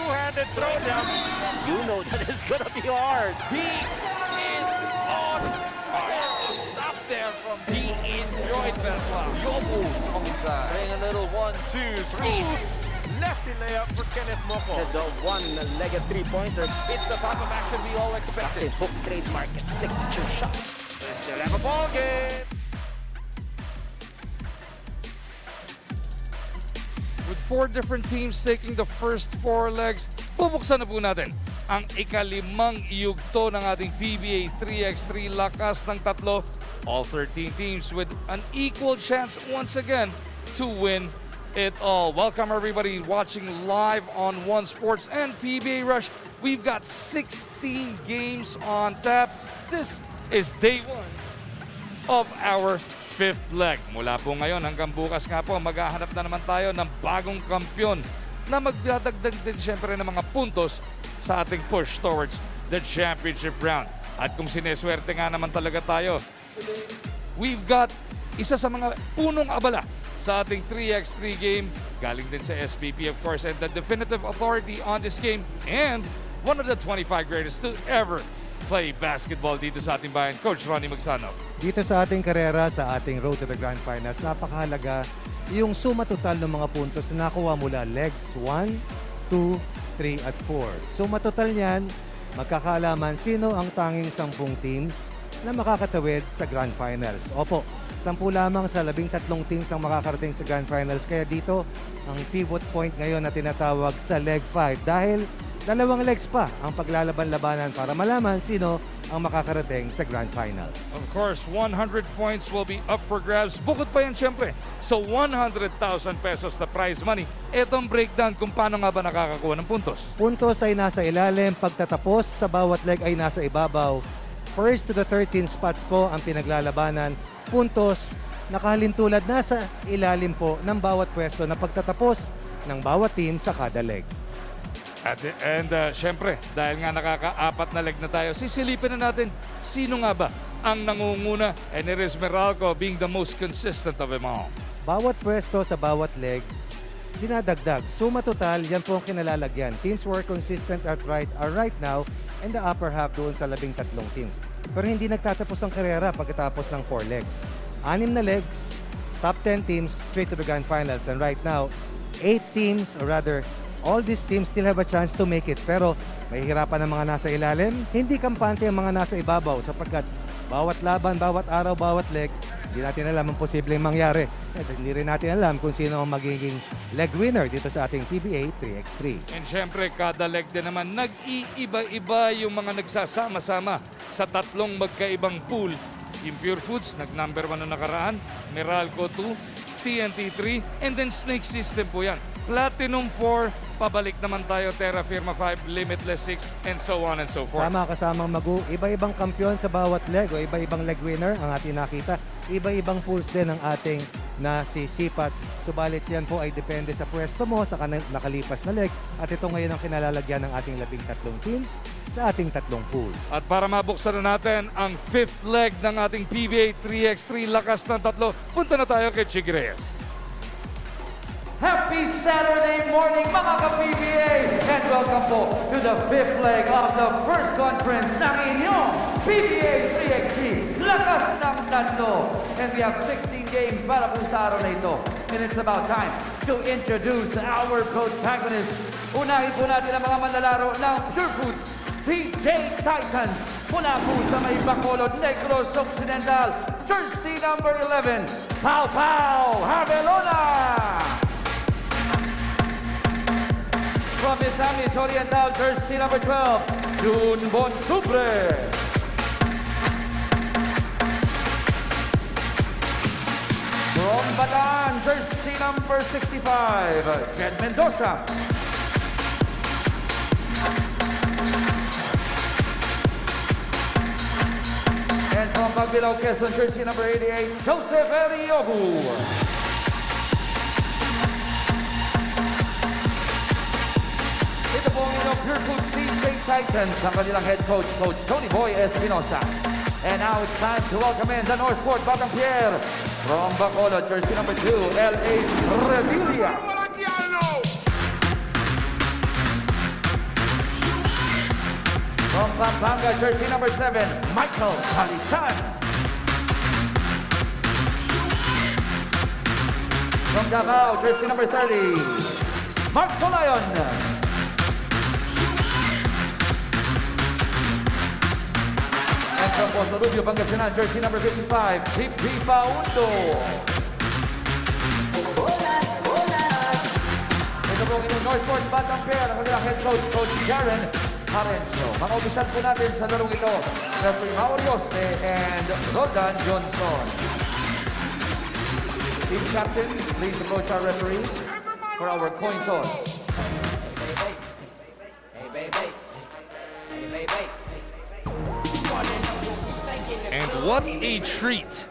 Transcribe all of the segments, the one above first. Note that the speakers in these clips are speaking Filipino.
two-handed throwdown. You know that it's gonna be hard. He is on fire. Stop there from he enjoyed that one. Yobu on the side. Playing a little 1, 2, 3. Lefty layup for Kenneth Moko. And the one-legged three-pointer. It's the type of action we all expected. Hook trademark and signature shot. They still have a ball game. With 4 different teams taking the first 4 legs, bubuksan na po natin ang ikalimang yugto ng ating PBA 3x3 lakas ng tatlo. All 13 teams with an equal chance once again to win it all. Welcome everybody watching live on One Sports and PBA Rush. We've got 16 games on tap. This is day 1 of our 5th leg. Mula po ngayon hanggang bukas nga po, maghahanap na naman tayo ng bagong kampiyon na magdadagdag din siyempre ng mga puntos sa ating push towards the championship round. At kung sineswerte nga naman talaga tayo, we've got isa sa mga punong abala sa ating 3x3 game. Galing din sa SPP of course, and the definitive authority on this game and one of the 25 greatest to ever play basketball dito sa ating bayan, Coach Ronnie Magsano. Dito sa ating karera, sa ating road to the Grand Finals, napakahalaga yung suma total ng mga puntos na nakuha mula legs 1, 2, 3 at 4. Suma total niyan, magkakaalaman sino ang tanging 10 teams na makakatawid sa Grand Finals. Opo, 10 lamang sa 13 teams ang makakarating sa Grand Finals. Kaya dito, ang pivot point ngayon na tinatawag sa leg 5 dahil 2 legs pa ang paglalaban-labanan para malaman sino ang makakarating sa Grand Finals. Of course, 100 points will be up for grabs. Bukod pa yan siyempre sa 100,000 pesos na prize money. Itong breakdown kung paano nga ba nakakakuha ng puntos. Puntos ay nasa ilalim, pagtatapos sa bawat leg ay nasa ibabaw. First to the 13 spots po ang pinaglalabanan. Puntos nakahalintulad nasa ilalim po ng bawat pwesto na pagtatapos ng bawat team sa kada leg. And syempre, dahil nga nakaka-4 na leg na tayo, sisilipin na natin sino nga ba ang nangunguna. And it is Meralco being the most consistent of them all. Bawat pwesto sa bawat leg, dinadagdag. Suma total, yan po ang kinalalagyan. Teams who are consistent are right now in the upper half doon sa 13 teams. Pero hindi nagtatapos ang karera pagkatapos ng 4 legs. 6 na legs, top 10 teams straight to the Grand Finals. And right now, 8 teams, or rather, all these teams still have a chance to make it. Pero may hirapan ng mga nasa ilalim. Hindi kampante ang mga nasa ibabaw sapagkat bawat laban, bawat araw, bawat leg, hindi natin alam ang posibleng mangyari. At hindi rin natin alam kung sino ang magiging leg winner dito sa ating PBA 3x3. And syempre, kada leg din naman, nag-iiba-iba yung mga nagsasama-sama sa 3 magkaibang pool. Yung Pure Foods, nag-number 1 na nakaraan, Meralco 2, TNT 3, and then Snake System po yan. Platinum 4, pabalik naman tayo, Terra Firma 5, Limitless 6, and so on and so forth. Tama, kasamang iba-ibang kampiyon sa bawat leg o iba-ibang leg winner ang ating nakita. Iba-ibang pools din ang ating nasisipat. Subalit yan po ay depende sa pwesto mo sa nakalipas na leg. At ito ngayon ang kinalalagyan ng ating 13 teams sa ating 3 pools. At para mabuksan na natin ang 5th leg ng ating PBA 3x3 lakas ng tatlo, punta na tayo kay Chig Reyes. Happy Saturday morning mga ka-PBA! And welcome po to the 5th leg of the first conference ng inyong PBA 3x3 Lakas ng Tatlo. And we have 16 games para po sa araw na ito. And it's about time to introduce our protagonists. Unahin po natin ang mga manlalaro ng Pure Foods TJ Titans. Mula po sa may Bacolod, Negros Occidental, jersey number 11, Pau Pau Havelona. From Misamis Oriental, jersey number 12, June Bonsupre. From Bataan, jersey number 65, Jed Mendoza. And from Magbilao, Quezon, jersey number 88, Joseph Eliobu. Ito po ang inyong Pure Foods TJ Titans, ang kanilang head coach, Coach Tony Boy Espinosa. And now it's time to welcome in the Northport Batang Pierre. From Bacolod, jersey number 2, L.A. Revilla. Pampanga, jersey number 7, Michael Calisan. From Davao, jersey number 30, Mark Polayon. And from Poso Rubio, Pangasinan, jersey number 55, Pba 3X3. Ito po ang inyong Northport Batang Pair, ang kanilang head coach, Coach Jaren Harencio. Mga opisyal po natin sa larong ito, Referee Mauro Yoste and Rodan Johnson. Team captain, please approach our referees for our coin toss. And what a treat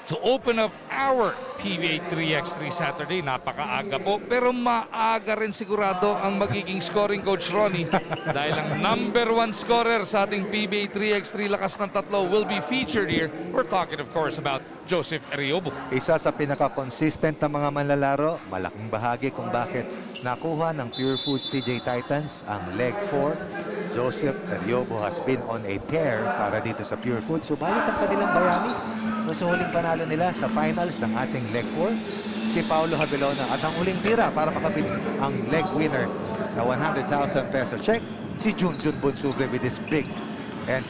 to open up our Pba 3X3 Saturday. Napakaaga po, pero maaga rin sigurado ang magiging scoring coach Ronnie dahil ang number 1 scorer sa ating Pba 3X3 lakas ng tatlo will be featured here. We're talking of course about Joseph Ariobo. Isa sa pinaka-consistent na mga manlalaro, malaking bahagi kung bakit nakuha ng Pure Foods TJ Titans ang leg 4. Joseph Ariobo has been on a tear para dito sa Pure Foods. Subalit ang kanilang bayani sa huling panalo nila sa finals ng ating leg 4, si Paulo Havilona, at ang huling tira para makabit ang leg winner na 100,000 peso check, si Junjun Bonsubre with this big and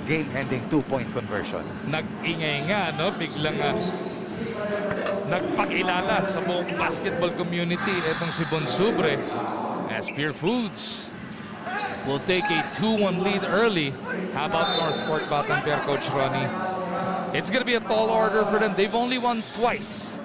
game-ending 2-point conversion. Nag-ingay nga, no? Biglang nagpakilala sa buong basketball community itong si Bonsubre as Pure Foods will take a 2-1 lead early. How about Northport Batang Pair, Coach Ronnie? It's gonna be a tall order for them. They've only won twice.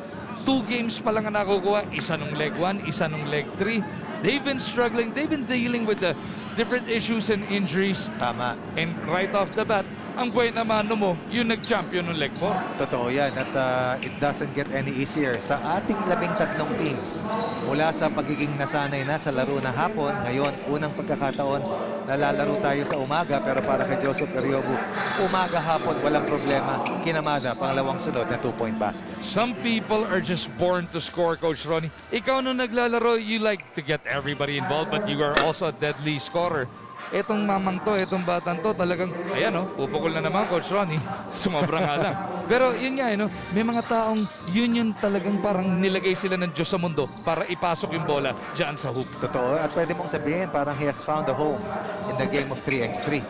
2 games pa lang ang nakukuha. Isa nung leg 1, isa nung leg 3. They've been struggling. They've been dealing with the different issues and injuries. Tama. And right off the bat, ang buhay naman mo, yung nag-champion ng leg 4. Totoo yan, at it doesn't get any easier sa ating 13 teams. Mula sa pagiging nasanay na sa laro na hapon, ngayon unang pagkakataon nalalaro tayo sa umaga, pero para kay Joseph Ariobo, umaga hapon walang problema. Kinamada, pangalawang sunod na 2-point basket. Some people are just born to score, Coach Ronnie. Ikaw nung naglalaro, you like to get everybody involved, but you are also a deadly scorer. Etong mamang to, etong batang to, talagang, ayan o, pupukol na naman, Coach Ronnie. Sumobra nga lang. Pero yun nga, no, may mga taong yun talagang parang nilagay sila ng Diyos sa mundo para ipasok yung bola dyan sa hoop. Totoo, at pwede mong sabihin parang he has found a home in the game of 3x3.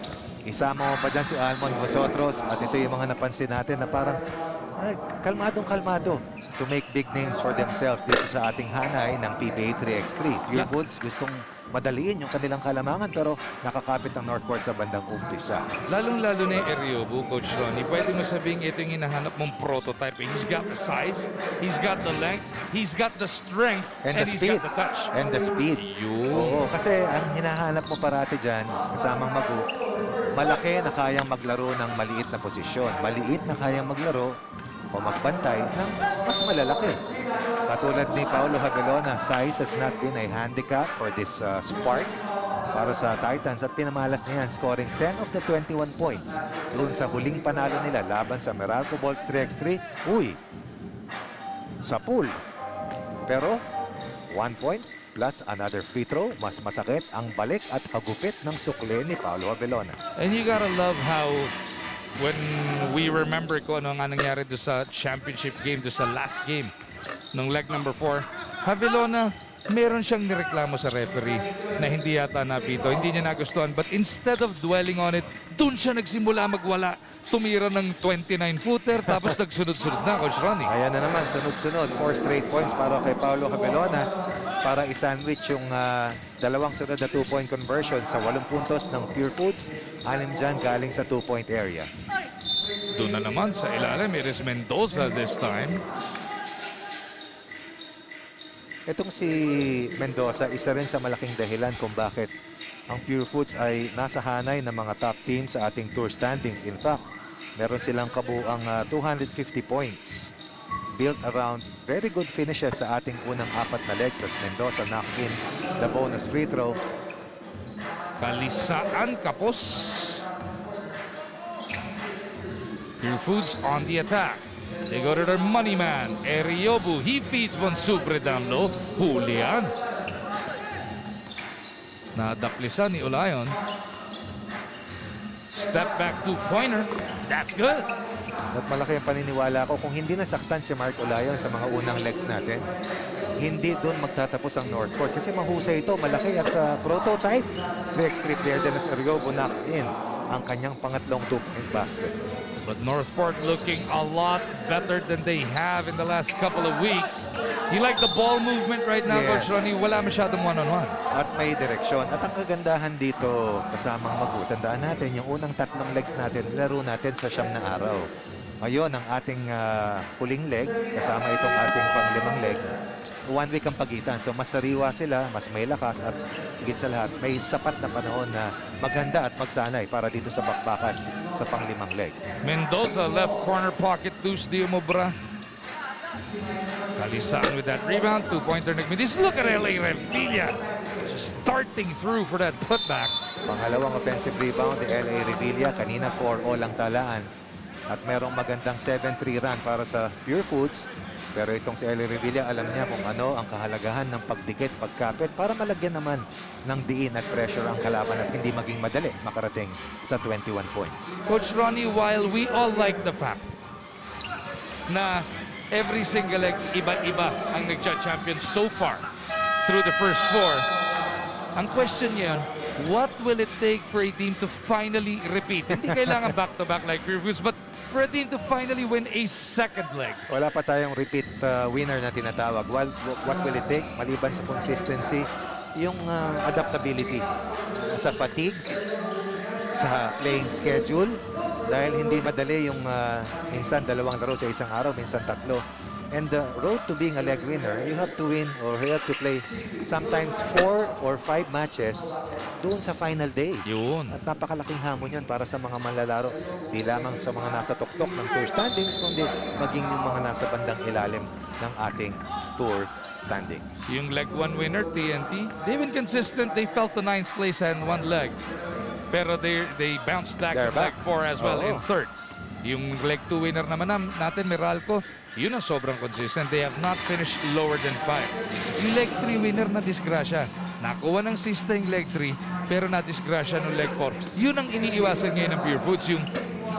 Isama mo pa dyan si Almon Vosotros, at ito yung mga napansin natin na parang kalmadong-kalmado to make big names for themselves dito sa ating hanay ng Pba 3x3. Pure Foods gustong madaliin yung kanilang kalamangan, pero nakakapit ang Northport sa bandang umpisa. Lalong-lalo na yung Ariobo, Coach Ronnie. Pwede mo sabihin ito yung hinahanap mong prototype. He's got the size, he's got the length, he's got the strength, and the he's speed. got the touch. And the speed. Yun. Oo, kasi ang hinahanap mo parati dyan, kasamang Magu, malaki na kayang maglaro ng maliit na posisyon. Maliit na kayang maglaro o magbantay ng mas malalaki. Katulad ni Paulo Havilona, size has not been a handicap for this spark para sa Titans, at pinamalas niya yan, scoring 10 of the 21 points doon sa huling panalo nila laban sa Meralco Bulls 3x3. Uy, sa pool. Pero 1 point plus another free throw, mas masakit ang balik at hagupit ng sukle ni Paulo Havilona. And you gotta love how when we remember ko ano nga nangyari doon sa championship game, doon sa last game ng leg number 4, Havilona, meron siyang nireklamo sa referee na hindi yata napito, hindi niya nagustuhan, but instead of dwelling on it, doon siya nagsimula magwala, tumira ng 29-footer, tapos nagsunod-sunod na, Coach Ronnie. Ayan na naman, sunod-sunod, 4 straight points para kay Paulo Havilona para i-sandwich yung dalawang sunod na 2-point conversion sa 8 puntos ng Pure Foods. 6 dyan galing sa 2-point area. Doon na naman sa ilalim, it is Mendoza this time. Itong si Mendoza, isa rin sa malaking dahilan kung bakit ang Pure Foods ay nasa hanay ng mga top teams sa ating tour standings. In fact, meron silang kabuang 250 points built around very good finishes sa ating unang 4 na legs as Mendoza knocks in the bonus free throw. Kalisaan kapos. Pure Foods on the attack. They go to their money man, Ariobo. He feeds Bonsubre down low. Julian. Nadaplisan ni Olayon. Step back two-pointer. That's good. At malaki ang paniniwala ko, kung hindi nasaktan si Mark Olayon sa mga unang legs natin, hindi doon magtatapos ang Northport. Kasi mahusay ito, malaki at prototype. 3x3 player Dennis Ariobo knocks in ang kanyang pangatlong two-point basket. But Northport looking a lot better than they have in the last couple of weeks. You like the ball movement right now, Yes. Coach Ronnie? Wala masyadong one-on-one. At may direksyon. At ang kagandahan dito, kasamang Magu, tandaan natin, yung unang tatlong legs natin, laro natin sa 9 na araw. Ngayon, ang ating huling leg, kasama itong ating panglimang leg, 1 week ang pagitan. So mas sariwa sila, mas may lakas at higit sa lahat, may sapat na panahon na maganda at magsanay para dito sa bakbakan sa panglimang leg. Mendoza, left corner pocket, loose di umubra. Kalisaan with that rebound. Two-pointer nagmidis. Look at LA Revilla. Just starting through for that putback. Pangalawang offensive rebound ni LA Revilla. Kanina 4-all ang talaan. At merong magandang 7-3 run para sa Pure Foods. Pero itong si LA Revilla, alam niya kung ano ang kahalagahan ng pagdikit, pagkapit para malagyan naman ng diin at pressure ang kalaban at hindi maging madali makarating sa 21 points. Coach Ronnie, while we all like the fact na every single leg, iba-iba ang nag-champion so far through the first 4, ang question niya, what will it take for a team to finally repeat? Hindi kailangan back-to-back like Pure Foods, but for a team to finally win a second leg. Wala pa tayong repeat winner na tinatawag. What will it take? Maliban sa consistency, yung adaptability sa fatigue, sa playing schedule. Dahil hindi madali yung minsan 2 laro sa isang araw, minsan 3. And the road to being a leg winner, you have to win or you have to play sometimes 4 or 5 matches doon sa final day. Yun. At napakalaking hamon yan para sa mga manlalaro. Di lamang sa mga nasa tuktok ng tour standings, kundi maging yung mga nasa bandang ilalim ng ating tour standings. Yung leg 1 winner, TNT, they've been consistent. They fell to 9th place and 1 leg. Pero they bounced back They're to leg 4 as well in Oo. 3rd. Yung leg 2 winner naman natin, Meralco, yun ang sobrang consistent. They have not finished lower than 5. Yung leg 3 winner na disgrasya. Nakuha ng sista yung leg 3, pero na-disgrasya ng leg 4. Yun ang iniiwasan ngayon ng Pure Foods. Yung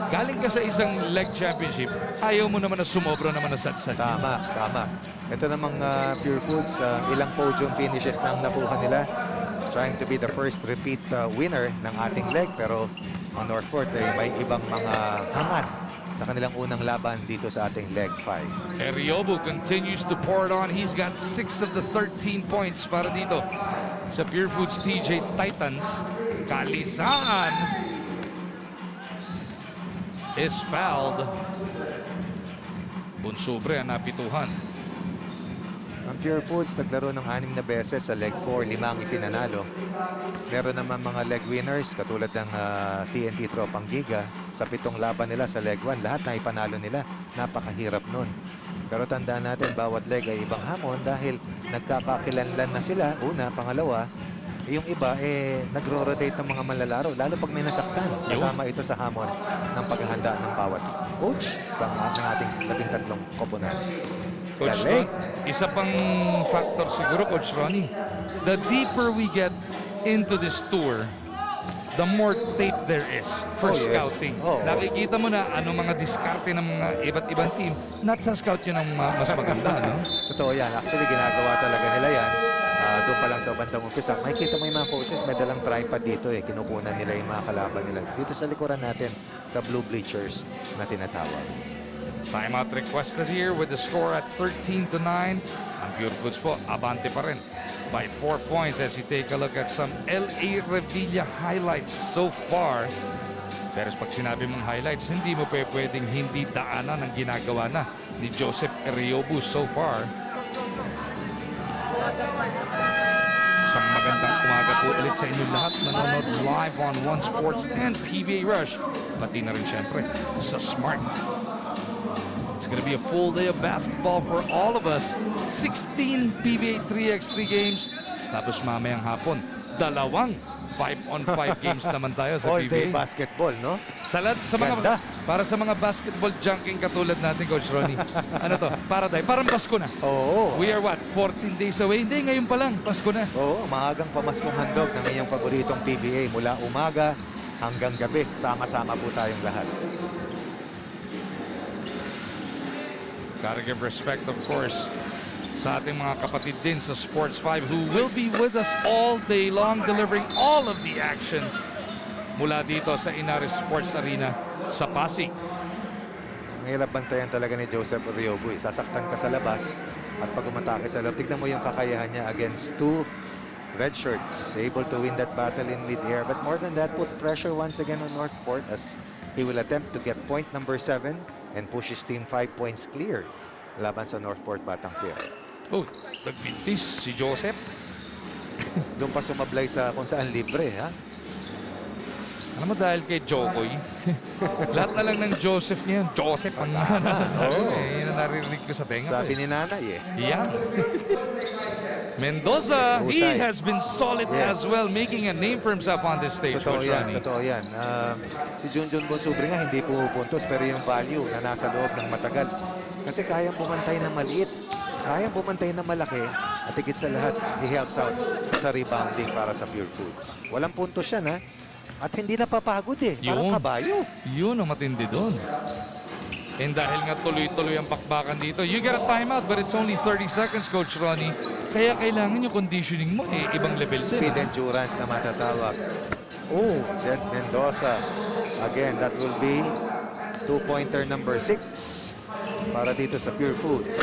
galing ka sa isang leg championship, ayaw mo naman na sumobra naman na sad-sad. Tama, tama. Ito namang Pure Foods, ilang podium finishes na ang nakuha nila. Trying to be the first repeat winner ng ating leg, pero ang Northport ay may ibang mga hangat sa kanilang unang laban dito sa ating leg 5. Ariobo continues to pour it on. He's got 6 of the 13 points para dito sa Pure Foods TJ Titans. Kalisaan is fouled. Bunsubre ang napituhan. Ang Pure Foods naglaro ng 6 na beses sa leg 4, 5 ang ipinanalo. Meron naman mga leg winners katulad ng TNT Tropang Giga. Sa 7 laban nila sa leg 1, lahat na ipanalo nila. Napakahirap nun. Pero tandaan natin, bawat leg ay ibang hamon dahil nagkakakilanlan na sila. Una, pangalawa, yung iba nagro-rotate ng mga manlalaro. Lalo pag may nasaktan, kasama ito sa hamon ng paghahanda ng bawat coach sa ating 13 koponan. Coach Galing. Ron, isa pang factor siguro, Coach Ronnie. The deeper we get into this tour, the more tape there is for Oh, yes. scouting. Oh, oh. Nakikita mo na ano mga diskarte ng mga iba't ibang team. Not sa scout yun ang mas maganda, no? Totoo yan. Actually, ginagawa talaga nila yan. Doon pa lang sa bandang umpisa. Makikita mo yung mga coaches, may dalang tripod dito Kinukunan nila yung mga kalaban nila. Dito sa likuran natin, sa blue bleachers na tinatawag. Timeout requested here with the score at 13-9. Ang Pure Foods po, abante pa rin by 4 points as you take a look at some LA Revilla highlights so far. Pero pag sinabi mong highlights, hindi mo pwedeng hindi daanan ang ginagawa na ni Joseph Ariobo so far. Isang magandang umaga po ulit sa inyo lahat. Nanonood live on One Sports and PBA Rush. Pati na rin syempre sa Smart. It's going to be a full day of basketball for all of us. 16 Pba 3x3 games. Tapos mamayang hapon, 2 5-on-5 games naman tayo sa All-day PBA. basketball, no? Sa Ganda. para sa mga basketball junking katulad natin, Coach Ronnie. Ano to? Parang Pasko na. Oo. We are what? 14 days away? Hindi, ngayon pa lang. Pasko na. Oo, maagang pamaskong handog ng iyong paboritong PBA mula umaga hanggang gabi, sama-sama po tayong lahat. Gotta give respect, of course, sa ating mga kapatid din sa Sports 5 who will be with us all day long delivering all of the action mula dito sa Inares Sports Arena sa Pasig. Mahirap bantayan talaga ni Joseph Oriobo. Sasaktan ka sa labas at pag umatake sa loob, tignan mo yung kakayahan niya against two red shirts. Able to win that battle in mid-air. But more than that, put pressure once again on Northport as he will attempt to get point number 7 and push his team 5 points clear laban sa Northport Batang Pier. Oh, nagbintis si Joseph. Doon pa sumablay sa kung saan libre, ha? Alam mo, dahil kay Jokoy, lahat na lang ng Joseph niya, Joseph ang nasasabi. Yun ang naririnig ko sa tenga. Sabi ni nanay, eh. Yeah. Mendoza, he Husay. has been solid Yes. as well, making a name for himself on this stage. Totoo Coach yan, Ronnie. totoo yan. Si Junjun Bonsubre nga hindi pumupuntos, pero yung value na nasa loob ng matagal. Kasi kayang bumantay na maliit, kayang bumantay na malaki, at higit sa lahat, he helps out sa rebounding para sa Pure Foods. Walang puntos siya, ha? At hindi napapagod, eh. Parang Yun. kabayo. Yun ang matindi doon. And dahil nga tuloy-tuloy ang bakbakan dito, you get a timeout but it's only 30 seconds, Coach Ronnie. Kaya kailangan yung conditioning mo, ibang level din. Speed endurance na matatawag. Oh, Jet Mendoza. Again, that will be 2-pointer number 6 para dito sa Pure Foods.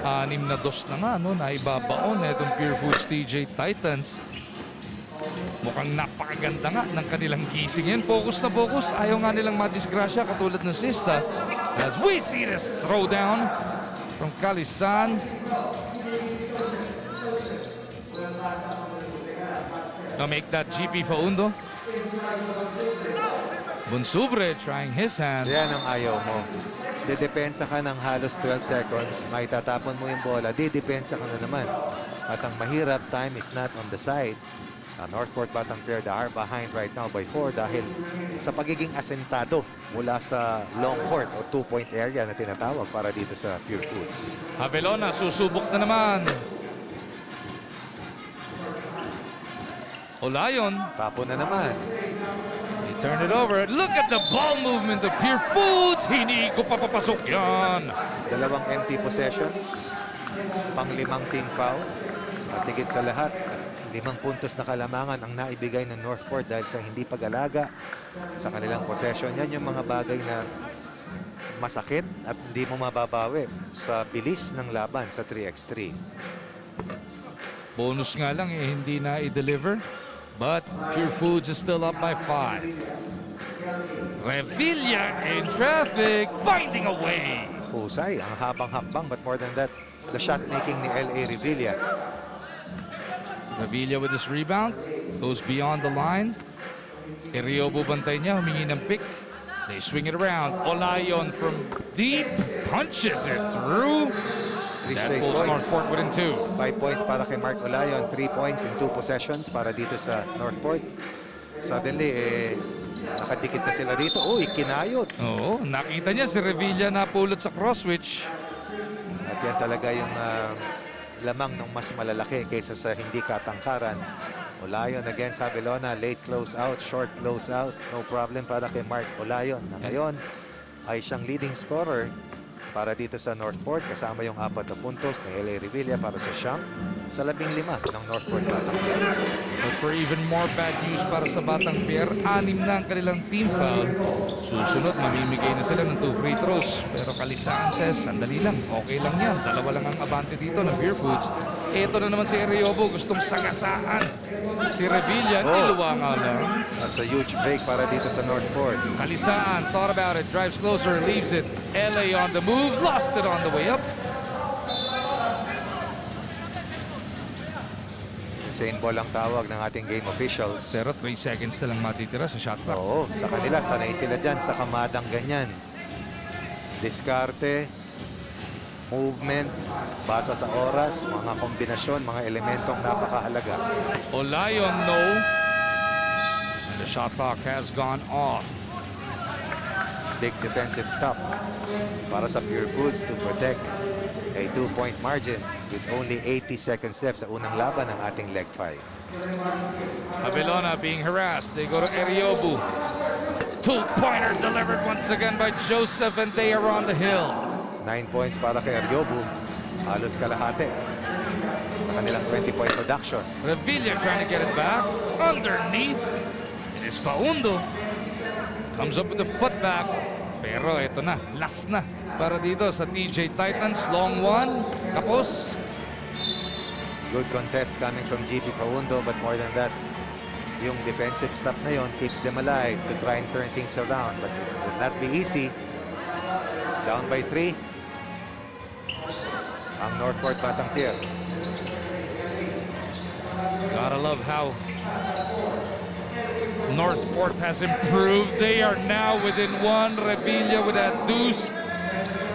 6-2 na nga, no? Naibabaon na itong Pure Foods TJ Titans. Mukhang napakaganda nga ng kanilang gising yan. Focus na focus. Ayaw nga nilang madisgrasya katulad ng Sista. As we see this throwdown from Calisan. To make that GP Faundo. Bonsubre trying his hand. Yan ang ayaw mo. Didepensa ka ng halos 12 seconds. May tatapon mo yung bola. Didepensa ka na naman. At ang mahirap, time is not on the side. Northport Batang Pier, they are behind right now by 4 dahil sa pagiging asentado mula sa long court o 2-point area na tinatawag para dito sa Pure Foods. Havelona susubok na naman. Olayon. Tapo na naman. He turned it over. Look at the ball movement of Pure Foods. Hindi ko papapasok yan. Dalawang empty possessions. Pang-5 team foul. At higit sa lahat, 5 puntos na kalamangan ang naibigay ng Northport dahil sa hindi pag-alaga sa kanilang possession. Yan yung mga bagay na masakit at hindi mo mababawi sa bilis ng laban sa 3x3. Bonus nga lang hindi na i-deliver. But Pure Foods is still up by 5. Revilla in traffic, finding a way. Husay, ang habang hakbang, but more than that, the shot making ni L.A. Revilla. Revilla with this rebound, goes beyond the line. Iriobo bantay niya, humingi ng pick. They swing it around. Olayon from deep, punches it through. That pulls Northport within 2. 5 points para kay Mark Olayon, 3 points in 2 possessions para dito sa Northport. Suddenly, nakadikit na sila dito. Oh, ikinayot. Oo, nakita niya si Revilla na pulot sa cross-switch. At yan talaga yung lamang ng mas malalaki kaysa sa hindi katangkaran. Olayon against Havelona, late close out, short close out. No problem para kay Mark Olayon na ngayon ay siyang leading scorer para dito sa Northport. Kasama yung 4 na puntos ni L.A. Revilla para sa siyang sa 15 ng Northport Batang Pier. But for even more bad news para sa Batang Pier, 6 na ang kanilang team foul. Susunod, mamimigay na sila ng 2 free throws. Pero Kalisan says, sandali lang, okay lang yan. Dalawa lang ang abante dito ng Pure Foods. Ito na naman si Iriobo, gustong sagasaan. Si Revilla, niluwa nga lang. That's a huge break para dito sa Northport. Kalisan thought about it, drives closer, leaves it. LA on the move, lost it on the way up. Insane ball ang tawag ng ating game officials. Pero 3 seconds na lang matitira sa shot clock. Oo, sa kanila, sanay sila dyan sa kamadang ganyan. Diskarte, movement, basa sa oras, mga kombinasyon, mga elementong napakahalaga. Olayon, no. And the shot clock has gone off. Big defensive stop para sa Pure Foods to protect a 2-point margin with only 80 seconds left sa unang laban ng ating leg 5. Abelona being harassed. They go to Eriobu. Two-pointer delivered once again by Joseph, and they are on the hill. 9 points para kay Ariobu. Halos kalahati sa kanilang 20-point production. Revilla trying to get it back. Underneath. It is Faundo. Comes up with the putback. Pero ito na. Last na. Para dito sa TJ Titans. Long one. Kapos. Good contest coming from GP Faundo, but more than that, yung defensive stop na yon keeps them alive to try and turn things around. But it will not be easy. Down by 3. Ang Northport Batangtier. Gotta love how Northport has improved. They are now within one. Revilla with that deuce.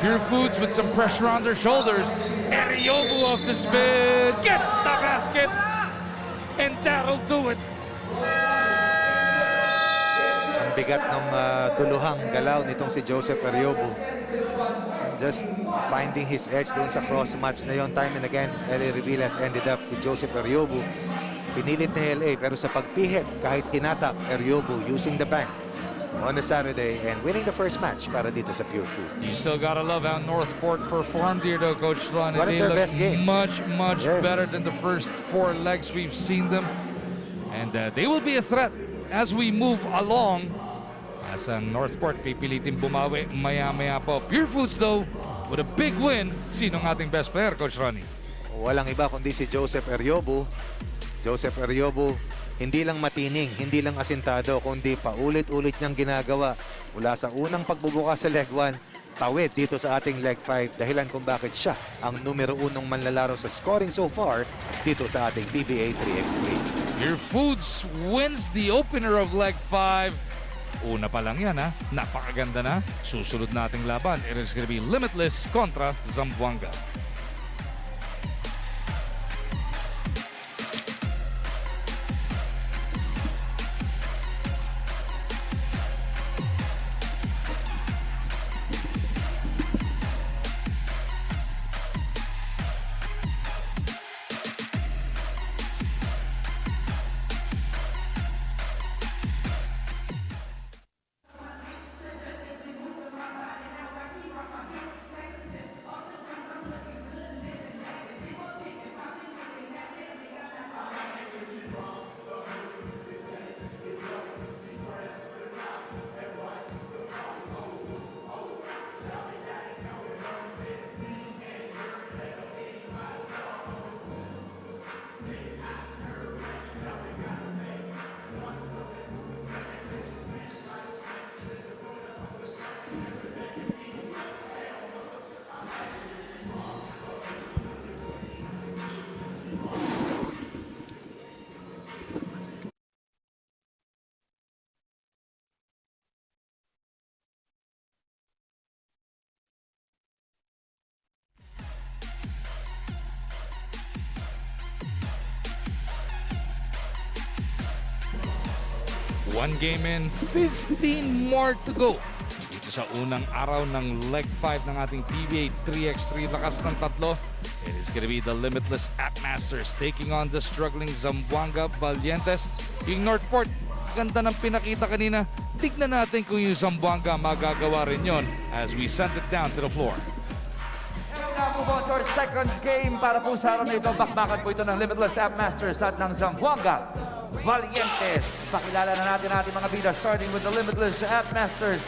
Pure Foods with some pressure on their shoulders. Eriobu off the spin. Gets the basket. And that'll do it. Ang bigat ng duluhang galaw nitong si Joseph Ariobu. Just finding his edge doon sa cross match na yon. Time and again, LA Reveal has ended up with Joseph Ariobu. Pinilit na LA pero sa pagpihit kahit hinatak Ariobu using the bank on a Saturday and winning the first match para dito sa Pure Food. You still gotta love how Northport performed here though, Coach Ron. One of They their look best games. much Yes. better than the first 4 legs we've seen them. And they will be a threat as we move along. As ang Northport pipilitin bumawi maya-maya po. Pure Foods though, with a big win. Sino ang ating best player, Coach Ronnie? Walang iba kundi si Joseph Ariobu. Joseph Ariobu, hindi lang matining, hindi lang asintado, kundi paulit-ulit niyang ginagawa mula sa unang pagbubukas sa leg 1, tawid dito sa ating leg 5, dahilan kung bakit siya ang numero 1 manlalaro sa scoring so far dito sa ating Pba 3X3. Pure Foods wins the opener of leg 5. Una pa lang yan ha. Napakaganda na. Susunod nating laban. It is gonna be Limitless kontra Zamboanga. One game in, 15 more to go. Dito sa unang araw ng leg 5 ng ating Pba 3x3 lakas ng tatlo. It is gonna be the Limitless App Masters taking on the struggling Zamboanga Valientes. Yung Northport, ganda ng pinakita kanina. Tignan natin kung yung Zamboanga magagawa rin yon as we send it down to the floor. Move on to our second game para po sa araw na ito. Bakbakan po ito ng Limitless App Masters at ng Zamboanga Valientes. Pakilala na natin ating mga bida starting with the Limitless App Masters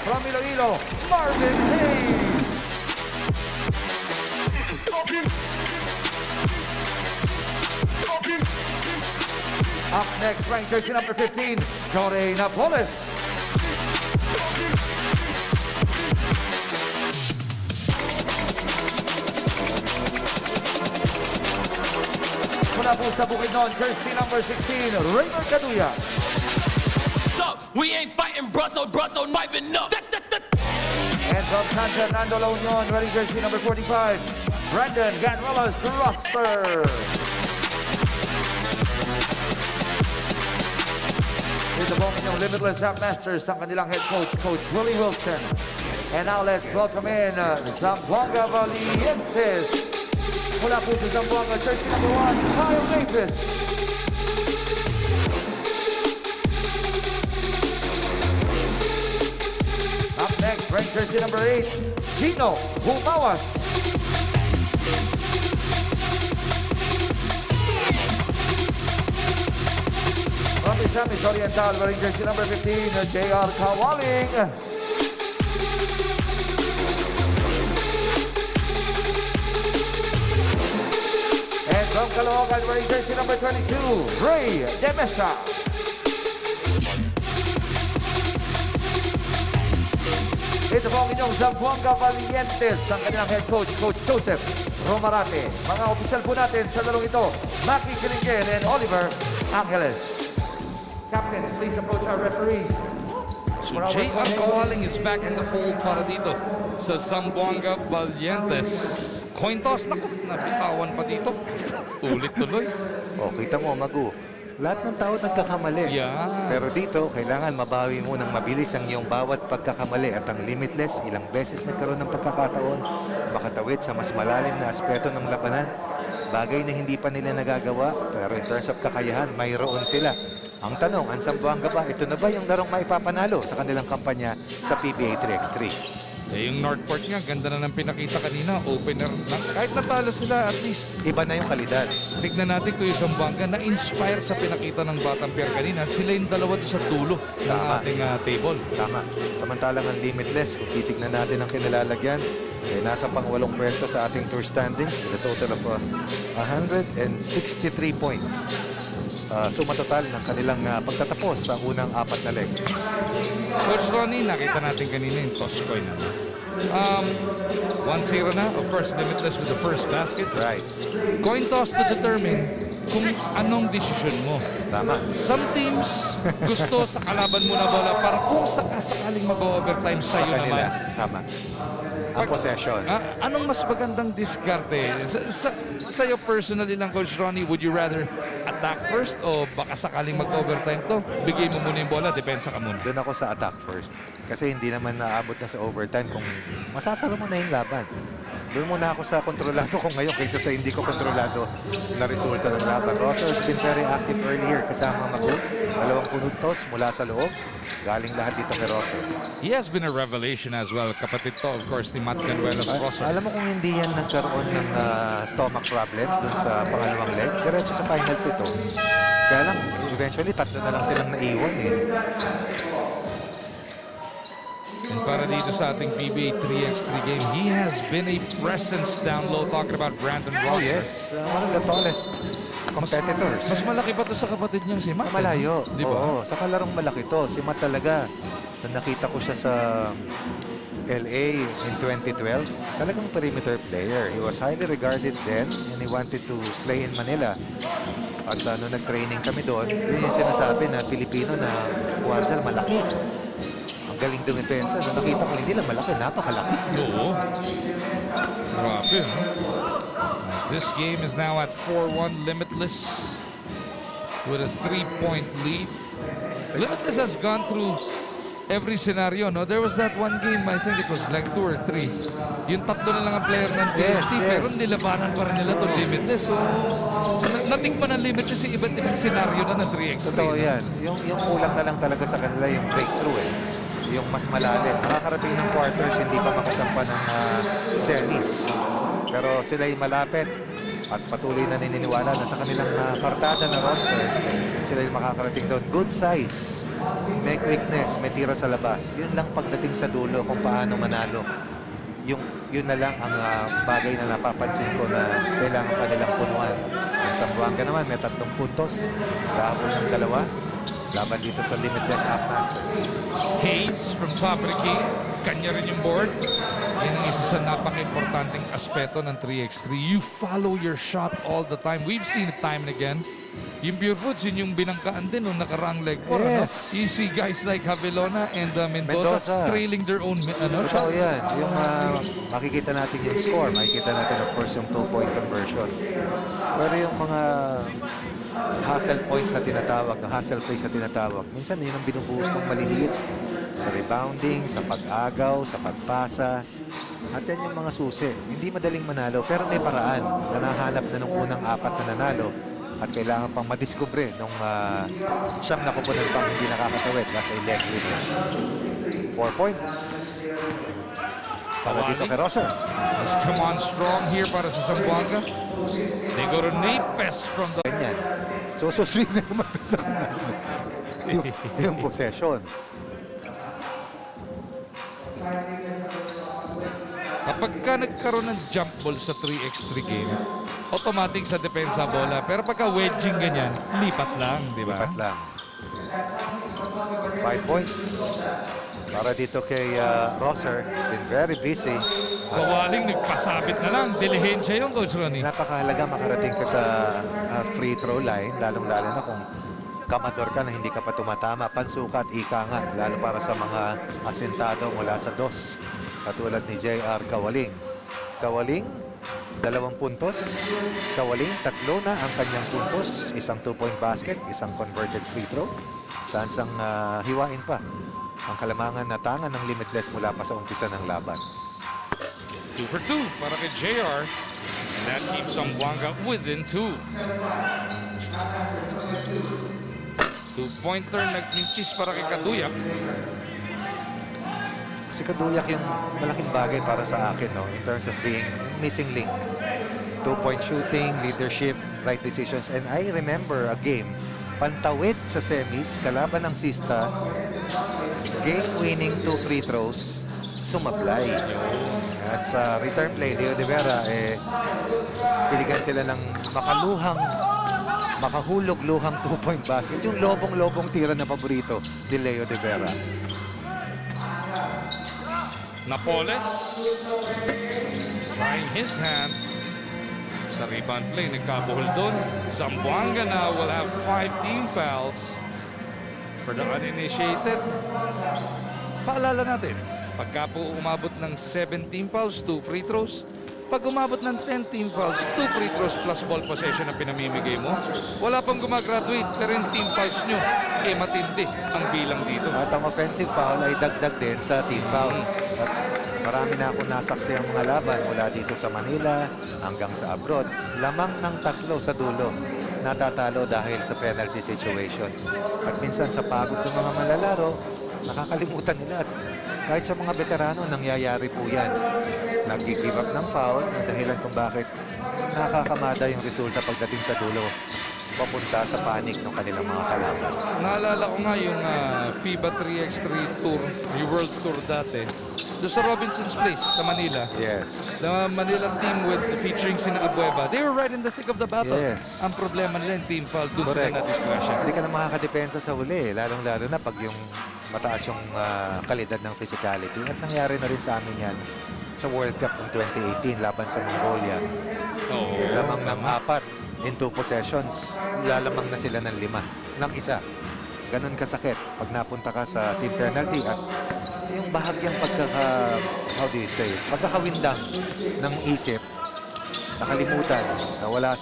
from Iloilo, Marvin Hayes. Up next, ranked jersey number 15, Jory Napoles. Mula po sa Bukidnon, jersey number 16, Raymond Caduya. We ain't fighting Brussels, wiping up. And from San Fernando, La Union, wearing jersey number 45, Brandon Ganrolas Roster. Dito po ang inyong Limitless App Masters, ang kanilang head coach, Coach Willie Wilson. And now let's welcome in Zamboanga Valientes. Mula po sa Zamboanga, jersey number 1, Kyle Davis. Up next, red jersey number 8, Gino Humawas. From Misamis Oriental, wearing jersey number 15, J.R. Kawaling. And from Caloocan, wearing jersey number 22, Ray Demesa. Ito po ang inyong Zamboanga Valientes, ang kanilang head coach, Coach Joseph Romarate. Mga opisyal po natin sa lalong ito, Maki Kilingen and Oliver Angeles. Captains, please approach our referees. So J.R. Kawaling is back in the fold para dito sa Zamboanga Valientes. Coin toss, naku, nabitawan pa dito. Ulit tuloy. O, kita mo, Magu. Lahat ng tao nagkakamali. Yeah. Pero dito, kailangan mabawi mo ng mabilis ang iyong bawat pagkakamali. At ang limitless, ilang beses nagkaroon ng pagkakataon, makatawid sa mas malalim na aspeto ng labanan. Bagay na hindi pa nila nagagawa, pero in terms of kakayahan, mayroon sila. Ang tanong, ang Zamboanga ba, ito na ba yung larong maipapanalo sa kanilang kampanya sa Pba 3X3? Eh, yung Northport nga, ganda na ng pinakita kanina. Opener lang. Kahit natalo sila, at least Iba na yung kalidad. tignan natin kung yung Zamboanga na-inspire sa pinakita ng Batang Pier kanina. Sila yung dalawa doon sa dulo ng Tama. ating table. Tama. Samantalang ang limitless, kung titignan natin ang kinalalagyan, eh, nasa pang-8 pwesto sa ating tour standings with a total of 163 points. Suma total ng kanilang pagtatapos sa unang 4 na legs. Coach Ronnie, nakita natin kanina yung toss coin. 1-0 na. Of course, limitless with the first basket. Right. Coin toss to determine kung anong desisyon mo. Tama. Some teams gusto sa kalaban mo na bola para kung sakaling mag-overtime Sa sa'yo kanila. naman. Tama. Ang possession. Anong mas magandang diskarte? Sa'yo personally lang, Coach Ronnie, would you rather attack first o baka sakaling mag-overtime to? Bigay mo muna yung bola, depensa ka muna. Doon ako sa attack first. Kasi hindi naman naabot na sa overtime kung masasara mo na yung laban. Doon muna ako sa kontrolado ko ngayon kaysa sa hindi ko kontrolado na resulta ng laban. Rosser has been very active earlier kasama Magu. 2 punod toss mula sa loob. Galing lahat dito kay Rosser. He has been a revelation as well. Kapatid to, of course, ni Matt Canuelos Rosser. Alam mo kung hindi yan nagkaroon ng stomach problems doon sa pangalawang leg, diretso sa finals ito. Kaya lang, eventually, 3 na lang silang naiwan eh. And para dito sa ating PBA 3x3 game, he has been a presence down low, talking about Brandon Oh Rosser. yes, one of the tallest competitors. Mas malaki pa to sa kapatid niyang si Matt. Malayo. Di ba? Oo, sa kalarong malaki to. Si Matt talaga, nung nakita ko siya sa LA in 2012, talagang perimeter player. He was highly regarded then and he wanted to play in Manila. At nung nag-training kami doon, yun yung sinasabi na Pilipino na Juanzal malaki. Ang galing dumipensa. Nung nakita ko hindi lang malaki, napakalaki. Oo. Grabe, no? This game is now at 4-1 Limitless with a 3-point lead. Limitless has gone through every scenario, no? There was that one game, I think it was like 2 or 3. Yung 3 na lang ang player ng TNT, pero nilabanan pa rin nila to Limitless. So, natikman ng Limitless yung iba't ibang scenario na ng 3x3. Totoo yan. Yung kulang na lang talaga sa kanila yung breakthrough eh. Yung mas malalim. Nakakarating ng quarters, hindi pa makasampa ng semis. Pero sila yung malapit at patuloy na nininiwala na sa kanilang kartada na roster, sila yung makakarating doon. Good size, may quickness, may tira sa labas. Yun lang pagdating sa dulo kung paano manalo. Yun na lang ang bagay na napapansin ko na kailangan pa nilang punuan. Ang Zamboanga naman may 3 puntos, kahabol ng 2, laban dito sa Limitless Upmasters. Hayes from top of the key. Kanya rin yung board. Yan ang isa sa napaka-importanting aspeto ng 3x3. You follow your shot all the time. We've seen it time and again. Yung Pure Foods, yun yung binangkaan din nung nakaraang leg 4. Yes. You see guys like Javelona and Mendoza trailing their own Totoo shots. yan. Yung makikita natin yung score, makikita natin of course yung 2-point conversion. Pero yung mga hustle points na tinatawag, hustle plays na tinatawag, minsan yun ang binubuhos ng maliliit sa rebounding, sa pag-agaw, sa pagpasa. At yan yung mga susi. Hindi madaling manalo, pero may paraan na nahanap na nung unang 4 na nanalo. At kailangan pang madiskubre nung siyam na kupunan pang hindi nakakatawid nasa leg win. 4 points. Para dito kay Roser. Just come on strong here para sa Zamboanga. They go to Napes from the... Ganyan. So, swing na naman sa yung possession. Kapag ka nagkaroon ng jump ball sa 3x3 game, automatic sa depensa bola. Pero pagka wedging ganyan, lipat lang, di ba? Lipat lang. 5 points. Para dito kay Roser. Been very busy. Kawaling nagpasabit na lang. Dilihensya yung Coach Ronnie. Napakahalaga makarating ka sa free throw line. Lalong-lalo na kung kamador ka na hindi ka pa tumatama. Pansukat, ika nga. Lalo para sa mga asentado mula sa DOS. Katulad ni JR Kawaling. Kawaling, 2 puntos. Kawaling, 3 na ang kanyang puntos. Isang 2-point basket, isang converted free throw. Sansang hiwain pa ang kalamangan na tangan ng limitless mula pa sa umpisa ng laban. 2 for 2 para kay JR. And that keeps Zamboanga within 2. 2-pointer nagmintis para kay Kaduyak. Si Kaduyak yung malaking bagay para sa akin, no, in terms of being missing link. 2-point shooting, leadership, right decisions. And I remember a game, pantawid sa semis, kalaban ng Sista, game-winning 2 free throws, sumablay. At sa return play, Leo de Vera, piligan sila ng makahulog-luhang 2-point basket. Yung lobong-lobong tira na paborito ni Leo de Vera. Napoles trying his hand. Sa rebound play, nagkabuhol doon. Zamboanga now will have 5 team fouls for the uninitiated. Paalala natin, pagka po umabot ng 17 fouls, 2 free throws. Pag umabot ng 10 team fouls, 2 free throws plus ball possession na pinamimigay mo. Wala pang gumagraduate, pero yung team fouls nyo, matindi ang bilang dito. At ang offensive foul ay dagdag din sa team fouls. At marami na ako nasaksi ang mga laban mula dito sa Manila hanggang sa abroad. Lamang ng 3 sa dulo natatalo dahil sa penalty situation. At minsan sa pagod ng mga malalaro, nakakalimutan nila. At kahit sa mga veterano, nangyayari po yan. Nag-give up ng foul, ang dahilan kung bakit nakakamada yung resulta pagdating sa dulo, papunta sa panic ng kanilang mga kalaban. Naalala ko nga yung Pba 3X3 tour, yung World Tour dati, doon sa Robinson's Place sa Manila. Yes. The Manila team with featuring sina Abueva, they were right in the thick of the battle. Yes. Ang problema nila yung team foul, doon sila na-discretion. Hindi ka na makakadepensa sa huli, lalong-lalo na pag yung mataas yung kalidad ng physicality. At nangyari na rin sa amin yan sa World Cup ng 2018 laban sa Mongolia. Oo. Lamang ng 4 in 2 possessions. Lalamang na sila ng 5 ng isa. Ganon kasakit pag napunta ka sa team penalty at yung bahagyang pagkakawindang ng isip, nakalimutan, nawala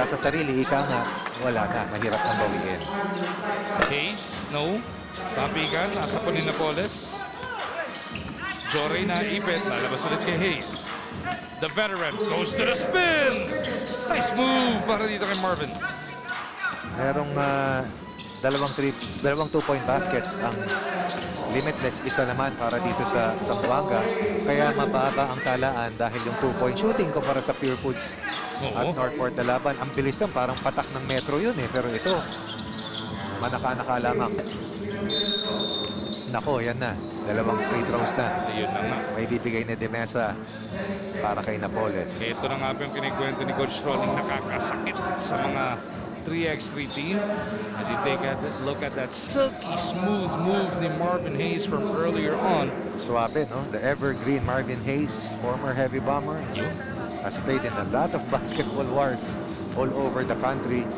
sa sarili, ika nga, wala na, mahirap nang bawiin. Hayes, no. Papigan, nasa po ni Napoles. Jory na ipit, lalabas ulit kay Hayes. The veteran goes to the spin. Nice move para dito kay Marvin. Merong dalawang 2-point baskets ang limitless, isa naman para dito sa Zamboanga. Kaya mababa ang talaan dahil yung 2-point shooting kumpara sa Pure Foods at Northport na laban. Ang bilis lang, parang patak ng metro yun pero ito, manaka-naka lamang. Nako, yan na. 2 free throws na. Ayun na nga. May bibigay na Demesa para kay Napoles. Ito na nga po yung kinikwento ni Coach Rolling, nakakasakit sa mga 3x3 team. As you take a look at that silky smooth move ni Marvin Hayes from earlier on. Suabe, no? The evergreen Marvin Hayes, former heavy bomber, has played in a lot of basketball wars all over the country.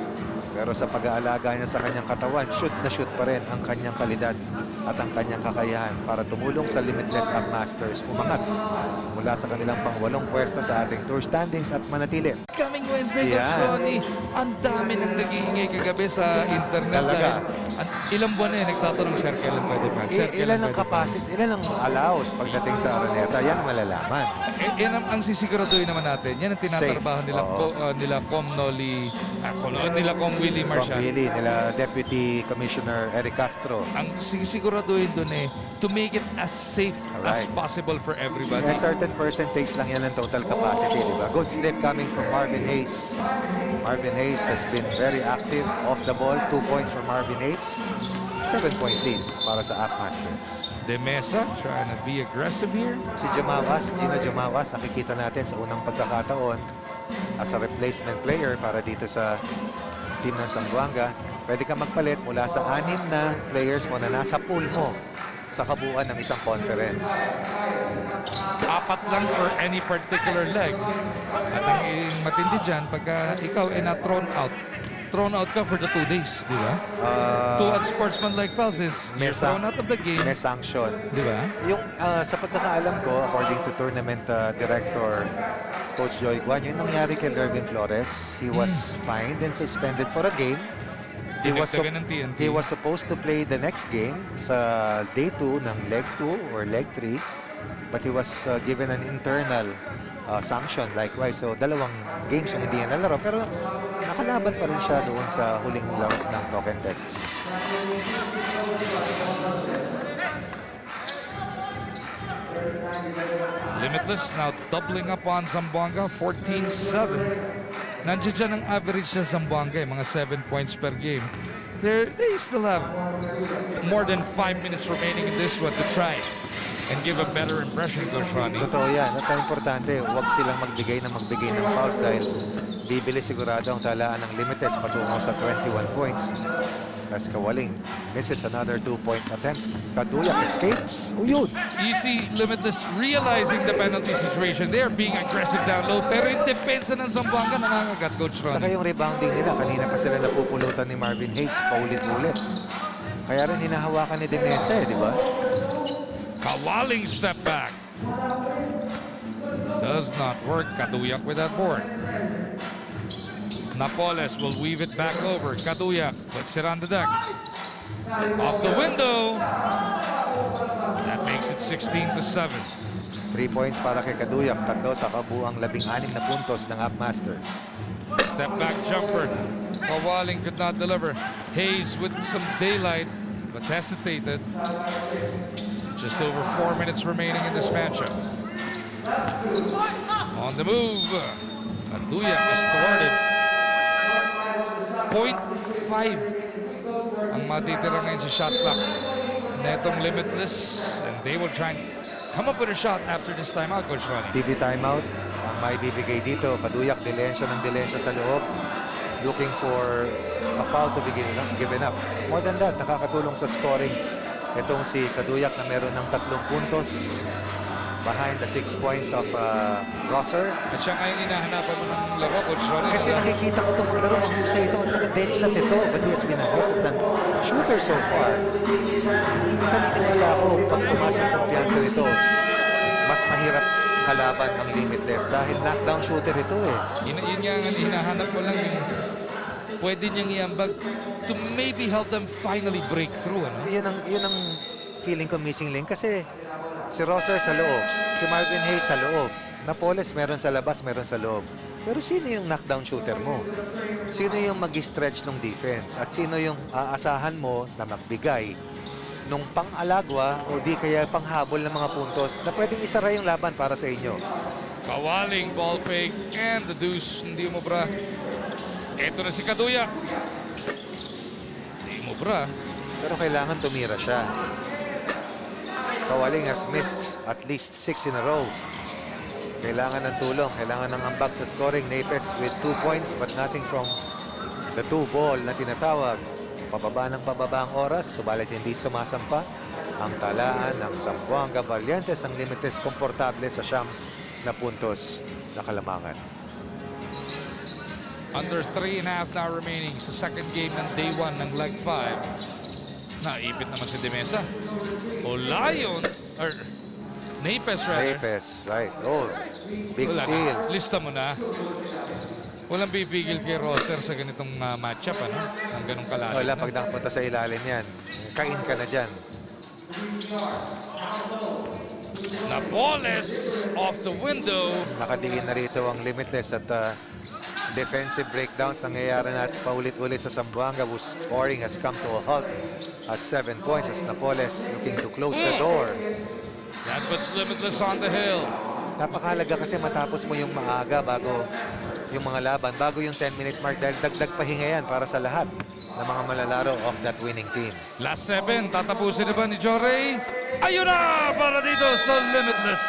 Pero sa pag-aalaga niya sa kanyang katawan, shoot na shoot pa rin ang kanyang kalidad at ang kanyang kakayahan para tumulong sa Limitless Up Masters umangat mula sa kanilang pang-8 pwesto sa ating tour standings at manatili. Coming Wednesday, Coach Yan. Ronnie, ang dami nang nag-iingay kagabi sa internet. Talaga. Ilang buwan na nagtatanong, Sir, kailan pwede fans? Sir, Ilan ang pwede capacity, ilan ang allowed pagdating sa Araneta, yan ang malalaman. fans? Yan ang sisiguraduhin naman natin. Yan ang tinatrabaho Safe. nila, Oo. nila Com Noli, nila Com Willie From Marshall. Willie, nila Deputy Commissioner Eric Castro. Ang sisiguraduhin dun to make it as safe as Alright. possible for everybody. A certain percentage lang yan ng total capacity, di ba? Good slip coming from Marvin Hayes. Marvin Hayes has been very active off the ball. 2 points for Marvin Hayes. 7-point lead para sa Upmasters. De Mesa trying to be aggressive here. Si Jumawas, Gino Jumawas, nakikita natin sa unang pagkakataon as a replacement player para dito sa team ng Zamboanga. Pwede ka magpalit mula sa 6 na players mo na nasa pool mo sa kabuuan ng isang conference. 4 lang for any particular leg. At ang matindi dyan, pagka ikaw ay na-thrown out ka for the 2 days, di ba? 2 at sportsman-like fouls is you're thrown out of the game, May sanction. di ba? Yung sa pagkakaalam ko, according to tournament director Coach Joy Guan, yung nangyari kay Lervin Flores, he was fined and suspended for a game. Dinagdagan ng TNT. He was supposed to play the next game sa day 2 ng leg 2 or leg 3, but he was given an internal sanction likewise. So 2 games yung hindi niya nalaro, pero nakalaban pa rin siya doon sa huling laro ng Token Decks. Limitless now doubling up on Zamboanga, 14-7. Nandiyan dyan ang average sa Zamboanga, mga 7 points per game. They still have more than 5 minutes remaining in this one to try and give a better impression, Coach Ronnie. Totoo yan. At ang importante, huwag silang magbigay ng fouls dahil bibili sigurado ang talaan ng Limites patungo sa 21 points. As Kawaling misses another 2-point attempt. Kaduyak escapes. Uyun! You see Limitless realizing the penalty situation. They're being aggressive down low, pero yung depensa ng Zamboanga nangangagat, Coach Saka Ronnie. yung rebounding nila, kanina pa sila napupulutan ni Marvin Hayes paulit-ulit. Kaya rin hinahawakan ni Demesa di ba? Kawaling step back. Does not work. Kaduyak with that board. Napoles will weave it back over. Kaduyak puts it on the deck. Off the window. That makes it 16-7. 3 points para kay Kaduyak. 3 sa kabuang 16 na puntos ng Upmasters. Step back jumper. Kawaling could not deliver. Hayes with some daylight, but hesitated. Just over 4 minutes remaining in this matchup. On the move. Kaduyak is thwarted. 0.5 ang matitira ngayon sa shot clock netong Limitless, and they will try and come up with a shot after this timeout, Coach Ronnie. TV timeout ang may bibigay dito. Kaduyak, dilensya sa loob. Looking for a foul to be given up. More than that, nakakatulong sa scoring itong si Kaduyak na meron ng 3 puntos behind the 6 points of Rosser. At siya nga yung hinahanapan mo ng laro, Coach Ronnie. Kasi nakikita ko itong laro, mahusay ito. At saka dead shot ito. But he has been a hesitant shooter so far. Naniniwala ako, pag tumas ang kumpiyansa nito, mas mahirap kalaban ng Limitless dahil knockdown shooter ito eh. Yun nga ang hinahanap mo lang yung pwede niyang iambag to maybe help them finally break through. Ano? Yun ang feeling ko missing link kasi si Rosser sa loob, si Marvin Hayes sa loob, Napoles meron sa labas, meron sa loob. Pero sino yung knockdown shooter mo? Sino yung mag-stretch ng defense? At sino yung aasahan mo na magbigay nung pang-alagwa o di kaya panghabol ng mga puntos na pwedeng isara yung laban para sa inyo? Kawaling ball fake and the deuce. Hindi umubra. Ito na si Kaduyak. Hindi umubra. Pero kailangan tumira siya. Kawaling has missed at least 6 in a row. Kailangan ng tulong. Kailangan ng ambag sa scoring. Napes with 2 points but nothing from the 2 ball na tinatawag. Pababa ng pababa ang oras. Subalit hindi sumasampa ang talaan ng Zamboanga Valientes. Ang Limites komportable sa 9 na puntos na kalamangan. Under 3.5 now remaining sa second game ng day 1 ng leg 5. Naipit naman si Demesa. O Lion, or Napes rather. Napes, right. Oh, big Wala steal. na. Lista mo na. Walang pipigil kay Rosser sa ganitong matchup, ano? Ang ganong kalalim. Wala, na. pag nakapunta sa ilalim yan, kain ka na dyan. Napoles off the window. Nakatingin na rito ang Limitless at defensive breakdowns nangyayari na paulit-ulit sa Zamboanga, whose scoring has come to a halt at 7 points as Napoles looking to close the door. That puts Limitless on the hill. Napakahalaga kasi matapos mo yung maaga bago yung mga laban, bago yung 10-minute mark dahil dagdag pahinga yan para sa lahat ng mga malalaro of that winning team. Last 7, tatapusin na ba ni Jorey? Ayun na para dito sa Limitless.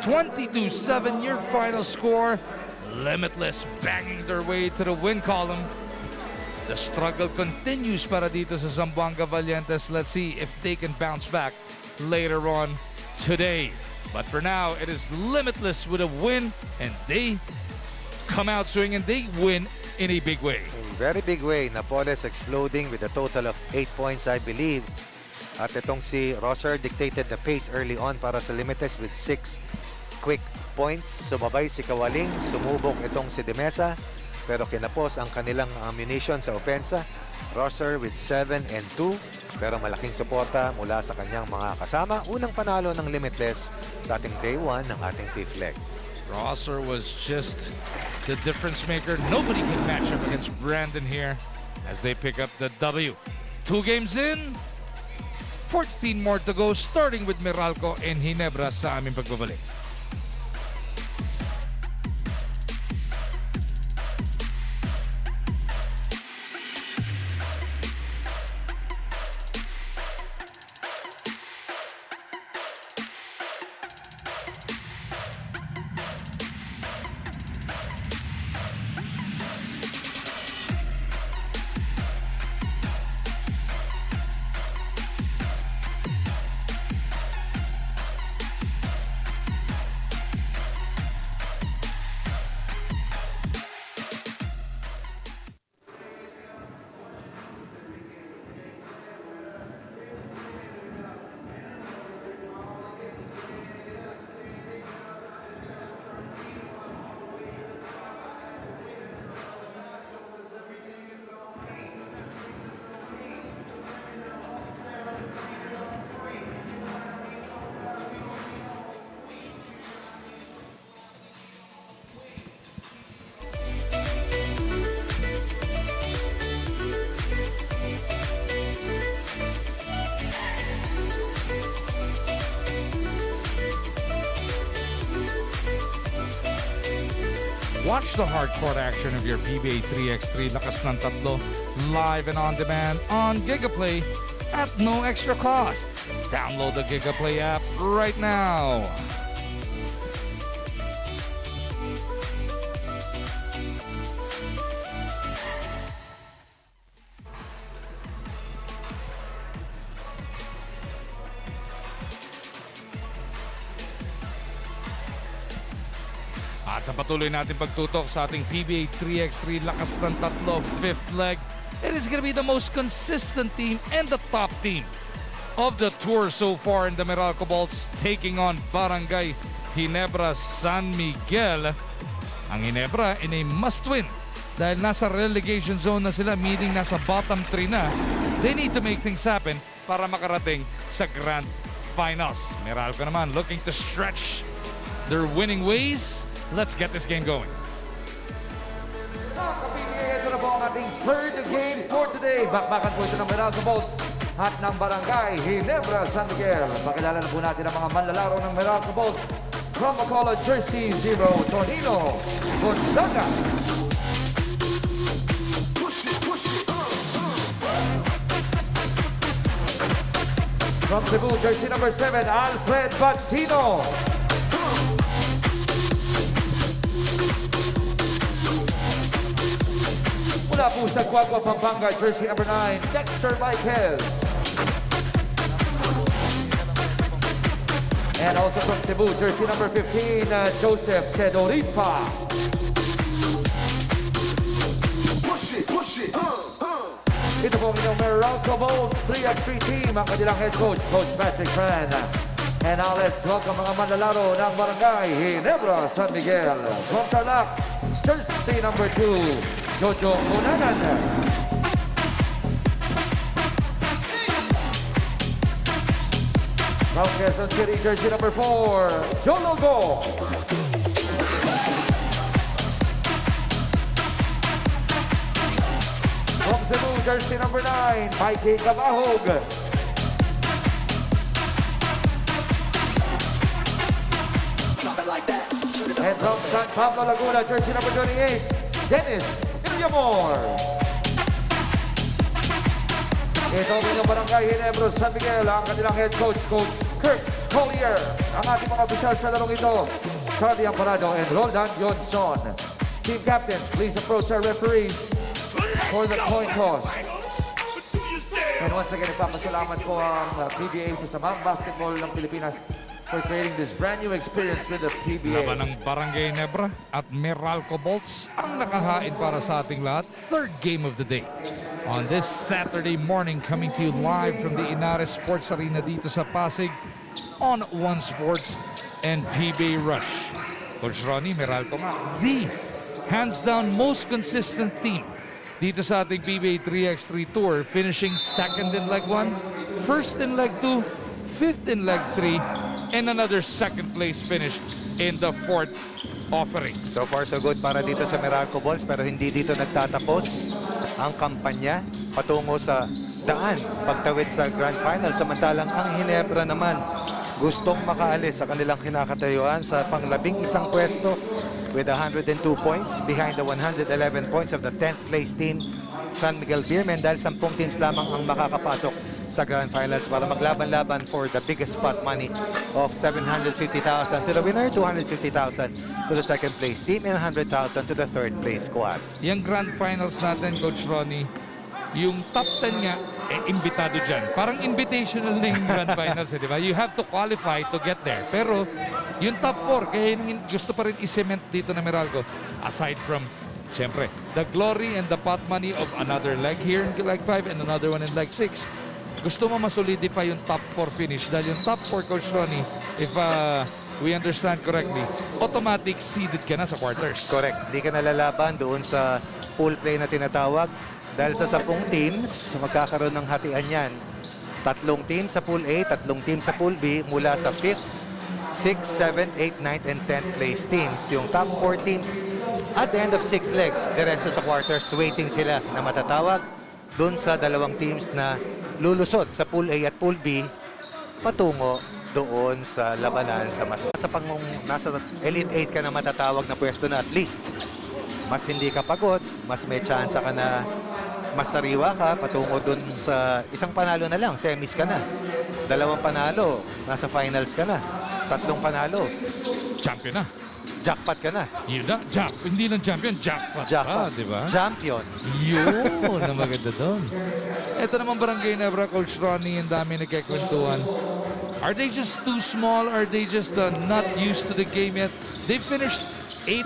22-7 your final score. Limitless banging their way to the win column. The struggle continues para dito sa Zamboanga Valientes. Let's see if they can bounce back later on today. But for now, it is Limitless with a win, and they come out swinging. They win in a big way. Very big way. Napoles exploding with a total of 8 points, I believe. At itong si Rosser dictated the pace early on para sa Limitless with 6 quick points. Sumabay si Kawaling, sumubok itong si Demesa, pero kinapos ang kanilang ammunition sa opensa. Rosser with 7 and 2, pero malaking suporta mula sa kanyang mga kasama. Unang panalo ng Limitless sa ating day 1 ng ating 5th leg. Rosser was just the difference maker. Nobody can match up against Brandon here as they pick up the W. 2 games in, 14 more to go, starting with Meralco and Ginebra sa aming pagbabalik. Watch the hardcore action of your Pba 3X3 Lakas ng Tatlo live and on demand on Gigaplay at no extra cost. Download the Gigaplay app right now. At sa patuloy natin pagtutok sa ating Pba 3X3 Lakas ng Tatlo 5th leg, it is going to be the most consistent team and the top team of the tour so far in the Meralco Bolts taking on Barangay Ginebra San Miguel. Ang Ginebra in a must-win dahil nasa relegation zone na sila, meaning nasa bottom 3 na. They need to make things happen para makarating sa Grand Finals. Meralco naman looking to stretch their winning ways. Let's get this game going. Ito na po ang ating third game for today. Bakbakan po ito ng Meralco Bolts at ng Barangay Ginebra San Miguel. Pakilala na po natin ang mga manlalaro ng Meralco Bolts. From Macaulay, Jersey 0, Tonino Gonzaga. From Cebu, Jersey number 7, Alfred Bantino. Mula po sa Guagua, Pampanga, jersey number 9, Dexter Michael. And also from Cebu, jersey number 15, Joseph Sedorifa. Ito po ang Meralco Bulls 3x3 team, ang kanilang head coach, Coach Patrick Tran. And now let's welcome mga manlalaro ng Barangay Ginebra, San Miguel. From Tarlac, jersey number 2, Jojo Unanan. From Quezon City, jersey number 4, Jolo Go. From Cebu, jersey number 9, Mikey Cabahog. And from San Pablo, Laguna, jersey number 28, Dennis Villamor. Ito ang inyong Barangay Ginebra, San Miguel, ang kanilang head coach, Coach Kirk Collier. Ang ating mga opisyal sa larong ito, Charlie Amparado and Roldan Johnson. Team captains, please approach our referees for the coin toss. And once again, ipapasalamat ko ang PBA sa Samang Basketball ng Pilipinas for creating this brand new experience with the PBA. Laban ng Barangay Ginebra at Meralco Bolts ang nakahain para sa ating lahat. Third game of the day. On this Saturday morning, coming to you live from the Inares Sports Arena dito sa Pasig on One Sports and PBA Rush. Coach Ronnie, Meralco nga, the hands-down most consistent team dito sa ating PBA 3x3 Tour, finishing second in leg 1, first in leg 2, fifth in leg 3, and another second place finish in the fourth offering. So far so good para dito sa Meralco Bulls, pero hindi dito nagtatapos ang kampanya patungo sa daan pagtawid sa Grand Final. Samantalang ang Ginebra naman gustong makaalis sa kanilang kinakatayuan sa pang-11 pwesto with 102 points behind the 111 points of the 10th place team, San Miguel Beermen, dahil 10 teams lamang ang makakapasok sa Grand Finals para maglaban-laban for the biggest pot money of 750,000 to the winner, 250,000 to the second place team, and 100,000 to the third place squad. Yung Grand Finals natin, Coach Ronnie, yung top 10 nga, imbitado dyan. Parang invitational na yung Grand Finals, di ba? You have to qualify to get there. Pero yung top 4, kaya yung gusto pa rin i-cement dito na Meralco, aside from, syempre, the glory and the pot money of another leg here in leg 5 and another one in leg 6. Gusto mo masolidify yung top 4 finish dahil yung top 4, Coach Ronnie, if we understand correctly, automatic seeded ka na sa quarters. Correct. Di ka nalalaban doon sa pool play na tinatawag. Dahil sa 10 teams, magkakaroon ng hatian yan. 3 teams sa Pool A, 3 teams sa Pool B mula sa 5th, 6th, 7th, 8th, 9th, and 10th place teams. Yung top 4 teams at the end of 6 legs, diretso sa quarters, waiting sila na matatawag doon sa 2 teams na lulusot sa Pool A at Pool B patungo doon sa labanan sa nasa Elite 8 ka na matatawag na pwesto na at least. Mas hindi ka pagod, mas may chance ka na mas sariwa ka patungo dun sa isang panalo na lang, semis ka na. 2 panalo, nasa finals ka na. 3 panalo, Champion na. jackpot ka na. Yun na, hindi lang champion, jackpot. Jackpot, Di ba? champion. Yun, na maganda doon. Ito naman Barangay Ginebra, Coach Ronnie, ang dami nagkikwentuhan. Are they just too small? Are they just not used to the game yet? They finished 8,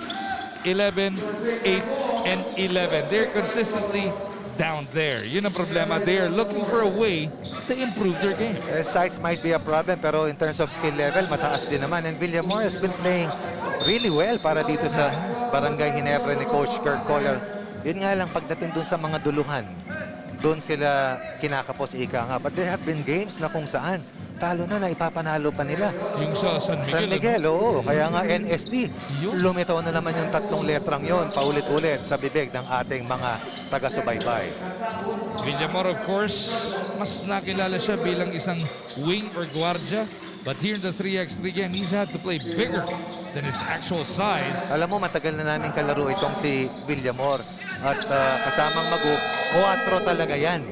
11, 8, and 11. They're consistently down there. Yun ang problema. They are looking for a way to improve their game. Size might be a problem, pero in terms of skill level, mataas din naman. And Villamor has been playing really well para dito sa Barangay Ginebra ni Coach Kirk Collier. Yun nga lang, pagdating dun sa mga duluhan, dun sila kinakapos ika nga. But there have been games na kung saan talo na ipapanalo pa nila. Yung sa San Miguel. San Miguel, oo. Kaya nga NSD, Yun. lumitaw na naman yung 3 letrang yon paulit-ulit sa bibig ng ating mga taga-subaybay. Villamor, of course, mas nakilala siya bilang isang wing or guardia. But here in the 3x3 game, he's had to play bigger than his actual size. Alam mo, matagal na namin kalaro itong si Villamor. At kasamang Magu, 4 talaga yan.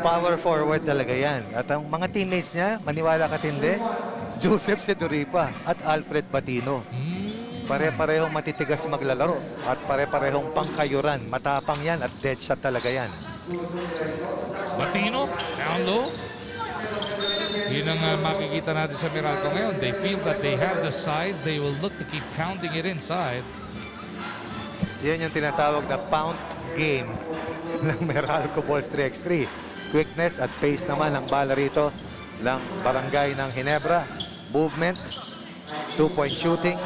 Power forward talaga yan. At ang mga teammates niya, maniwala ka tindi, Joseph Seduripa at Alfred Batino. Pare-parehong matitigas maglalaro at pare-parehong pangkayuran. Matapang yan at dead shot talaga yan. Batino, down low. Yun ang makikita natin sa Meralco ngayon. They feel that they have the size. They will look to keep pounding it inside. Yan yung tinatawag na pound game ng Meralco Balls 3x3. Quickness at pace naman ang bala rito ng Barangay ng Ginebra. Movement, 2-point shooting,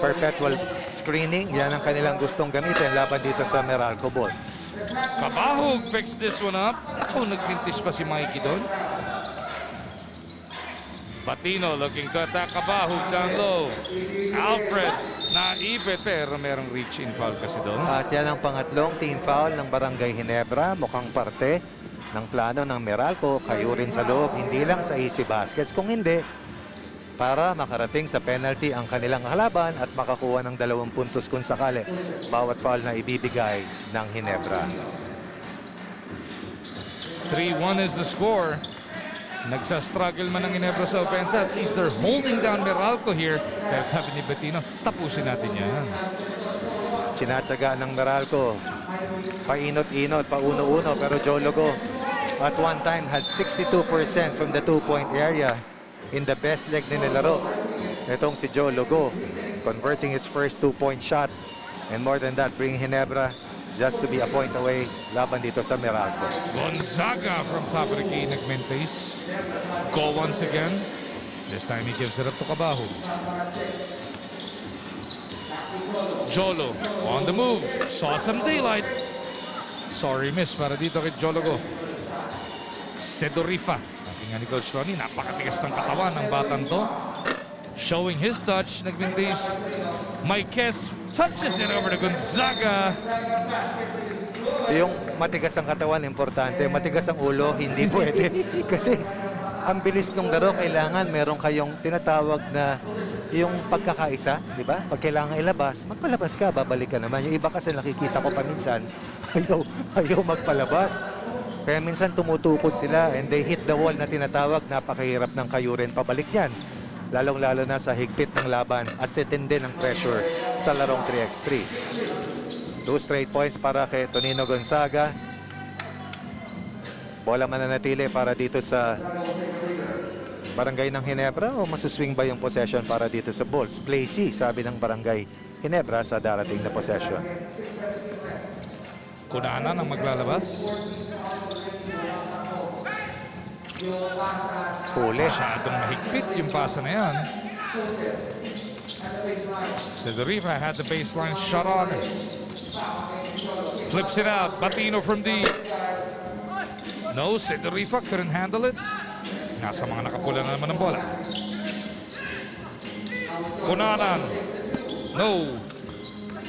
perpetual screening. Yan ang kanilang gustong gamitin laban dito sa Meralco Balls. Kabahog picks this one up. Ako, nagpintis pa si Mikey doon. Patino looking to attack Kabahog down low. Alfred naipit pero merong reach-in foul kasi doon. At yan ang pangatlong team foul ng Barangay Ginebra. Mukhang parte ng plano ng Meralco. Kayo rin sa loob, hindi lang sa easy baskets. Kung hindi, para makarating sa penalty ang kanilang halaban at makakuha ng 2 puntos kung sakali bawat foul na ibibigay ng Ginebra. 3-1 is the score. Nagsa-struggle man ang Ginebra sa opensa. At least they're holding down Meralco here. Pero sabi ni Bettino, tapusin natin yan. Sinatsaga ng Meralco. Painot-inot, pauno-uno. Pero Jologo at one time had 62% from the 2-point area in the best leg na nilaro. Itong si Jologo converting his first 2-point shot. And more than that, bringing Ginebra just to be a point away laban dito sa Meralco. Gonzaga from top of the key, nag-maintains. Go once again. This time he gives it up to Kabahog. Jolo on the move. Saw some daylight. Sorry miss para dito kay Jologo. Sedorifa. Sabi nga ni Coach Ronnie, napakatigas ng katawan ng batang to. Showing his touch, nag-maintains. Maikes touches it over to Gonzaga. Yung matigas ang katawan, importante. Matigas ang ulo, hindi pwede. Kasi ang bilis ng laro, kailangan meron kayong tinatawag na yung pagkakaisa, di ba? Pag kailangan ilabas, magpalabas ka, babalik ka naman. Yung iba kasi nakikita ko pa minsan, ayaw magpalabas. Kaya minsan tumutukod sila and they hit the wall na tinatawag, napakahirap ng kayurin pabalik yan. Lalong-lalo na sa higpit ng laban at sa tindi ng pressure sa larong 3x3. 2 straight points para kay Tonino Gonzaga. Bola mananatili para dito sa Barangay ng Ginebra o masuswing ba yung possession para dito sa Bulls? Play C, sabi ng Barangay Ginebra sa darating na possession. Kunanan ang maglalabas. Huli. Masyadong mahigpit yung pasa na yan. Sedorifa had the baseline shot on. Flips it out. Batino from deep. No, Sedorifa couldn't handle it. Nasa mga nakapula na naman ng bola. Kunanan. No.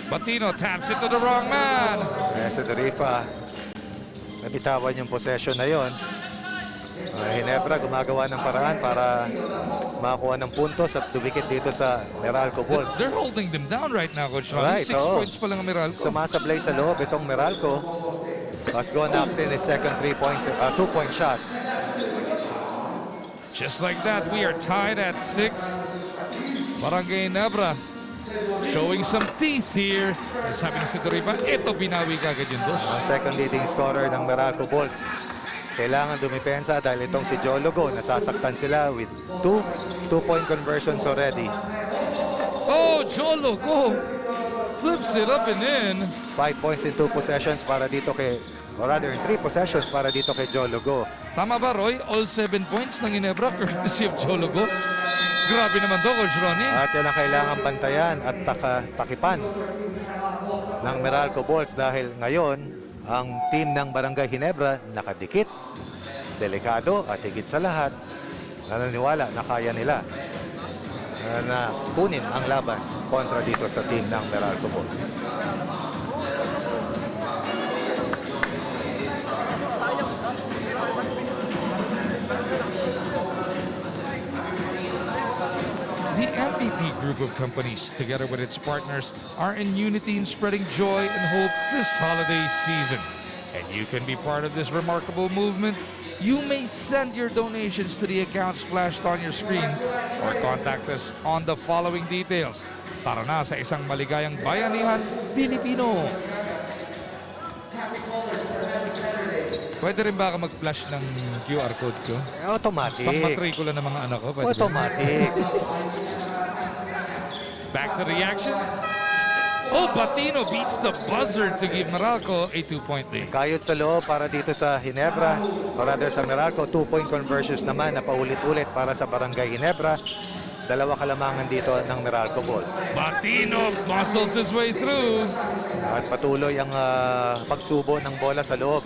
Batino taps it to the wrong man. Kaya sa Derifa, nabitawan yung possession na yon. Ginebra gumagawa ng paraan para makakuha ng puntos at dumikit dito sa Meralco Bulls. They're holding them down right now, Coach Ronnie. Right, 6 oo. points pa lang ang Meralco. Sumasablay sa loob itong Meralco. Has gone up in his second 2-point shot. Just like that, we are tied at 6. Barangay Ginebra showing some teeth here. Sabi ni Sedorifa, ito binawi kagad yung dos. Ang second leading scorer ng Meralco Bulls. Kailangan dumipensa dahil itong si Jologo, nasasaktan sila with 2-point conversions already. Oh, Jolo, go! Flips it up and in. 5 points in 2 possessions para dito kay, or rather in 3 possessions para dito kay Jologo. Tama ba, Roy? All 7 points ng Ginebra courtesy of Jolo, go. Grabe naman to, Coach Ronnie. At yan ang kailangan bantayan at takipan ng Meralco Bulls dahil ngayon ang team ng Barangay Ginebra nakadikit, delikado at higit sa lahat naniniwala na kaya nila na kunin ang laban kontra dito sa team ng Meralco Bulls. The MVP group of companies, together with its partners, are in unity in spreading joy and hope this holiday season. And you can be part of this remarkable movement. You may send your donations to the accounts flashed on your screen or contact us on the following details. Tara na sa isang maligayang bayanihan Pilipino. Pwede rin ba ako mag-flash ng QR code ko? Automatic. Pang-matrikula ng mga anak ko. Pwede ba? Automatic. Back to the action. Oh, Batino beats the buzzer to give Meralco a 2-point lead. Kayod sa loob para dito sa Ginebra, or rather sa Meralco. 2-point conversions naman na paulit-ulit para sa Barangay Ginebra. Dalawa kalamangan dito ng Meralco Bolts. Batino muscles his way through. At patuloy ang pagsubo ng bola sa loob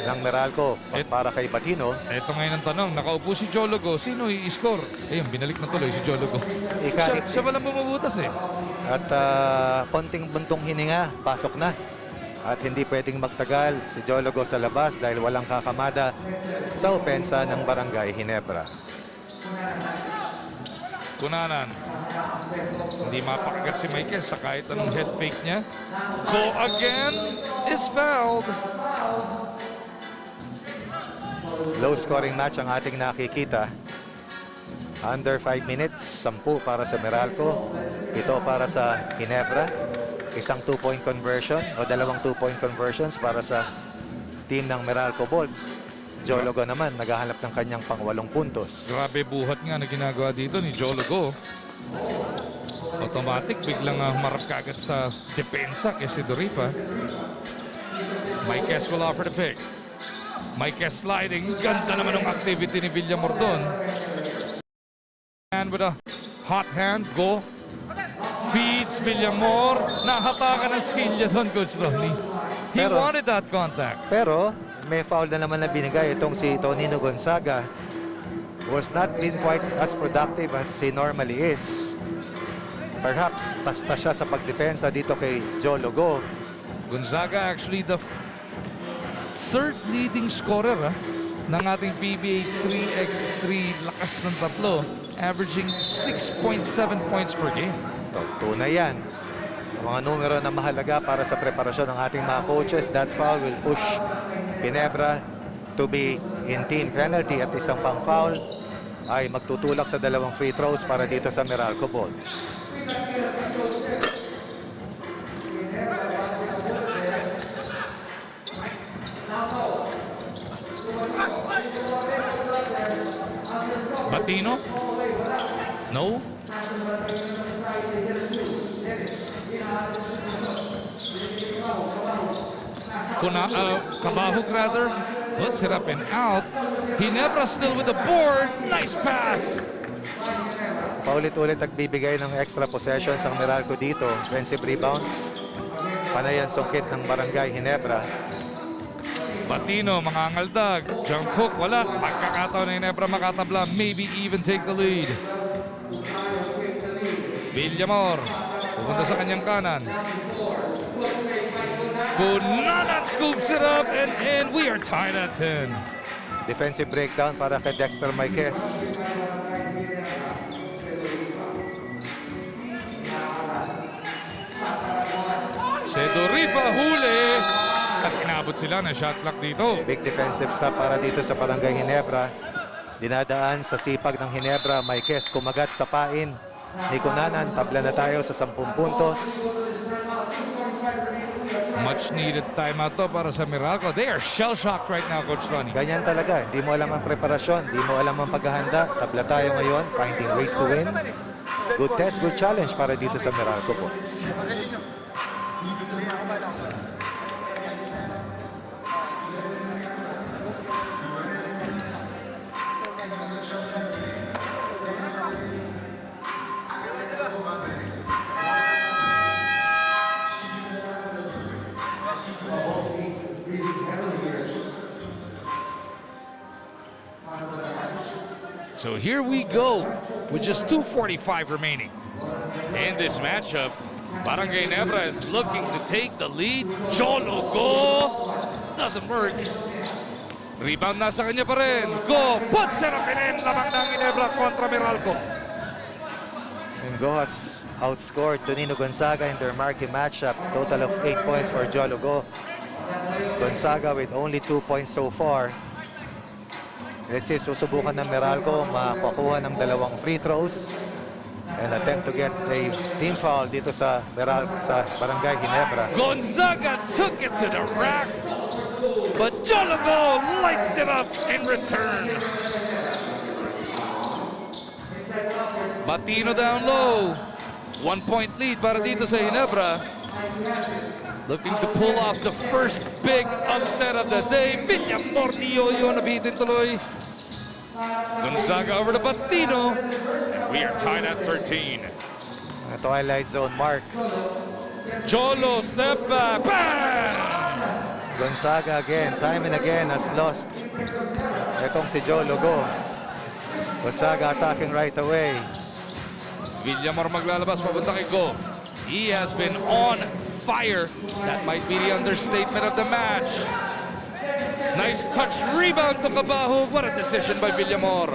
ng Meralco para kay Batino. Ito ngayon ang tanong, nakaupo si Jologo, sino i-score? Ayun, binalik na tuloy si Jologo. Siya palang bumubutas eh. At konting buntong hininga, pasok na. At hindi pwedeng magtagal si Jologo sa labas dahil walang kakamada sa opensa ng Barangay Ginebra. Kunanan. Hindi mapakagat si Michael sa kahit anong head fake niya. Go again is fouled. Low scoring match ang ating nakikita. Under 5 minutes, 10 para sa Meralco, 7 para sa Ginebra. Isang 2-point conversion o dalawang 2-point conversions para sa team ng Meralco Bolts. Jologo naman naghahanap ng kanyang pang-8 puntos. Grabe buhat nga na ginagawa dito ni Jologo. Automatic, biglang humarap kaagad sa depensa kay Sidoripa. Mike will offer the pick. Mike sliding. Ganda naman ng activity ni Villamor doon. And with a hot hand, go. Feeds Villamor. Nahatakan ng skill niya doon, Coach Ronnie. He wanted that contact. Pero may foul na naman na binigay itong si Tonino Gonzaga. Was not been quite as productive as he normally is. Perhaps tasta siya sa pagdepensa dito kay Jologo. Gonzaga actually the third leading scorer ng ating Pba 3X3 lakas ng tatlo, averaging 6.7 points per game. Tunay yan. Mga numero na mahalaga para sa preparasyon ng ating mga coaches. That foul will push Ginebra to be in team penalty at isang pang foul ay magtutulak sa dalawang free throws para dito sa Meralco Bolts. Batino? No? Kabahug rather. Puts it up and out. Ginebra still with the board. Nice pass. Paulit-ulit nagbibigay ng extra possessions ang Meralco dito. Offensive rebounds. Panay ang sungkit ng Barangay Ginebra. Batino, mga angaldag. Jump hook, wala. Pagkakataon ng Ginebra makatabla. Maybe even take the lead. Villamor. Pupunta sa kanyang kanan. Kunanan scoops it up and we are tied at 10. Defensive breakdown para kay Dexter Marquez. Sidoripa huli. At inabot sila na shot clock dito. Big defensive stop para dito sa Barangay Ginebra. Dinadaan sa sipag ng Ginebra. Marquez kumagat sa pain ni Kunanan. Tabla na tayo sa 10 puntos. Much needed timeout to para sa Meralco. They are shell-shocked right now, Coach Ronnie. Ganyan talaga. Hindi mo alam ang preparasyon. Hindi mo alam ang paghahanda. Tabla tayo ngayon. Finding ways to win. Good test, good challenge para dito sa Meralco po. So here we go with just 2:45 remaining. In this matchup, Barangay Ginebra is looking to take the lead. Cholo, go! Doesn't work. Rebound na sa kanya pa rin. Go! Puts it up and in. Lamang ng Ginebra kontra Meralco. And Go has outscored Tonino Gonzaga in their marquee matchup. Total of 8 points for Jolo Go. Gonzaga with only 2 points so far. Let's see, susubukan ng Meralco makakuha ng dalawang free throws and attempt to get a team foul dito sa sa Barangay Ginebra. Gonzaga took it to the rack, but Jologo lights it up in return. Batino down low. 1 point lead para dito sa Ginebra. Looking to pull off the first big upset of the day. Villamor Dioyo nabitin tuloy. Gonzaga over to Batino. We are tied at 13. Twilight zone mark. Jolo, step back. Bang! Gonzaga again, time and again has lost. Itong si Joe Logo. Gonzaga attacking right away. Villamor maglalabas papunta kay Go. He has been on fire. That might be the understatement of the match. Nice touch rebound to Kabahog. What a decision by Villamor.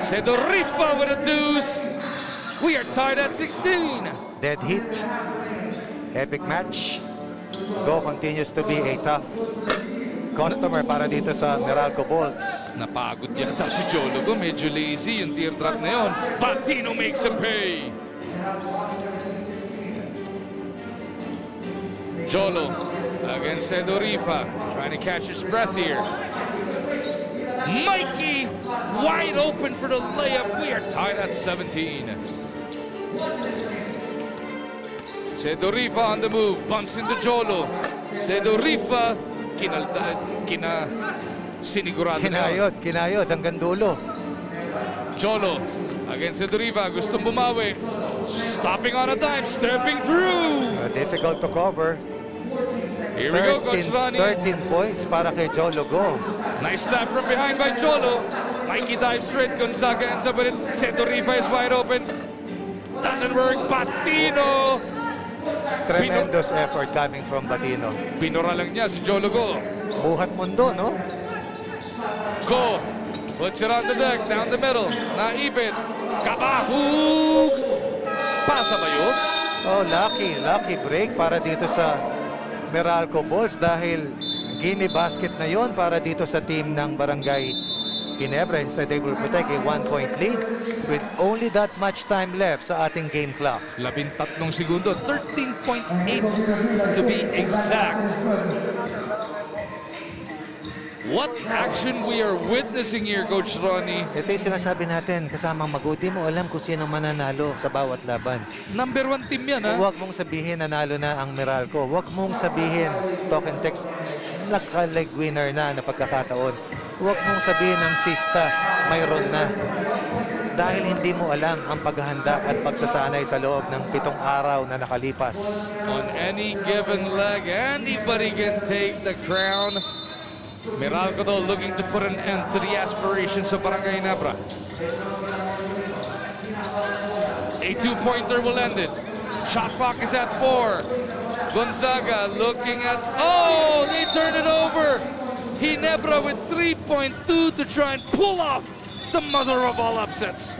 Sedorifa with a deuce. We are tied at 16. Dead heat. Epic match. Go continues to be a tough customer para dito sa Meralco Bolts. Napagod yata si Jolo Go. Medyo lazy yung teardrop na yun. Batino makes him pay. Jolo against Sedorifa. Trying to catch his breath here. Mikey wide open for the layup. We are tied at 17. Sedorifa on the move. Bumps into Jolo. Sedorifa sinigurado na yun. Kinayod hanggang dulo. Jolo against Sedorifa. Gustong bumawi. Stopping on a dime. Stepping through. Difficult to cover. Here we go, Coach Ronnie. 13 points para kay Joe Logo. Nice stab from behind by Jolo. Mikey dives straight. Gonzaga ends up with it. Sedorifa is wide open. Doesn't work. Batino. Tremendous effort coming from Batino. Pinura lang niya si Jolo Go. Buhat mundo, no? Go. Puts it on the deck. Down the middle. Naipit. Kabahug. Pasa ba yun? Oh, lucky break para dito sa Meralco Bulls dahil gimme basket na yon para dito sa team ng Barangay Ginebra. Instead, they will protect a 1-point lead with only that much time left sa ating game clock. 13 segundo. 13.8 to be exact. What action we are witnessing here, Coach Ronnie. Ito yung sinasabi natin, kasamang Magudi mo, alam kung sino mananalo sa bawat laban. Number 1 team yan, ha? Huwag mong sabihin nanalo na ang Meralco. Huwag mong sabihin, talk and text, naka-leg winner na pagkakataon. Huwag mong sabihin ng sista, mayroon na. Dahil hindi mo alam ang paghahanda at pagsasanay sa loob ng 7 araw na nakalipas. On any given leg, anybody can take the crown. Meralco though looking to put an end to the aspirations of Barangay Ginebra. A 2-pointer will end it. Shot clock is at 4. Gonzaga looking at, oh, they turn it over. Ginebra with 3.2 to try and pull off the mother of all upsets.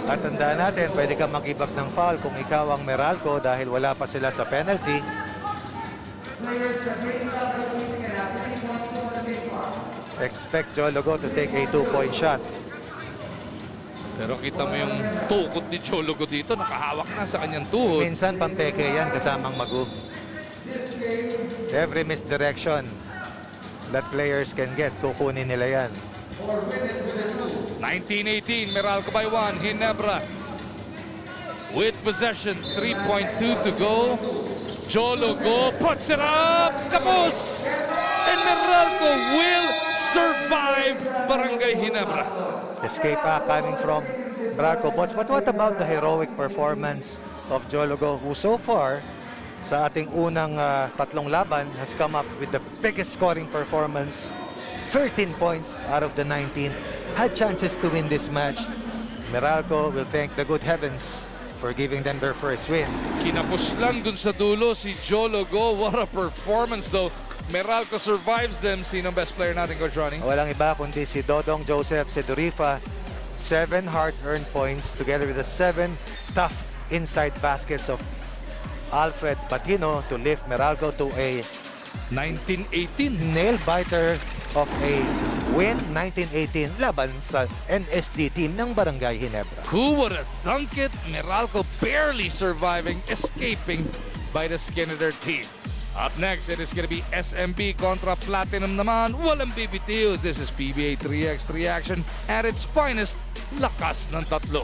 At tandaan natin, pwede kang mag-give up ng foul kung ikaw ang Meralco dahil wala pa sila sa penalty. Expect Joe Logo to take a 2-point shot. Pero kita mo yung tukod ni Jolo Go dito, nakahawak na sa kanyang tuhod. Minsan pampeke yan kasamang Magu. Every misdirection that players can get, kukunin nila yan. 19-18, Meralco by 1, Ginebra with possession, 3.2 to go. Jolo Go puts it up, kapos! And Meralco will survive Barangay Ginebra. Escape coming from Meralco Bots. But what about the heroic performance of Jolo Go, who so far sa ating unang 3 laban has come up with the biggest scoring performance, 13 points out of the 19, had chances to win this match. Meralco will thank the good heavens for giving them their first win. Kinapos lang dun sa dulo si Jolo Go. What a performance though. Meralco survives them. Sinong best player natin, Coach Ronnie? Walang iba kundi si Dodong Joseph Sedorifa. 7 hard-earned points together with the 7 tough inside baskets of Alfred Batino to lift Meralco to a 19-18. nail-biter of a win, 1918 laban sa NSD team ng Barangay Ginebra. Who would have thunk it? Meralco barely surviving, escaping by the skin of their teeth. Up next, it is going to be SMB kontra Platinum naman. Walang BBTO. This is Pba 3X3 action at its finest. Lakas ng tatlo.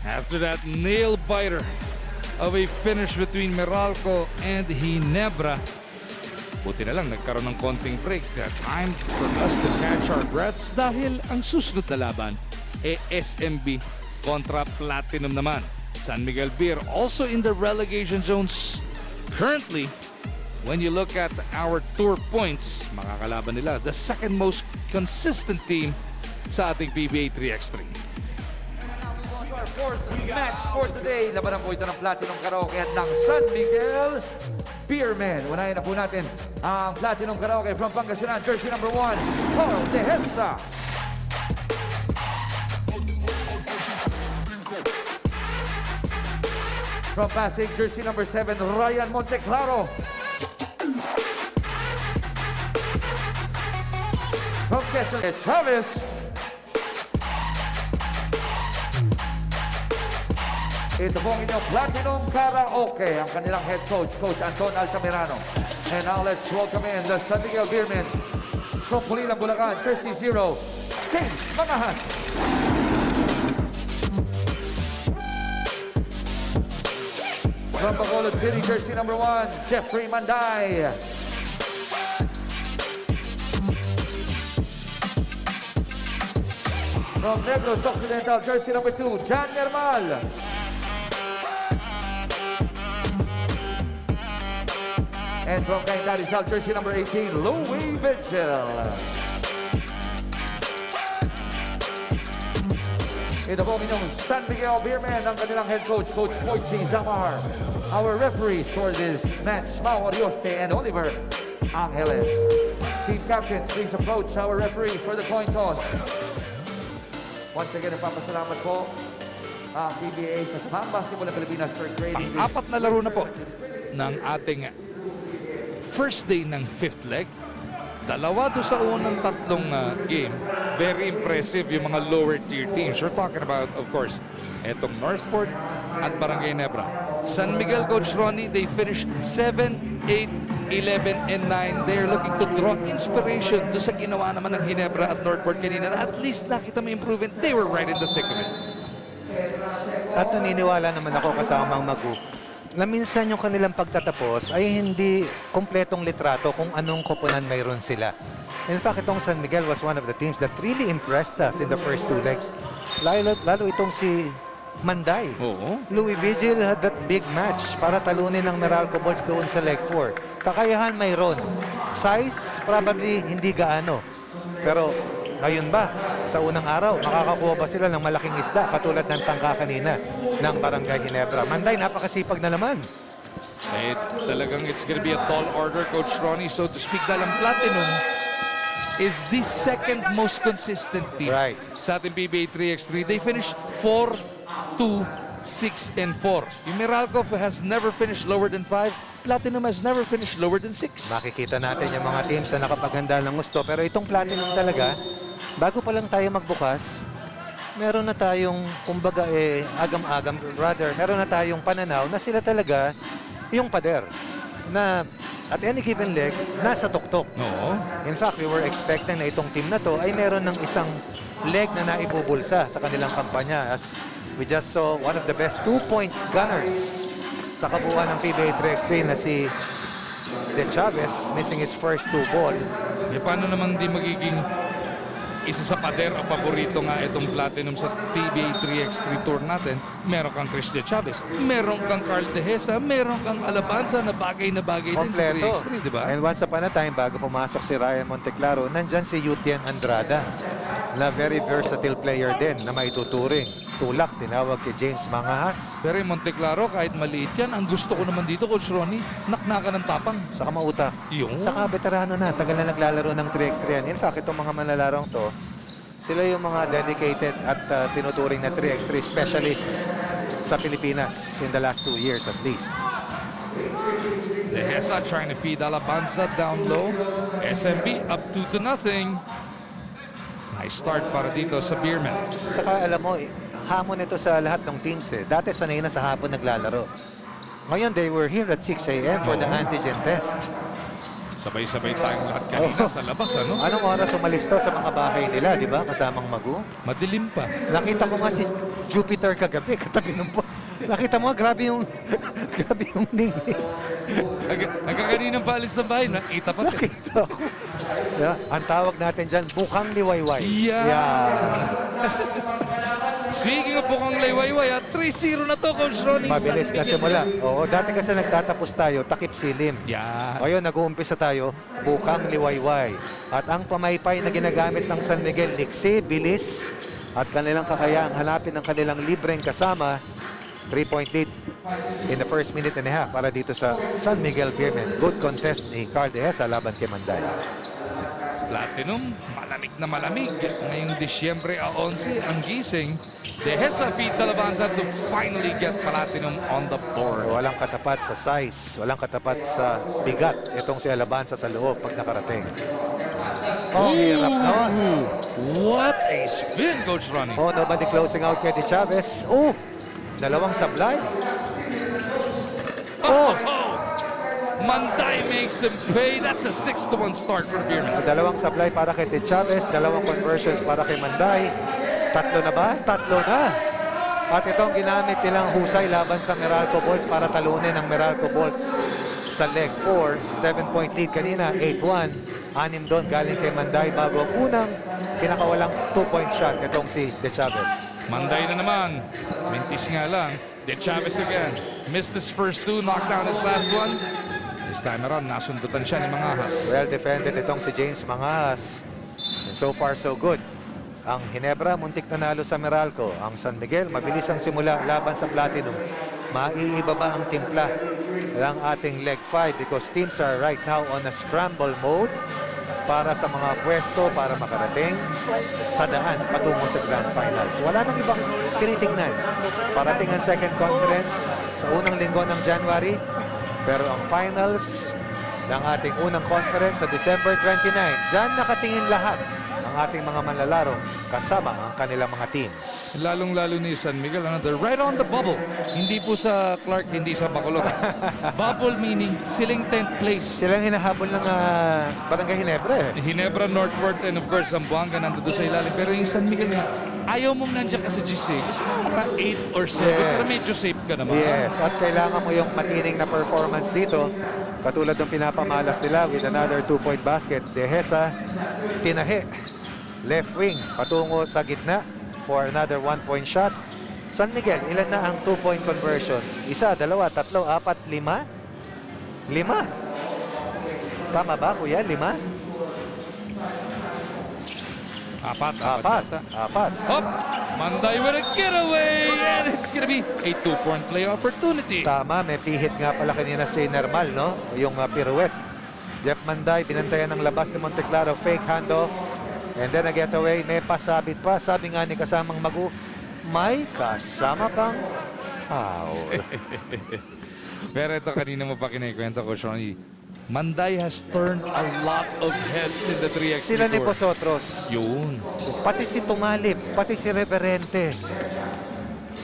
After that nail biter of a finish between Meralco and Ginebra, buti na lang nagkaroon ng konting break. Time for us to catch our breaths dahil ang susunod na laban SMB kontra Platinum naman. San Miguel Beer also in the relegation zones currently. When you look at our tour points, makakalaban nila the second most consistent team sa ating PBA 3x3. Our fourth match for today. Labanan po ito ng Platinum Karaoke at ng San Miguel Beermen. Unahin na po natin ang Platinum Karaoke from Pangasinan. Jersey number 1, Paul Tehesa. From Pasig, jersey number 7, Ryan Monteclaro. From Quezon, Chavez. Ito po ang inyong Platinum Karaoke, ang kanilang head coach, Coach Anton Altamirano. And now let's welcome in the San Miguel Beermen from Pulilan, Bulacan, jersey 0, James Mangahas. From Bacolod City, jersey number 1, Jeffrey Manday. From Negros Occidental, jersey number 2, John Nermal. And from Cainta Rizal, jersey number 18, Louis Vigil. Ito po ang inyong San Miguel Beermen, ang kanilang head coach, Coach Moisey Zamar. Our referees for this match, Mau Arioste and Oliver Angeles. Team captains, please approach our referees for the coin toss. Once again, nagpapasalamat po ang PBA sa Samang Basketball ng Pilipinas for creating this. Apat na laro na po ng ating first day ng fifth leg. Dalawa do sa unang tatlong game. Very impressive yung mga lower tier teams. We're talking about, of course, etong Northport at Barangay Nebra. San Miguel, Coach Ronnie, they finished 7, 8, 11, and 9. They're looking to draw inspiration do sa ginawa naman ng Ginebra at Northport kanina na at least nakita may improvement. They were right in the thick of it. At naniniwala naman ako kasama ang Magu na minsan yung kanilang pagtatapos ay hindi kompletong litrato kung anong koponan mayroon sila. In fact, itong San Miguel was one of the teams that really impressed us in the first two legs. Lalo itong si Manday. Oo. Louis Vigil had that big match para talunin ng Meralco Bulls doon sa leg 4. Kakayahan mayroon. Size, probably hindi gaano. Pero ngayon ba, sa unang araw, makakakuha ba sila ng malaking isda katulad ng tangka kanina ng Barangay Ginebra? Manday, napakasipag na naman. Eh, talagang it's gonna be a tall order, Coach Ronnie. So to speak, dalang Platinum is the second most consistent team Right. sa ating PBA 3x3. They finished 4, 2, 6, and 4. Yung Meralco has never finished lower than 5. Platinum has never finished lower than 6. Makikita natin yung mga teams na nakapaghanda ng gusto. Pero itong Platinum talaga, bago pa lang tayo magbukas, meron na tayong, kumbaga agam-agam, rather, meron na tayong pananaw na sila talaga yung pader na at any given leg, nasa tuktok. Oo. In fact, we were expecting na itong team na to ay meron ng isang leg na naibubulsa sa kanilang kampanya. As we just saw one of the best two-point gunners sa kabuuan ng PBA 3x3 na si De Chavez, missing his first 2 ball. E paano naman di magiging isa sa pader o paborito nga itong Platinum sa PBA 3x3 tour natin? Meron kang Chris De Chavez, meron kang Carl Tehesa, meron kang Alabanza na bagay din sa Kompleto. 3x3, di ba? And once upon a time, bago pumasok si Ryan Monteclaro, nandyan si Yutian Andrada na very versatile player din na maituturing. Tulak, tinawag kay James Mangahas. Pero yung Monteclaro, kahit maliit yan, ang gusto ko naman dito, Coach Ronnie, naknakan ng tapang. Saka mautak. Yung Saka veterano na, tagal na naglalaro ng 3x3 yan. In fact, itong mga manlalarong to, sila yung mga dedicated at tinuturing na 3x3 specialists sa Pilipinas in the last 2 years at least. Tehesa trying to feed Alabanza down low. SMB up 2-0. Nice start para dito sa Beermen. Saka alam mo, hamon ito sa lahat ng teams eh. Dati sanay na sa hapon naglalaro. Ngayon, they were here at 6 a.m. for the antigen test. Sabay-sabay tayong lahat kanina sa labas, ano? Anong oras umalis to sa mga bahay nila, di ba? Kasamang Magu. Madilim pa. Nakita ko nga si Jupiter kagabi, katabi ng nakita mo, grabe yung grabe yung ningning. Hanggang kaninang paalis ng bahay, nakita pa rin. Nakita ko. Yeah, ang tawag natin dyan, bukang liwayway. Yeah. Speaking of bukang liwayway, 3-0 na to, Coach Ronnie. Mabilis na simula. Oo, dati kasi nagtatapos tayo, takip silim. Yeah. Ngayon, nag-uumpisa tayo, bukang liwayway. At ang pamaypay na ginagamit ng San Miguel, liksi, bilis, at kanilang kakayaang hanapin ng kanilang libreng kasama, 3-point lead in the first minute and a half para dito sa San Miguel Beermen. Good contest ni Carl Dehesa laban kay Manday. Platinum, malamig na malamig. Ngayong Disyembre 11, ang gising. Dehesa feeds Alabanza to finally get Platinum on the board. Walang katapat sa size, walang katapat sa bigat itong si Alabanza sa loob pag nakarating. Oh, hirap na. What a spin, Coach Ronnie. Oh, nobody closing out kay De Chavez. Oh, dalawang sablay. Oh! Manday makes him pay. That's a 6-1 start for Beerman. Dalawang sablay para kay De Chavez, dalawang conversions para kay Manday. Tatlo na ba? Tatlo na. At itong ginamit nilang husay laban sa Meralco Bolts para talunin ang Meralco Bolts sa leg 4. 7-point lead kanina, 8-1. 6 doon galing kay Manday bago ang unang pinakawalang 2-point shot itong si De Chavez. Manday na naman. Mintis nga lang. De Chavez again. Missed his first two, knocked down his last one. This time around, nasundutan siya ni Mangahas. Well defended itong si James Mangahas. And so far so good. Ang Ginebra, muntik na nalo sa Meralco. Ang San Miguel, mabilis ang simula laban sa Platinum. Maiiba ba ang timpla ng ating leg 5 because teams are right now on a scramble mode para sa mga pwesto para makarating sa daan patungo sa Grand Finals. Wala nang ibang tinitingnan. Parating ang second conference sa unang linggo ng January. Pero ang finals ng ating unang conference sa December 29, dyan nakatingin lahat ang ating mga manlalaro kasama ang kanilang mga teams. Lalong-lalo ni San Miguel, they're right on the bubble. Hindi po sa Clark, hindi sa Bacolod. Bubble meaning siling 10th place. Silang hinahabol ng Barangay Ginebra eh. Ginebra, Northport, and of course, Zamboanga nandun sa ilalim. Pero yung San Miguel nga, ayaw mong nandiyan ka sa G6. Gusto mo mga 8 or 7, pero medyo safe ka naman. Yes, at kailangan mo yung matining na performance dito. Katulad ng pinapamalas nila with another 2-point basket. Dehesa, tinahe. Left wing, patungo sa gitna for another 1-point shot. San Miguel, ilan na ang 2-point conversions? 1, 2, 3, 4, 5? 5. Tama ba, kuya? 5? 4. 4. Up! Manday with a getaway! And it's gonna be a 2-point play opportunity. Tama, may pihit nga pala kanina si Nermal, no? Yung pirouette. Jeff Manday, binantayan ng labas ni Monteclaro, fake handoff. And then a getaway, may pasabit pa. Sabi nga ni kasamang Magu, may kasama pang foul. Pero ito kanina mo pa kinikwento ko, Shawnee. Manday has turned a lot of heads in the 3x3 Sila ni tour. Posotros. Yun. Pati si Tumalip, pati si Reverente.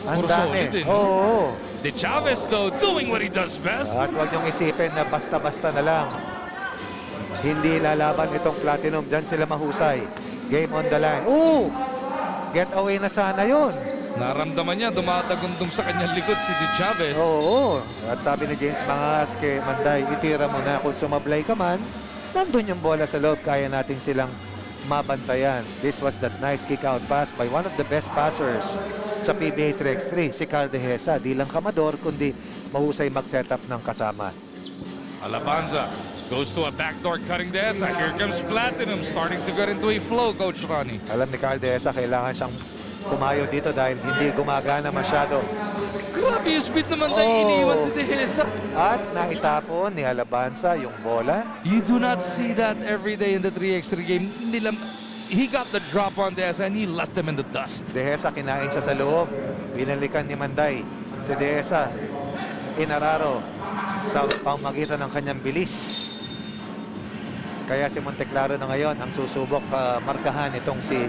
Ang Puro dami. solid eh, no? Oo. De Chavez, though, doing what he does best. At huwag niyong isipin na basta-basta na lang. Hindi lalaban itong Platinum. Diyan sila mahusay. Game on the line. Ooh! Get away na sana yun. Naramdaman niya, dumatagundong sa kanyang likod si De Chavez. Oo. At sabi ni James Mangas kay Manday, itira mo na. Kung sumablay ka man, nandun yung bola sa loob. Kaya natin silang mabantayan. This was that nice kick-out pass by one of the best passers sa Pba 3x3, si Carl Dehesa. Di lang kamador, kundi mahusay mag-setup ng kasama. Alabanza goes to a backdoor cutting Dehesa. Here comes Platinum starting to get into a flow, Coach Ronnie. Alam ni Carl Dehesa, kailangan siyang pumayo dito dahil hindi gumagana masyado. Grabe yung speed naman tayo iniwan si Dehesa. At naitapon ni Alabanza yung bola. You do not see that every day in the 3x3 game. He got the drop on Dehesa and he left them in the dust. Dehesa, kinain siya sa loob. Binalikan ni Manday. Si Dehesa, inararo sa pamagitan ng kanyang bilis. Kaya si Monteclaro na ngayon ang susubok markahan itong si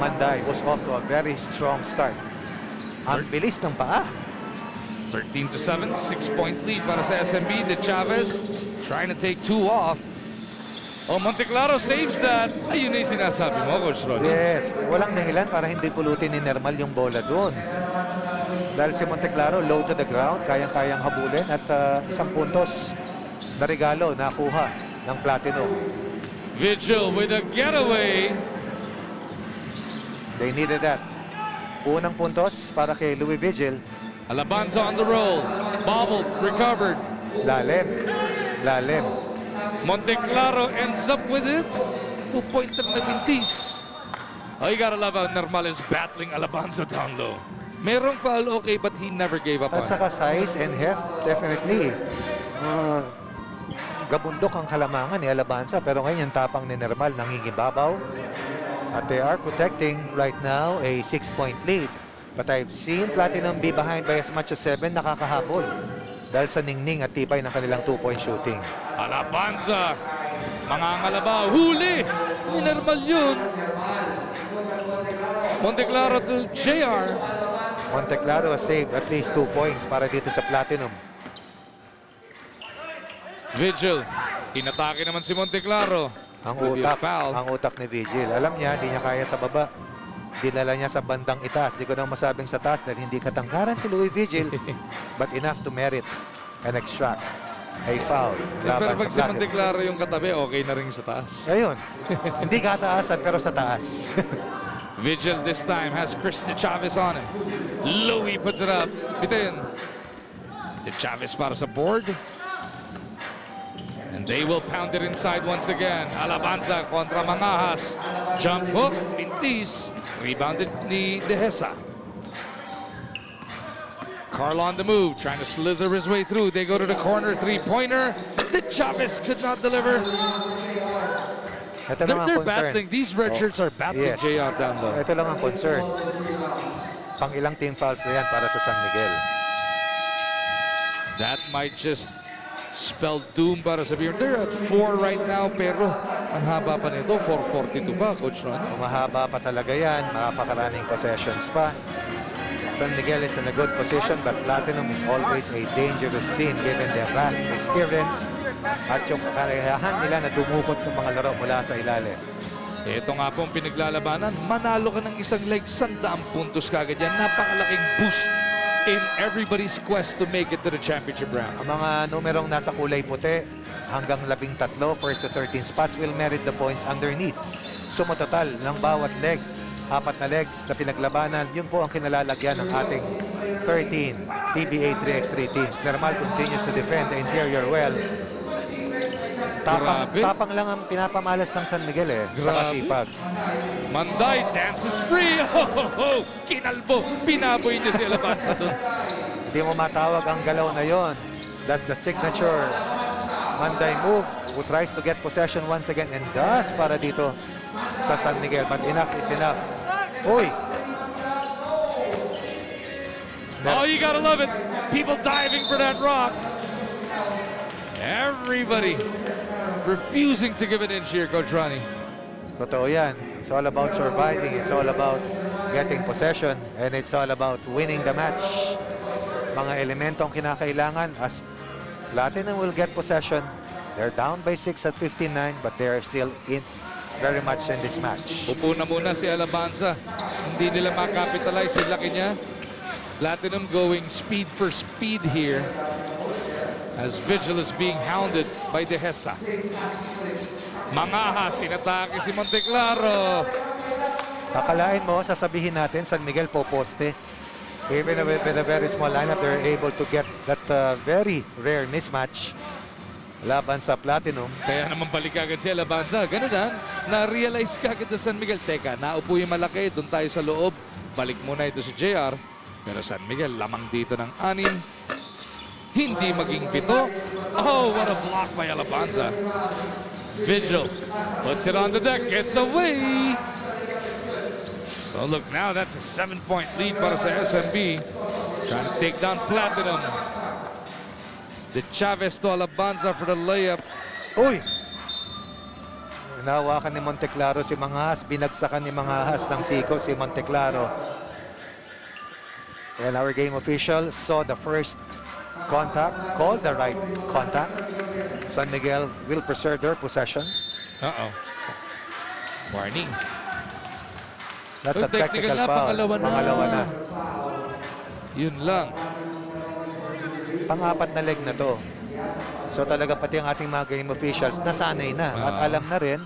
Manday, who's off to a very strong start. Ang bilis ng paa. 13-7, 6-point lead para sa SMB. De Chavez trying to take 2 off. Oh, Monteclaro saves that. Ayun na yung sinasabi mo, Coach Ronnie. Yes, walang dahilan para hindi pulutin ni Nermal yung bola doon. Dahil si Monteclaro low to the ground, kayang-kayang habulin at isang puntos na regalo nakuha ng Platinum. Vigil with a getaway. They needed that. Unang puntos para kay Louis Vigil. Alabanza on the roll. Bobbled, recovered. Lalim. Lalim. Monteclaro ends up with it. 2-pointer na Mintis. Oh, you gotta love how Normal is battling Alabanza down low. Merong foul, okay, but he never gave up on At it. saka size and heft, definitely. Gabundok ang kalamangan ni Alabanza, pero ngayon yung tapang ni Normal nangingibabaw. At they are protecting right now a 6-point lead. But I've seen Platinum be behind by as much as 7, nakakahabol. Dahil sa ningning at tibay ng kanilang 2-point shooting. Alabanza, mga ngalabaw, huli! Ni Normal yun. Monteclaro to JR. Monteclaro has saved at least 2 points para dito sa Platinum. Vigil, inatake naman si Monteclaro. Ang utak ni Vigil. Alam niya, hindi niya kaya sa baba. Dinala niya sa bandang itaas. Hindi ko nang masabing sa taas dahil hindi katangkaran si Louis Vigil, but enough to merit and extract a foul. Pero Laban pag si sa Platinum. Monteclaro yung katabi, okay na rin sa taas. Ayun. Hindi kataasan pero sa taas. Vigil this time has Chris De Chavez on him. Louis puts it up. Bitin. De Chavez para sa board. And they will pound it inside once again. Alabanza kontra Mangahas. Jump hook. Mintis. Rebounded ni Dehesa. Carl on the move, trying to slither his way through. They go to the corner, three-pointer. De Chavez could not deliver. Ito lang ang They're concern. battling. These red shirts are battling Yes. JR down low. Ito lang ang concern. Pang ilang team fouls na yan para sa San Miguel. That might just spell doom para sa Beer. They're at 4 right now, pero ang haba pa nito, 4:42 pa, Coach Ronnie. Mahaba pa talaga yan. Napakaraming possessions pa. San Miguel is in a good position, but Platinum is always a dangerous team given their vast experience at yung kakayahan nila na dumukot ng mga laro mula sa ilalim. Ito nga pong pinaglalabanan, manalo ka ng isang leg, 100 puntos kagad yan. Napakalaking boost in everybody's quest to make it to the championship round. Ang mga numerong nasa kulay puti hanggang 13 first to 13 spots will merit the points underneath. Sumatotal ng bawat leg, 4 na legs na pinaglabanan, yun po ang kinalalagyan ng ating 13 Pba 3X3 teams. Normal continues to defend the interior well. Grabe. Tapang lang ang pinapamalas ng San Miguel sa Grabe. kasipag. Manday dances free. Oh, kinalbo. Pinaboy niya si Alabanza doon. Hindi mo matawag ang galaw na yon. That's the signature Manday move, who tries to get possession once again and does para dito sa San Miguel. But enough is enough. Uy! Oh, you gotta love it. People diving for that rock. Everybody refusing to give an inch here, Coach Ronnie. Totoo yan. It's all about surviving. It's all about getting possession. And it's all about winning the match. Mga elementong kinakailangan as Platinum will get possession. They're down by 6 at 59, but they are still in very much in this match. Upo na muna si Alabanza. Hindi nila makapitalize yung laki niya. Platinum going speed for speed here as Vigil is being hounded by Dehesa. Mangahas, inatake si Monteclaro. Akalain mo, sasabihin natin, San Miguel po poste. Even with a very small lineup, they're able to get that very rare mismatch laban sa Platinum. Kaya naman balik agad si Alabanza. Ganun na, na-realize ka agad na San Miguel. Teka, naupo yung malaki, doon tayo sa loob. Balik muna ito si JR. Pero San Miguel, lamang dito ng 6. Hindi maging 7. Oh, what a block by Alabanza. Vigil puts it on the deck, gets away. Oh, look, now that's a 7-point lead para sa SMB. Trying to take down Platinum. De Chavez to Alabanza for the layup. Uy! Nahawakan ni Monteclaro si Mangahas. Binagsakan ni Mangahas ng siko si Monteclaro. And our game official saw the first contact, called the right contact. San Miguel will preserve their possession. Uh-oh. Warning. That's a Technical technical na, foul. pangalawa na. Pangalawa na. Yun lang. Pang-apat na leg na to. So talaga pati ang ating mga game officials nasanay na at alam na rin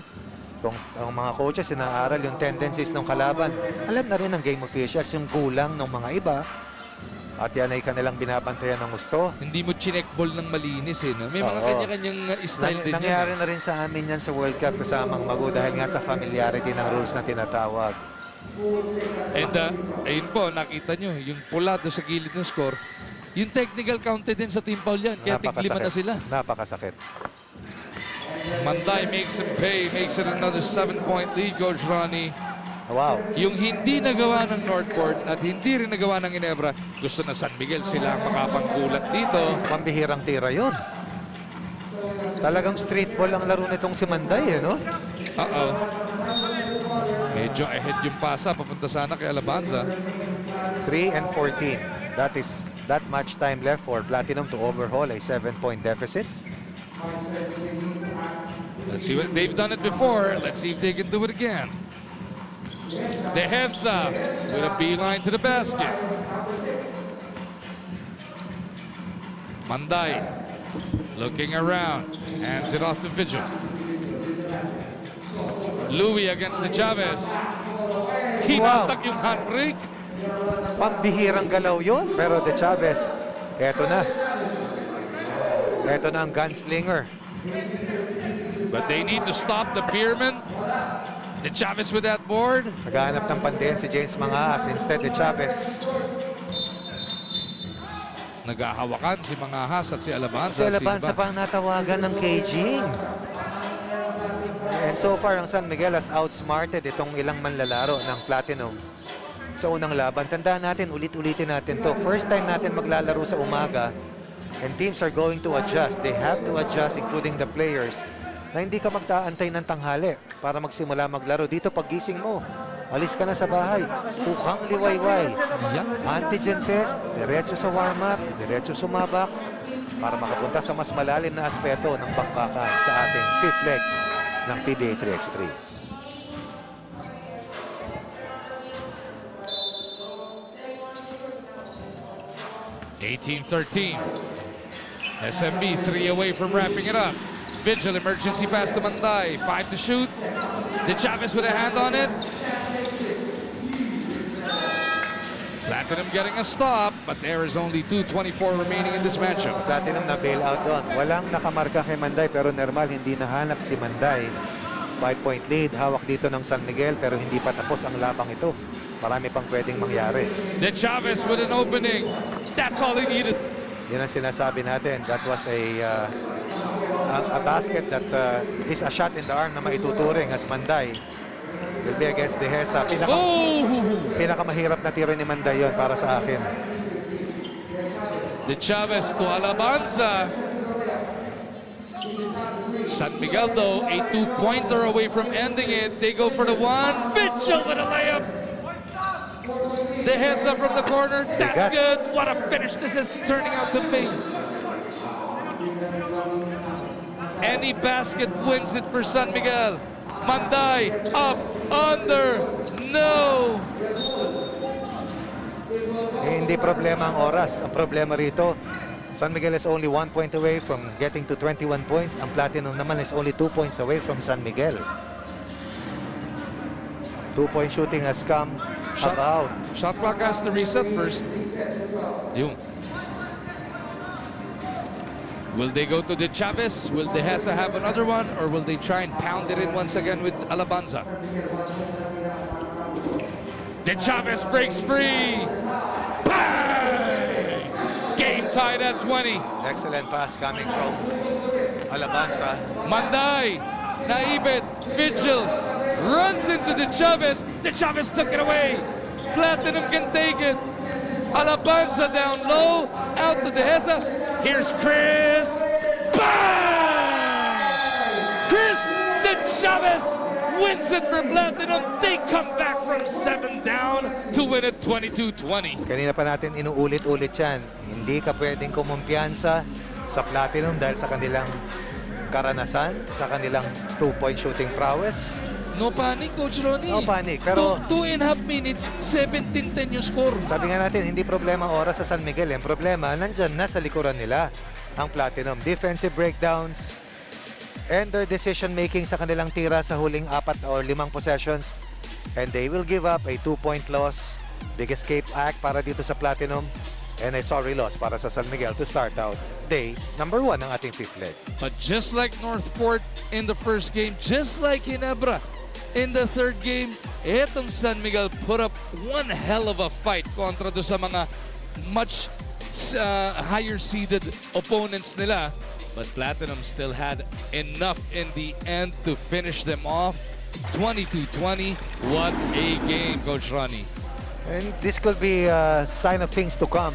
kung ang mga coaches inaaral yung tendencies ng kalaban. Alam na rin ng game officials yung kulang ng mga iba at yan ay kanilang binabantayan ng gusto. Hindi mo chinek ball ng malinis eh. No? May mga Oo. kanya-kanyang style din Nangyari yan. na rin sa amin yan sa World Cup kasamang Magu dahil nga sa familiarity ng rules na tinatawag. And ayun po, nakita nyo, yung pula doon sa gilid ng score, yung technical counted din sa team foul yan. Kaya tiglima na sila. Napakasakit. Manday makes him pay, makes it another 7-point lead, Coach Ronnie. Wow. Yung hindi nagawa ng Northport at hindi rin nagawa ng Ginebra, gusto na San Miguel sila ang makapangkulat dito. Pambihirang tira yun. Talagang street ball ang laro nitong si Manday, eh, no? Uh-oh. Medyo ahead yung pasa, papunta sana kay Alabanza. 3 and 14. That much time left for Platinum to overhaul a 7-point deficit. Let's see what they've done it before. Let's see if they can do it again. Dehesa with a beeline to the basket. Manday looking around, hands it off to Vigil. Louis against the Chavez. Hinatak yung handbrake. Pambihirang galaw yun. Pero De Chavez, eto na. Eto na ang gunslinger. But they need to stop the Beerman. The Chavez with that board. Naghahanap ng pandiyan si James Mangaas. Instead, De Chavez. Naghahawakan si Mangahas at si Alabanza. Si Alabanza pang natawagan ng caging. And so far, ang San Miguel has outsmarted itong ilang manlalaro ng Platinum sa unang laban. Tandaan natin, ulit-ulitin natin to. First time natin maglalaro sa umaga and teams are going to adjust. They have to adjust, including the players, na hindi ka magtaantay ng tanghali para magsimula maglaro. Dito paggising mo, alis ka na sa bahay, ukang liwayway. Antigen test, diretso sa warm-up, diretso sumabak para makapunta sa mas malalim na aspeto ng bakbakan sa ating fifth leg ng Pba 3X3. SMB 3 away from wrapping it up. Vigil emergency pass to Manday. 5 to shoot. De Chavez with a hand on it. Platinum getting a stop, but there is only 2:24 remaining in this matchup. Platinum na bailout doon. Walang nakamarka kay Manday pero normal hindi nahanap si Manday. 5-point lead. Hawak dito ng San Miguel pero hindi pa tapos ang labang ito. Marami pang pwedeng mangyari. De Chavez with an opening. That's all he needed. Yan ang sinasabi natin. That was a basket that is a shot in the arm na maituturing as Manday will be against Dehesa. Pinakamahirap na tiro ni Manday yun para sa akin. De Chavez to Alabanza. San Miguel though, a 2-pointer away from ending it. They go for the one. Vigil with a layup. Dehesa from the corner. That's good. What a finish this is turning out to be. Any basket wins it for San Miguel. Manday up, under, no. Hindi problema ang oras. Ang problema rito, San Miguel is only 1 point away from getting to 21 points. Ang Platinum naman is only 2 points away from San Miguel. 2-point shooting has come about. Shot clock has to reset first. Yung. Will they go to De Chavez? Will Dehesa have another one? Or will they try and pound it in once again with Alabanza? De Chavez breaks free. Bang! Game tied at 20. Excellent pass coming from Alabanza. Manday, naibit, Vigil, runs into De Chavez. De Chavez took it away. Platinum can take it. Alabanza down low, out to Dehesa. Here's Chris. Bang! Chris De Chavez wins it for Platinum. They come back from 7 down to win it 22-20. Kanina pa natin inuulit-ulit yan. Hindi ka pwedeng kumumpiyansa sa Platinum dahil sa kanilang karanasan, sa kanilang 2-point shooting prowess. No panic, Coach Ronnie. No panic, pero- 2.5 minutes, 17-10 yung score. Sabi nga natin, hindi problema oras sa San Miguel. Ang problema, nandyan na sa likuran nila ang Platinum. Defensive breakdowns and their decision making sa kanilang tira sa huling 4 or 5 possessions. And they will give up a 2-point loss. Big escape act para dito sa Platinum. And a sorry loss para sa San Miguel to start out day number 1 ng ating 5th leg. But just like Northport in the first game, just like Ginebra in the third game, etong San Miguel put up one hell of a fight kontra do sa mga much higher seeded opponents nila. But Platinum still had enough in the end to finish them off. 22-20. What a game, Coach Ronnie. And this could be a sign of things to come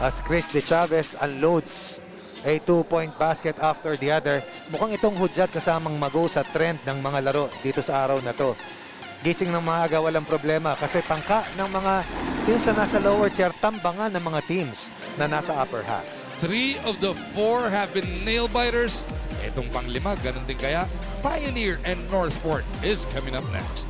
as Chris De Chavez unloads a 2-point basket after the other. Mukhang itong hudyat kasamang mago sa trend ng mga laro dito sa araw na to. Gising ng mga aga, walang problema kasi tangka ng mga teams na nasa lower tier, tambangan ng mga teams na nasa upper half. 3 of the 4 have been nail-biters. Itong pang-5, ganun din kaya. Pioneer and Northport is coming up next.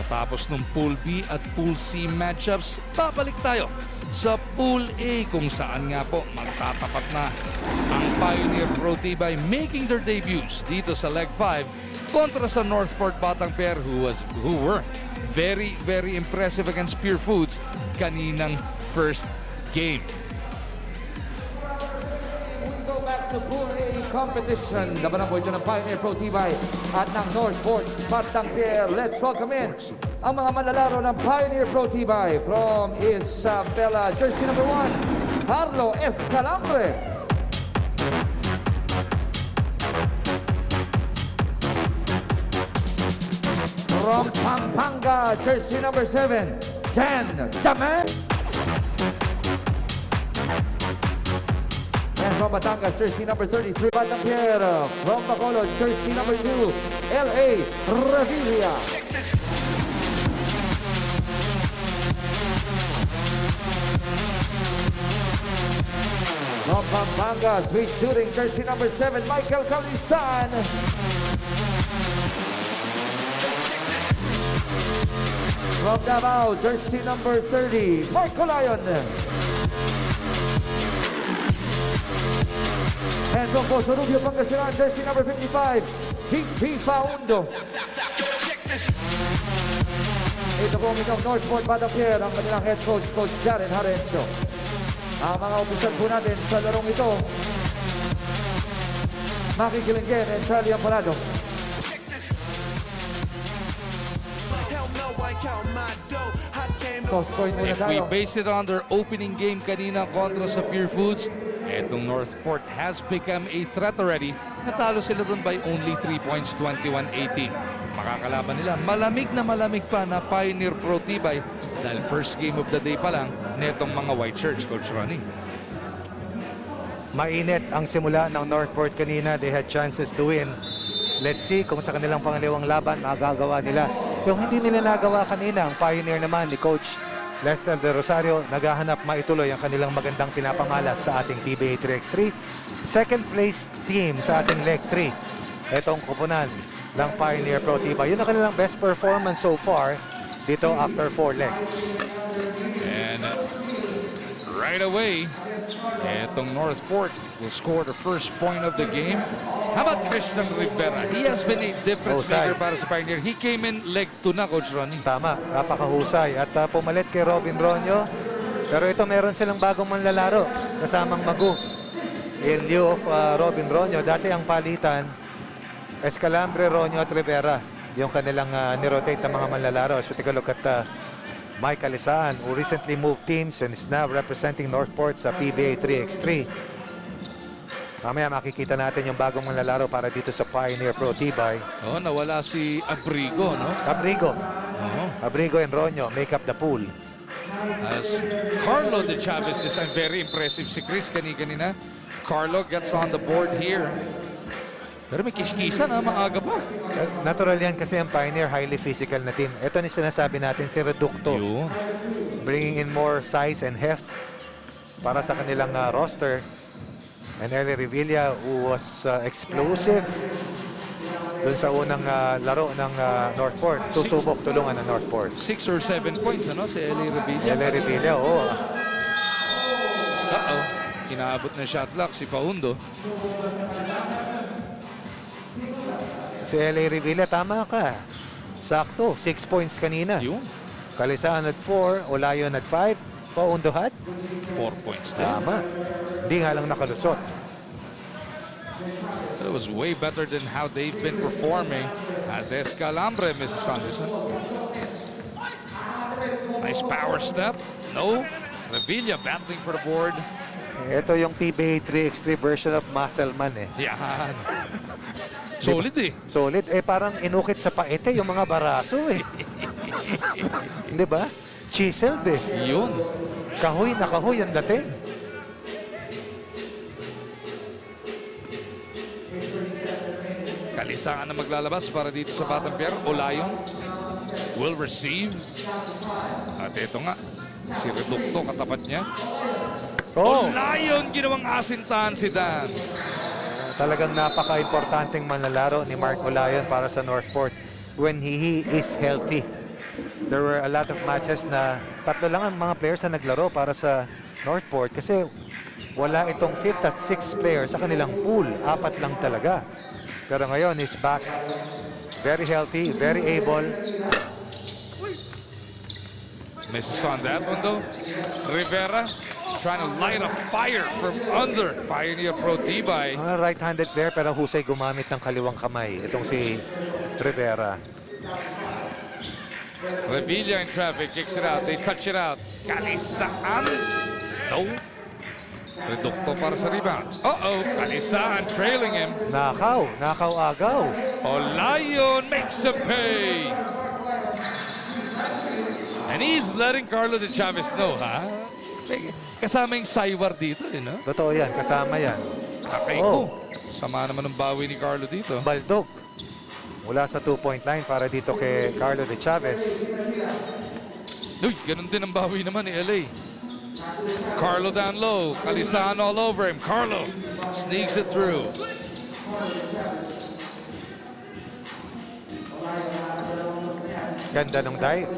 Tapos ng Pool B at Pool C matchups, babalik tayo sa Pool A kung saan nga po magtatapat na ang Pioneer Pro Tibay making their debuts dito sa Leg 5 kontra sa Northport Batang Pair who were very impressive against Pure Foods kaninang first game. Go back to Pool A competition. Laban ng boy ng Pioneer Pro Tibay at ng Northport Batang Pair. Let's welcome in ang mga manlalaro ng Pioneer Pro Tibay from Isabela. Jersey number 1, Carlo Escalambre. From Pampanga, jersey number 7, Dan Daman. And from Batangas, jersey number 33, Batang Pair. From Bacolod, jersey number 2, L.A. Revilla. From Pampanga, sweet shooting, jersey number 7, Michael Calisan. From Davao, jersey number 30, Marco Lyon. And from Poso Rubio, Pangasinan, jersey number 55, GP Faundo. Ito po ang itong Northport Batang Pair, ang kanilang head coach, Coach Jaren Harencio. Ang mga opisyal po natin sa larong ito, Maki Kilingen and Charlie Amparado. If we base it on their opening game kanina kontra sa Pure Foods, etong Northport has become a threat already. Natalo sila dun by only 3 points, 21-18. Makakalaban nila, malamig na malamig pa na Pioneer Pro Tibay dahil first game of the day pa lang netong mga white shirts, Coach Ronnie. Mainit ang simula ng Northport kanina. They had chances to win. Let's see kung sa kanilang pangalawang laban magagawa nila. Yung hindi nila nagawa kanina, ang pioneer naman ni Coach Lester De Rosario, naghahanap maituloy ang kanilang magandang pinapangalas sa ating Pba 3X3. Second place team sa ating leg 3. Itong kupunan ng Pioneer Pro Tibay. Yun ang kanilang best performance so far dito after 4 legs. And right away, etong Northport will score the first point of the game. How about Christian Rivera? He has been a difference Husay. maker para sa Pioneer. He came in leg 2 na, Coach Ronnie. Tama, napakahusay. At pumalit kay Robin Ronyo. Pero ito meron silang bagong manlalaro kasamang Magu. In lieu of Robin Ronyo, dati ang palitan Escalambre, Ronyo at Rivera. Yung kanilang nirotate na mga manlalaro. As we take a look at Mike Alisaan, who recently moved teams and is now representing Northport sa Pba 3X3. Mamaya makikita natin yung bagong manlalaro para dito sa Pioneer Pro Tibay. Oh, nawala si Abrigo, no? Abrigo. Oh. Abrigo and Ronyo make up the pool. As Carlo De Chavez this time, very impressive si Chris kanina. Carlo gets on the board here. Pero may kiskisan ha, maaga pa. Natural yan kasi ang Pioneer, highly physical na team. Ito ni sinasabi natin, si Reducto. Yun. Bringing in more size and heft para sa kanilang roster. And Eli Revilla, who was explosive dun sa unang laro ng Northport. Susubok tulungan ng Northport. 6 or 7 points, ano, si Eli Revilla. Eli Revilla, oo. Uh-oh. Inaabot na shot clock si Faundo. Si Eli Revilla, tama ka. Sakto, 6 points kanina. Yun. Kalisaan at 4, Olayon at 5. Paundo hat. 4 points din. Tama. Hindi nga lang nakalusot. It was way better than how they've been performing as Escalambre misses on this one. Nice power step. No. Revilla battling for the board. Ito yung Pba 3X3 version of Muscleman eh. Yan. Solid eh. Solid. Parang inukit sa paete yung mga baraso eh. Di ba? Chiseled eh. Yun. Kahoy na kahoy ang dating. Kalisaan na maglalabas para dito sa Batang Pier. Olayon will receive. At ito nga, si Reducto katapat niya. Oh, Olayon ginawang asintahan si Dan. talagang napaka-importanteng manlalaro ni Mark Olayon para sa Northport when he is healthy. There were a lot of matches na tatlo lang ang mga players na naglaro para sa Northport kasi wala itong 5th at 6th player sa kanilang pool. 4 lang talaga. Pero ngayon, he's back. Very healthy, very able. Misses on that one though. Rivera trying to light a fire from under Pioneer Pro Tibay. Right-handed player pero husay gumamit ng kaliwang kamay. Itong si Rivera. Revilla in traffic, kicks it out. They touch it out. Kalisaan. No. Reducto para sa rebound. Uh-oh. Kalisaan trailing him. Nakaw, nakaw-agaw. Olayon makes a pay. And he's letting Carlo De Chavez know, ha? Kasama yung Saywar dito, no? Totoo yan, kasama yan. Kakay ko. Sama naman ng bawi ni Carlo dito. Baldog. Mula sa 2-point line para dito kay Carlo De Chavez. Uy, ganun din ang bawi naman ni LA. Carlo down low. Kalisaan all over him. Carlo sneaks it through. Ganda ng dive.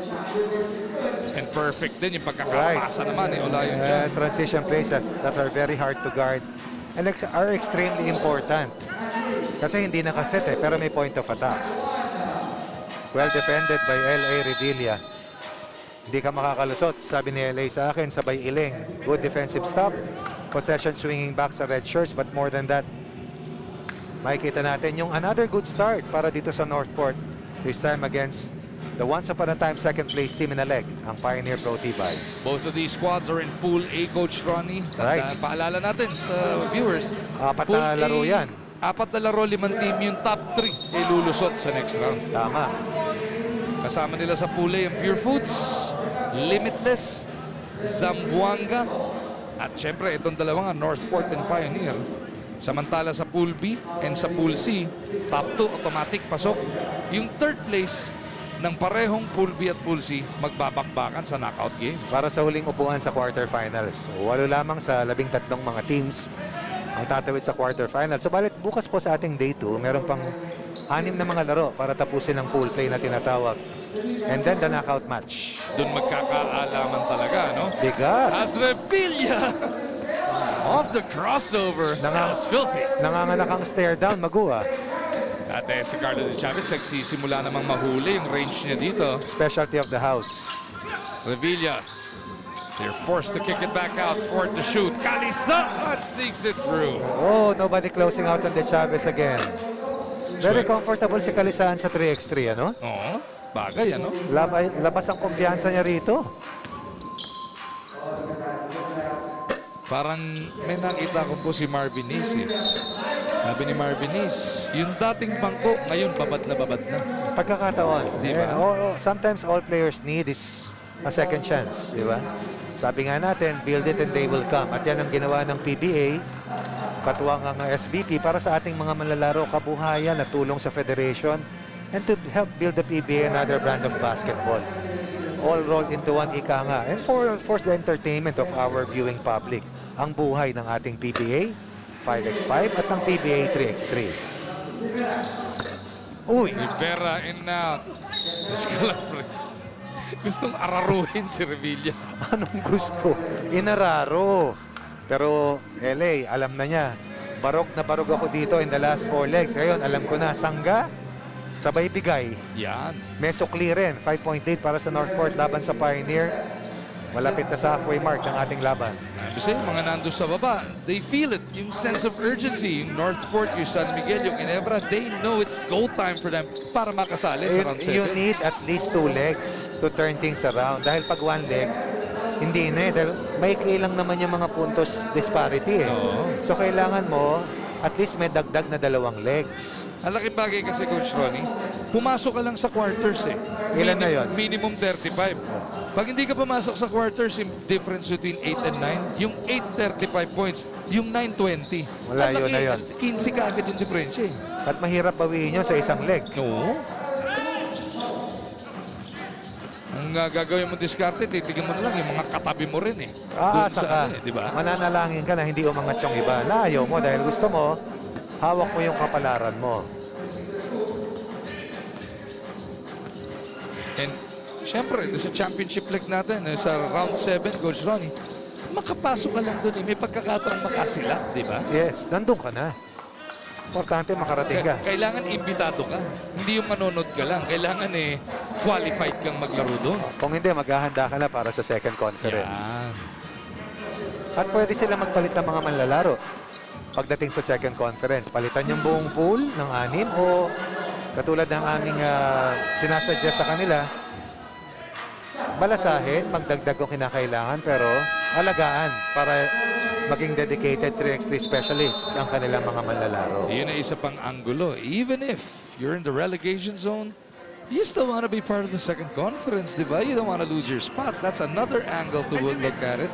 And perfect din yung pagkakapasa naman ni Olayon dyan. Transition plays that are very hard to guard and are extremely important. Kasi hindi nakaset pero may point of attack. Well defended by LA Revilla. Hindi ka makakalusot, sabi ni LA sa akin, sabay iling. Good defensive stop. Possession swinging back sa red shirts, but more than that, makikita natin yung another good start para dito sa Northport. This time against the once upon a time second place team in a leg, ang Pioneer Pro Tibay. Both of these squads are in Pool A, Coach Ronnie. Right. Paalala natin sa viewers. 4 Pool na laro A, yan. 4 na laro, 5 team. Yung top 3 ay lulusot sa next round. Tama. Kasama nila sa Pool A ang Pure Foods, Limitless, Zamboanga, at syempre itong dalawang Northport and Pioneer. Samantala sa Pool B and sa Pool C, top 2 automatic pasok. Yung third place ng parehong Pool B at Pool C magbabakbakan sa knockout game. Para sa huling upuan sa quarterfinals. So, 8 lamang sa 13 mga teams ang tatawid sa quarterfinals. So balit bukas po sa ating day 2, meron pang 6 na mga laro para tapusin ang pool play na tinatawag. And then the knockout match. Doon magkakaalaman talaga, no? Bigat. As Revilla off the crossover. That was filthy. Nangangalakang stare down, Magua. At si Carlo de Chavez nagsisimula namang mahuli yung range niya dito. Specialty of the house. Revilla, they're forced to kick it back out, forward to shoot. Kalisa sneaks it through. Oh, nobody closing out on the Chavez again. Very comfortable si Kalisaan sa 3x3, ano? Oo, bagay, ano? Labas ang kumpiyansa niya rito. Parang may nakita ko po si Marvin Nis, eh. Sabi ni Marvin Nis, yung dating bangko, ngayon babad na babad na. Pagkakataon. Di ba? Sometimes all players need is a second chance, di ba? Sabi nga natin, build it and they will come. At yan ang ginawa ng PBA, katuwang ang SBP para sa ating mga manlalaro, kabuhayan at tulong sa federation and to help build the PBA another brand of basketball. All rolled into one, ika nga. And for the entertainment of our viewing public, ang buhay ng ating PBA 5x5 at ng PBA 3x3. Uy! Rivera in out. Gustong araruhin si Revilla. Anong gusto? Inararo. Pero LA, alam na niya. Barog na barog ako dito in the last 4 legs. Ngayon, alam ko na. Sangga, sabay bigay. Yan. Meso clear rin. 5.8 para sa Northport laban sa Pioneer. Malapit na sa halfway mark ng ating laban. Kasi mga nando sa baba, they feel it. Yung sense of urgency. Yung Northport, yung San Miguel, yung Ginebra, they know it's go time for them para makasali sa round 7. You need at least 2 legs to turn things around. Dahil pag 1 leg, hindi na eh. Dahil maikli lang naman yung mga puntos disparity eh. Oo. So kailangan mo, at least may dagdag na 2 legs. Ang laking bagay kasi, Coach Ronnie, pumasok ka lang sa quarters eh. Ilan na yun? Minimum 35. Pag hindi ka pumasok sa quarters, yung difference between 8 and 9, yung 8, 35 points, yung 9, 20. Wala Ang yun laki, na yun. 15 ka agad yung diferensya eh. At mahirap bawiin yun sa isang leg. Oo. Ang gagawin mo diskarte, titignan mo na lang yung mga katabi mo rin eh. Doon Aasa sa ka. ano eh, di ba? Mananalangin ka na hindi umangat yung iba. Layo mo dahil gusto mo, hawak mo yung kapalaran mo. And syempre, sa championship leg natin, sa round 7, Coach Ronnie, makapasok ka lang doon eh. May pagkakataong makasila, di ba? Yes, nandun ka na. Importante makarating ka. Kailangan imbitado ka. Hindi yung manonood ka lang. Kailangan qualified kang maglaro doon. Kung hindi, maghahanda ka na para sa second conference. Yan. At pwede sila magpalit ng mga manlalaro. Pagdating sa second conference, palitan yung buong pool ng 6 o katulad ng aming sinasuggest sa kanila, balasahin, magdagdag kung kinakailangan, pero alagaan para maging dedicated 3x3 specialists ang kanilang mga manlalaro. Yun ay isa pang anggulo. Even if you're in the relegation zone, you still want to be part of the second conference, di ba? You don't want to lose your spot. That's another angle to look at it.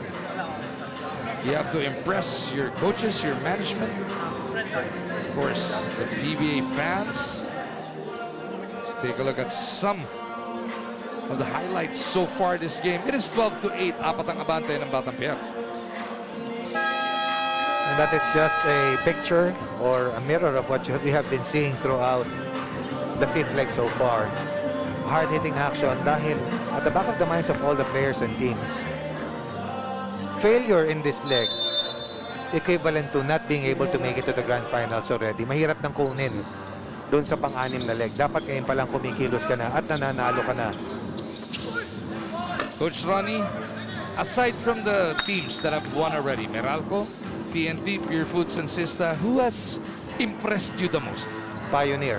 You have to impress your coaches, your management, of course, the PBA fans. Let's take a look at some of the highlights so far this game. It is 12-8, 4 ang abante ng Batang Pier. And that is just a picture or a mirror of what we have been seeing throughout the 5th leg so far. Hard-hitting action dahil at the back of the minds of all the players and teams, failure in this leg equivalent to not being able to make it to the grand finals already. Mahirap nang kunin doon sa pang-anim na leg. Dapat ngayon palang kumikilos ka na at nananalo ka na. Coach Ronnie, aside from the teams that have won already, Meralco, TNT, Pure Foods, and Sista, who has impressed you the most? Pioneer.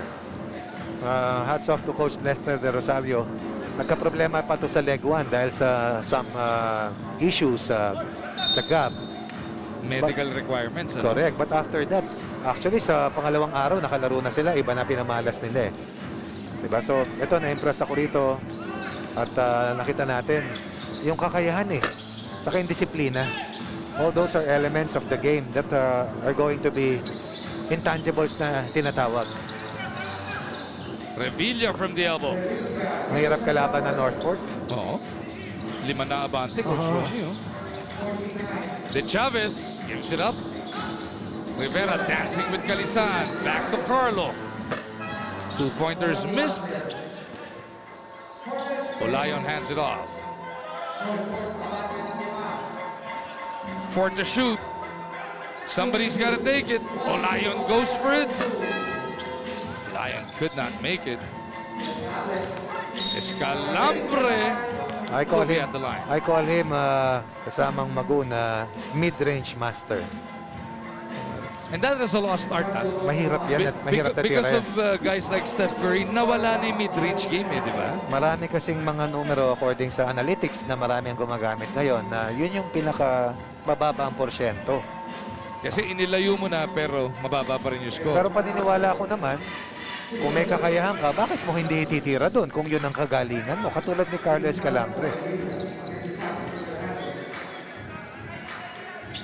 Hats off to Coach Lester de Rosario. Nagka-problema pa to sa leg 1 dahil sa some issues sa gap. Medical requirements. Ano? Correct. But after that, actually sa pangalawang araw nakalaro na sila. Iba na pinamalas nila eh. Diba? So ito, na-impress ako rito. At nakita natin yung kakayahan eh. Saka yung disiplina. All those are elements of the game that are going to be intangibles na tinatawag. Revilla from the elbow. Mahirap kalaban na Northport. Oo. 5 na abante, Coach Ronnie. Oh. De Chavez gives it up. Rivera dancing with Calisan. Back to Carlo. 2-pointers missed. Olayon hands it off. 4 to shoot. Somebody's got to take it. Olayon goes for it. Olayon could not make it. Escalambre will be at the line. I call him kasamang Magu na mid-range master. And that is a lost art. Mahirap yan at mahirap na tira Because yan. of guys like Steph Curry, nawala na yung mid-range game di ba? Marami kasing mga numero according sa analytics na marami ang gumagamit ngayon na yun yung pinaka mababa ang porsyento. Kasi inilayo mo na pero mababa pa rin yung score. Pero paniniwala ko naman, kung may kakayahan ka, bakit mo hindi ititira doon kung yun ang kagalingan mo? Katulad ni Carlo Escalambre.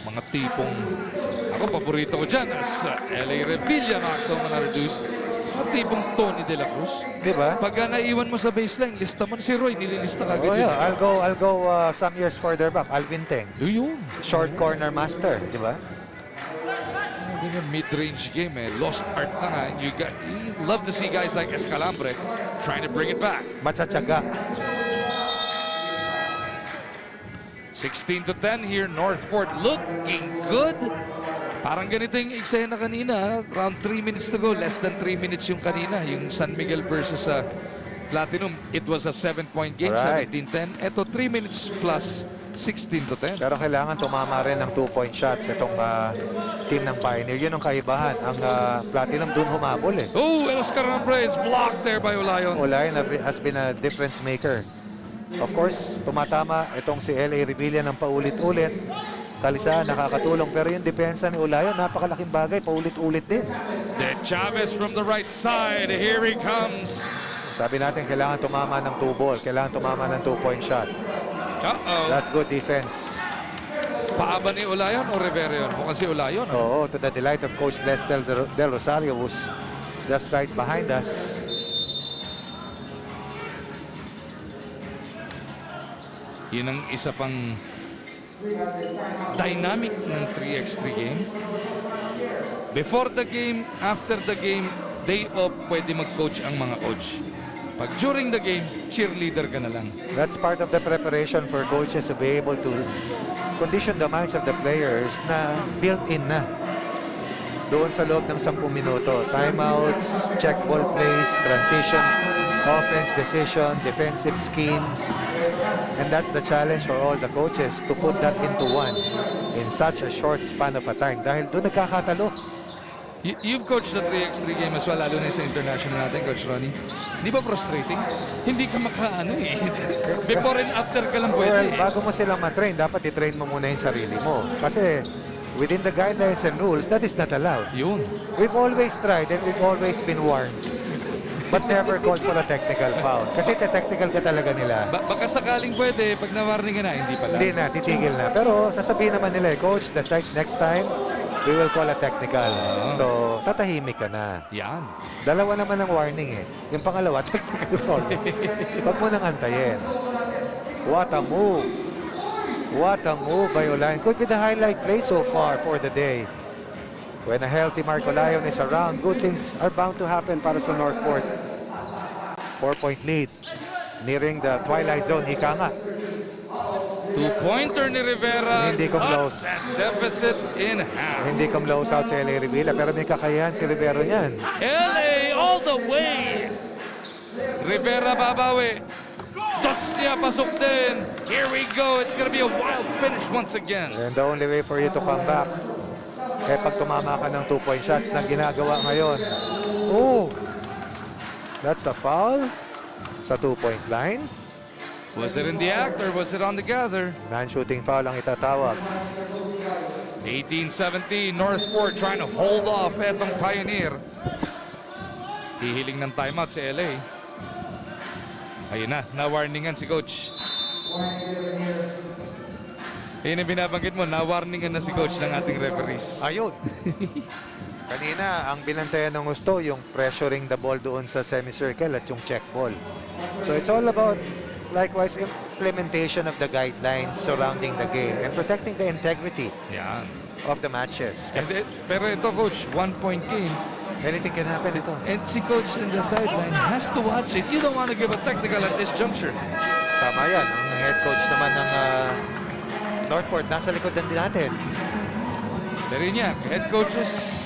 Mga tipong, ako paborito ko dyan as LA Revilla knocks home another deuce. Mga tipong Tony De La Cruz. Di ba? Pagka naiwan mo sa baseline, lista mo si Roy, nililista ka agad. Oh yeah, I'll go some years further back. Alvin Teng, Do yun? short corner master, di ba? Mid-range game lost art na nga. You love to see guys like Escalambre trying to bring it back. Matsatsaga. 16-10 here, Northport looking good. Parang ganito yung eksena kanina. Around 3 minutes to go. Less than 3 minutes yung kanina. Yung San Miguel versus Platinum. It was a 7-point game, Right. 17-10. Ito 3 minutes plus 16-10. Pero kailangan tumama rin ng 2-point shots itong team ng Pioneer. Yun ang kaibahan. Ang Platinum dun humabol eh. Oh, and Escalambre is blocked there by Olayon. Olayon has been a difference maker. Of course, tumatama itong si LA Revilla ng paulit-ulit. Kalisa, nakakatulong. Pero yung depensa ni Olayon, napakalaking bagay. Paulit-ulit din. De Chavez from the right side. Here he comes. Sabi natin, kailangan tumama ng 2 ball. Kailangan tumama ng 2-point shot. Uh-oh. That's good defense. Paa ba ni Olayon o Rivera yun? Mukhang si Olayon. Oo, to the delight of Coach Les Del Rosario who's just right behind us. Yun ang isa pang dynamic ng 3x3 game. Before the game, after the game, day off, pwede mag-coach ang mga coach. Pag during the game, cheerleader ka na lang. That's part of the preparation for coaches to be able to condition the minds of the players na built-in na. Doon sa loob ng 10 minuto. Timeouts, check ball plays, transition, offense, decision, defensive schemes. And that's the challenge for all the coaches to put that into one in such a short span of a time. Dahil doon nagkakatalo. You've coached the 3x3 game as well, lalo na sa international natin, Coach Ronnie. Hindi ba frustrating? Hindi ka makaano eh. Before and after ka lang pwede Well, eh. bago mo silang matrain, dapat i-train mo muna yung sarili mo. Kasi within the guidelines and rules, that is not allowed. Yun. We've always tried and we've always been warned. But never called for a technical foul. Kasi technical ka talaga nila. Baka sakaling pwede, pag na-warning ka na, hindi pala. Hindi na, titigil na. Pero sasabihin naman nila, Coach, the next time, we will call a technical. So, tatahimik ka na. Yan. Dalawa naman ang warning eh. Yung pangalawa, technical foul. Huwag mo nang antayin. What a move. What a move by Olayon. Could be the highlight play so far for the day. When a healthy Mark Olayon is around, good things are bound to happen para sa Northport. 4-point lead. Nearing the twilight zone. Ika nga. Two-pointer ni Rivera. Hindi cuts close. that deficit in half. Hindi close out sa LA Revilla, pero may kakayahan si Rivero niyan. LA all the way. Rivera babawi. Dos niya, pasok din. Here we go. It's gonna be a wild finish once again. And the only way for you to come back, eh pag tumama ka ng 2-point shots na ginagawa ngayon. Oh! That's a foul sa 2-point line. Was it in the act or was it on the gather? Non-shooting foul ang itatawag. 18-17, Northport trying to hold off etong Pioneer. Hihiling ng timeout si LA. Ayun na, na-warningan si Coach. Yun yung binabanggit mo, na-warningan na si coach ng ating referees. Ayun. Kanina, ang binantayan ng gusto, yung pressuring the ball doon sa semicircle at yung check ball. So it's all about, likewise, implementation of the guidelines surrounding the game and protecting the integrity Yan. of the matches. Pero ito coach, 1-point game. Anything can happen ito. And si coach in the sideline has to watch it. You don't want to give a technical at this juncture. Tama yan. Ang head coach naman ng Northport, nasa likod din natin. Pero yun yan, head coaches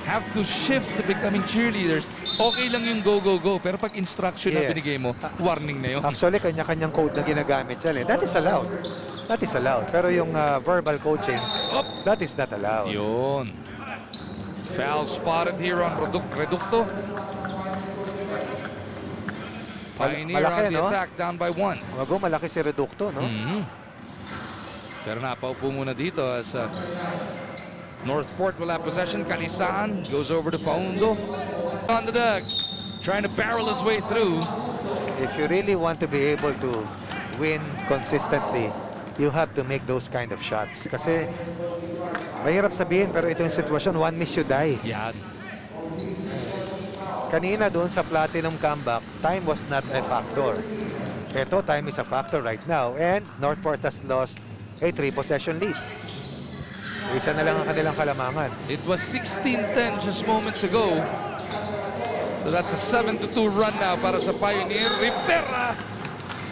have to shift to becoming cheerleaders. Okay lang yung go, go, go. Pero pag instruction na Yes. binigay mo, warning na yun. Actually, kanya-kanyang code na ginagamit yan. That is allowed. That is allowed. Pero yung verbal coaching, that is not allowed. Yun. Foul spotted here on Reducto. Pioneer malaki, on the no? attack, down by 1. Mago, malaki si Reducto, no? Pero napaupo muna dito as Northport will have possession. Kalisaan goes over to Faundo. On the deck, trying to barrel his way through. If you really want to be able to win consistently, you have to make those kind of shots. Kasi mahirap sabihin, pero ito yung sitwasyon, one miss you die. Yan. Kanina doon sa Platinum comeback, time was not a factor. Ito, time is a factor right now. And Northport has lost a 3-possession lead. Isa na lang ang kanilang kalamangan. It was 16-10 just moments ago. So that's a 7-2 run now para sa Pioneer. Rivera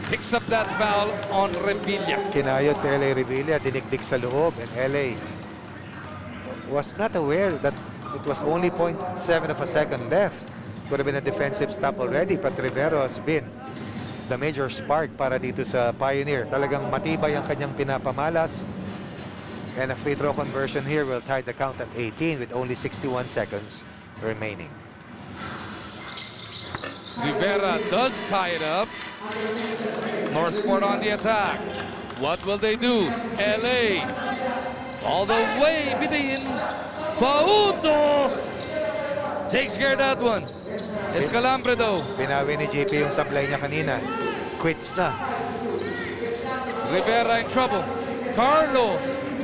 picks up that foul on Revilla. Kinayod si LA Revilla, dinigdig sa loob, and LA was not aware that it was only 0.7 of a second left. Could have been a defensive stop already, but Rivera has been the major spark para dito sa Pioneer. Talagang matibay ang kanyang pinapamalas. And a free throw conversion here will tie the count at 18 with only 61 seconds remaining. Rivera does tie it up. Northport on the attack. What will they do? LA all the way between. Faundo takes care of that one. Escalambre though. Binawi ni GP yung sablay niya kanina. Quits na. Rivera in trouble. Carlo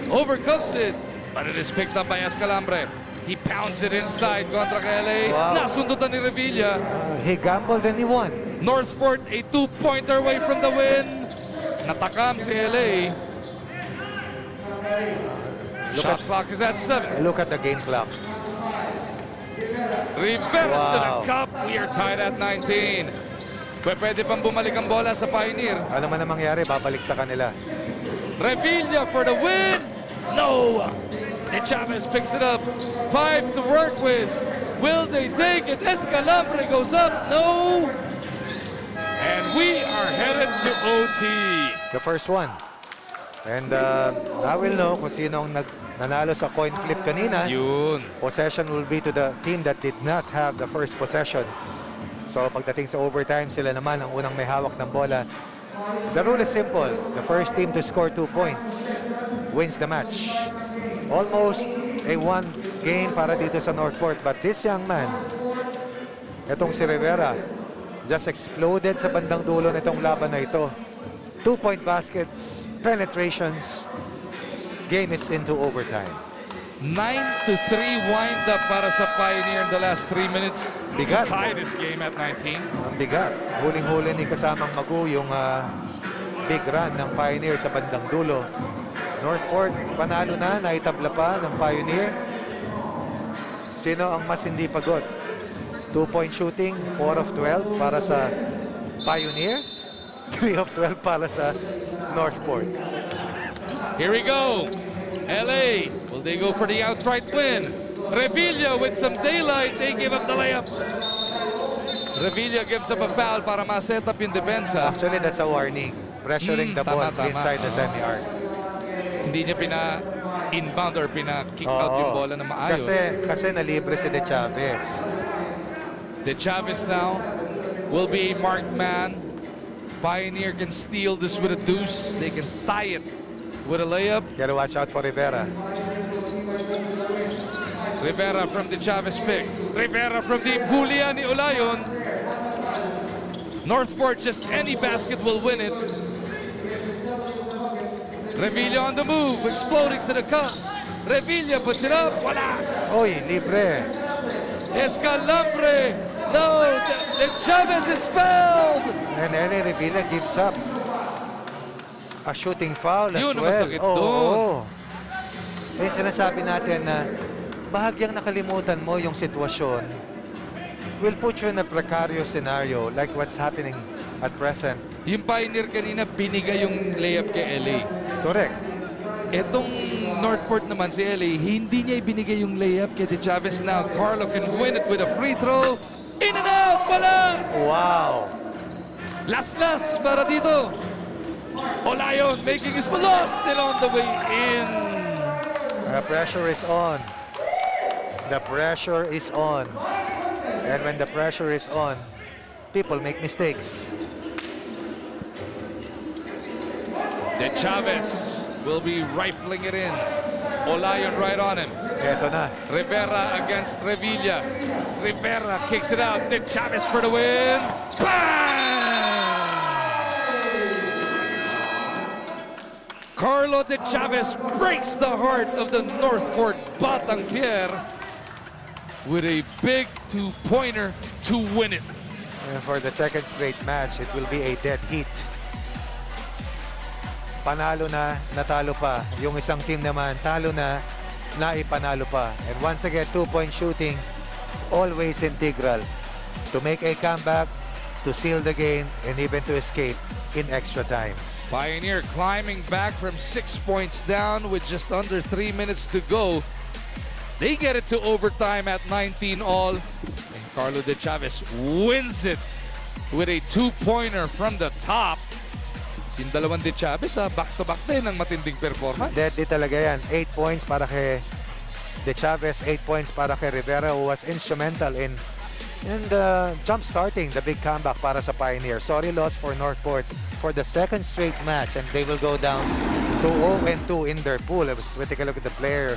overcooks it, but it is picked up by Escalambre. He pounds it inside kontra kay LA. Wow. Nasundutan ni Revilla. He gambled and he won. Northport a 2-pointer away from the win. Natakam si LA. Shot clock is at 7. Look at the game clock. Rivera to the Wow. cup. We are tied at 19. Pwede pang bumalik ang bola sa Pioneer. Ano man ang mangyari, babalik sa kanila. Revilla for the win. No. And Chavez picks it up. 5 to work with. Will they take it? Escalambre goes up. No. And we are headed to OT. The first one. And I will know kung sino ang nanalo sa coin flip kanina. Yun. Possession will be to the team that did not have the first possession. So pagdating sa overtime, sila naman ang unang may hawak ng bola. The rule is simple. The first team to score 2 points wins the match. Almost a one game para dito sa Northport. But this young man, itong si Rivera, just exploded sa bandang dulo nitong laban na ito. 2-point baskets, penetrations. Game is into overtime. 9-3 wind up para sa Pioneer in the last 3 minutes. Bigat. To tie this game at 19. Ang bigat. Huling-huli ni kasamang Magu yung big run ng Pioneer sa bandang dulo. Northport, panalo na, naitabla pa ng Pioneer. Sino ang mas hindi pagod? 2-point shooting, 4 of 12 para sa Pioneer. 3 of 12 para sa Northport. Here we go. LA, will they go for the outright win? Revilla with some daylight. They give up the layup. Revilla gives up a foul para ma-set up yung depensa. Actually, that's a warning. Pressuring the ball Tama. inside the semi-arc. Hindi niya pina-inbound or pina-kick out yung bola na maayos. Kasi nalibre si De Chavez. De Chavez now will be a marked man. Pioneer can steal this with a deuce. They can tie it with a layup. Gotta watch out for Rivera. Rivera from the Chavez pick. Rivera from the Julian ni Olayon. Northport, just any basket will win it. Revilla on the move, exploding to the cup. Revilla puts it up. Wala. Oy, libre. Escalambre. No, the Chavez is fouled. And Eli Revilla gives up a shooting foul as Yun ang well. masakit doon. Eh, sinasabi natin na bahagyang nakalimutan mo yung sitwasyon. Will put you in a precarious scenario like what's happening at present. Yung Pioneer kanina, binigay yung layup kay LA. Correct. Etong Northport naman si LA, hindi niya ibinigay yung layup kay De Chavez. Now, Carlo can win it with a free throw. In and out, wala! Wow. Las para dito. Olayon making his lost, still on the way in. The pressure is on. The pressure is on. And when the pressure is on, people make mistakes. De Chavez will be rifling it in. Olayon right on him. Eto na. Rivera against Revilla. Rivera kicks it out. De Chavez for the win. Bang! Carlo De Chavez breaks the heart of the Northport Batang Pier with a big two-pointer to win it. And for the second straight match, it will be a dead heat. Panalo na, natalo pa. Yung isang team naman, talo na, naipanalo pa. And once again, two-point shooting, always integral to make a comeback, to seal the game, and even to escape in extra time. Pioneer climbing back from 6 points down with just under 3 minutes to go. They get it to overtime at 19 all. And Carlo De Chavez wins it with a two-pointer from the top. Yung dalawang De Chavez, back-to-back din ang matinding performance. Deadly talaga yan. 8 points para kay De Chavez, 8 points para kay Rivera, who was instrumental in jump-starting the big comeback para sa Pioneer. Sorry loss for Northport for the second straight match, and they will go down to 0-2 in their pool. Let's take a look at the player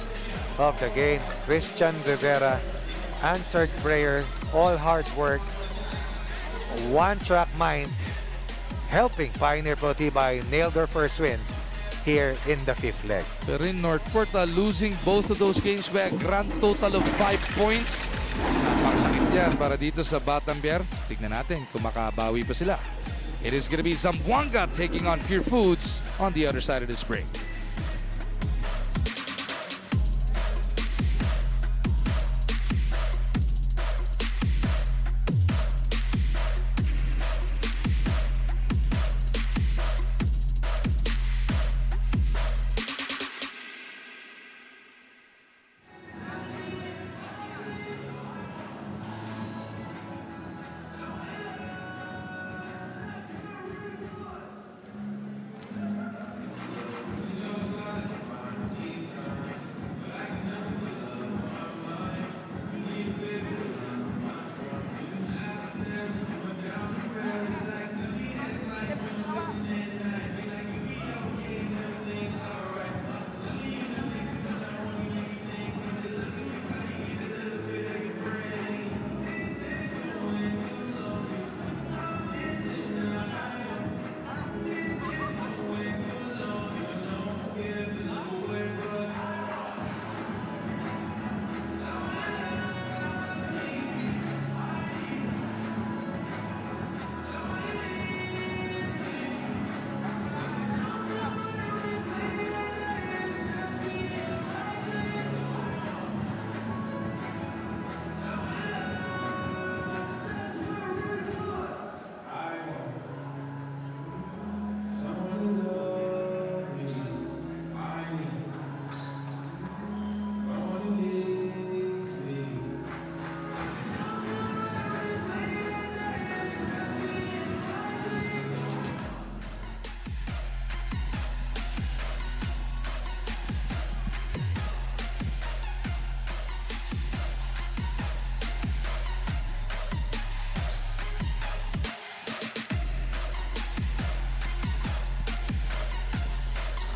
of the game. Christian Rivera answered prayer, all hard work, one-track mind, helping Pioneer Pba nail their first win here in the fifth leg. Pero in Northport, losing both of those games by a grand total of 5 points. Napakasakit yan para dito sa Batambier. Tignan natin kung makabawi pa sila. It is going to be Zamboanga taking on Pure Foods on the other side of this break.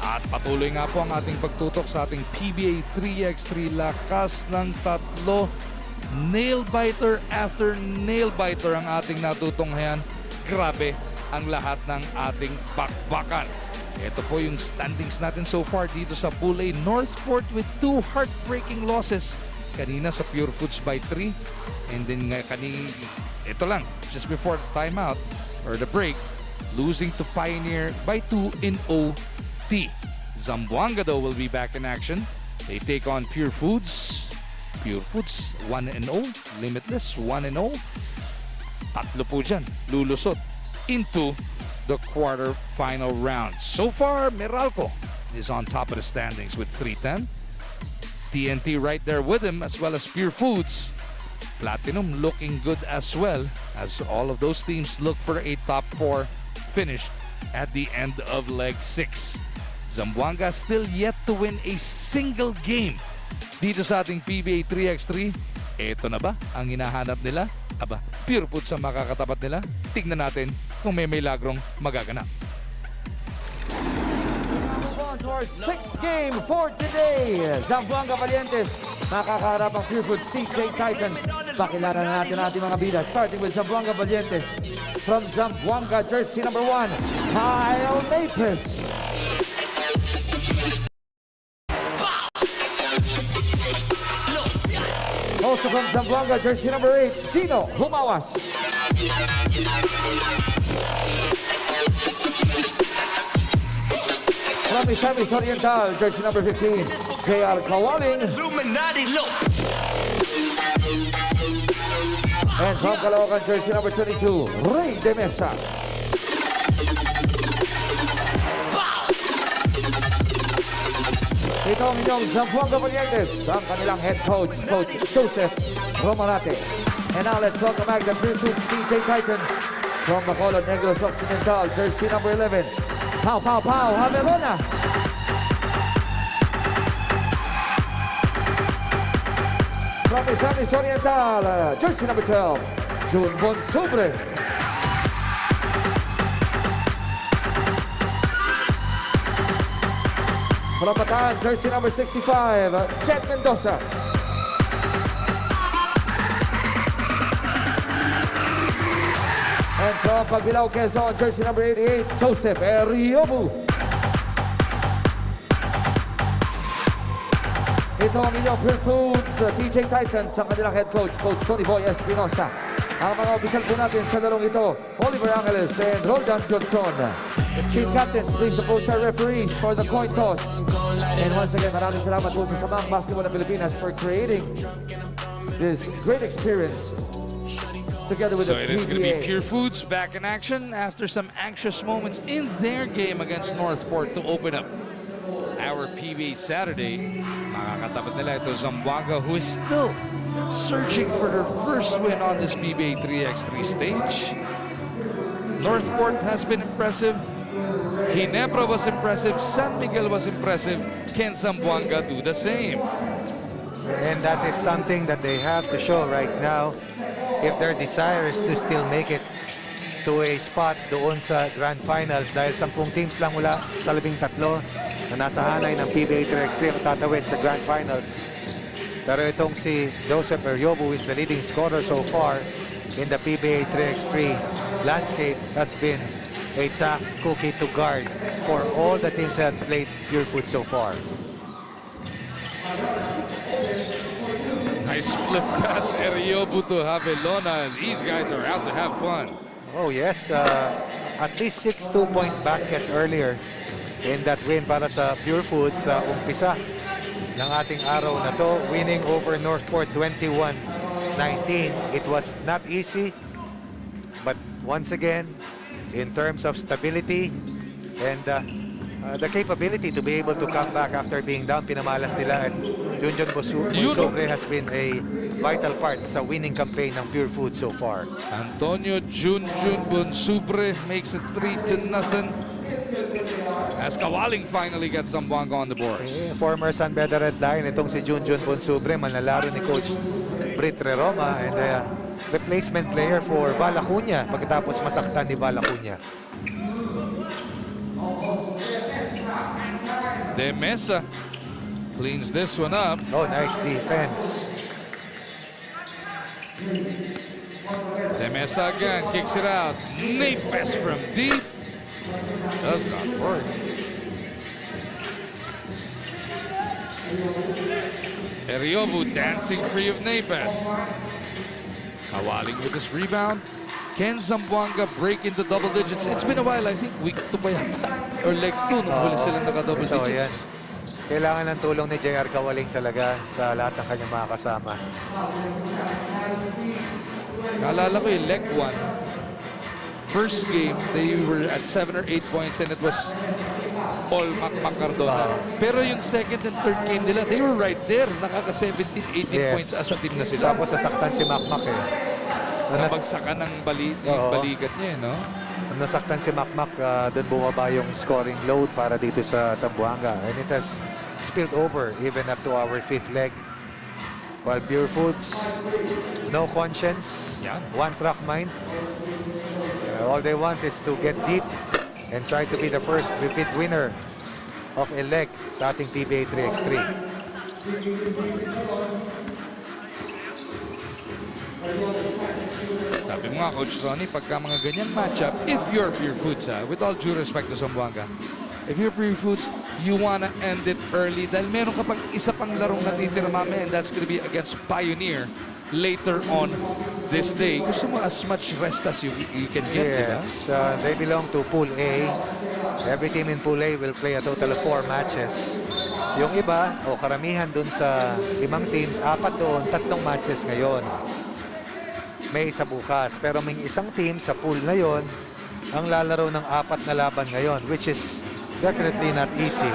At patuloy nga po ang ating pagtutok sa ating Pba 3x3 lakas ng tatlo. Nail biter after nail biter ang ating natutunghayan. Grabe ang lahat ng ating bakbakan. Ito po yung standings natin so far dito sa Pool A. Northport with 2 heartbreaking losses. Kanina sa Pure Foods by 3. And then ito lang, just before the timeout or the break, losing to Pioneer by 2 in OT. Zamboanga though will be back in action. They take on Pure Foods. Pure Foods 1-0. Limitless 1-0. Tatlo po dyan lulusot into the quarter-final round. So far, Meralco is on top of the standings with 310. TNT right there with him, as well as Pure Foods. Platinum looking good as well, as all of those teams look for a top 4 finish at the end of leg 6. Zamboanga still yet to win a single game dito sa ating Pba 3x3. Ito na ba ang hinahanap nila? Aba, Pure Foods ang makakatapat nila. Tignan natin kung may milagrong magaganap. Move on to our 6th game for today. Zamboanga Valientes makakaharap ang Pure Foods TJ Titans. Pakilala na natin ating mga bida. Starting with Zamboanga Valientes. From Zamboanga, jersey number 1, Kyle Mapes. Also from Zamboanga, jersey number 8, Gino Humawas. From Misamis Oriental, jersey number 15, JR Kawaling. Illuminati look. And from Caloocan, jersey number 22, Ray De Mesa. Ito ang inyong Zamboanga Valientes, ang kanilang head coach, Coach Joseph Romarate. And now let's welcome back the Pure Foods TJ Titans from Bacolod Negros Occidental, jersey number 11, Pau Pau Pau Hamelona. From Misamis Oriental, jersey number 12, Jun Bonsubre. From Bataan, jersey number 65, Jet Mendoza. And from Pagbilao, Quezon, jersey number 88, Joseph Eriobu. Ito ang inyong Pure Foods TJ Titans, ang kanilang head coach, Coach Tony Boy Espinosa. Ang mga opisyal po natin sa larong ito, Oliver Angeles and Roldan Johnson. Team captains, please approach our referees for the coin toss. And once again, maraming salamat po sa Samang Basketball ng Pilipinas for creating this great experience together with So the it is going to be PBA. Pure Foods back in action after some anxious moments in their game against Northport to open up our PBA Saturday. Makakatapat nila ito Zamboanga, who is still searching for their first win on this Pba 3x3 stage. Northport has been impressive. Ginebra was impressive. San Miguel was impressive. Can Zamboanga do the same? And that is something that they have to show right now if their desire is to still make it to a spot doon sa Grand Finals, dahil 10 teams lang mula sa 13 na nasa hanay ng Pba 3x3 ang tatawid sa Grand Finals. Pero itong si Joseph Eriobu is the leading scorer so far in the Pba 3x3 landscape. Has been a tough cookie to guard for all the teams that have played Pure Food so far. Nice flip pass, Eriobu to Havelona. These guys are out to have fun. Oh yes, at least 6 2-point baskets earlier in that win para sa Pure Foods sa umpisa ng ating araw na to, winning over Northport 21-19. It was not easy, but once again, in terms of stability and the capability to be able to come back after being down, pinamalas nila, at Junjun Bonsubre has been a vital part sa winning campaign ng Pure Food so far. Antonio Junjun Bonsubre makes it 3-0 as Kawaling finally gets Zamboanga on the board. Former San Beda Red Lion itong si Junjun Bonsubre, manlalaro ni Coach Brit Roma, and replacement player for Balacuña pagkatapos masaktan ni Balacuña. De Mesa cleans this one up. Oh, nice defense. De Mesa again kicks it out. Napes from deep. Does not work. Eriobu dancing free of Napes. Kawaling with this rebound. Can Zamboanga break into double digits? It's been a while. I think week 2 pa yata. Or leg 2 nung huli silang naka-double Ito, digits. yan. Kailangan ng tulong ni JR Kawaling talaga sa lahat ng kanyang mga kasama. Kaalala ko yung leg 1. First game, they were at 7 or 8 points and it was all Mac-Cardona. Pero yung second and third game nila, they were right there. Nakaka 17, 18 points as a team na sila. Tapos sasaktan si Macmac eh. Nabagsakan ng balikat niya, no? Nasaktan si Macmac, doon bumaba yung scoring load para dito sa Zamboanga. And it has spilled over even up to our 5th leg. While Pure Foods, no conscience, Yeah. one track mind. All they want is to get deep and try to be the first repeat winner of a leg sa ating Pba 3X3. Sabi mo nga, Coach Ronnie, pagka mga ganyang matchup, if you're Pure Foods, with all due respect to Zamboanga, if you're Pure Foods, you wanna end it early dahil meron ka pang isa pang larong natitira mamaya and that's gonna be against Pioneer later on this day. Gusto mo as much rest as you can get, diba? Yes, they belong to Pool A. Every team in Pool A will play a total of 4 matches. Yung iba, o karamihan dun sa 5 teams, 4 doon, 3 matches ngayon. May isa bukas. Pero may isang team sa pool na yon ang lalaro ng 4 na laban ngayon, which is definitely not easy.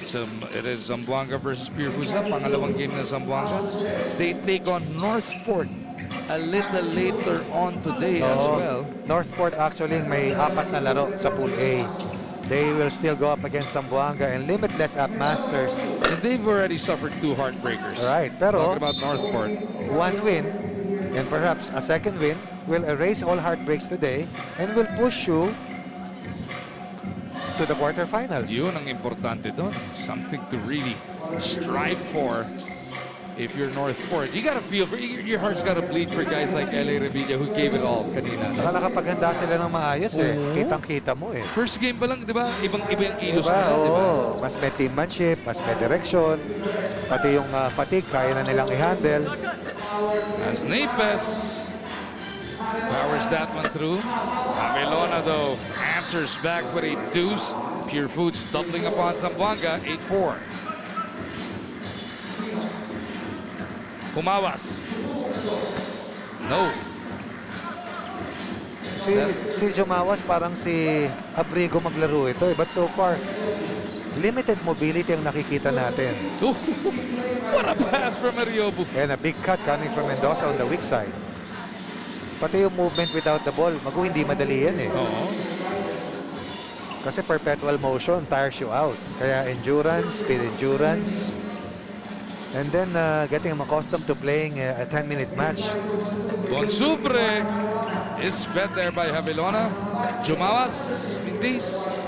So it is Zamboanga versus Pure Foods na pangalawang game ng Zamboanga. They take on Northport a little later on today as well. Northport actually may 4 na laro sa Pool A. They will still go up against Zamboanga and Limitless Up Masters. And they've already suffered 2 heartbreakers. Right, pero Talking about Northport. 1 win and perhaps a second win will erase all heartbreaks today and will push you to the quarterfinals. Yun ang importante doon. Something to really strive for if you're Northport. You gotta feel, your heart's gotta bleed for guys like L.A. Revilla who gave it all kanina. Saka nakapaghanda sila ng maayos eh. Kitang-kita mo eh. First game pa lang, di ba? Ibang-iba yung kilos Diba? nila, di ba? Oo. Mas may teammanship, mas may direction. Pati yung fatigue, kaya na nilang i-handle. As Napes powers that one through. Avelona, though, answers back with a deuce. Pure Foods doubling upon Zamboanga, 8-4. Humawas. No. Si Jumawas parang si Abrigo maglaro ito eh. But so far, limited mobility ang nakikita natin. Ooh, what a pass from Ariobu. And a big cut coming from Mendoza on the weak side. Pati yung movement without the ball, hindi madali yan eh. Oo. Kasi perpetual motion tires you out. Kaya endurance, speed endurance. And then getting accustomed to playing a 10-minute match. Bonsubre is fed there by Avelona. Jumawas, Mindis.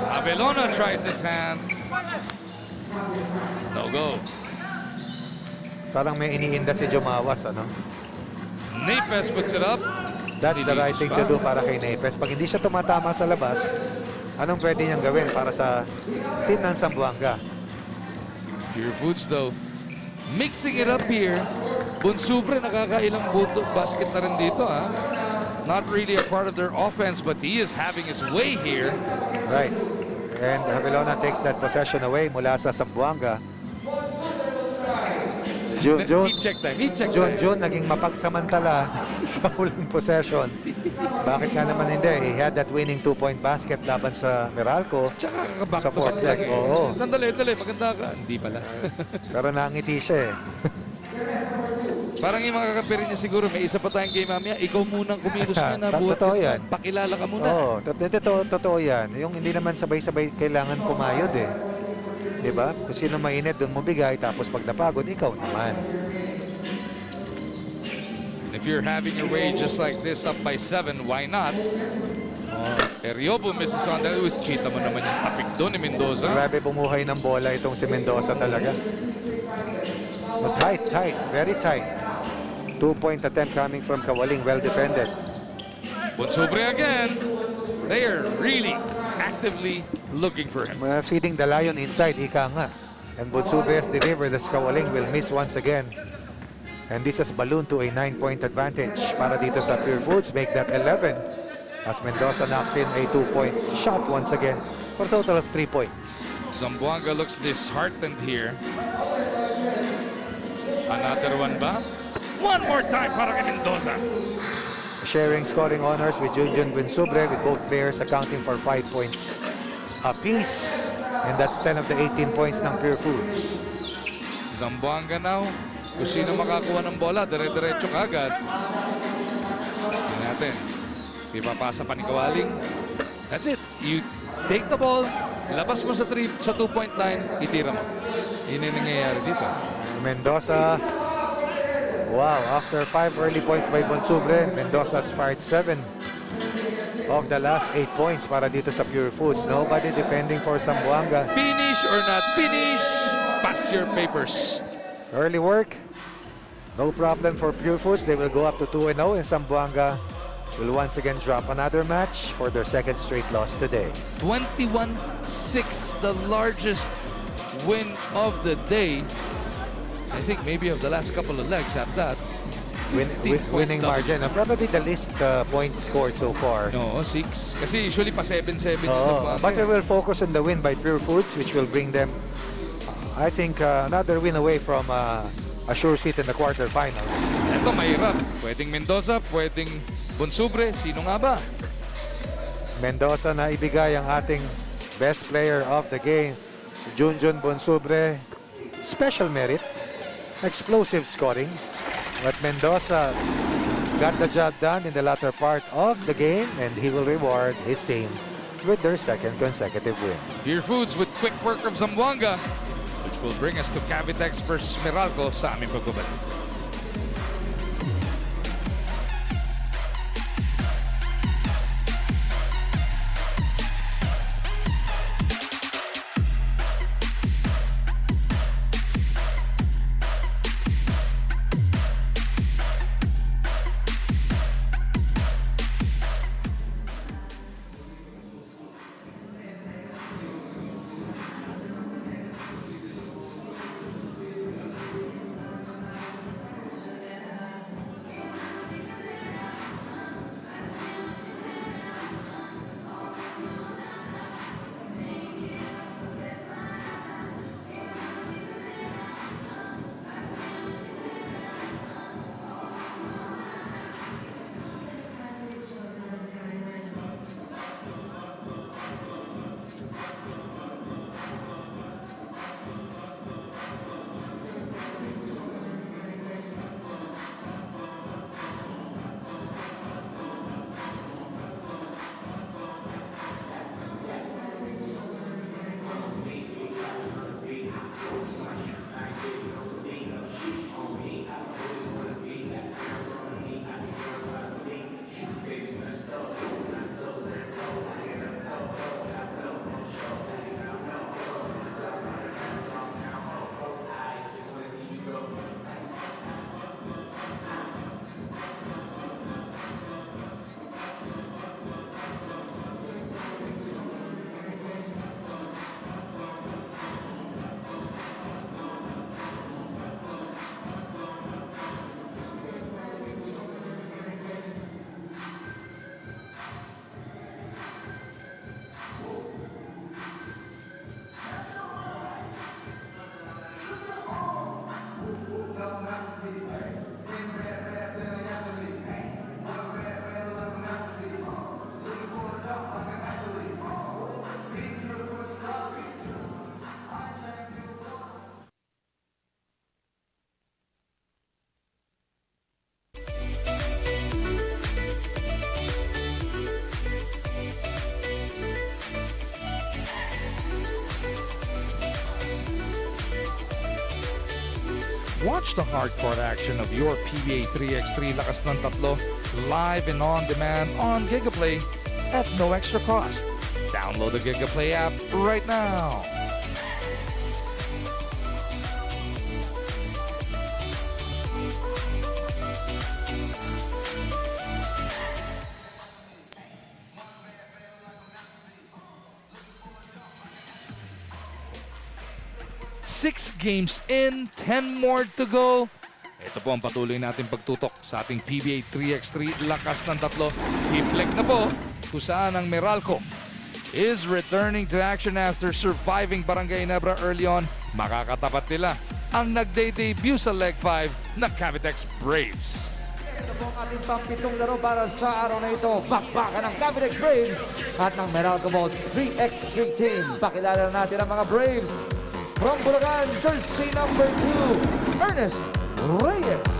Avelona tries his hand. No go. Parang may iniinda si Jumawas, ano? Napes puts it up. That's the right thing to do para kay Napes. Pag hindi siya tumatama sa labas, anong pwede niyang gawin para sa team ng Zamboanga? Pure Foods though, mixing it up here. Bonsubre nakakailang basket na rin dito, ha? Not really a part of their offense, but he is having his way here. Right. And Avelona takes that possession away mula sa Zamboanga. Heat check time, heat check time. June naging mapagsamantala sa huling possession. Bakit nga naman hindi? He had that winning 2-point basket laban sa Meralco. Tsaka kakaback Sa to back fourth lang leg, eh. oo. Sandali, maganda ka. Hindi pala. Pero nangiti siya eh. Parang yung mga kakapirin niya siguro, may isa pa tayong game mamaya, ikaw munang kumilos niya na buhat. Totoo yan. Pakilala ka muna. Oo, totoo yan. Yung hindi naman sabay-sabay kailangan pumayod eh. Diba? Kung sino mainit, doon mo bigay. Tapos pag napagod, ikaw naman. If you're having your way just like this, up by 7, why not? Eriobo misses on that. Kita mo naman yung tapik doon ni Mendoza. Grabe bumuhay ng bola itong si Mendoza talaga. But tight. Very tight. 2-point attempt coming from Kawaling. Well defended. Bonsubre again. They are really active actively looking for him. Feeding the lion inside, ika nga. And Bonsubre's deliver, the Skawaling will miss once again. And this has ballooned to a 9-point advantage para dito sa Pure Foods, make that 11. As Mendoza knocks in a 2-point shot once again for a total of 3 points. Zamboanga looks disheartened here. Another one ba? One more time para kay Mendoza. Sharing scoring honors with Junjun Buensubre, with both players accounting for 5 points apiece. And that's 10 of the 18 points ng Pure Foods. Zamboanga now. Kung sino makakuha ng bola, dire-diretso kagad. Tingnan natin. Ipapasa pa ni Kawaling. That's it. You take the ball, labas mo sa 2-point line, itira mo. Yun yung nangyayari dito. Mendoza, wow, after 5 early points by Bonsubre, Mendoza's fired 7 of the last 8 points para dito sa Pure Foods. Nobody defending for Zamboanga. Finish or not finish, pass your papers. Early work, no problem for Pure Foods. They will go up to 2-0, and Zamboanga will once again drop another match for their second straight loss today. 21-6, the largest win of the day. I think maybe of the last couple of legs at that. Winning margin. Probably the least points scored so far. No, 6. Kasi usually pa 7-7 yung Zamboanga. But they will focus on the win by Pure Foods, which will bring them, I think, another win away from a sure seat in the quarterfinals. Ito mahirap. Pwedeng Mendoza, pwedeng Bonsubre. Sino nga ba? Mendoza na ibigay ang ating best player of the game, Junjun Bonsubre. Special merit, explosive scoring. But Mendoza got the job done in the latter part of the game, and he will reward his team with their second consecutive win. Pure Foods with quick work of Zamboanga, which will bring us to Cavitex versus Meralco sa aming pagbabalik. Watch the hardcore action of your Pba 3X3 Lakas ng Tatlo live and on demand on Gigaplay at no extra cost. Download the Gigaplay app right now. 6 games in, 10 more to go. Ito po ang patuloy natin pagtutok sa ating PBA 3x3 lakas ng tatlo. Reflect na po kung saan ang Meralco is returning to action after surviving Barangay Nebra early on. Makakatapat nila ang nagde-debut sa leg 5 na Cavitex Braves. Ito po ang ating pang-pitong laro para sa araw na ito. Bakbakan ng Cavitex Braves at ng Meralco Bolt 3x3 team. Pakilala na natin ang mga Braves. From Bulacan, jersey number 2, Ernest Reyes.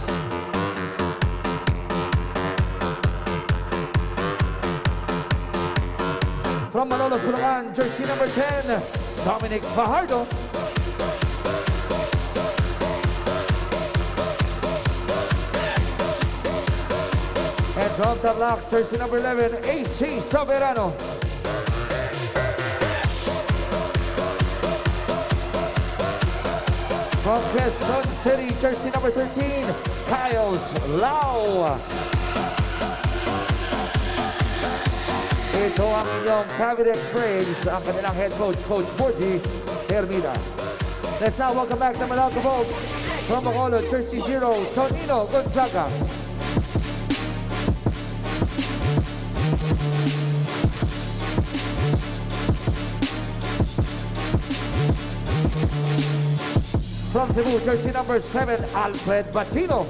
From Malolos, Bulacan, jersey number 10, Dominic Fajardo. And from Tarlac, jersey number 11, AC Soberano. From Quezon City, jersey number 13, Kyles Lau. Ito ang inyong Cavitex Braves, ang kanilang head coach, Coach Borgie Hermida. Let's now welcome back the Meralco Bolts from Bacolod, jersey 0, Tonino Gonzaga. From Cebu, jersey number 7, Alfred Batino.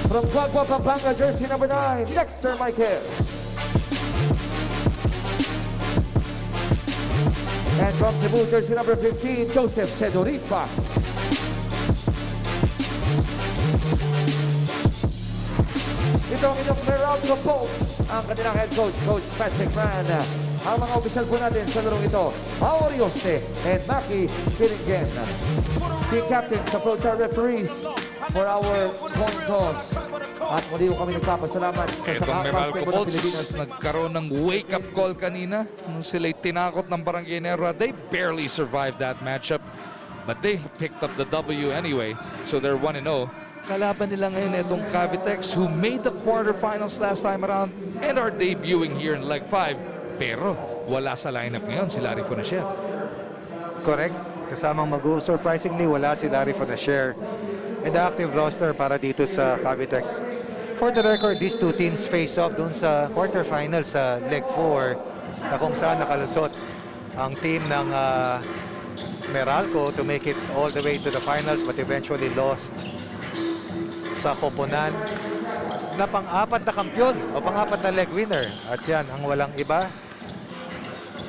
From Guagua, Pampanga, jersey number 9, Dexter Michael. And from Cebu, jersey number 15, Joseph Sedorifa. Ito ang inyong Meralco Bolts, ang kanilang head coach, Coach Patrick Mann. Ang mga opisyal po natin sa larong ito, Maori Yoste and Maki Piringen. Team captains, approach our referees for our coin toss. At muli ko kami nagpapasalamat sa Itong Meralco basketball ng Bolts Pilipinas. nagkaroon ng wake-up call kanina nung sila'y tinakot ng Barangay Nebra. They barely survived that matchup, but they picked up the W anyway. So they're 1-0. Kalaban nila ngayon itong Cavitex who made the quarterfinals last time around and are debuting here in leg 5. Pero wala sa lineup ngayon si Larry Fonasher. Correct. Kasamang surprisingly, wala si Larry Fonasher in the active roster para dito sa Cavitex. For the record, these two teams face off doon sa quarterfinals sa leg 4 na kung saan nakalusot ang team ng Meralco to make it all the way to the finals but eventually lost sa koponan na pang-apat na kampyon o pang-apat na leg winner. At yan, ang walang iba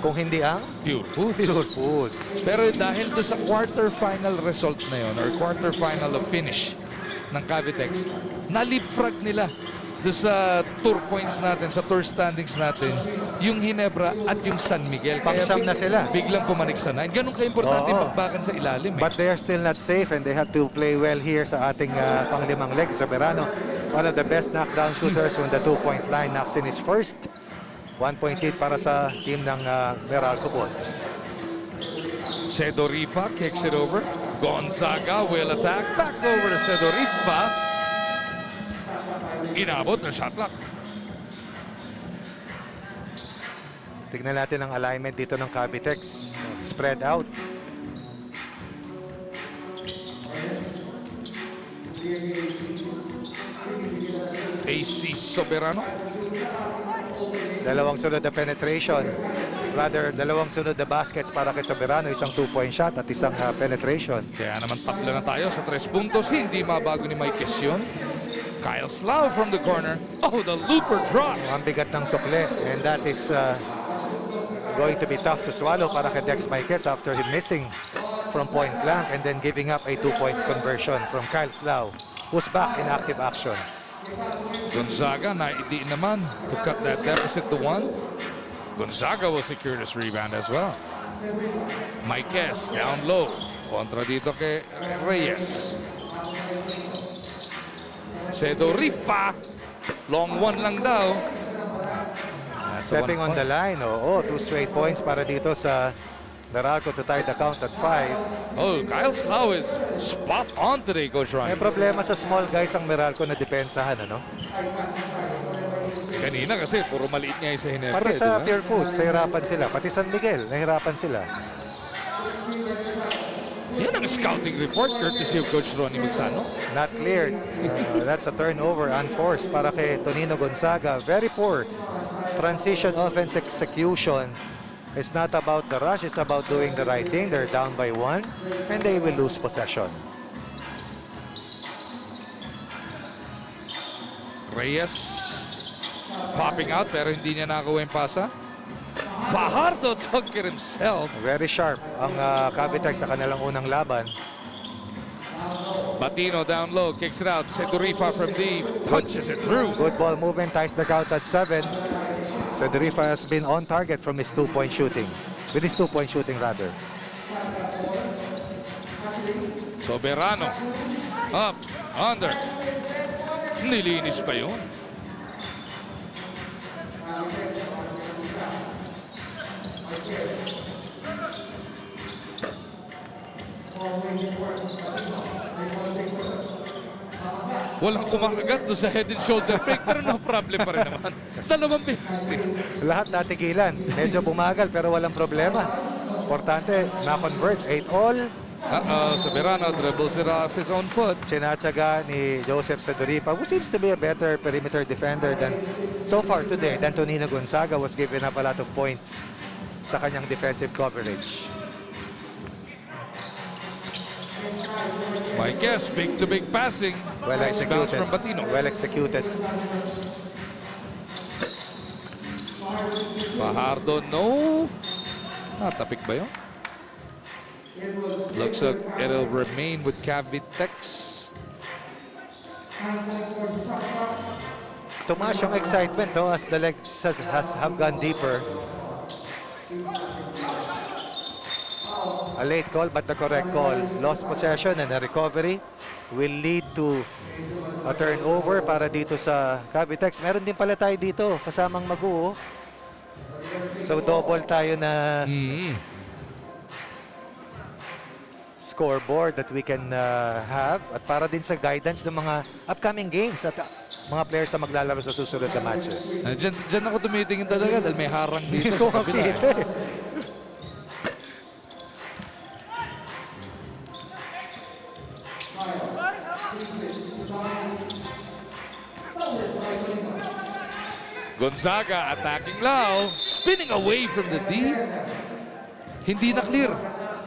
kung hindi ang Pure Foods. Pure Foods. Pero dahil doon sa quarterfinal result na yon or quarterfinal of finish ng Cavitex, nalipfrag nila doon sa tour points natin, sa tour standings natin, yung Ginebra at yung San Miguel. Pang-siyam na sila. Biglang pumanik sa 9. Ganun ka-importante Oo. magbakan sa ilalim. But they are still not safe and they have to play well here sa ating panglimang leg sa Verano. One of the best knockdown shooters on the 2-point line. Knocks in his first. 1.8 para sa team ng Meralco Bolts. Sedorifa kicks it over. Gonzaga will attack. Back over to Sedorifa. Inabot ng shot clock. Tignan natin ang alignment dito ng Cavitex. Spread out. AC Soberano. Dalawang sunod na penetration. Rather, dalawang sunod na baskets para kay Soberano. Isang 2-point shot at isang penetration. Kaya naman tatlo na tayo sa 3 puntos. Hindi mabago ni Mike yun. Kyle Slough from the corner. Oh, the looper drops. Ang bigat ng sukle. And that is going to be tough to swallow para kay Dex Maikes after him missing from point blank and then giving up a 2-point conversion from Kyle Slough, who's back in active action. Gonzaga naidi naman to cut that deficit to 1. Gonzaga will secure this rebound as well. Maikes down low. Kontra dito kay Reyes. Sedorifa. Long 1 lang daw. That's a Stepping 1 on the point. line, 2 straight points para dito sa Meralco to tie the count at 5. Oh, Kyle Slough is spot on today, Coach May Ryan. problema sa small guys ang Meralco na depensahan, ano? Kanina kasi puro maliit nga yung sa Hinebra. Pati sa diba? Pure Foods, nahirapan sila. Pati San Miguel, nahirapan sila. Yan ang scouting report courtesy of Coach Ronnie Magsano. Not cleared. That's a turnover, unforced para kay Tonino Gonzaga. Very poor transition offense execution. It's not about the rush, it's about doing the right thing. They're down by 1 and they will lose possession. Reyes popping out pero hindi niya nakakuha yung pasa. Fajardo took it himself. Very sharp ang Cavitex sa kanilang unang laban. Batino down low, kicks it out. Sedurifa from deep, punches it through. Good ball movement, ties the count at 7. Cedrifa has been on target from his 2-point shooting. With his 2-point shooting rather. Soberano. Up, under. Nilinis pa yun. Walang kumakagat doon sa head and shoulder break pero no problem pa rin naman. Dalawang beses. Lahat natigilan. Medyo bumagal pero walang problema. Importante, na-convert. 8-all. Soberano dribbles it off his own foot. Sinatsaga ni Joseph Cedripa, who seems to be a better perimeter defender than so far today than Tonino Gonzaga, was given up a lot of points sa kanyang defensive coverage. My guess, big to big passing. Well Nice bounce executed. from Batino. Well executed. Fajardo, no. Tapik ba yun? Looks like it'll remain with Cavitex. Tumaas yung excitement as the legs have gone deeper. A late call but the correct call. Lost possession and a recovery will lead to a turnover para dito sa Cavitex. Meron din pala tayo dito kasamang Maguo. So double tayo na scoreboard that we can have at para din sa guidance ng mga upcoming games at mga players na maglalaro sa susunod na matches. Diyan ako tumitingin talaga dahil may harang dito sa kabila. Gonzaga attacking Lau, spinning away from the D. Hindi na clear.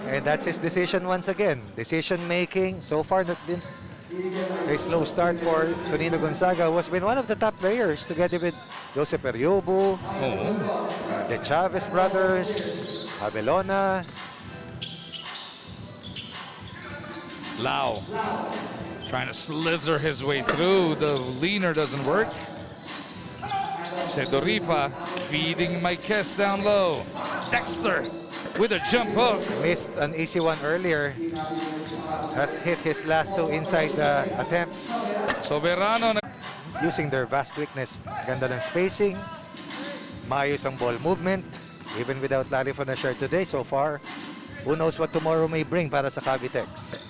And that's his decision once again. Decision making so far not been a slow start for Tonino Gonzaga, who has been one of the top players together with Joseph Eriobu, the Chavez brothers, Abelona. Lau trying to slither his way through. The leaner doesn't work. Sedorifa feeding Marquez down low. Dexter with a jump hook. Missed an easy one earlier. Has hit his last 2 inside attempts. Soberano na Using their vast quickness. Ganda ng spacing. Maayos ang ball movement. Even without Larry Fonasher today so far. Who knows what tomorrow may bring para sa Cavitex.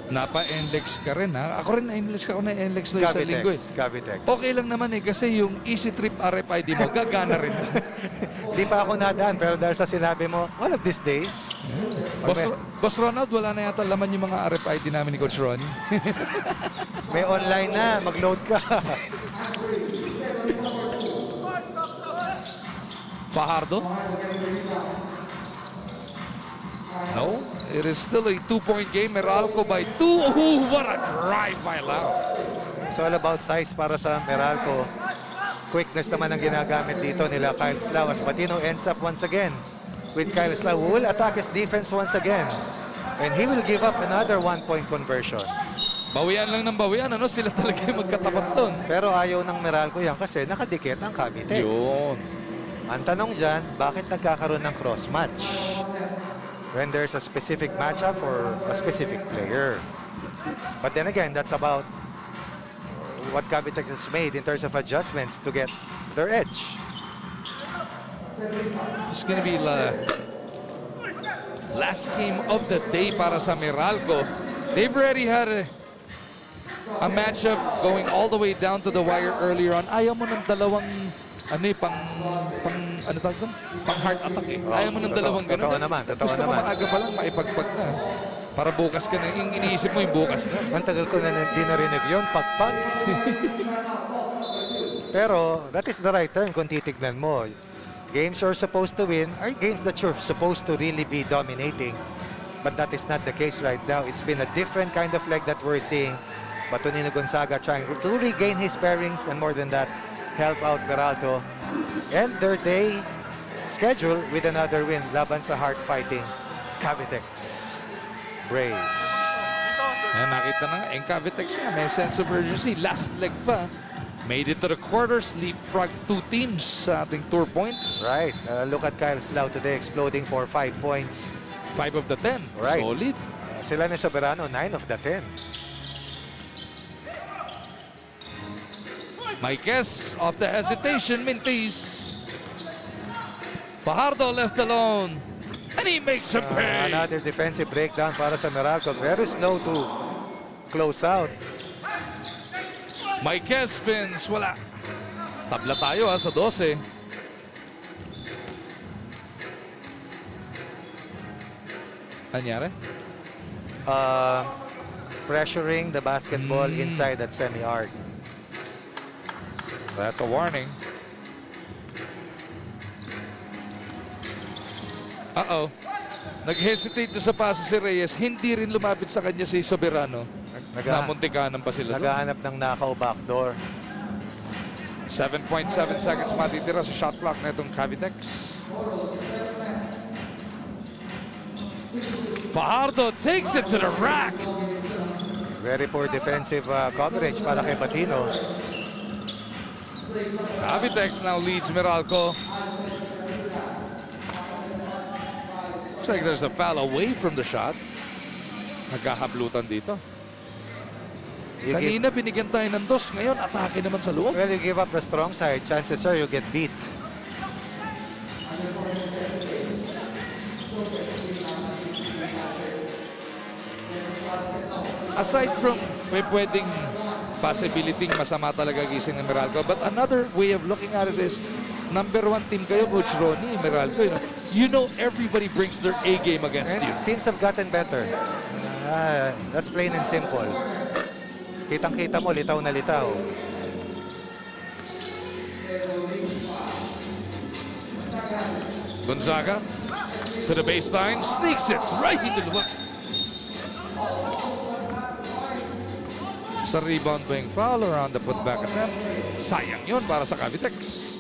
napa-index ka rin ha. Ako rin na-index ako na-index na isang linggo eh. Cavitex. Okay lang naman eh kasi yung Easy Trip RFID mo gagana rin. Di pa ako nadaan pero dahil sa sinabi mo, one of these days. Boss Ronald, wala na yata laman yung mga RFID namin ni Coach Ronnie. May online na, mag-load ka. Fajardo? No, it is still a 2-point game. Meralco by 2. Oh, what a drive by Lau. It's all about size para sa Meralco. Quickness naman ang ginagamit dito nila Kyle Slau as Batino ends up once again with Kyle Slau who will attack his defense once again. And he will give up another 1-point conversion. Bawian lang ng bawian, ano? Sila talaga yung magkatapat doon. Pero ayaw ng Meralco yan kasi nakadikit ang Cavitex. Yun. Ang tanong dyan, bakit nagkakaroon ng cross-match? When there's a specific matchup for a specific player. But then again, that's about what Cavitex has made in terms of adjustments to get their edge. It's gonna be the last game of the day para sa Meralco. They've already had a matchup going all the way down to the wire earlier on. Ayaw mo ng dalawang ano tawag doon? Pang heart attack eh. Ayaw mo ng dalawang ganun. Totoo naman, totoo Gusto mo naman. maaga pa lang maipagpag na. Para bukas ka na. Yung iniisip mo yung bukas na. Ang tagal ko na hindi narinig yun, pagpag. Pero that is the right term kung titignan mo. Games you're supposed to win are games that you're supposed to really be dominating. But that is not the case right now. It's been a different kind of leg that we're seeing. Batonino Gonzaga trying to regain his bearings and more than that, help out Beraldo. And their day schedule with another win laban sa hard-fighting Cavitex Braves. Ayan, nakita na nga. Yung Cavitex nga, may sense of urgency. Last leg pa. Made it to the quarters. Leapfrog 2 teams sa ating tour points. Right. Look at Kyle Slau today exploding for 5 points. 5 of the 10. Right. Solid. Sila ni Soberano, 9 of the 10. Marquez off the hesitation, Mintis. Fajardo left alone. And he makes a pay. Another defensive breakdown para sa Meralco. Very slow to close out. Marquez spins. Wala. Tabla tayo sa 12. Anyari? Pressuring the basketball inside that semi-arc. That's a warning. Uh-oh. Nag-hesitate sa pass si Reyes. Hindi rin lumapit sa kanya si Soberano. Namuntikanan pa sila doon. Naghahanap ng nakaw backdoor. 7.7 seconds matitira sa shot clock na itong Cavitex. Fajardo takes it to the rack. Very poor defensive coverage para kay Patino. Cavitex now leads Meralco. Looks like there's a foul away from the shot. Nagkahablutan dito. Kanina binigyan tayo ng dos. Ngayon, atake naman sa loob. Well, you give up the strong side, chances are you get beat. Aside from pwedeng possibility masama talaga gising ng Meralco, but another way of looking at it is #1 team kayo, Coach Ronnie, Meralco. You know everybody brings their A game against And you. teams have gotten better. That's plain and simple. Kitang-kita mo, litaw na litaw. Gonzaga to the baseline, sneaks it right into the hook. Sa rebound ba yung foul around the putback attempt? Sayang yun para sa Cavitex.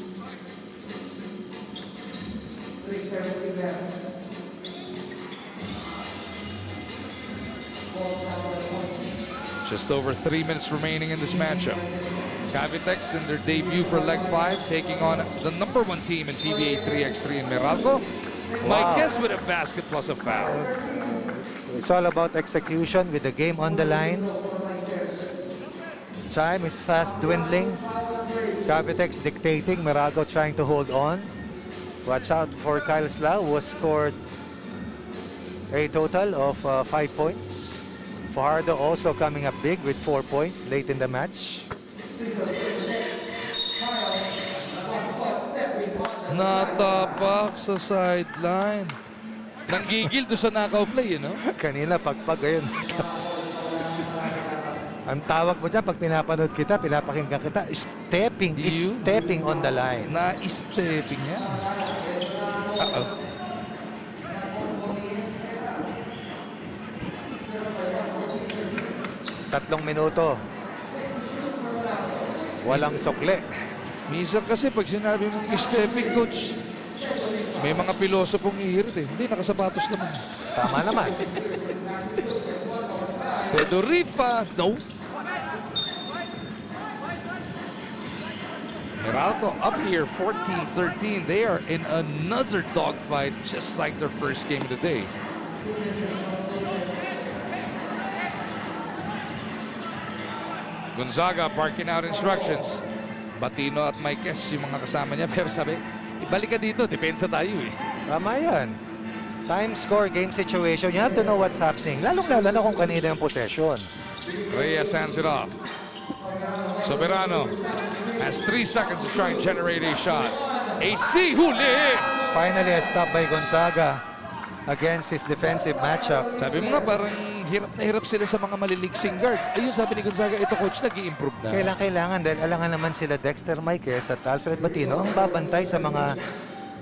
Just over 3 minutes remaining in this matchup. Cavitex in their debut for leg 5, taking on the #1 team in Pba 3X3 in Meralco. Marquez with a basket plus a foul. It's all about execution with the game on the line. Time is fast dwindling. Cavitex dictating, Meralco trying to hold on. Watch out for Kyle Slau, who has scored a total of 5 points. Fajardo also coming up big with 4 points late in the match. Natapak sa sideline. Nanggigil doon sa knockout play, you know? Kanina pagpag ngayon. Ang tawag mo dyan, pag pinapanood kita, pinapakinggan kita, stepping on the line. Na-stepping yan. Uh-oh. Tatlong minuto. Walang sukle. Minsan kasi pag sinabi mong stepping, coach, may mga piloso pong ihirit eh. Hindi, nakasapatos naman. Tama naman. Sedorifa, no. Meralco up here, 14-13. They are in another dogfight, just like their first game of the day. Gonzaga parking out instructions. Batino at Marquez yung mga kasama niya. Pero sabi, ibalik ka dito, depensa tayo eh. Tama yan. Time, score, game situation. You have to know what's happening. Lalong-lalo na kung kanina yung possession. Reyes hands it off. Soberano has 3 seconds to try and generate a shot. AC huli! Finally, a stop by Gonzaga against his defensive matchup. Sabi mo nga parang hirap na hirap sila sa mga maliliksing guard. Ayun sabi ni Gonzaga, ito coach, nag-i-improve na. Kailangan dahil alangan naman sila Dexter Maiquez at Alfred Batino ang babantay sa mga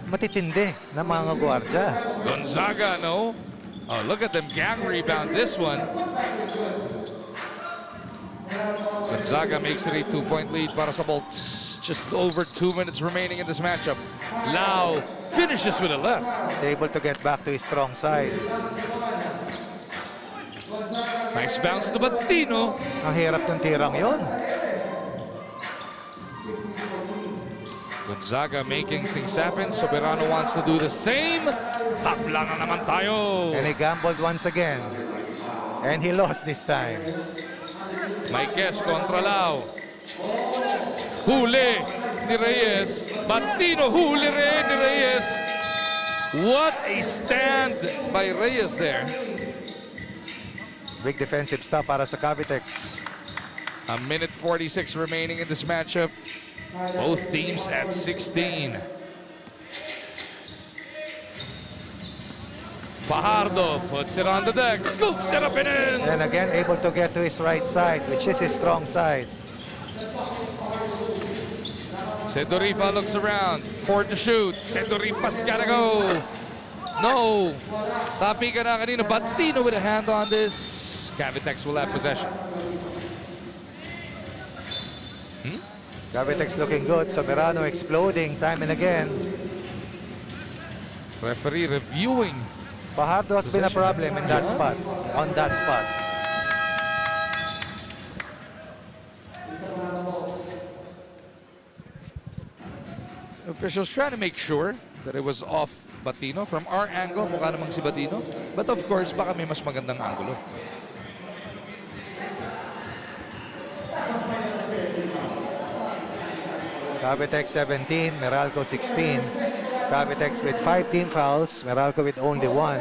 matitindi na mga gwardya. Gonzaga, no? Oh, look at them gang rebound this one. Gonzaga makes it a 2-point lead para sa Bolts. Just over 2 minutes remaining in this matchup. Lau finishes with a left. Able to get back to his strong side. Nice bounce to Batino. Ang hirap ng tirang yon. Gonzaga making things happen. Soberano wants to do the same. Tabla na naman tayo. And he gambled once again. And he lost this time. Maiquez kontra Lau. Huli ni Reyes. Batino huli rin ni Reyes. What a stand by Reyes there. Big defensive stop para sa Cavitex. A minute 46 remaining in this matchup. Both teams at 16. Fajardo puts it on the deck, scoops it up and in. And again, able to get to his right side, which is his strong side. Sedorifa looks around, 4 to shoot. Sedorifa's gotta go. No. Tapi ka na kanino. Batino with a hand on this. Cavitex will have possession. Cavitex looking good. Soberano exploding time and again. Referee reviewing. Fajardo has been a problem in that spot, on that spot. Officials trying to make sure that it was off Batino. From our angle, mukha namang si Batino. But of course, baka may mas magandang angulo. Cavitex 17, Meralco 16. Cavitex with 5 team fouls, Meralco with only 1.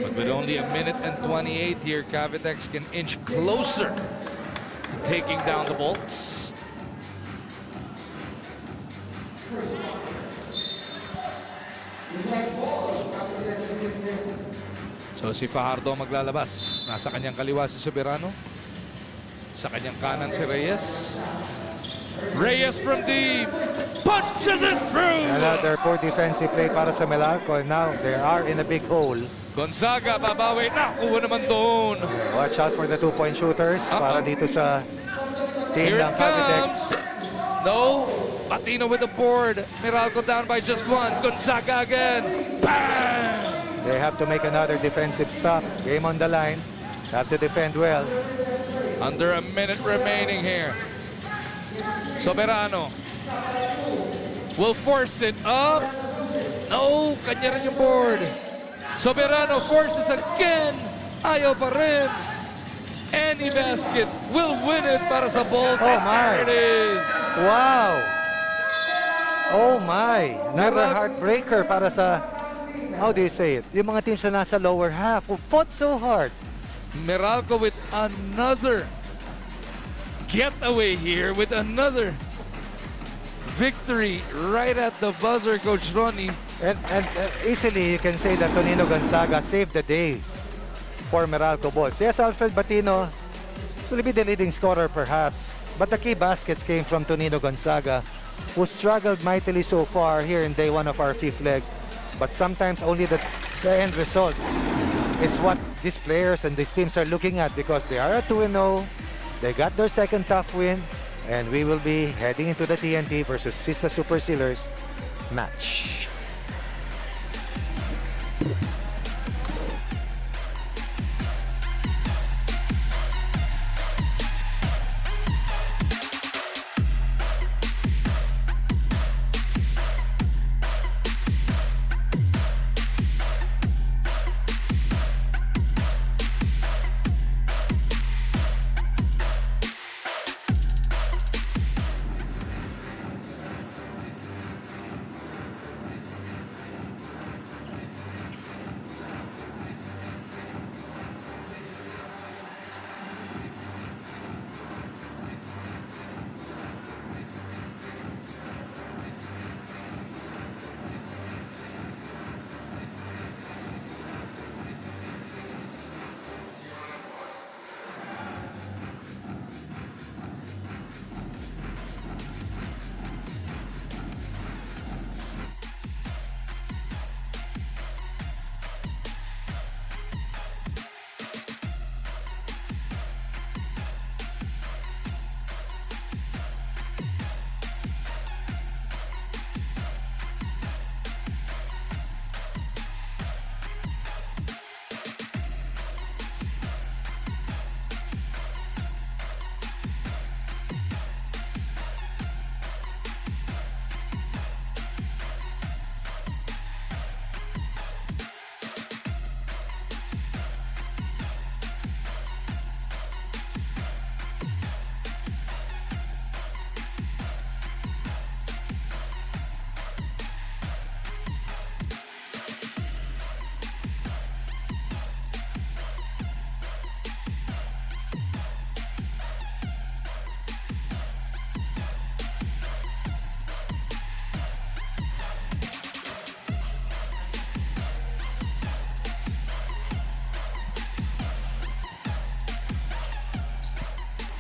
But with only a minute and 28 here, Cavitex can inch closer to taking down the Bolts. So si Fajardo maglalabas. Nasa kanyang kaliwa si Soberano. Sa kanyang kanan si Reyes. Reyes from deep. Punches it through. Another poor defensive play para sa Meralco. Now they are in a big hole. Gonzaga babawi. Nakuha naman doon. Watch out for the 2-point shooters para dito sa team Here ng it Cavitex. comes. No. Batino with the board. Meralco down by just 1. Gonzaga again. Bang! They have to make another defensive stop. Game on the line. Have to defend well. Under a minute remaining here. Soberano will force it up. No, kanya rin yung board. Soberano forces again. Ayaw pa rin. Any basket will win it para sa Bolts. Oh, And my. there it is. Wow! Oh my! Another heartbreaker para sa, how do you say it? Yung mga teams na nasa lower half who fought so hard. Meralco with another getaway here with another victory right at the buzzer, Coach Ronnie. And easily you can say that Tonino Gonzaga saved the day for Meralco Bolts. Yes, Alfred Batino will be the leading scorer perhaps, but the key baskets came from Tonino Gonzaga, who struggled mightily so far here in day 1 of our 5th leg. But sometimes only the end result is what these players and these teams are looking at, because they are at 2-0. They got their second tough win, and we will be heading into the TNT versus Sista Super Sealers match.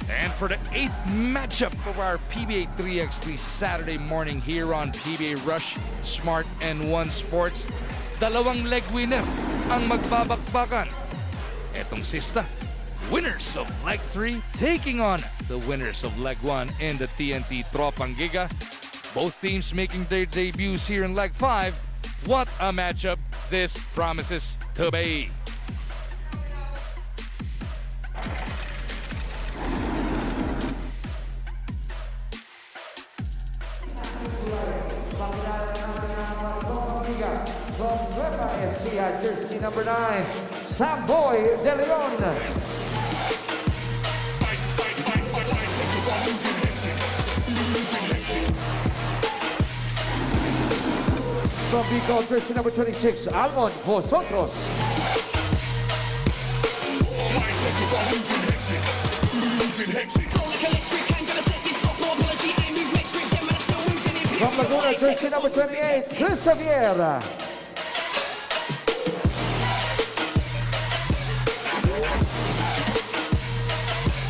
And for the 8th matchup of our PBA 3x3 Saturday morning here on PBA Rush, Smart and One Sports, dalawang leg winner ang magbabakbakan. Etong sista, winners of leg 3 taking on the winners of leg 1 in the TNT Tropang Giga. Both teams making their debuts here in leg 5. What a matchup this promises to be. From Pba jersey number 9, Samboy De Leon. From Bicol, jersey number 26, Almond Vosotros. From Laguna, jersey number 28, Chris Xavier.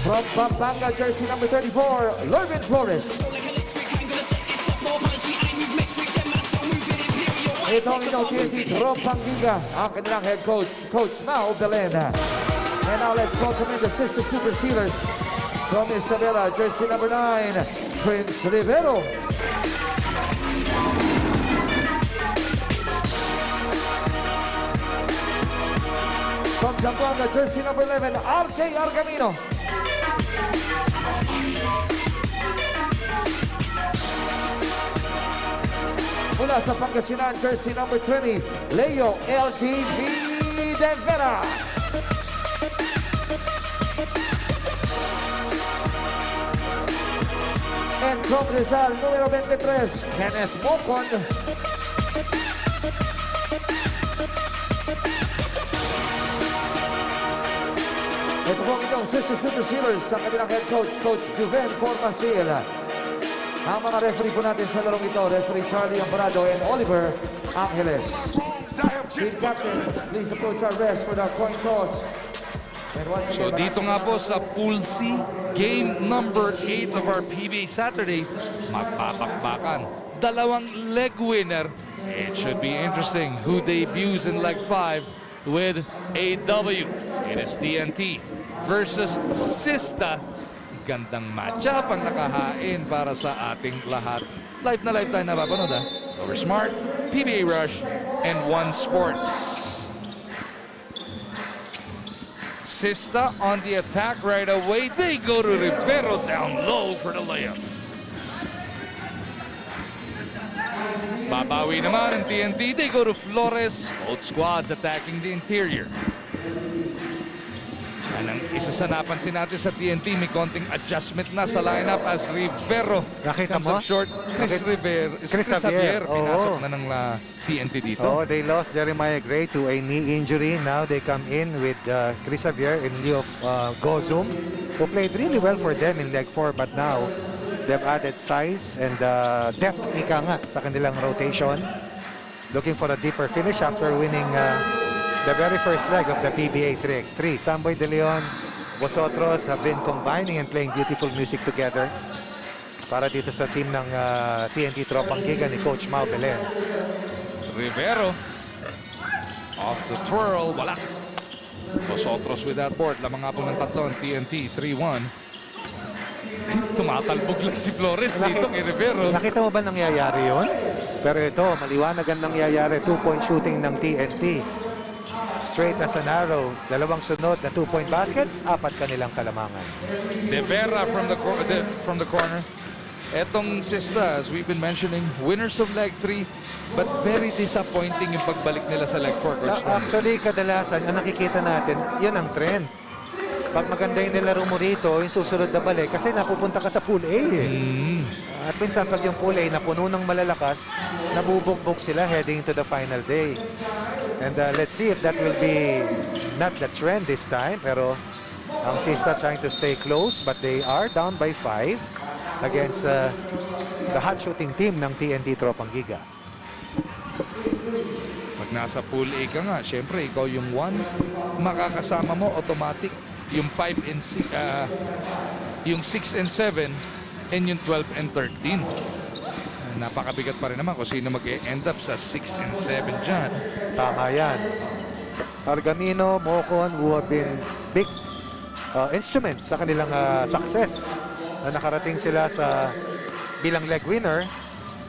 From Pampanga, jersey number 34, Lervin Flores. Ito ang inyong TNT Tropang Giga, ang kanilang head coach, Coach Mau Belen. And now let's welcome in the Sister Super Sealers. From Isabela, jersey number 9, Prince Rivero. From Zamboanga, jersey number 11, RJ Argamino. Mula sa Pangasinan, jersey number 20, Leo LTV De Vera. And from Rizal, numero 23, Kenneth Mocon. Ito po ang inyong Sister Super Sealers sa kanilang head coach, Coach Juven Formasil. Ang mga referee po natin sa larong ito, referee Charlie Amparado and Oliver Angeles. Team captains, please approach our rest for the coin toss. And once So again, dito nga po sa Pool C, game number 8 of our PBA Saturday, magpapakbakan. Dalawang leg winner. It should be interesting who debuts in leg 5 with a W. It is TNT versus Sista. Gandang matchup ang nakahain para sa ating lahat. Live na live tayo napapanood ha. Over Smart, PBA Rush, and One Sports. Sista on the attack right away. They go to Rivero down low for the layup. Babawi naman ang TNT. They go to Flores. Both squads attacking the interior. Anong isa sa napansin natin sa TNT, may konting adjustment na sa lineup as Rivero Nakita comes mo? up short. Chris Xavier, Oo. pinasok na ng TNT dito. Oh, they lost Jeremiah Gray to a knee injury. Now they come in with Chris Xavier in lieu of Gozum, who played really well for them in leg 4, but now they've added size and depth ika nga sa kanilang rotation. Looking for a deeper finish after winning the very first leg of the PBA 3x3. Samboy De Leon, Vosotros have been combining and playing beautiful music together para dito sa team ng TNT Tropang Giga ni Coach Mau Belen. Rivero off the twirl, wala. Vosotros with that board. Lamang nga po ng tatlo ang TNT 3-1. Tumatalbog lang si Flores dito kay Rivero. Nakita mo ba nangyayari yon? Pero ito, maliwanag ang nangyayari. 2-point shooting ng TNT. Straight as an arrow. Dalawang sunod na 2-point baskets, 4 kanilang kalamangan. De Vera from the corner. Etong Sista, as we've been mentioning, winners of leg 3, but very disappointing yung pagbalik nila sa leg 4, Coach. Actually, kadalasan, ang nakikita natin, yan ang trend. Pag maganda yung nilaro mo rito, yung susunod na balik, kasi napupunta ka sa Pool A eh. At minsan, pag yung Pool A napuno ng malalakas, nabubugbog sila heading into the final day. And let's see if that will be not the trend this time, pero ang Sista trying to stay close, but they are down by 5 against the hot shooting team ng TNT Tropang Giga. Pag nasa Pool A ka nga, syempre, ikaw yung 1, makakasama mo automatic yung 5 and 6, yung 6 and 7, and yung 12 and 13. Napakabigat pa rin naman kung sino mag-end up sa 6 and 7 dyan. Tama yan. Argamino, Mocon, who have been big instruments sa kanilang success na nakarating sila sa bilang leg winner,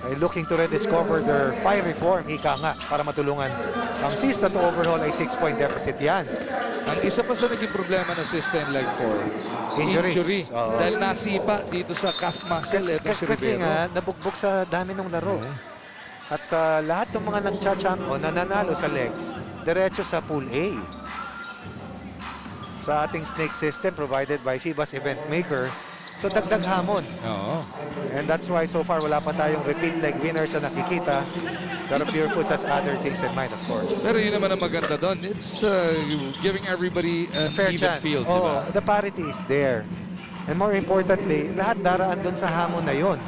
ay looking to rediscover their fiery form, ika nga, para matulungan ang Sista to overhaul ay 6-point deficit yan. Ang isa pa sa naging problema ng Sista in leg 4, Injuries. injury. Oo. Dahil nasipa dito sa calf muscle. Kasi nga, nabugbog sa dami ng laro. At lahat ng mga nagchachamp o nananalo sa legs, diretso sa Pool A. Sa ating snake system provided by FIBA's event maker, so dagdag hamon. Oo. And that's why so far wala pa tayong repeat leg winners na nakikita. Pero Pure Foods has other things in mind, of course. Pero yun naman ang maganda doon. It's giving everybody an Fair even chance. field. Oh, Diba? the parity is there. And more importantly, lahat daraan doon sa hamon na yon.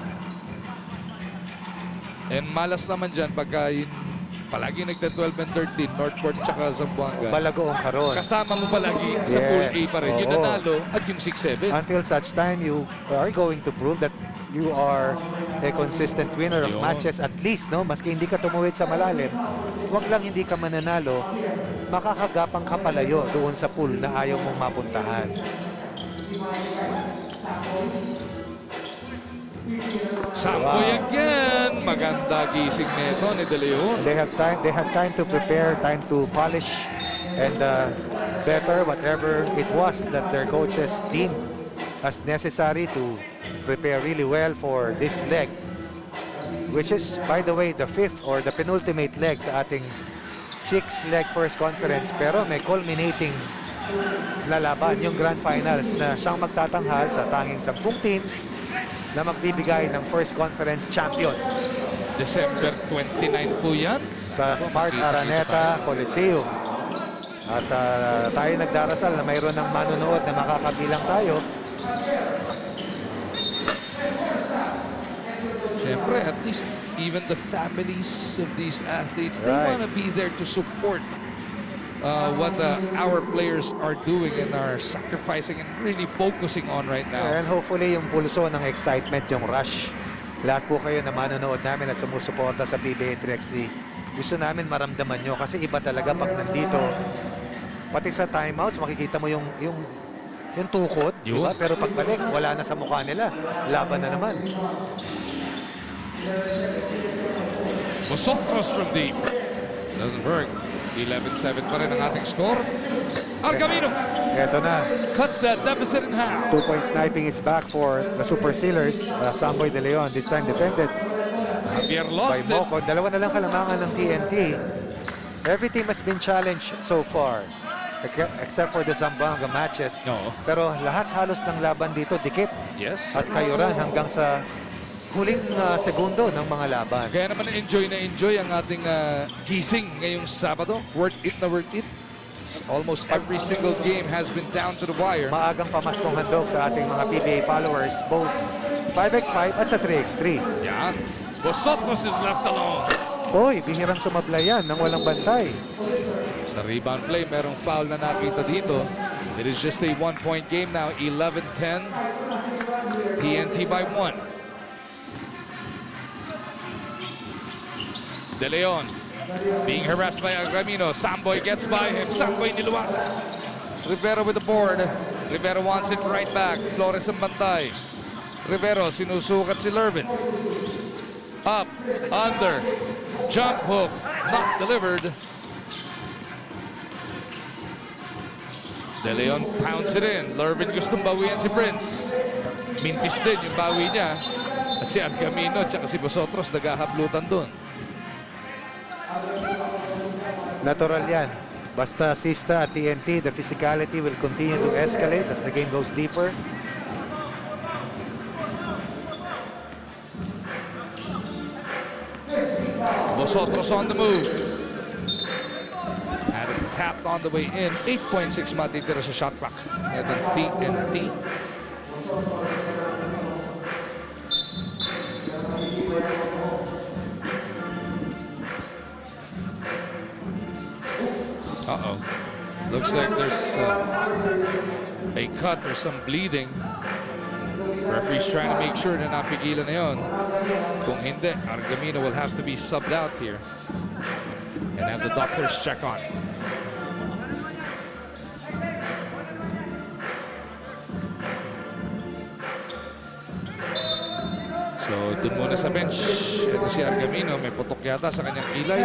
And malas naman dyan pagka yun, palagi nagta-12 and 13, Northport tsaka Zamboanga. Balagoong karon. Kasama mo palagi sa Pool A pa rin. Yung Oo. nanalo at yung 6-7. Until such time you are going to prove that you are a consistent winner of Yun. matches at least, no? Maski hindi ka tumuwid sa malalim, wag lang hindi ka mananalo, makakagapang ka palayo doon sa pool na ayaw mong mapuntahan. Samboy again. Maganda gising nito ni De Leon. They have time to prepare, time to polish and better whatever it was that their coaches deemed as necessary to prepare really well for this leg, which is, by the way, the fifth or the penultimate leg sa ating 6-leg first conference, pero may culminating lalaban, yung grand finals na siyang magtatanghal sa tanging 10 teams na magbibigay ng first conference champion December 29 po yan. sa Smart Araneta Coliseum. At tayo nagdarasal na mayroon ng manunood na makakabilang tayo. Siyempre, at least even the families of these athletes, they Right. want to be there to support what our players are doing and are sacrificing and really focusing on right now. And hopefully yung pulso ng excitement, yung rush. Lahat po kayo na manonood namin at sumusuporta sa Pba 3X3. Gusto namin maramdaman nyo kasi iba talaga pag nandito. Pati sa timeouts, makikita mo yung tukod, di ba? Yun. Pero pagbalik, wala na sa mukha nila. Laban na naman. Vosotros from deep. Doesn't work. 11-7 pa rin ang ating score. Argamino Eto na. cuts that deficit in half. 2-point sniping is back for the Super Sealers. Samboy De Leon, this time defended Javier by lost it. Mocon. Dalawa na lang kalamangan ng TNT. Every team has been challenged so far, except for the Zamboanga matches. No. Pero lahat halos ng laban dito, dikit Yes. at kayuran hanggang sa huling segundo ng mga laban. Kaya naman na-enjoy ang ating gising ngayong Sabado. Worth it na worth it. Almost every single game has been down to the wire. Maagang pamaskong handog sa ating mga PBA followers, both 5x5 at sa 3x3. Yan. Vosotros is left alone. Oy, bihirang sumablay yan nang walang bantay. Sa rebound play, merong foul na nakita dito. It is just a 1-point game now. 11-10. TNT by 1. De Leon being harassed by Argamino. Samboy gets by him. Samboy niluwag. Rivero with the board. Rivero wants it right back. Flores ang bantay. Rivero sinusukat si Lervin. Up, under, jump hook, not delivered. De Leon pounds it in. Lervin gustong bawian si Prince. Mintis din yung bawi niya. At si Argamino at si Vosotros naghahablutan doon. Natural yan. Basta Sista at TNT, the physicality will continue to escalate as the game goes deeper. Vosotros on the move. Had it tapped on the way in. 8.6 matitira sa shot clock. Itong TNT. Uh-oh. Looks like there's a cut or some bleeding Referee's trying to make sure na napigilan na yun. Kung hindi, Argamino will have to be subbed out here and have the doctors check on. So, dun muna sa bench. Ito si Argamino. May putok yata sa kanyang kilay.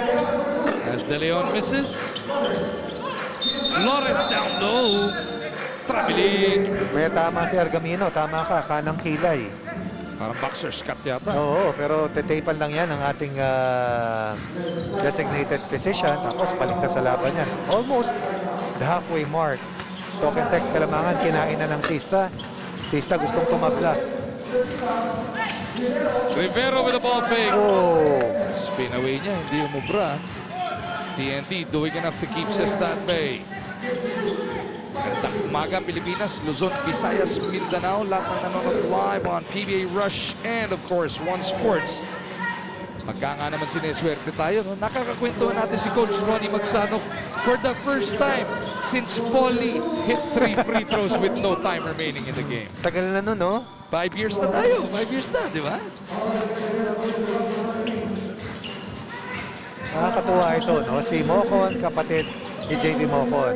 As De Leon misses. Flores down low. Traveling. May tama si Argamino. Tama ka. Kanang kilay. Parang boxer's cut yata. Oo, pero tetapan lang yan ang ating designated physician. Tapos paligtas sa laban yan. Almost the halfway mark. Talk and text Kalamangan. Kinain na ng Sista. Sista gustong tumabla. Rivero with the ball fake. Oh. Spin away niya, hindi umubra. TNT doing enough to keep Sista at bay. Gandang umaga, Pilipinas, Luzon, Visayas, Mindanao. Lahat ng nanonood live on PBA Rush and of course, One Sports. Pagka nga naman sineswerte tayo, no? Nakakakwentuhan natin si Coach Ronnie Magsanok for the first time since Paulie hit 3 free throws with no time remaining in the game. Tagal na nun, no? 5 years na tayo. 5 years na, di ba? Nakakatuwa ito, no? Si Mocon, kapatid ni JV Mocon.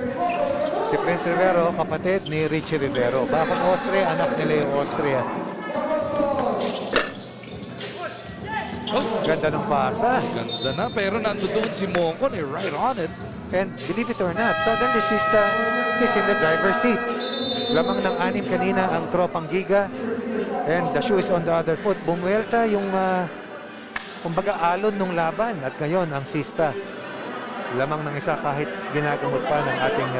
Si Prince Rivero, kapatid ni Richie Rivero. Bakit Austria? Anak nila yung Austria. Oh, Ganda ng pasa. ganda na. Pero nandoon si Mongkon, right on it. And believe it or not, suddenly Sista is in the driver's seat. Lamang ng 6 kanina ang tropang Giga. And the shoe is on the other foot. Bumuelta yung kumbaga alon ng laban. At ngayon ang Sista. Lamang ng isa kahit ginagamot pa ng ating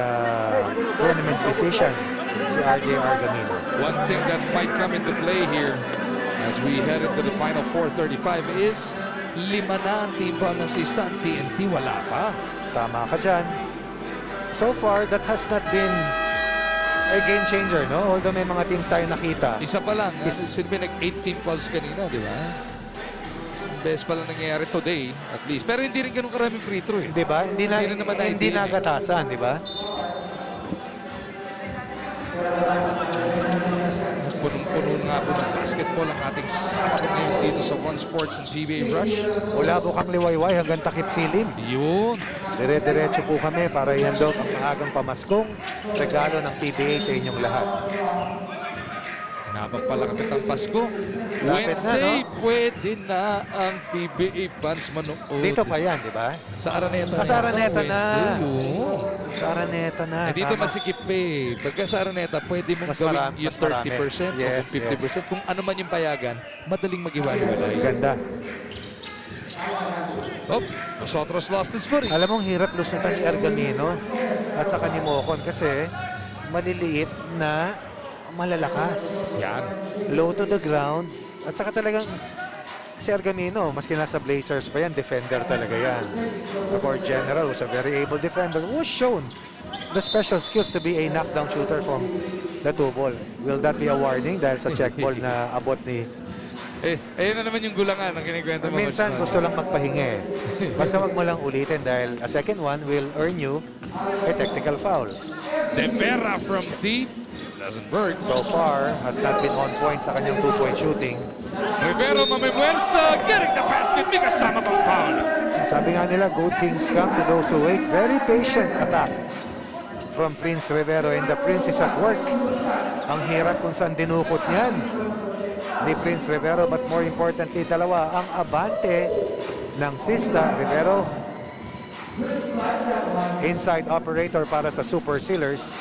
tournament physician, si RJ Argamino. One thing that might come into play here as we head into the final 4:35 is 5 na ang team foul ng Sista. Ang TNT wala pa. Tama ka dyan. So far, that has not been a game changer, no? Although may mga teams tayo nakita. Isa pa lang. Silbi nag-8 team fouls kanina, di ba? Best pa lang nangyayari today, at least. Pero hindi rin ganun karaming free throw, eh. Di ba? Hindi rin naman hindi ideal, eh. nagatasan, di ba? Punong-puno nga po ng basketball ang ating Sabado ngayon dito sa One Sports and PBA Rush. Mula bukang liwayway hanggang takip silim. Yun. Dire-diretso po kami para ihandog ang maagang pamaskong regalo ng PBA sa inyong lahat. Habang palakapit ang Pasko, Lapit Wednesday, na, no? pwede na ang PBA fans manood. Dito pa yan, di ba? Sa Araneta. Sa Araneta na. Wednesday, yun. Sa Araneta na. Eh, dito Tama. masikip eh. Pagka sa Araneta, pwede mong Mas gawin marami, yung mas marami. 30% Yes, o 50%. Kung ano man yung payagan, madaling mag-iwalay. Ganda. Oh, nosotros lost this footy. Alam mong hirap lusutan si Argamino at saka ni Mocon kasi maliliit na malalakas. Yan. Low to the ground. At saka talagang si Argamino, maski nasa Blazers pa yan, defender talaga yan. Or General was a very able defender who was shown the special skills to be a knockdown shooter from the 2-ball. Will that be a warning dahil sa check ball na abot ni... Eh, ayun na naman yung gulangan ng kinikwento mo. Minsan gusto lang magpahinga eh. Basta wag mo lang ulitin dahil a second one will earn you a technical foul. De Vera from deep. Doesn't work. So far, has not been on point sa kanyang 2-point shooting. Rivero Mamemuensa getting the basket. May kasama pang foul. Sabi nga nila, good things come to those who wait. Very patient attack from Prince Rivero, and the Prince is at work. Ang hirap kung saan dinukot niyan ni Prince Rivero, but more importantly, dalawa ang abante ng Sista. Rivero, inside operator para sa Super Sealers.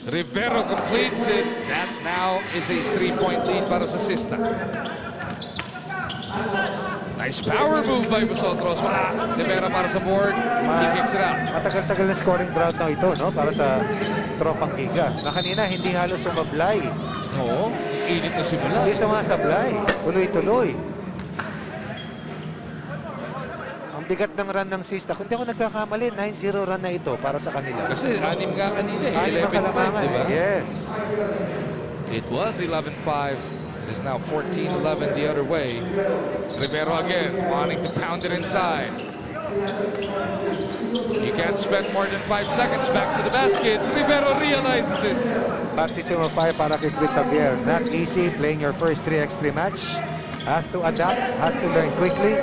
Rivero completes it. That now is a 3-point lead para sa Sista. Nice power move by Vosotros. Wala. De Vera para sa board. He kicks it out. Matagal-tagal na scoring drought na ito, no? Para sa tropang Giga. Na kanina, hindi halos sumablay. Oo. Init na simula. Hindi sumasablay. Tuloy-tuloy. Ang bigat ng run ng Sista. Kung di ako nagkakamali, 9-0 run na ito para sa kanila. Kasi 6 nga kanina eh. 11 ang 11-5, Kalamangan, diba? yes. It was 11-5. It is now 14-11 the other way. Rivero again, wanting to pound it inside. You can't spend more than 5 seconds back to the basket. Rivero realizes it. Baptism of fire para kay Chris Javier. Not easy playing your first 3x3 match. Has to adapt, has to learn quickly.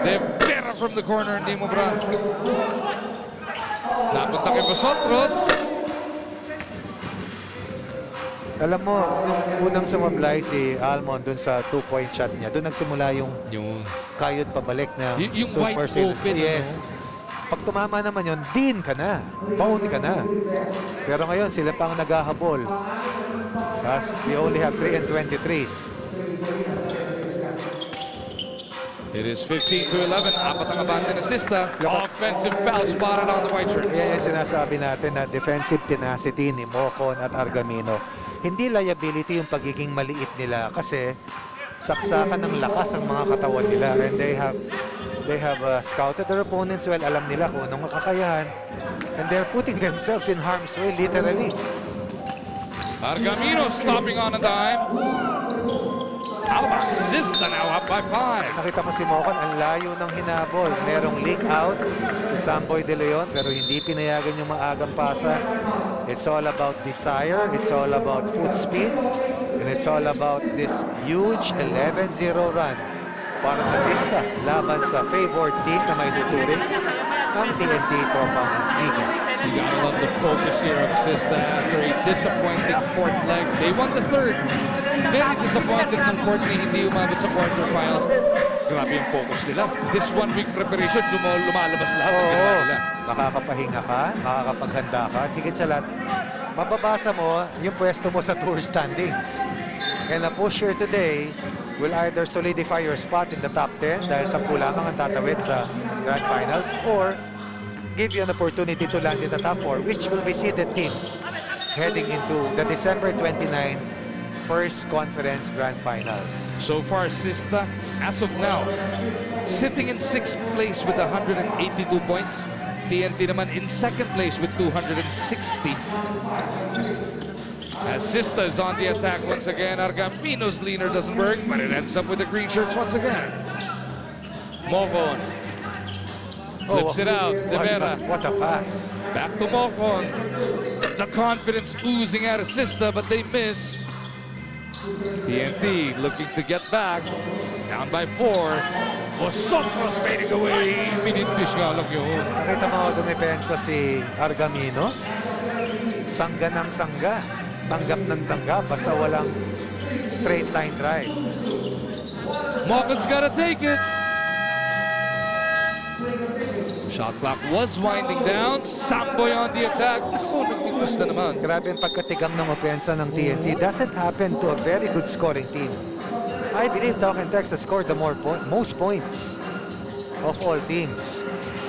De Vera from the corner, hindi mo bra. Napunta kay Vosotros. Alam mo, nung unang sumablay si Almond dun sa 2-point shot niya, dun nagsimula yung kayod pabalik na Yung super wide seal. open. Yes. Pag tumama naman yun, din ka na. Pawn ka na. Pero ngayon, sila pang naghahabol. As we only have 3 and 23. It is 15-11. Apat ang abante na sista. Offensive foul spotted on the white shirts. Yan yung sinasabi natin na defensive tenacity ni Mocon at Argamino. Hindi liability yung pagiging maliit nila kasi saksakan ng lakas ang mga katawan nila. And they have scouted their opponents well. Alam nila kung anong kakayahan. And they're putting themselves in harm's way, literally. Argamino stopping on a dime. How about Sista now up by 5? Nakita mo si Mocon, ang layo ng hinabol. Merong leak out si Samboy De Leon pero hindi pinayagan yung maagang pasa. It's all about desire, it's all about foot speed, and it's all about this huge 11-0 run para sa Sista laban sa favored team na may tuturing ng TNT Tropang Liga. You gotta love the focus here of Sista after a disappointing fourth leg. They won the third. Very disappointed ng fourth na hindi umabot sa quarterfinals. Grabe yung focus nila. This 1 week preparation, lumalabas lahat ng ginawa nila. Makakapahinga ka, makakapaghanda ka. Higit sa lahat, mababasa mo yung pwesto mo sa tour standings. And a push here today will either solidify your spot in the top 10 dahil 10 lamang ang tatawid sa Grand Finals or give you an opportunity to land in the top 4 which will be seeded teams heading into the December 29 First Conference Grand Finals. So far, Sista, as of now, sitting in 6th place with 182 points. TNT naman in 2nd place with 260. As Sista is on the attack once again, Argamino's leaner doesn't work, but it ends up with the green shirts once again. Mocon flips it out. De Vera. What a pass. Back to Mocon. The confidence oozing out of Sista, but they miss. TNT looking to get back. Down by 4. Vosotros fading away. Minintis nga lang yun. Nakita mo dumipensa si Argamino. Sangga ng sangga. Tanggap ng tanggap. Basta walang straight line drive. Mocon's gotta take it. Shot clock was winding down. Samboy on the attack. Oh, nagpitus na naman. Grabe ang pagkatigam ng opensa ng TNT. Doesn't happen to a very good scoring team. I believe Talking Tex has scored the most points of all teams.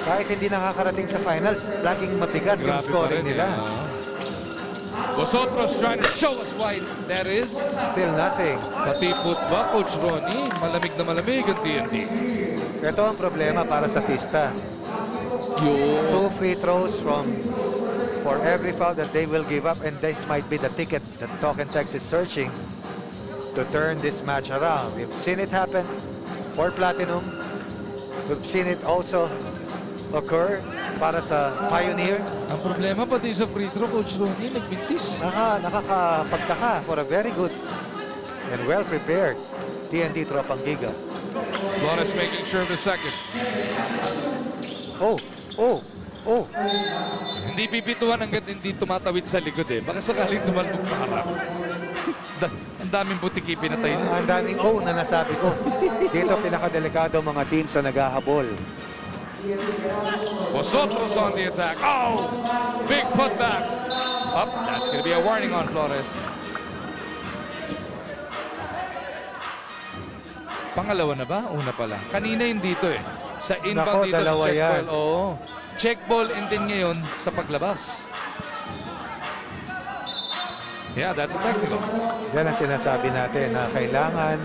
Kahit hindi nakakarating sa finals, laging mabigat yung Grabe pa scoring rin, nila. Vosotros trying to show us why that is. Still nothing. Patipot ba, Coach Ronnie? Malamig na malamig ang TNT. Ito ang problema para sa Sista. Yun. 2 free throws for every foul that they will give up, and this might be the ticket that Talking Tex is searching to turn this match around. We've seen it happen for Platinum. We've seen it also occur para sa Pioneer. Ang problema pati sa free throw, Coach Ronnie, nagbintis. Nakakapagtaka for a very good and well-prepared TNT Tropang Giga. Flores making sure of the second. Oh! Hindi pipituan hanggat hindi tumatawid sa likod eh. Baka sakaling tumalbog pa harap. Ang daming butiki pinatay na. Ang daming na nasabi ko. Dito pinakadelikado mga teams na naghahabol. Vosotros on the attack. Oh! Big putback. Up. That's going to be a warning on Flores. Pangalawa na ba? Una pa lang. Kanina yun dito eh. Sa inbound Nako, dito sa dalawa check yan. ball. Oo. Check ball and then ngayon sa paglabas. Yeah, that's a technical. Yan ang sinasabi natin na kailangan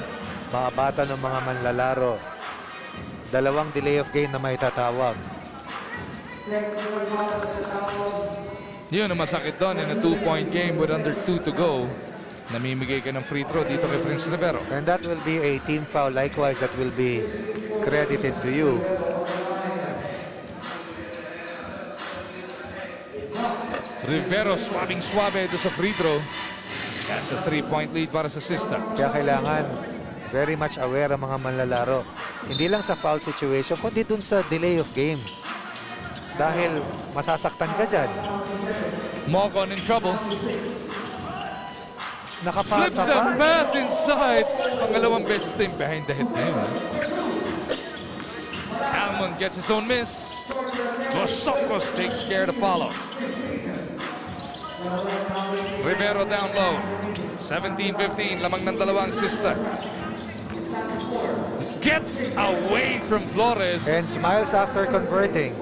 maabata ng mga manlalaro. Dalawang delay of game na may tatawag. Yun ang masakit doon in a 2-point game with under 2 to go. Namimigay ka ng free throw dito kay Prince Rivero. And that will be a team foul likewise that will be credited to you. Rivero swabing-swabe do sa free throw. That's a 3-point lead para sa Sista. Kaya kailangan very much aware ang mga manlalaro. Hindi lang sa foul situation, kundi dun sa delay of game. Dahil masasaktan ka dyan. Mocon in trouble. Nakapasa Flips pa. and pass inside. Pangalawang beses na yung behind the hit na yun. Almond gets his own miss. Tosocos takes care to follow. Rivero down low. 17-15. Lamang ng dalawang Sista. Gets away from Flores. And smiles after converting.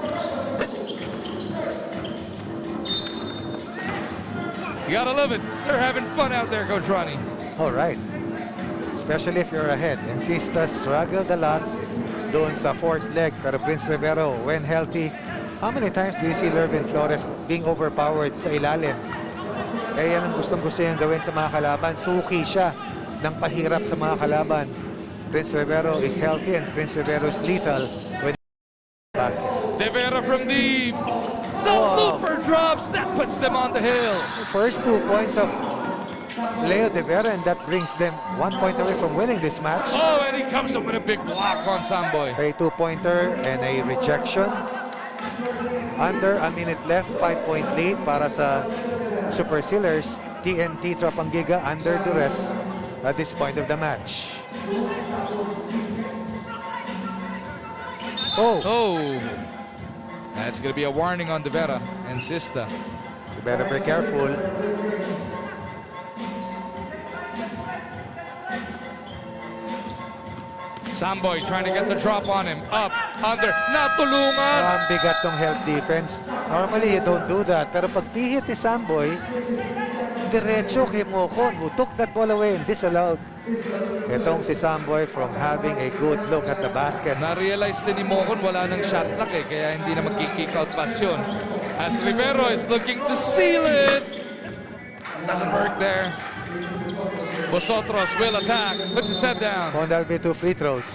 You gotta love it. They're having fun out there, Coach Ronnie. All right. Especially if you're ahead. And Sista struggled a lot doon sa fourth leg. Pero Prince Rivero, when healthy, how many times do you see Lervin Flores being overpowered sa ilalim? Kaya yan ang gustong-gusto niyang gawin sa mga kalaban. Suki siya ng pahirap sa mga kalaban. Prince Rivero is healthy and Prince Rivero is lethal when basket. Rivero from deep. The looper drops. That puts them on the hill. First 2 points of Leo De Vera, and that brings them 1 point away from winning this match. Oh, and he comes up with a big block on Samboy. A 2-pointer and a rejection. Under a minute left, 5-point lead para sa Super Sealers. TNT Trapangiga under duress at this point of the match. Oh. That's going to be a warning on De Vera and Sista. You better be careful. Samboy trying to get the drop on him. Up, under, natulungan. Ang bigat ng help defense. Normally, you don't do that. Pero pag pihit ni Samboy, diretso kay Mocon, who took that ball away and disallowed. Itong si Samboy from having a good look at the basket. Na-realize din ni Mocon wala nang shot clock kaya hindi na magki-kick out pass yun. As Rivero is looking to seal it. Doesn't work there. Vosotros will attack. Puts his head down. That'll be 2 free throws.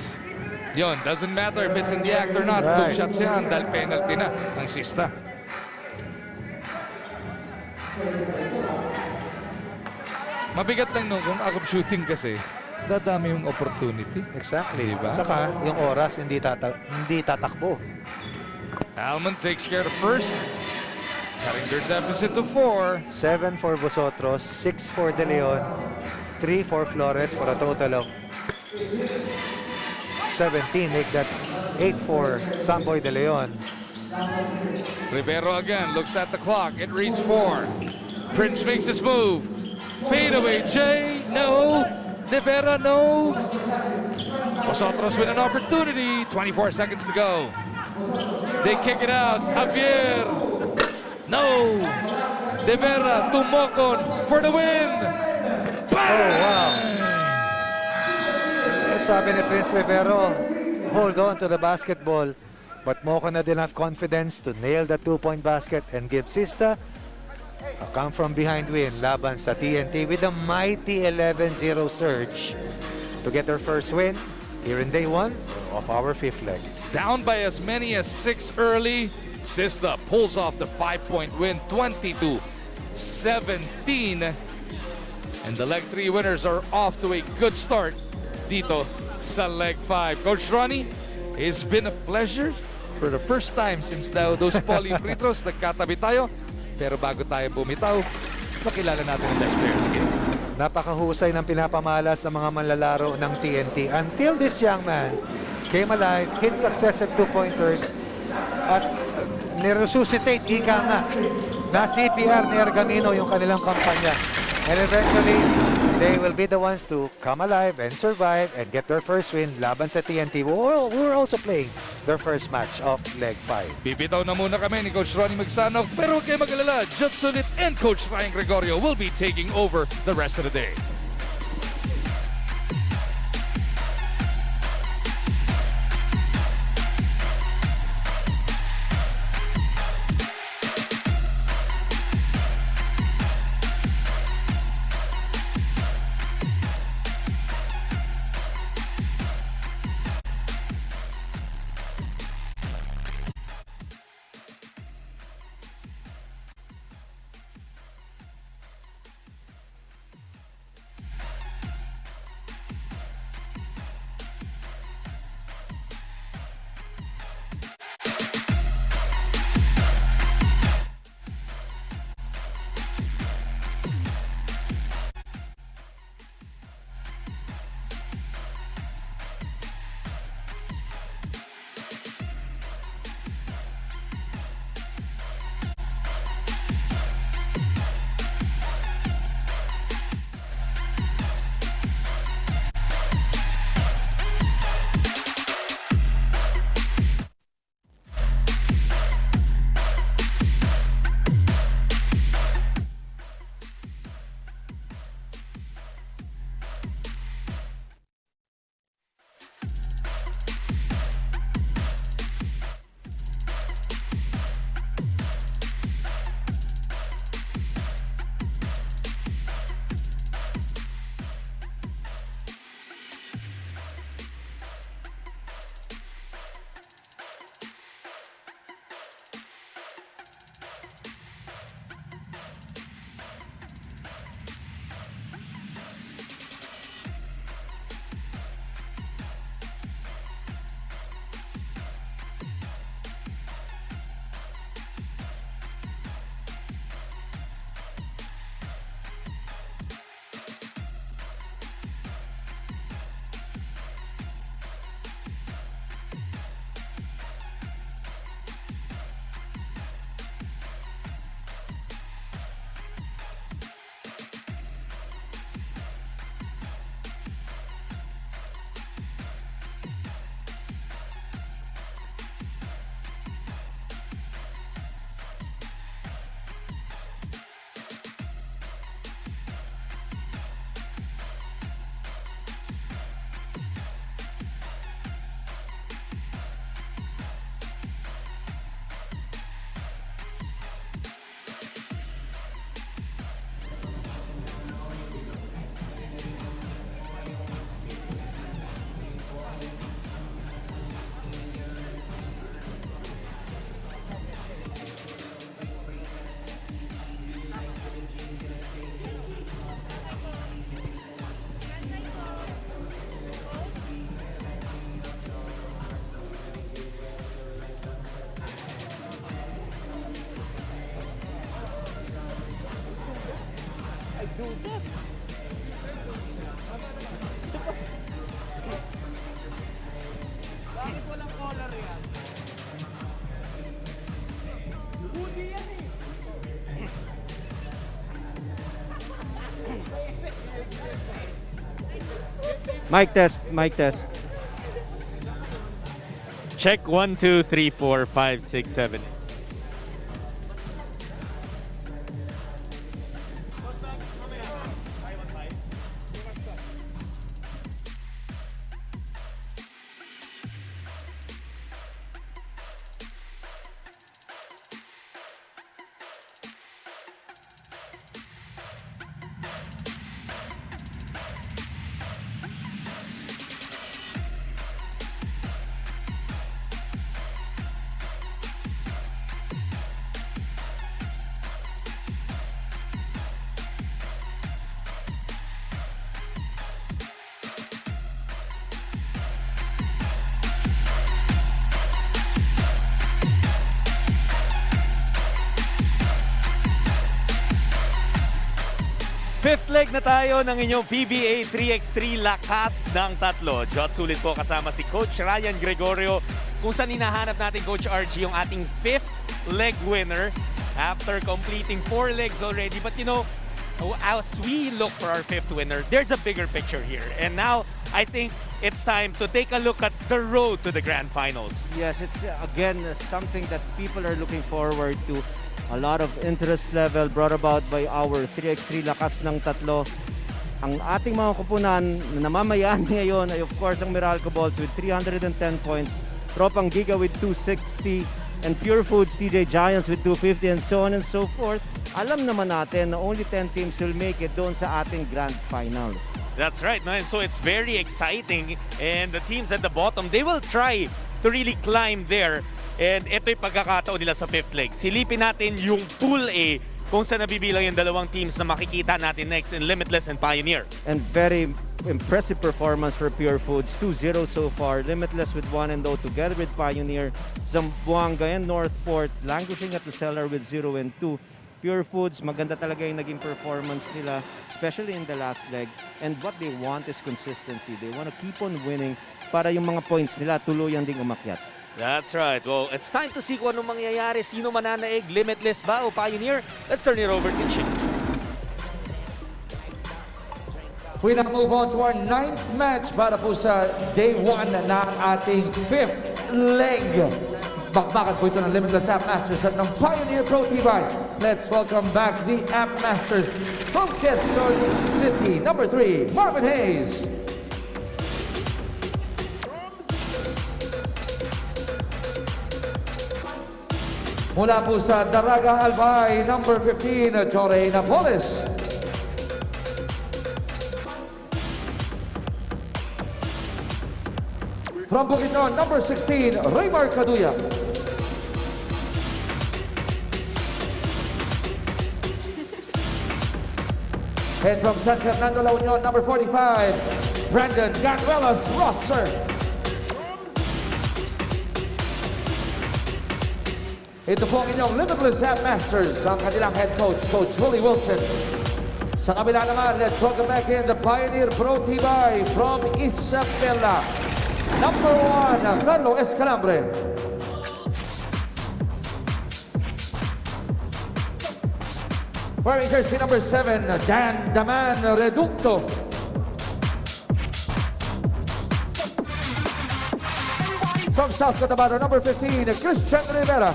Yun, doesn't matter if it's in the act or not. Right. 2 shots yan dahil penalty na ang Sista. Mabigat lang nung kung akop shooting kasi dadami yung opportunity. Exactly. Diba? Saka yung oras hindi tatakbo. Almond takes care of first. Cutting their deficit to 4. 7 for Vosotros, 6 for De Leon, 3 for Flores for a total of 17. Make that 8 for Samboy De Leon. Rivero again looks at the clock. It reads 4. Prince makes his move. Fade away, Jay. No. De Vera, no. Vosotros with an opportunity. 24 seconds to go. They kick it out. Javier. No. De Vera to Mocon for the win. Oh, wow. Sabi ni Prince Rivero, hold on to the basketball. But Mocon had enough confidence to nail the 2-point basket and give Sista a come-from-behind win laban sa TNT with a mighty 11-0 surge to get their first win here in day 1 of our 5th leg. Down by as many as 6 early, Sista pulls off the 5-point win, 22-17. And the leg 3 winners are off to a good start dito sa leg 5. Coach Ronnie, it's been a pleasure for the first time since those poly free throws. Nagkatabi tayo. Pero bago tayo bumitaw, makilala natin ang best player ng game. Napakahusay ng pinapamalas ng mga manlalaro ng TNT until this young man came alive, hit successive 2-pointers at niresuscitate ika nga na CPR ni Ergamino yung kanilang kampanya. And eventually, they will be the ones to come alive and survive and get their first win laban sa TNT. We're also playing their first match of Leg 5. Bibitaw na muna kami ni Coach Ronnie Magsanov, pero huwag kayo mag-alala, Jutsulit and Coach Ryan Gregorio will be taking over the rest of the day. do that? Bakit walang collar yan? Hoodie yan eh. Mic test, mic test. Check 1, 2, 3, 4, 5, 6, 7. Fifth leg na tayo ng inyong PBA 3x3 lakas ng tatlo. Jot sulit po kasama si Coach Ryan Gregorio kung saan hinahanap natin, Coach RG, yung ating fifth leg winner after completing 4 legs already. But you know, as we look for our fifth winner, there's a bigger picture here. And now, I think it's time to take a look at the road to the grand finals. Yes, it's again something that people are looking forward to. A lot of interest level brought about by our 3x3 lakas ng tatlo. Ang ating mga kupunan na namamayani ngayon ay of course ang Meralco Balls with 310 points, Tropang Giga with 260, and Pure Foods TJ Giants with 250, and so on and so forth. Alam naman natin na only 10 teams will make it doon sa ating grand finals. That's right, man. So it's very exciting. And the teams at the bottom, they will try to really climb there. And ito'y pagkakataon nila sa fifth leg. Silipin natin yung Pool A kung saan nabibilang yung dalawang teams na makikita natin next in Limitless and Pioneer. And very impressive performance for Pure Foods. 2-0 so far. Limitless with 1-0 together with Pioneer. Zamboanga and Northport languishing at the cellar with 0-2. Pure Foods, maganda talaga yung naging performance nila, especially in the last leg. And what they want is consistency. They want to keep on winning para yung mga points nila tuluyan ding umakyat. That's right. Well, it's time to see kung anong mangyayari. Sino mananaig? Limitless ba o Pioneer? Let's turn it over to Ching. We now move on to our 9th match para po sa day 1 ng ating 5th leg. Bakbakan po ito ng Limitless App Masters at ng Pioneer Pro Tibay. Let's welcome back the App Masters from Quezon City. Number 3, Marvin Hayes. Mula po sa Daragang Albay, number 15, Jorge Napoles. From Bukidnon, number 16, Raymar Caduya. And from San Fernando, La Union, number 45, Brandon Ganuelas Rosser. Ito po ang inyong Limitless App Masters, ang kanilang head coach, Coach Willie Wilson. Sa kabila naman, let's welcome back in the Pioneer Pro Tibay from Isabela. Number 1, Carlo Escalambre. Wearing jersey number 7, Dan Daman Reducto. From South Cotabato, number 15, Christian Rivera.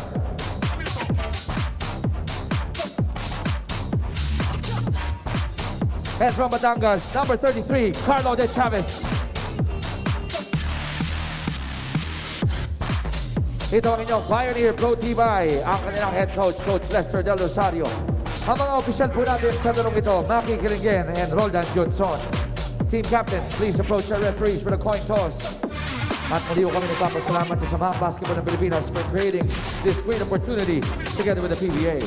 And from Batangas, number 33, Carlo De Chavez. Ito ang inyong Pioneer Pro Tibay, ang kanilang head coach, Coach Lester Del Rosario. Ang mga opisyal po natin sa larong ito, Maki Kiringen and Roldan Johnson. Team captains, please approach our referees for the coin toss. At muli ko kami nagpapasalamat sa Samaang Basketball ng Pilipinas for creating this great opportunity together with the PBA.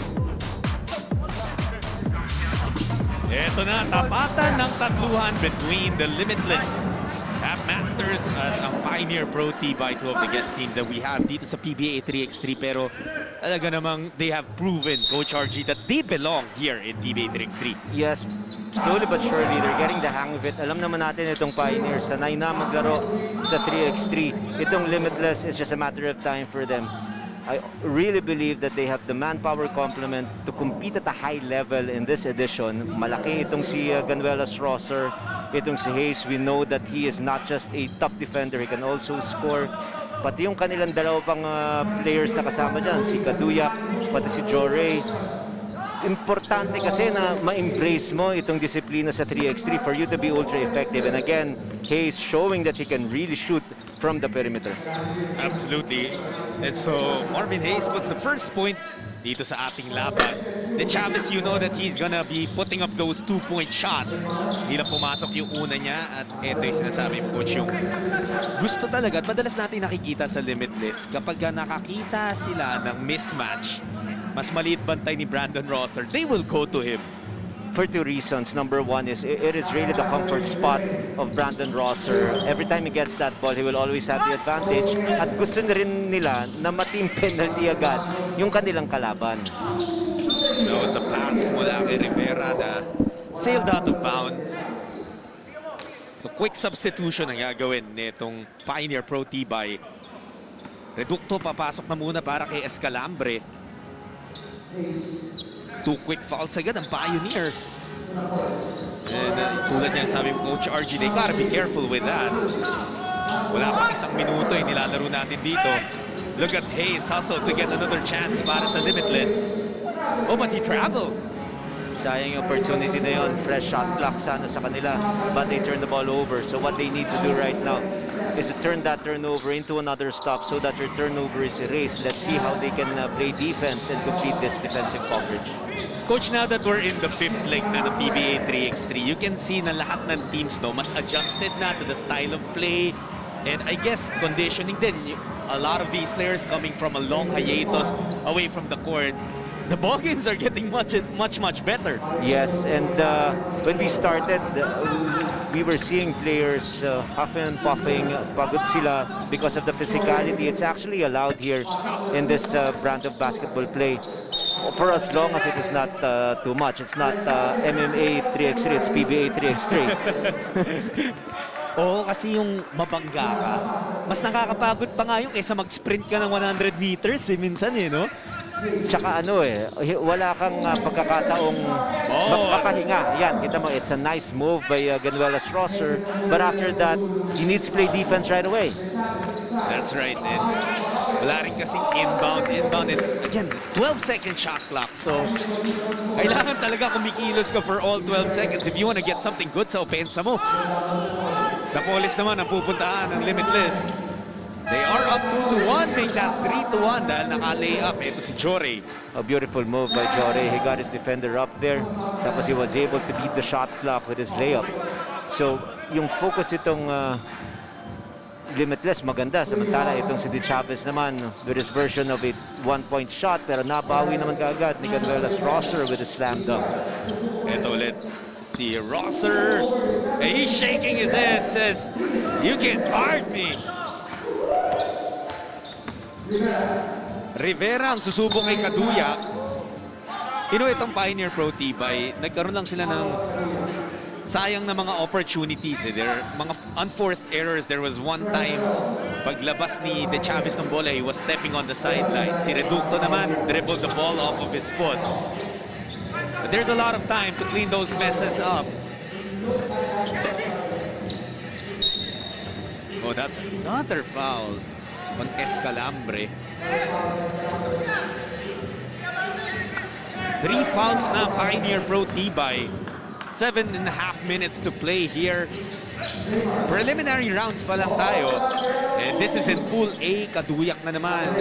Ito na, tapatan ng tatluhan between the Limitless App Masters youngsters at ang Pioneer Pro T-Bike, two of the guest teams that we have dito sa PBA 3x3, pero talaga namang they have proven, Coach RG, that they belong here in PBA 3x3. Yes, slowly but surely, they're getting the hang of it. Alam naman natin itong Pioneers, sanay na maglaro sa 3x3. Itong Limitless is just a matter of time for them. I really believe that they have the manpower complement to compete at a high level in this edition. Malaki itong si Ganuelas Rosser, itong si Hayes. We know that he is not just a top defender, he can also score. Pati yung kanilang dalawa pang players na kasama dyan, si Kaduyak, pati si Joray. Importante kasi na ma-embrace mo itong disiplina sa 3x3 for you to be ultra effective. And again, Hayes showing that he can really shoot from the perimeter. Absolutely. And so Marvin Hayes puts the first point dito sa ating laban. De Chavez, you know that he's gonna be putting up those 2-point shots. Hindi lang pumasok yung una niya, at eto yung sinasabi mo, Coach, yung gusto talaga, at madalas natin nakikita sa Limitless, kapag nakakita sila ng mismatch, mas maliit bantay ni Brandon Rosser, they will go to him. For two reasons. Number one is it is really the comfort spot of Brandon Rosser. Every time he gets that ball, he will always have the advantage. At gusto na rin nila na ma-team penalty agad yung kanilang kalaban. No, it's a pass mula kay Rivera na sailed out of bounds. So quick substitution ang gagawin nitong Pioneer Pro T-Bike. Reducto papasok na muna para kay Escalambre. Two quick fouls agad ang Pioneer. And tulad niya sabi mo, Coach RG, they gotta be careful with that. Wala pang isang minuto yung nilalaro natin dito. Look at Hayes hustle to get another chance para sa Limitless. Oh, but he traveled. Sayang yung opportunity na yun. Fresh shot clock sana sa kanila. But they turn the ball over. So what they need to do right now is to turn that turnover into another stop so that their turnover is erased. Let's see how they can play defense and complete this defensive coverage. Coach, now that we're in the fifth leg na ng PBA 3x3, you can see na lahat ng teams no, mas adjusted na to the style of play. And I guess conditioning din. A lot of these players coming from a long hiatus away from the court. The ball games are getting much better. Yes, and when we started, we were seeing players huffing and puffing, pagod sila because of the physicality. It's actually allowed here in this brand of basketball play. For as long as it is not too much. It's not MMA 3x3, it's PBA 3x3. Oo, kasi yung mabangga ka, mas nakakapagod pa nga yung kaysa mag-sprint ka ng 100 meters minsan no? Tsaka wala kang pagkakataong makapahinga. Yan, kita mo, it's a nice move by Ganuelas Rosser. But after that, he needs to play defense right away. That's right. And wala rin kasing inbound. And again, 12-second shot clock. So, kailangan talaga kumikilos ka for all 12 seconds if you want to get something good sa opensa mo. Napolis naman ang pupuntaan ng Limitless. They are up 2-1, make that 3-1 dahil naka-lay up. Ito si Joray. A beautiful move by Joray. He got his defender up there. Tapos he was able to beat the shot clock with his layup. So, yung focus itong Limitless, maganda. Samantala, itong si De Chavez naman with his version of a one-point shot. Pero nabawi naman kaagad ni Ganuelas Rosser with a slam dunk. Ito ulit si Rosser. He's shaking his head, says, "You can't guard me." Rivera ang susubok kay Kaduyak. Itong Pioneer Pro T-Bike, nagkaroon lang sila ng sayang na mga opportunities. There are mga unforced errors. There was one time, paglabas ni De Chavez ng bola, he was stepping on the sideline. Si Reducto naman, dribbled the ball off of his foot. But there's a lot of time to clean those messes up. Oh, that's another foul on Escalambre. 3 fouls na Pioneer Pro T-Bike. 7.5 minutes to play here. Preliminary rounds pa lang tayo. And this is in Pool A. Kaduyak na naman.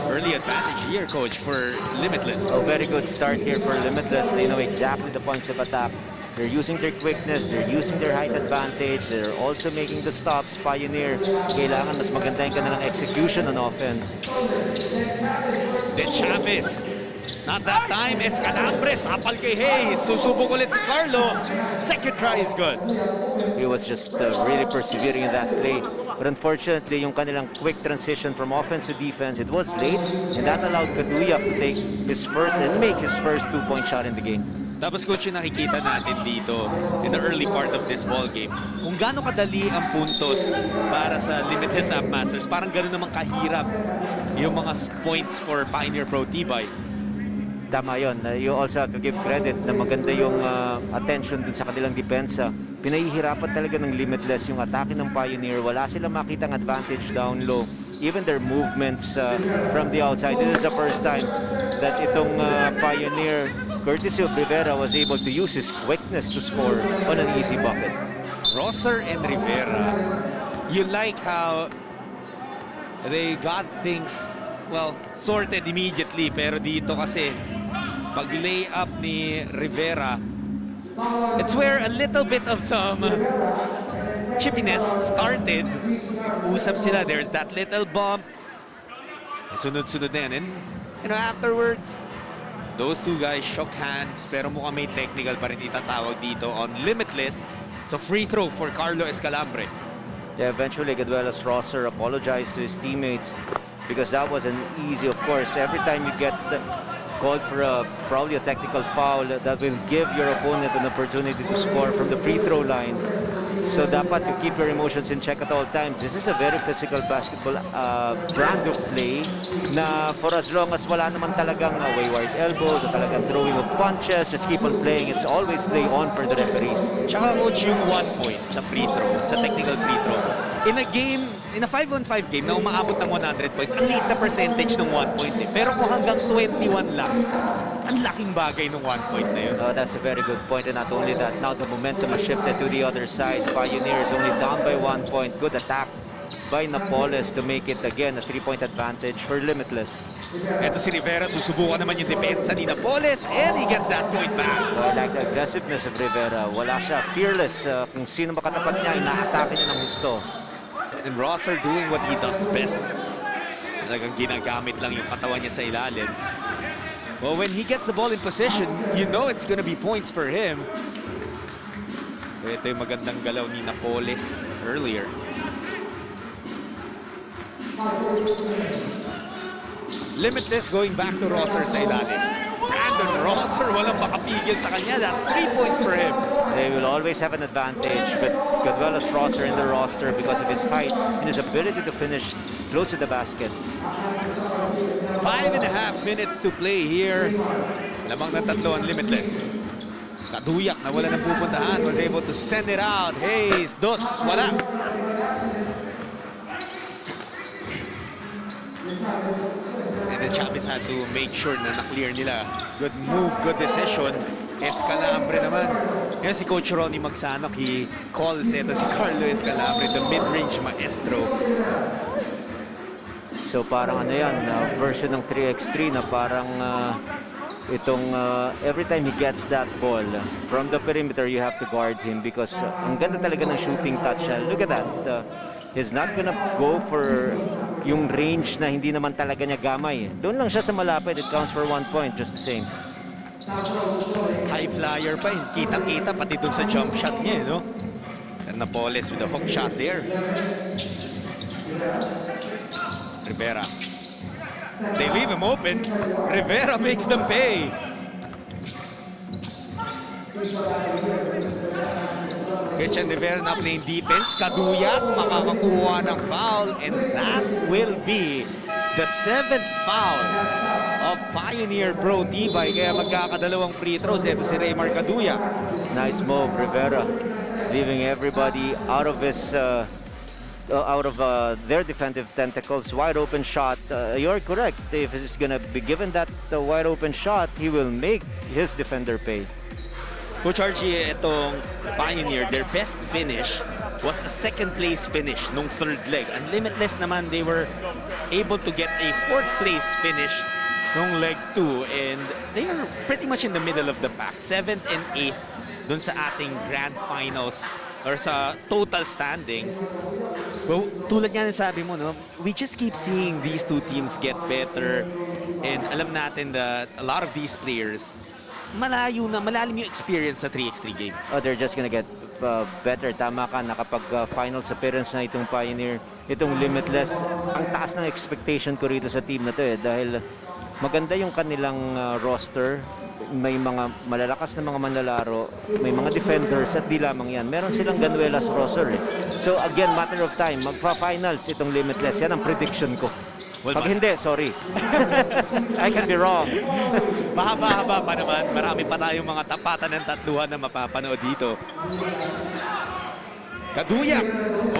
Early advantage here, Coach, for Limitless. A very good start here for Limitless. They know exactly the points of attack. They're using their quickness, they're using their height advantage, they're also making the stops. Pioneer, kailangan mas maganda yung kanilang execution on offense. De Chavez Not that time. Escalambre, sapal kay Hayes. Susubok ulit si Carlo. Second try is good. He was just really persevering in that play. But unfortunately, yung kanilang quick transition from offense to defense, it was late, and that allowed Kaduya to take his first and make his first 2-point shot in the game. Tapos coach, yung nakikita natin dito in the early part of this ball game, kung gaano kadali ang puntos para sa Limitless App Masters, parang gano'n naman kahirap yung mga points for Pioneer Pro Tibay. Tama yun. You also have to give credit na maganda yung attention dun sa kanilang depensa. Pinahihirapan talaga ng Limitless yung atake ng Pioneer. Wala silang makitang advantage down low. Even their movements from the outside. This is the first time that itong Pioneer, courtesy of Rivera, was able to use his quickness to score on an easy bucket. Rosser and Rivera, you like how they got things, well, sorted immediately. Pero dito kasi, pag lay up ni Rivera, it's where a little bit of some chippiness started. Usap sila. There's that little bump. Sunod-sunod na yan. And, you know, afterwards, those two guys shook hands. Pero mukhang may technical pa rin itatawag dito on Limitless. So free throw for Carlo Escalambre. Yeah, eventually, Gaduelas Rosser apologized to his teammates because that wasn't easy. Of course, every time you get called for probably a technical foul, that will give your opponent an opportunity to score from the free throw line. So dapat you keep your emotions in check at all times. This is a very physical basketball brand of play na for as long as wala naman talagang wayward elbows o talagang throwing of punches, just keep on playing. It's always play on for the referees. Tsaka coach, yung 1 point sa free throw, sa technical free throw. In a game, in a 5-on-5 game na umaabot ng 100 points, ang liit na percentage ng 1 point eh. Pero kung hanggang 21 lang, ang laking bagay ng 1 point na yun. Oh, that's a very good point. And not only that, now the momentum has shifted to the other side. Pioneers only down by 1 point. Good attack by Napoles to make it again a 3-point advantage for Limitless. Eto si Rivera, susubukan naman yung depensa ni Napoles and he gets that point back. I like the aggressiveness of Rivera. Wala siya. Fearless. Kung sino makatapat niya, inaatake niya ng gusto. And Rosser doing what he does best. Talagang ginagamit lang yung katawan niya sa ilalim. Well, when he gets the ball in position, you know it's gonna be points for him. Ito yung magandang galaw ni Napoles earlier. Limitless going back to Rosser sa ilalim. Brandon Rosser, walang makapigil sa kanya. That's 3 points for him. They will always have an advantage, but Gaduelas Rosser in the roster because of his height and his ability to finish close to the basket. 5.5 minutes to play here. Lamang na tatlo ang Limitless. Kaduyak na wala nang pupuntahan. Was able to send it out. Hayes, dos, wala. And the Chavez had to make sure na na-clear nila. Good move, good decision. Escalambre naman. Ngayon si Coach Ronnie Magsanok, he calls ito si Carlo Escalambre, the mid-range maestro. So parang ano yan, version ng 3x3 na parang itong every time he gets that ball from the perimeter, you have to guard him because ang ganda talaga ng shooting touch. Look at that. He's not gonna go for yung range na hindi naman talaga niya gamay. Doon lang siya sa malapit. It counts for 1 point, just the same. High flyer pa yun. Kitang-kita pati dun sa jump shot niya, no? And Napoles with a hook shot there. Rivera. They leave him open. Rivera makes them pay. Christian Rivera now playing defense. Kaduyak makakakuha ng foul and that will be the 7th foul of Pioneer Pro Tibay. Kaya magkakadalawang free throws. Ito si Raymar Kaduyak. Nice move, Rivera. Leaving everybody out of his their defensive tentacles. Wide open shot. You're correct. If he's gonna be given that wide open shot, he will make his defender pay. Coach Archie, itong Pioneer, their best finish was a second place finish nung third leg. And Limitless naman, they were able to get a fourth place finish nung leg 2. And they are pretty much in the middle of the pack. 7th and 8th dun sa ating grand finals or sa total standings. Well, tulad nga ng sabi mo, no, we just keep seeing these two teams get better And alam natin that a lot of these players, malalim yung experience sa 3x3 game. Oh, they're just gonna get better. Tama ka, nakapag-finals appearance na itong Pioneer, itong Limitless. Ang taas ng expectation ko rito sa team na to dahil maganda yung kanilang roster. May mga malalakas na mga manlalaro, may mga defenders at di lamang yan. Meron silang Ganuelas roster So again, matter of time, magpa-finals itong Limitless. Yan ang prediction ko. Well, Pag hindi, sorry. I can be wrong. Mahaba-haba pa naman. Marami pa tayong mga tapatan ng tatluhan na mapapanood dito. Kaduyak,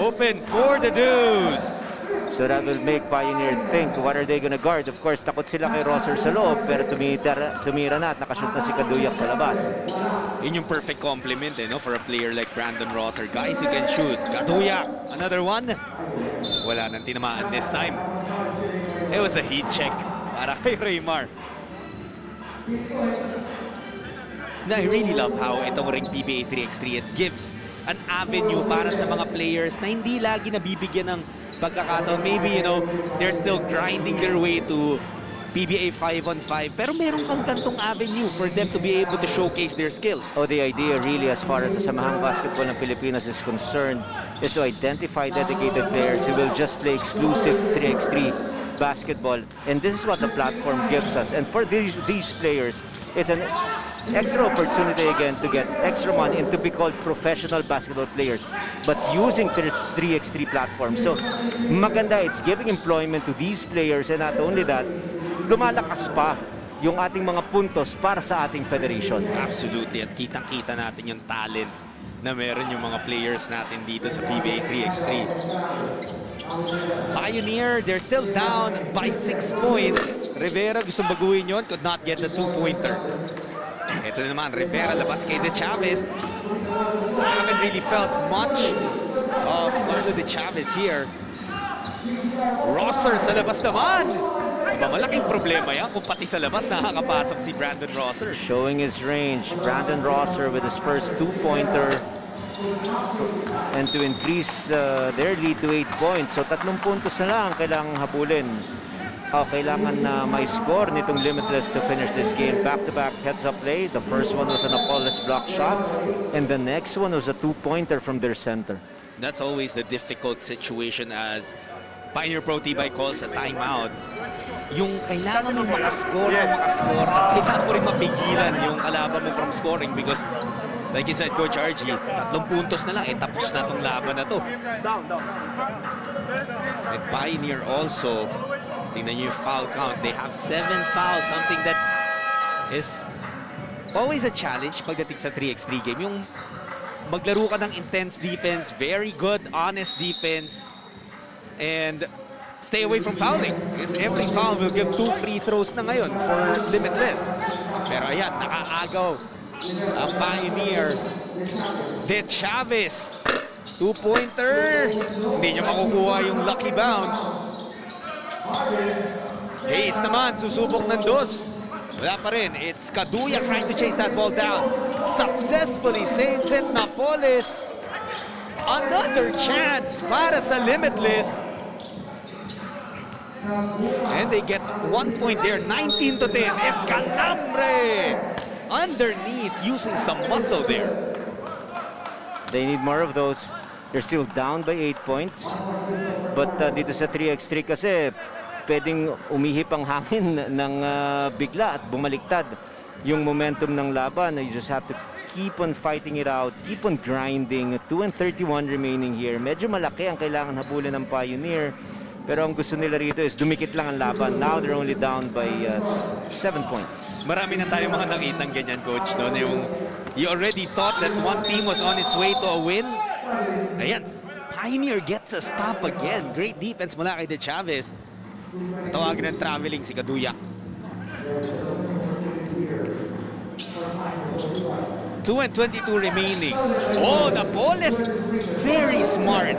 open for the deuce. So that will make Pioneer think, what are they gonna guard? Of course, takot sila kay Rosser sa loob, pero tumira na at nakashoot na si Kaduyak sa labas. Yun yung perfect compliment no, for a player like Brandon Rosser. Guys, you can shoot. Kaduyak, another one. Wala nang tinamaan this time. It was a heat check para kay Raymar. I really love how itong ring Pba 3x3, it gives an avenue para sa mga players na hindi lagi nabibigyan ng pagkakataon. Maybe, you know, they're still grinding their way to PBA 5-on-5. Pero meron kang gantong avenue for them to be able to showcase their skills. Oh, the idea really as far as the Samahang Basketball ng Pilipinas is concerned is to identify dedicated players who will just play exclusive 3x3 basketball. And this is what the platform gives us. And for these players, it's an extra opportunity again to get extra money and to be called professional basketball players, but using this 3x3 platform. So maganda, it's giving employment to these players, and not only that, lumalakas pa yung ating mga puntos para sa ating federation. Absolutely, at kitang-kita natin yung talent na meron yung mga players natin dito sa PBA 3x3. Pioneer, they're still down by 6 points. Rivera gustong baguhin yun, could not get the 2-pointer. Ito na naman, Rivera labas kay De Chavez. I haven't really felt much of Marlo De Chavez here. Rosser sa labas naman. Malaking problema yan kung pati sa labas nakakapasok si Brandon Rosser. Showing his range, Brandon Rosser with his first 2-pointer. And to increase their lead to 8 points. So 3 puntos na lang kailangang habulin. Kailangan na may score nitong Limitless to finish this game. Back-to-back heads-up play. The first one was an Apollos block shot, and the next one was a 2-pointer from their center. That's always the difficult situation as Pioneer Pro Tibay calls a timeout. Yung kailangan mo makascore, kailangan mo rin mapigilan yung kalaban mo from scoring because like you said, Coach RG, 3 puntos na lang, tapos na tong laban na to. And Pioneer also, tingnan nyo yung foul count. They have 7 fouls, something that is always a challenge pagdating sa 3x3 game. Yung maglaro ka ng intense defense, very good, honest defense, and stay away from fouling. Because every foul will give 2 free throws na ngayon for Limitless. Pero ayan, nakaagaw ang Pioneer. De Chavez, 2-pointer. Hindi niya makukuha yung lucky bounce. Hayes naman, susubok ng dos. Wala pa rin. It's Kaduyak trying to chase that ball down. Successfully saves it, Napoles. Another chance para sa Limitless. And they get 1 point there, 19-10. Escalambre underneath, using some muscle there. They need more of those. They're still down by 8 points. But dito sa 3x3 kasi pwedeng umihip ang hangin ng bigla at bumaliktad yung momentum ng laban. You just have to keep on fighting it out, keep on grinding. 2:31 remaining here. Medyo malaki ang kailangan habulin ng Pioneer. Pero ang gusto nila rito is dumikit lang ang laban. Now they're only down by 7 points. Marami na tayong mga nakitang ganyan, Coach. No? Yung, you already thought that one team was on its way to a win. Ayan, Pioneer gets a stop again. Great defense mula kay De Chavez. Tawagin ng traveling si Kaduyak. 2:22 remaining. Oh, Napoles! Very smart.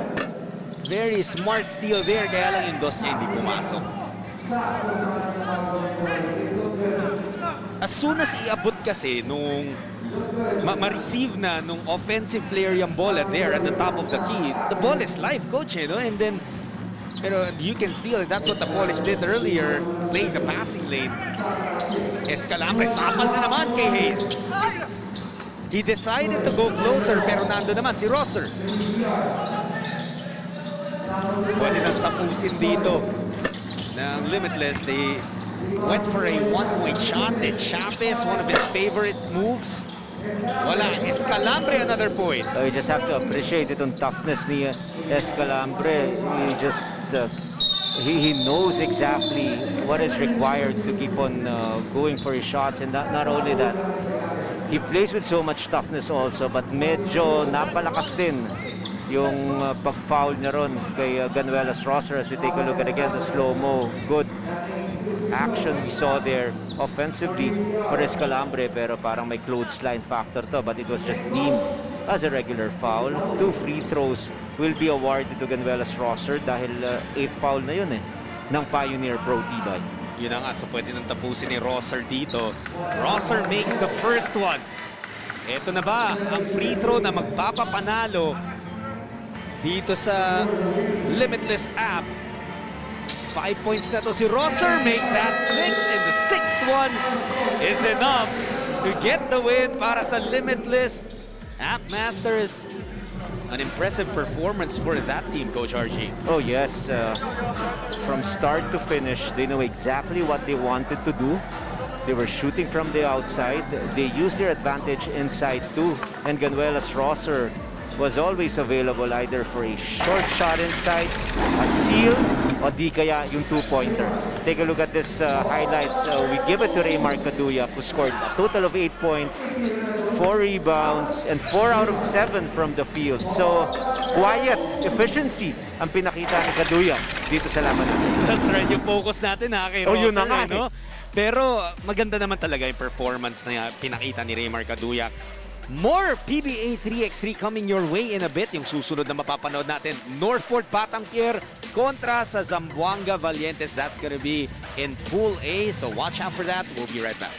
Very smart steal there. Kaya lang yung dos niya hindi pumasok. As soon as iabot kasi nung ma-receive na nung offensive player yung bola there at the top of the key, the ball is live, Coach, no? And then Pero you can steal it. That's what the Polish did earlier, playing the passing lane. Escalambre, sapal na naman kay Hayes. He decided to go closer, pero nando naman si Rosser. Pwede nang tapusin dito ng Limitless. They went for a one-point shot. Then Chavez, one of his favorite moves. Wala. Escalambre, another point. You just have to appreciate itong toughness ni Escalambre. He just he knows exactly what is required to keep on going for his shots, and not only that, he plays with so much toughness also, but medyo napalakas din yung pag-foul niya ron kay Ganuelas Rosser. As we take a look at again the slow-mo, good action we saw there offensively for Escalambre, pero parang may clothesline factor to, but it was just deemed as a regular foul. 2 free throws will be awarded to Ganuelas Rosser dahil 8th foul na yun ng Pioneer Pro Tibay. Yun na nga, so pwede nang tapusin ni Rosser dito. Rosser makes the first one. Ito na ba ang free throw na magpapapanalo dito sa Limitless app? 5 points na to si Rosser, make that 6, and the 6th one is enough to get the win para sa Limitless App Masters. An impressive performance for that team, Coach RG. Oh yes, from start to finish, they know exactly what they wanted to do. They were shooting from the outside. They used their advantage inside too. And Ganuelas Rosser was always available either for a short shot inside, a seal, o di kaya yung 2-pointer. Take a look at this highlights. We give it to Raymar Caduya, who scored a total of 8 points, 4 rebounds, and 4 out of 7 from the field. So, quiet, efficiency ang pinakita ni Caduya dito sa laban natin. That's right, yung focus natin kay Rosser. Yun na nga, no? Pero maganda naman talaga yung performance na pinakita ni Raymar Caduya. More Pba 3X3 coming your way in a bit. Yung susunod na mapapanood natin, Northport Batangpier kontra sa Zamboanga Valientes. That's gonna be in Pool A, so watch out for that. We'll be right back.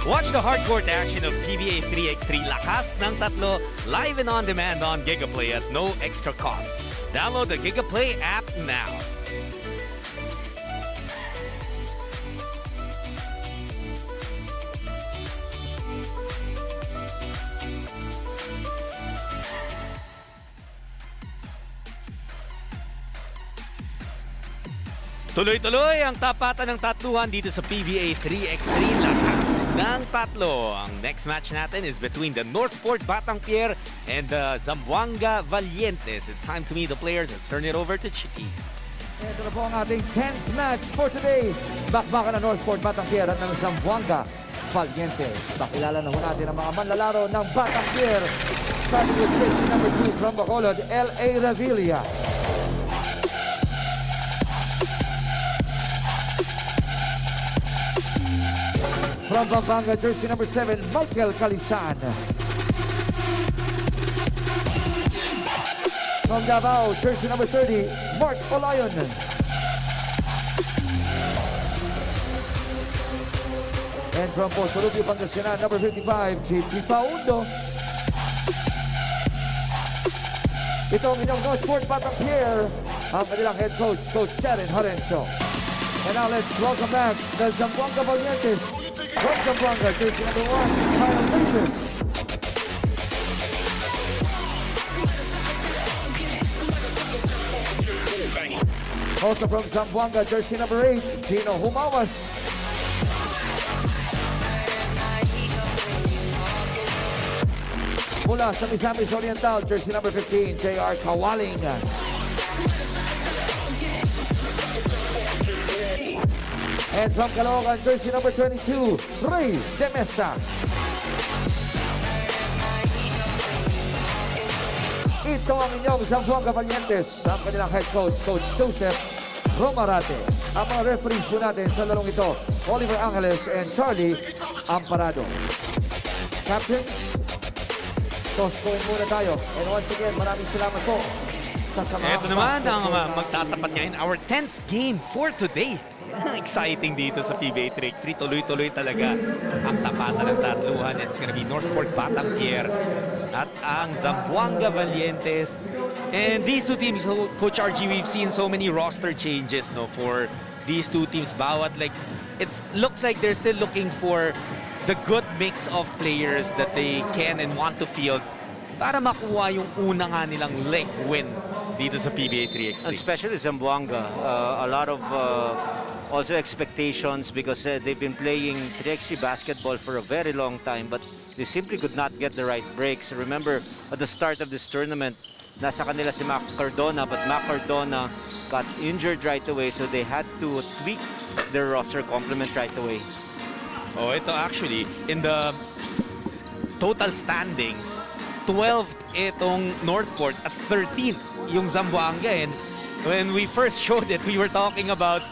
Watch the hardcore action of Pba 3X3 Lakas ng Tatlo live and on demand on Gigaplay at no extra cost. Download the Gigaplay app now. Tuloy-tuloy ang tapatan ng tatluhan dito sa PBA 3x3 lakas ng tatlo. Ang next match natin is between the Northport Batangpier and the Zamboanga Valientes. It's time to meet the players. Let's turn it over to Chicky. Ito na po ang ating 10th match for today. Bakbakan ng Northport Batangpier at ng Zamboanga Valientes. Pakilala na ho natin ang mga manlalaro ng Batangpier. Starting with jersey number 2 from Bacolod, L.A. Revilla. From Pampanga, jersey number 7, Michael Calisan. From Davao, jersey number 30, Mark Olayon. And from Posolupio, Pangasinan, number 55, JP Paundo. Ito ang inyong Northport Batangpier, ang kanilang head coach, Coach Jaren Horencio. And now let's welcome back the Zamboanga Valientes. From Zamboanga, jersey number 1, Kyle Macias. Also from Zamboanga, jersey number 8, Gino Humawas. Mula sa Misamis Oriental, jersey number 15, J.R. Kawaling. And from Caloocan, jersey number 22, Ray De Mesa. Ito ang inyong Zamboanga Valientes, ang kanilang head coach, Coach Joseph Romarate. Ang mga referees po natin sa larong ito, Oliver Angeles and Charlie Amparado. Captains, toss coin muna tayo. And once again, maraming salamat po sa samahan. Ito naman ang magtatapat ngayon, our 10th game for today. Exciting dito sa PBA 3x3. Tuloy-tuloy talaga ang tapatan ng tatluhan. It's gonna be Northport Batangpier at ang Zamboanga Valientes. And these two teams, so Coach RG, we've seen so many roster changes no for these two teams. Bawat like it looks like they're still looking for the good mix of players that they can and want to field para makuha yung una nga nilang leg win dito sa PBA 3x3. Especially Zamboanga, a lot of also expectations because they've been playing 3x3 basketball for a very long time, but they simply could not get the right breaks. Remember, at the start of this tournament, nasa kanila si Mac Cardona, but Mac Cardona got injured right away, so they had to tweak their roster complement right away. Oh, ito actually, in the total standings, 12th itong Northport at 13th yung Zamboanga. And when we first showed it, we were talking about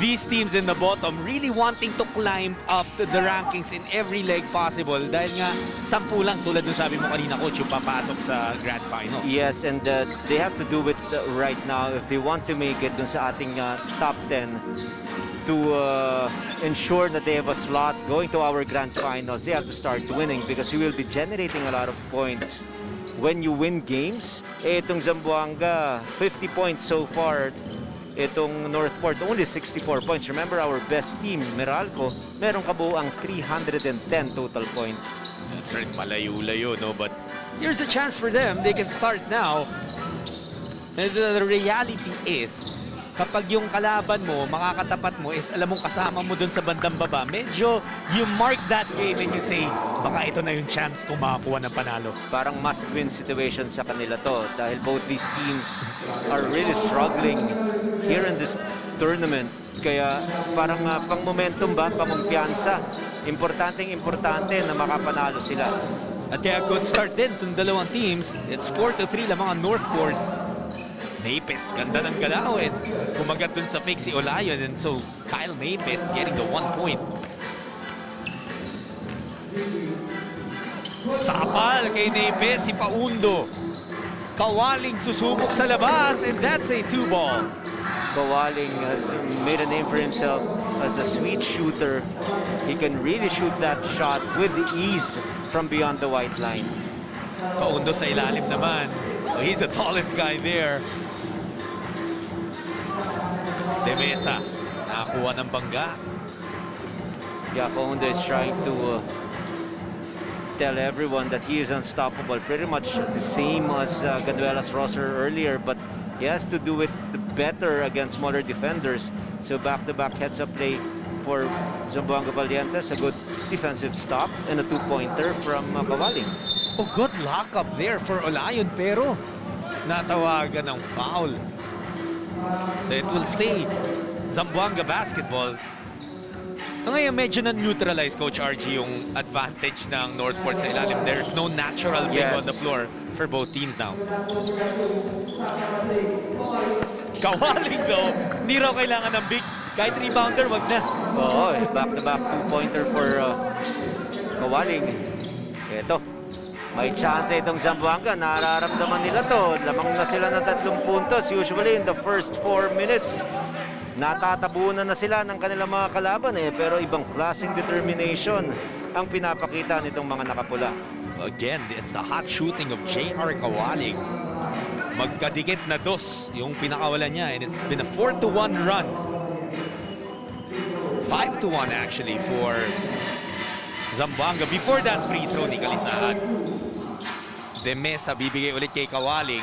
these teams in the bottom really wanting to climb up to the rankings in every leg possible dahil nga 10 lang tulad ng sabi mo kanina, Coach, yung papasok sa Grand Final. Yes, and they have to do it right now if they want to make it dun sa ating top 10 to ensure that they have a slot going to our Grand Finals. They have to start winning because you will be generating a lot of points when you win games. Itong Zamboanga, 50 points so far. Itong Northport, only 64 points. Remember, our best team, Meralco, merong kabuuang 310 total points. That's right, malayo-layo, no? But here's a chance for them. They can start now. And the reality is, kapag yung kalaban mo, makakatapat mo, is alam mong kasama mo dun sa bandang baba, medyo you mark that game and you say, baka ito na yung chance kung makakuha ng panalo. Parang must-win situation sa kanila to dahil both these teams are really struggling here in this tournament. Kaya parang pang momentum ba, pang kumpiyansa, importante na makapanalo sila. At kaya good start din itong dalawang teams. It's 4-3 lamang ang Northport. Napes, ganda ng galaw and kumagat dun sa fake si Olayon, and so Kyle Napes getting the 1 point. Sapal kay Napes, si Paundo. Kawaling susubok sa labas, and that's a 2-ball. Kawaling has made a name for himself as a sweet shooter. He can really shoot that shot with ease from beyond the white line. Paundo sa ilalim naman. Oh, he's the tallest guy there. De Mesa, nakakuha ng bangga. Yeah, Paundo is trying to tell everyone that he is unstoppable. Pretty much the same as Ganuela's roster earlier, but he has to do it better against smaller defenders. So back-to-back heads-up play for Zamboanga Valientes, a good defensive stop, and a two-pointer from Kawaling. Oh, good lockup there for Olayon, pero natawagan ng foul. So it will stay Zamboanga basketball. So ngayon medyo na-neutralize, Coach RG, yung advantage ng Northport sa ilalim. There's no natural big on the floor for both teams now. Kawaling though, hindi raw kailangan ng big. Kahit rebounder, wag na. Oo, back-to-back two-pointer for Kawaling. Ito, may chance itong Zamboanga. Nararamdaman nila to. Lamang na sila ng 3 puntos. Usually in the first 4 minutes, natatabunan na sila ng kanilang mga kalaban pero ibang klaseng determination ang pinapakita nitong mga nakapula. Again, it's the hot shooting of J.R. Kawaling. Magkadikit na dos yung pinakawalan niya, and it's been a 4-1 run. 5-1 actually for Zamboanga. Before that free throw ni Kalisaan, De Mesa bibigay ulit kay Kawaling.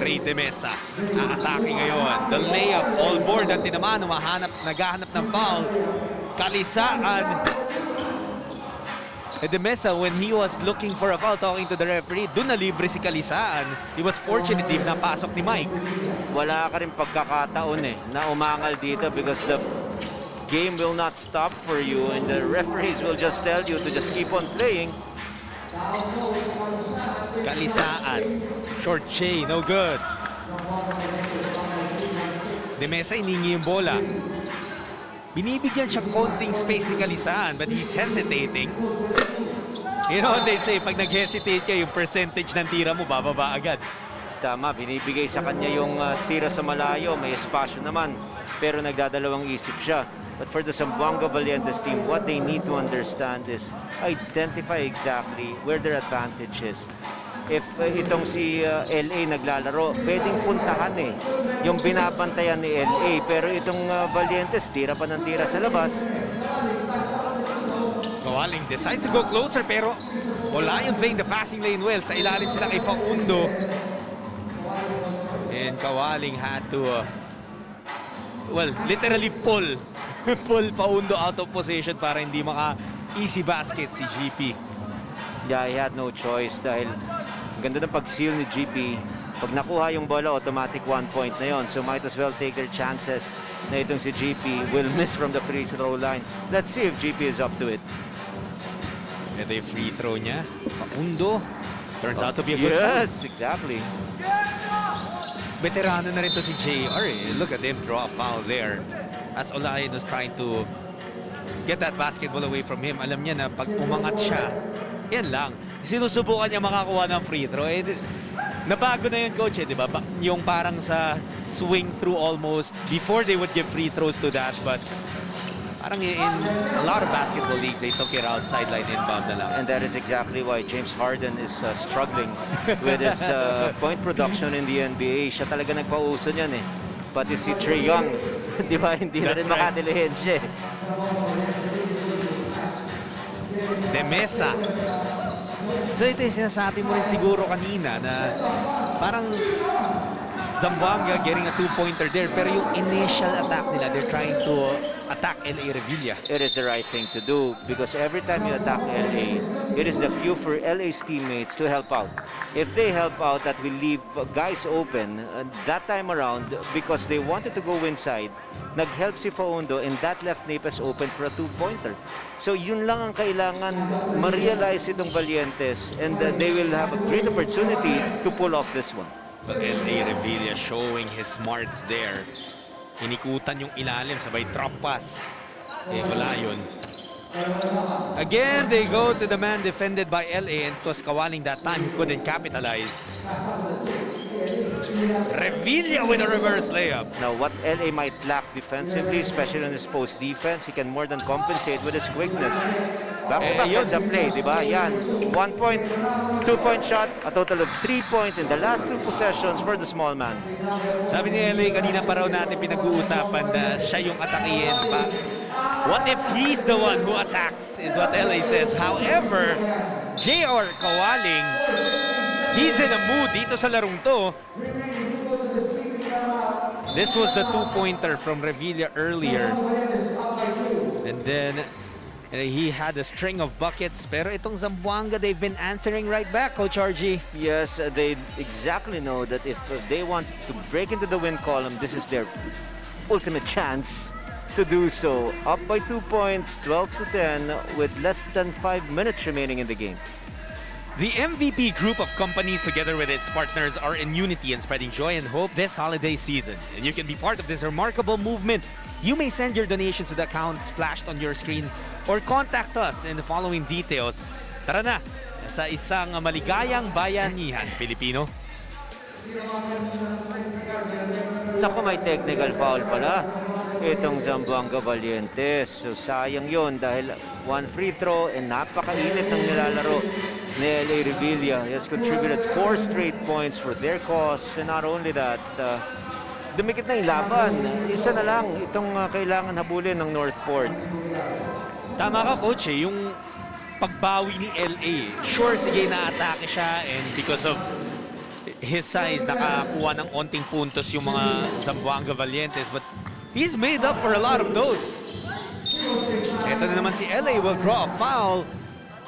Ray De Mesa aatake ngayon. The layup all board at tinamaan, naghahanap ng foul. Kalisaan. De Mesa, when he was looking for a foul, talking to the referee, dun na libre si Kalisaan. He was fortunate din na pasok ni Mike. Wala ka rin pagkakataon na umangal dito because the game will not stop for you and the referees will just tell you to just keep on playing. Kalisaan. Short J, no good. De Mesa iningi yung bola. Binibigyan siya konting space ni Kalisaan, but he's hesitating. You know what they say, pag nag-hesitate ka, yung percentage ng tira mo bababa agad. Tama, binibigay sa kanya yung tira sa malayo, may espasyo naman, pero nagdadalawang isip siya. But for the Zamboanga Valientes team, what they need to understand is identify exactly where their advantage is. If itong si LA naglalaro, pwedeng puntahan yung binabantayan ni LA. Pero itong Valientes, tira pa ng tira sa labas. Kawaling decides to go closer, pero Olayon playing the passing lane well. Sa ilalim sila kay Facundo. And Kawaling had to, well, literally pull Facundo out of position para hindi maka-easy basket si GP. Yeah, he had no choice dahil ganda ng pag-seal ni GP. Pag nakuha yung bola, automatic 1 point na yon. So might as well take their chances na itong si GP will miss from the free throw line. Let's see if GP is up to it. Ito yung free throw niya. Facundo. Turns out to be a good Yes, exactly. Veterano na rin to si JR. Look at him draw a foul there. As Olayon was trying to get that basketball away from him, alam niya na pag umangat siya, yan lang. Sinusubukan niya makakuha ng free throw. Nabago na yun, coach, di ba? Yung parang sa swing through almost before they would give free throws to that, but parang in a lot of basketball leagues, they took it out sideline inbound na lang. And that is exactly why James Harden is struggling with his point production in the NBA. Siya talaga nagpauso niyan Pati si Trae Young, di ba, hindi na rin makadilihensya De Mesa. So ito yung sinasabi mo rin siguro kanina na parang Zamboanga getting a two-pointer there, pero yung initial attack nila, they're trying to attack LA Revilla. It is the right thing to do because every time you attack LA, it is the cue for LA's teammates to help out. If they help out, that will leave guys open. That time around, because they wanted to go inside, nag-help si Faundo and that left Naples open for a two-pointer. So yun lang ang kailangan ma-realize itong Valientes and they will have a great opportunity to pull off this one. But LA Revilla showing his smarts there. Hinikutan yung ilalim, sabay drop pass. Wala yun. Again, they go to the man defended by LA, and it was Kawaling that time, he couldn't capitalize. Revilla with a reverse layup. Now, what LA might lack defensively, especially in his post defense, he can more than compensate with his quickness. Back-to-back sa play, di ba? Yan. 1 point, 2-point shot, a total of 3 points in the last 2 possessions for the small man. Sabi ni LA, kanina pa raw natin pinag-uusapan na siya yung atakihin. What if he's the one who attacks, is what LA says. However, J.R. Kawaling, he's in a mood dito sa larong to. This was the two-pointer from Revilla earlier. And then he had a string of buckets. Pero itong Zamboanga, they've been answering right back, Coach RG. Yes, they exactly know that if they want to break into the win column, this is their ultimate chance to do so. Up by 2 points, 12 to 10, with less than 5 minutes remaining in the game. The MVP group of companies, together with its partners, are in unity and spreading joy and hope this holiday season. And you can be part of this remarkable movement. You may send your donations to the account splashed on your screen or contact us in the following details. Tara na, sa isang maligayang bayanihan Pilipino. Naku, may technical foul pala itong Zamboanga Valientes. So sayang yon dahil one free throw and napakainit ng nilalaro ni LA Revilla. He has contributed 4 straight points for their cause. And not only that, dumikit na yung laban. Isa na lang itong kailangan habulin ng Northport. Tama ka, Coach, yung pagbawi ni LA. Sure, sige, na-atake siya and because of his size, nakakuha ng onting puntos yung mga Zamboanga Valientes. But he's made up for a lot of those. Ito na naman si LA will draw a foul.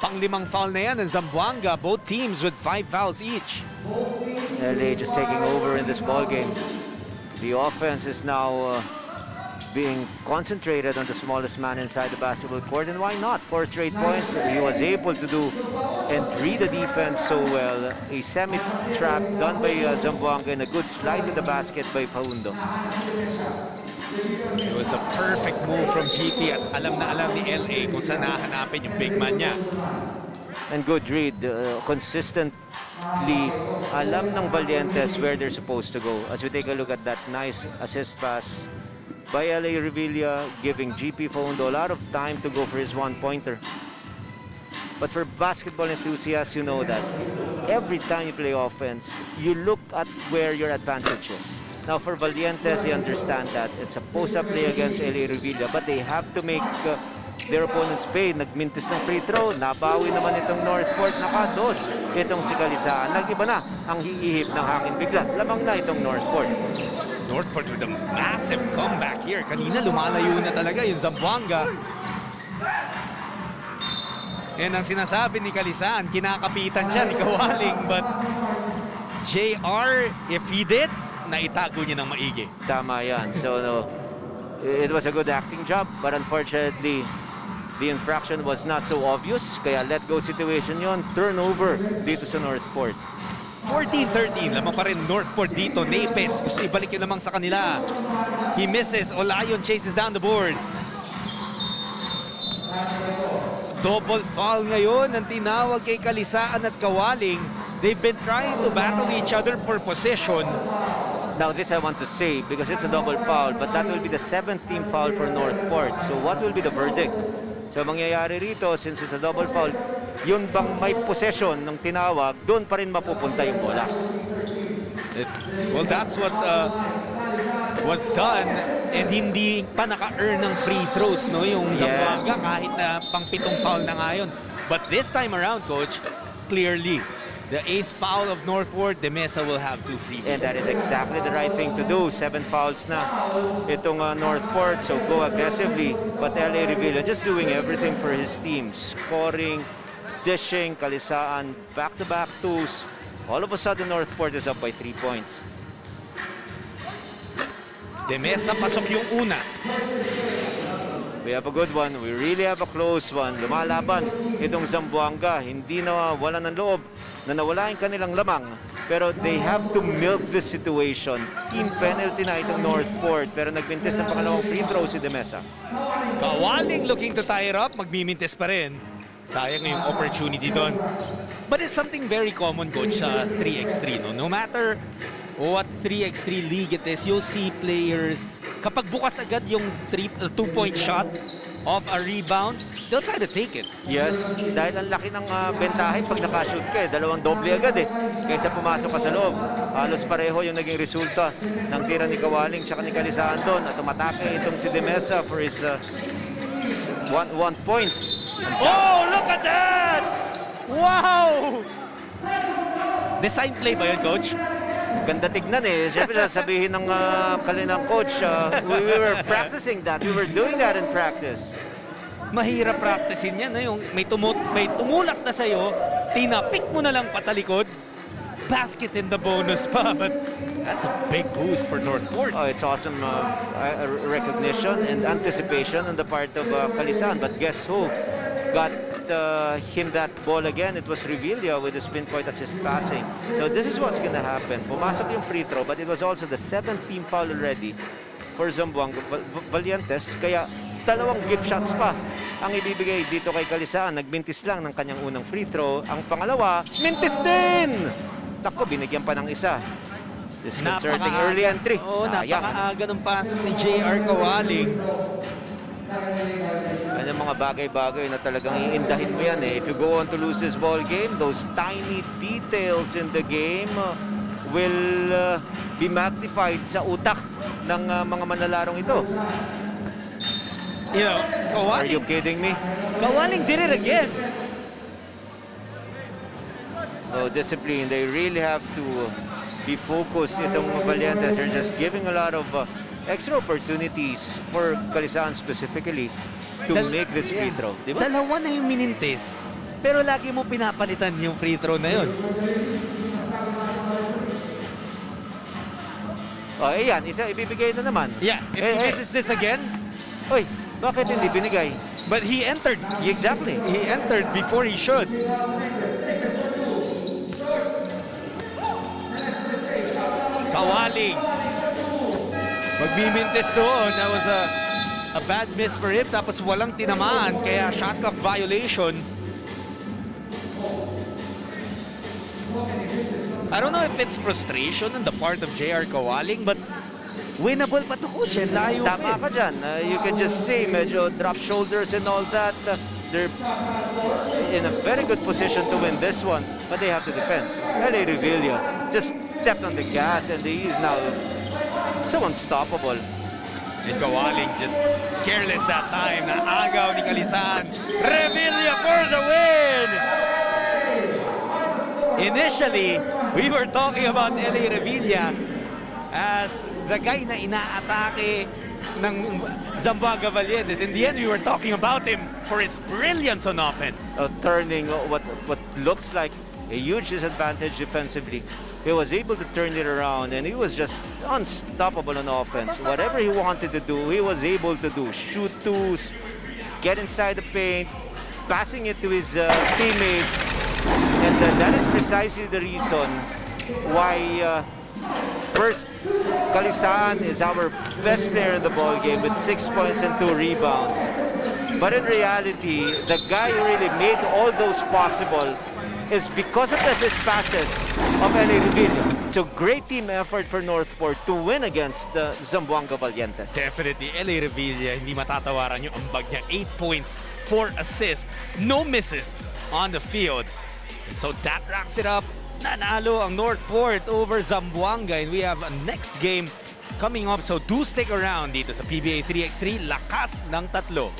Pang-5 foul na yan ng Zamboanga. Both teams with 5 fouls each. LA just taking over in this ball game. The offense is now being concentrated on the smallest man inside the basketball court, and why not? 4 straight points he was able to do and read the defense so well. A semi-trap done by Zamboanga and a good slide to the basket by Paundo. It was a perfect move from GP at alam na alam ni LA kung saan nahanapin yung big man niya. And good read, consistently alam ng Valientes where they're supposed to go. As we take a look at that nice assist pass by LA Revilla, giving GP Paundo a lot of time to go for his one-pointer. But for basketball enthusiasts, you know that every time you play offense, you look at where your advantage is. Now for Valientes, they understand that it's a post-up play against LA Revilla, but they have to make their opponents pay. Nagmintis ng free throw, nabawi naman itong Northport, nakados itong si Kalisaan. Nag-iba na ang hiihip ng hangin bigla. Lamang na itong Northport. Northport with a massive comeback here. Kanina lumalayo na talaga yung Zamboanga. Yan ang sinasabi ni Kalisaan, kinakapitan siya ni Kawaling, but JR, if he did, naitago niya ng maigi. Tama yan. So, no, it was a good acting job, but unfortunately, the infraction was not so obvious. Kaya let go situation yon, turnover dito sa Northport. 14-13, lamang pa rin Northport dito. Napes, gusto ibalik yun lamang sa kanila. He misses. Olayon chases down the board. Double foul ngayon ang tinawag kay Kalisaan at Kawaling. They've been trying to battle each other for possession. Now this I want to say because it's a double foul, but that will be the 7th team foul for Northport. So what will be the verdict? So mangyayari rito, since it's a double foul, yun bang may possession ng tinawag, doon pa rin mapupunta yung bola. Well, that's what was done, and hindi pa naka-earn ng free throws, no? Yung Zamboanga, kahit na pang-7 foul na nga yun. But this time around, Coach, clearly, the 8th foul of Northport, De Mesa will have 2 free throws. And that is exactly the right thing to do. 7 fouls na itong Northport, so go aggressively. But LA Revilla just doing everything for his team. Scoring, dishing, Kalisaan, back-to-back twos. All of a sudden, Northport is up by 3 points. De Mesa pasok yung una. We have a good one. We really have a close one. Lumalaban itong Zamboanga. Hindi na wala ng loob na nawala yung kanilang lamang. Pero they have to milk this situation. Team penalty na itong Northport. Pero nagmintis ng pangalawang free throw si De Mesa. Kawaling looking to tie it up. Magmimintis pa rin. Sayang yung opportunity doon. But it's something very common, Coach, sa 3x3. No matter what 3x3 league it is, you'll see players, kapag bukas agad yung 2-point shot off a rebound, they'll try to take it. Yes, dahil ang laki ng bentahe pag nakashoot ka, dalawang doble agad kaysa pumasok ka sa loob. Halos pareho yung naging resulta ng tira ni Kawaling tsaka ni Kalisaan doon at umatake itong si De Mesa for his 1 point. Oh, look at that! Wow! Design play ba yun, Coach? ganda tignan eh. Siyempre sasabihin ng kalinang coach, we were practicing that. We were doing that in practice. Mahirap practicein yan. Yung may tumulak na sa'yo, tinapik mo na lang patalikod, basket in the bonus pa. But that's a big boost for Northport. Oh, it's awesome recognition and anticipation on the part of Kalisan. But guess who got him that ball again? It was Revilla with the spin point assist passing. So this is what's gonna happen. Pumasok yung free throw, but it was also the 7th team foul already for Zamboanga Valientes. Kaya dalawang gift shots pa ang ibibigay dito kay Kalisaan. Nagmintis lang ng kanyang unang free throw. Ang pangalawa, mintis din! Nako, binigyan pa ng isa. Disconcerting early entry. Oo, Sayang. napakaaga ng pasok ni J.R. Kawaling. Yan mga bagay-bagay na talagang iindahin mo yan eh. If you go on to lose this ball game, those tiny details in the game will be magnified sa utak ng mga manalarong ito. You know, Are you Kawaling, kidding me? Kawaling did it again. Oh, discipline. They really have to be focused. Itong Valientes are just giving a lot of extra opportunities for Kalisaan specifically to make this free throw. Di ba? Dalawa na yung minintis, pero lagi mo pinapalitan yung free throw na yun. Oh, ayan. Isa ibibigay na naman. Yeah, if he misses this again, Oy, bakit hindi binigay? but he entered. Exactly. He entered before he should. Kawaling. Magmimintis doon. That was a bad miss for him. Tapos walang tinamaan. Kaya shot clock violation. I don't know if it's frustration on the part of J.R. Kawaling, but winnable pa to, coach. Layo pa Tama ka dyan. You can just say medyo drop shoulders and all that. They're in a very good position to win this one, but they have to defend. LA Revilla just stepped on the gas and he is now so unstoppable. And Kawaling just careless that time. Naagaw ni Kalisan. Revilla for the win! Initially, we were talking about LA Revilla as the guy na inaatake ng Zamboanga Valientes. In the end, we were talking about him for his brilliance on offense. Turning what looks like a huge disadvantage defensively. He was able to turn it around and he was just unstoppable on offense. Whatever he wanted to do, he was able to do. Shoot twos, get inside the paint, passing it to his teammates. And that is precisely the reason why first, Kalisaan is our best player in the ball game with 6 points and 2 rebounds. But in reality, the guy who really made all those possible is because of the assist passes of LA Revilla. So great team effort for Northport to win against the Zamboanga Valientes. Definitely, LA Revilla, hindi matatawaran yung ambag niya. 8 points, 4 assists, no misses on the field. And so that wraps it up. Nanalo ang Northport over Zamboanga, and we have a next game coming up. So do stick around dito sa PBA 3x3, lakas ng tatlo.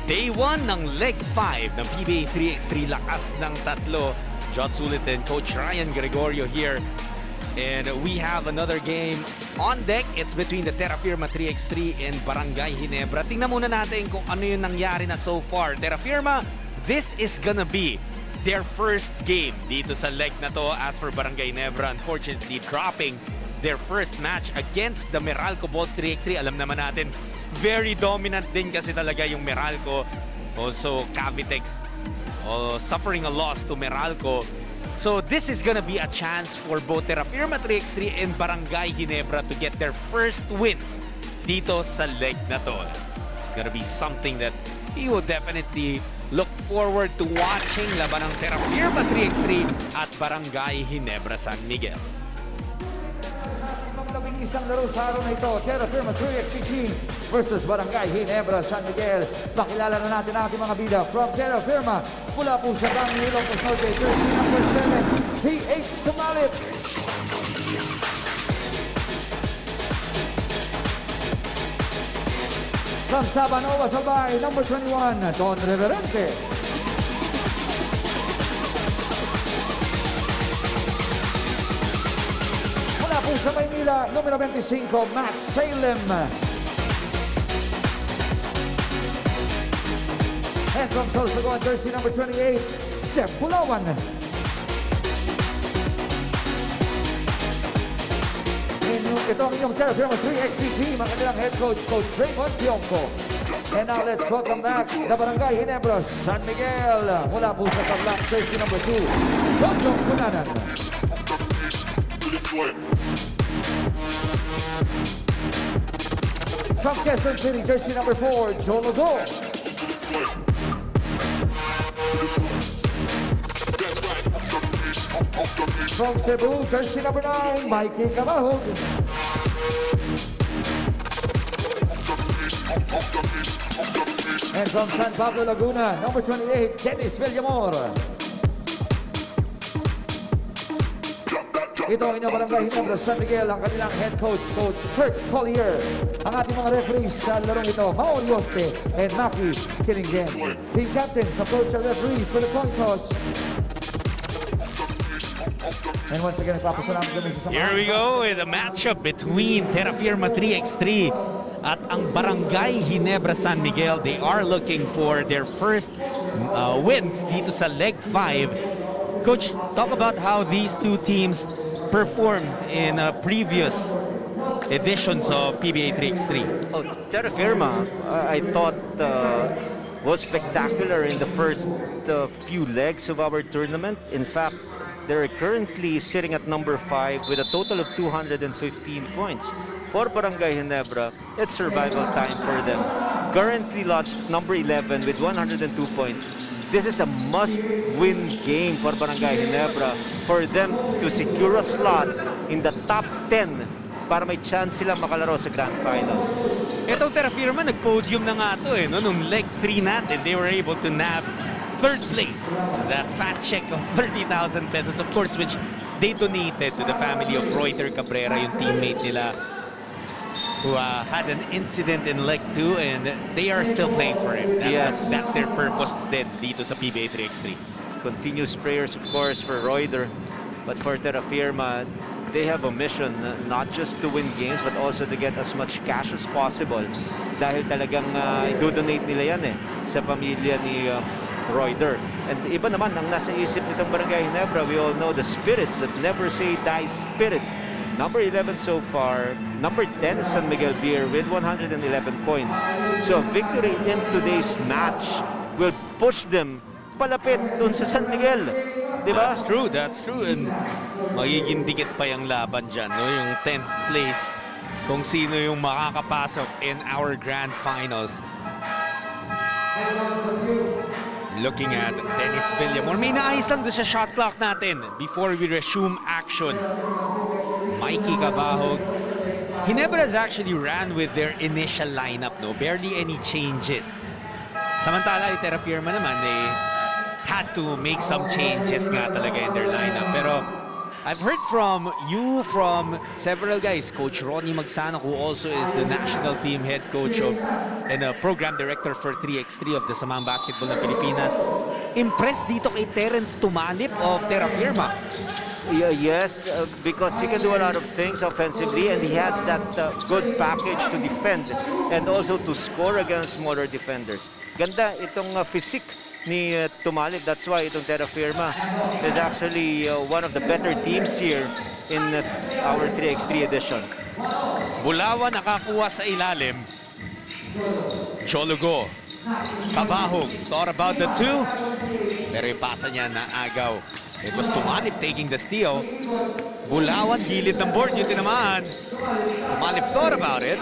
Day 1 ng Leg 5 ng Pba 3x3 lakas ng tatlo. John Sulit and Coach Ryan Gregorio here. And we have another game on deck. It's between the Terra Firma 3x3 and Barangay Ginebra. Tingnan muna natin kung ano yung nangyari na so far. Terra Firma, this is gonna be their first game dito sa leg na to. As for Barangay Ginebra, unfortunately dropping their first match against the Meralco Boss 3x3. Alam naman natin, very dominant din kasi talaga yung Meralco. Also, Cavitex suffering a loss to Meralco. So this is gonna be a chance for both Terra Firma 3x3 and Barangay Ginebra to get their first wins dito sa leg na to. It's gonna be something that he will definitely look forward to watching. Laban ng Terra Firma 3x3 at Barangay Ginebra San Miguel. Isang laro sa araw na ito, Terra Firma 3x3 team versus Barangay Ginebra San Miguel. Pakilala na natin ang ating mga bida from Terra Firma. Mula po sa Bang Ilocos Norte, jersey number 7, TH Tumalip. From Sabanova Sabay, number 21, Don Reverente. Po sa Maynila, numero 25, Matt Salem. And from Sorsogon, jersey number 28, Jeff Pulawan. Ito ang inyong Terra Firma 3x3 team, ang kanilang head coach, Coach Raymond Pionco. And now let's welcome back the Barangay Ginebra San Miguel. Mula po sa Tarlac, jersey number 2, Jojo Cunanan. From Quezon City, jersey number 4, Jolo Go. From Cebu, jersey number 9, Mikey Cabahog. And from San Pablo, Laguna, number 28, Dennis Villamor. Ito ang inyong Barangay Ginebra San Miguel, ang kanilang head coach, Coach Kurt Collier. Ang ating mga referees sa larong ito, Maori Yoste and Maki Kilingen. Team captains, approach our referees for the coin toss. And once again, ipapasalamat kami sa Here we go with a matchup between Terra Firma 3x3 at ang Barangay Ginebra San Miguel. They are looking for their first wins dito sa Leg 5. Coach, talk about how these two teams performed in previous editions of Pba 3x3. Oh, Terra Firma, I thought was spectacular in the first few legs of our tournament. In fact, they're currently sitting at number 5 with a total of 215 points. For Barangay Ginebra, it's survival time for them. Currently lodged number 11 with 102 points. This is a must-win game for Barangay Ginebra for them to secure a slot in the top 10 para may chance silang makalaro sa Grand Finals. Itong Terra Firma, nag-podium na nga ito no? Nung leg 3 natin, they were able to nab third place. That fat check of 30,000 pesos, of course, which they donated to the family of Reuter Cabrera, yung teammate nila, who had an incident in leg 2, and they are still playing for him. That's their purpose then dito sa Pba 3x3. Continuous prayers, of course, for Reuter, but for Terra Firma, they have a mission not just to win games but also to get as much cash as possible dahil talagang i-donate nila yan sa pamilya ni Reuter. And iba naman ang nasa isip nitong Barangay Ginebra, we all know the spirit that never say die spirit. Number 11 so far. Number 10 is San Miguel Beer with 111 points. So victory in today's match will push them palapit dun sa San Miguel. Diba? That's true. And magiging dikit pa yung laban dyan, no? Yung 10th place, kung sino yung makakapasok in our Grand Finals. Looking at Dennis Villamor. May naayos lang doon sa shot clock natin before we resume action. Mikey Cabahog. Ginebra has actually ran with their initial lineup, no? Barely any changes. Samantala, yung Terra Firma naman, they had to make some changes nga talaga in their lineup. Pero I've heard from you, from several guys, Coach Ronnie Magsano, who also is the national team head coach of and a program director for 3x3 of the Samang Basketball ng Pilipinas. Impressed dito kay Terence Tumanip of Terra Firma. Yes, because he can do a lot of things offensively and he has that good package to defend and also to score against smaller defenders. Ganda itong physique ni Tumalip. That's why itong Terra Firma is actually one of the better teams here in our 3x3 edition. Bulawan nakakuha sa ilalim. Cholugo. Kabahog. Thought about the two. Pero yung pasa niya na agaw. It was Tumalip taking the steal. Bulawan, gilid ng board yung tinamaan. Tumalip thought about it.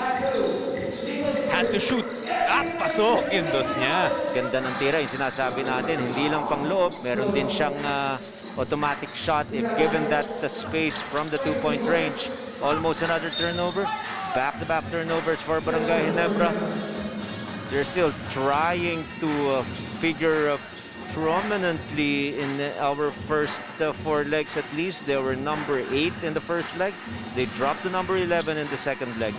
Had to shoot. At pasok yung dos niya. Ganda ng tira yung sinasabi natin. Hindi lang pang loob. Meron din siyang automatic shot if given that space from the two-point range. Almost another turnover. Back-to-back turnovers for Barangay Ginebra. They're still trying to figure prominently in our first 4 legs at least. They were number 8 in the first leg. They dropped to number 11 in the second leg.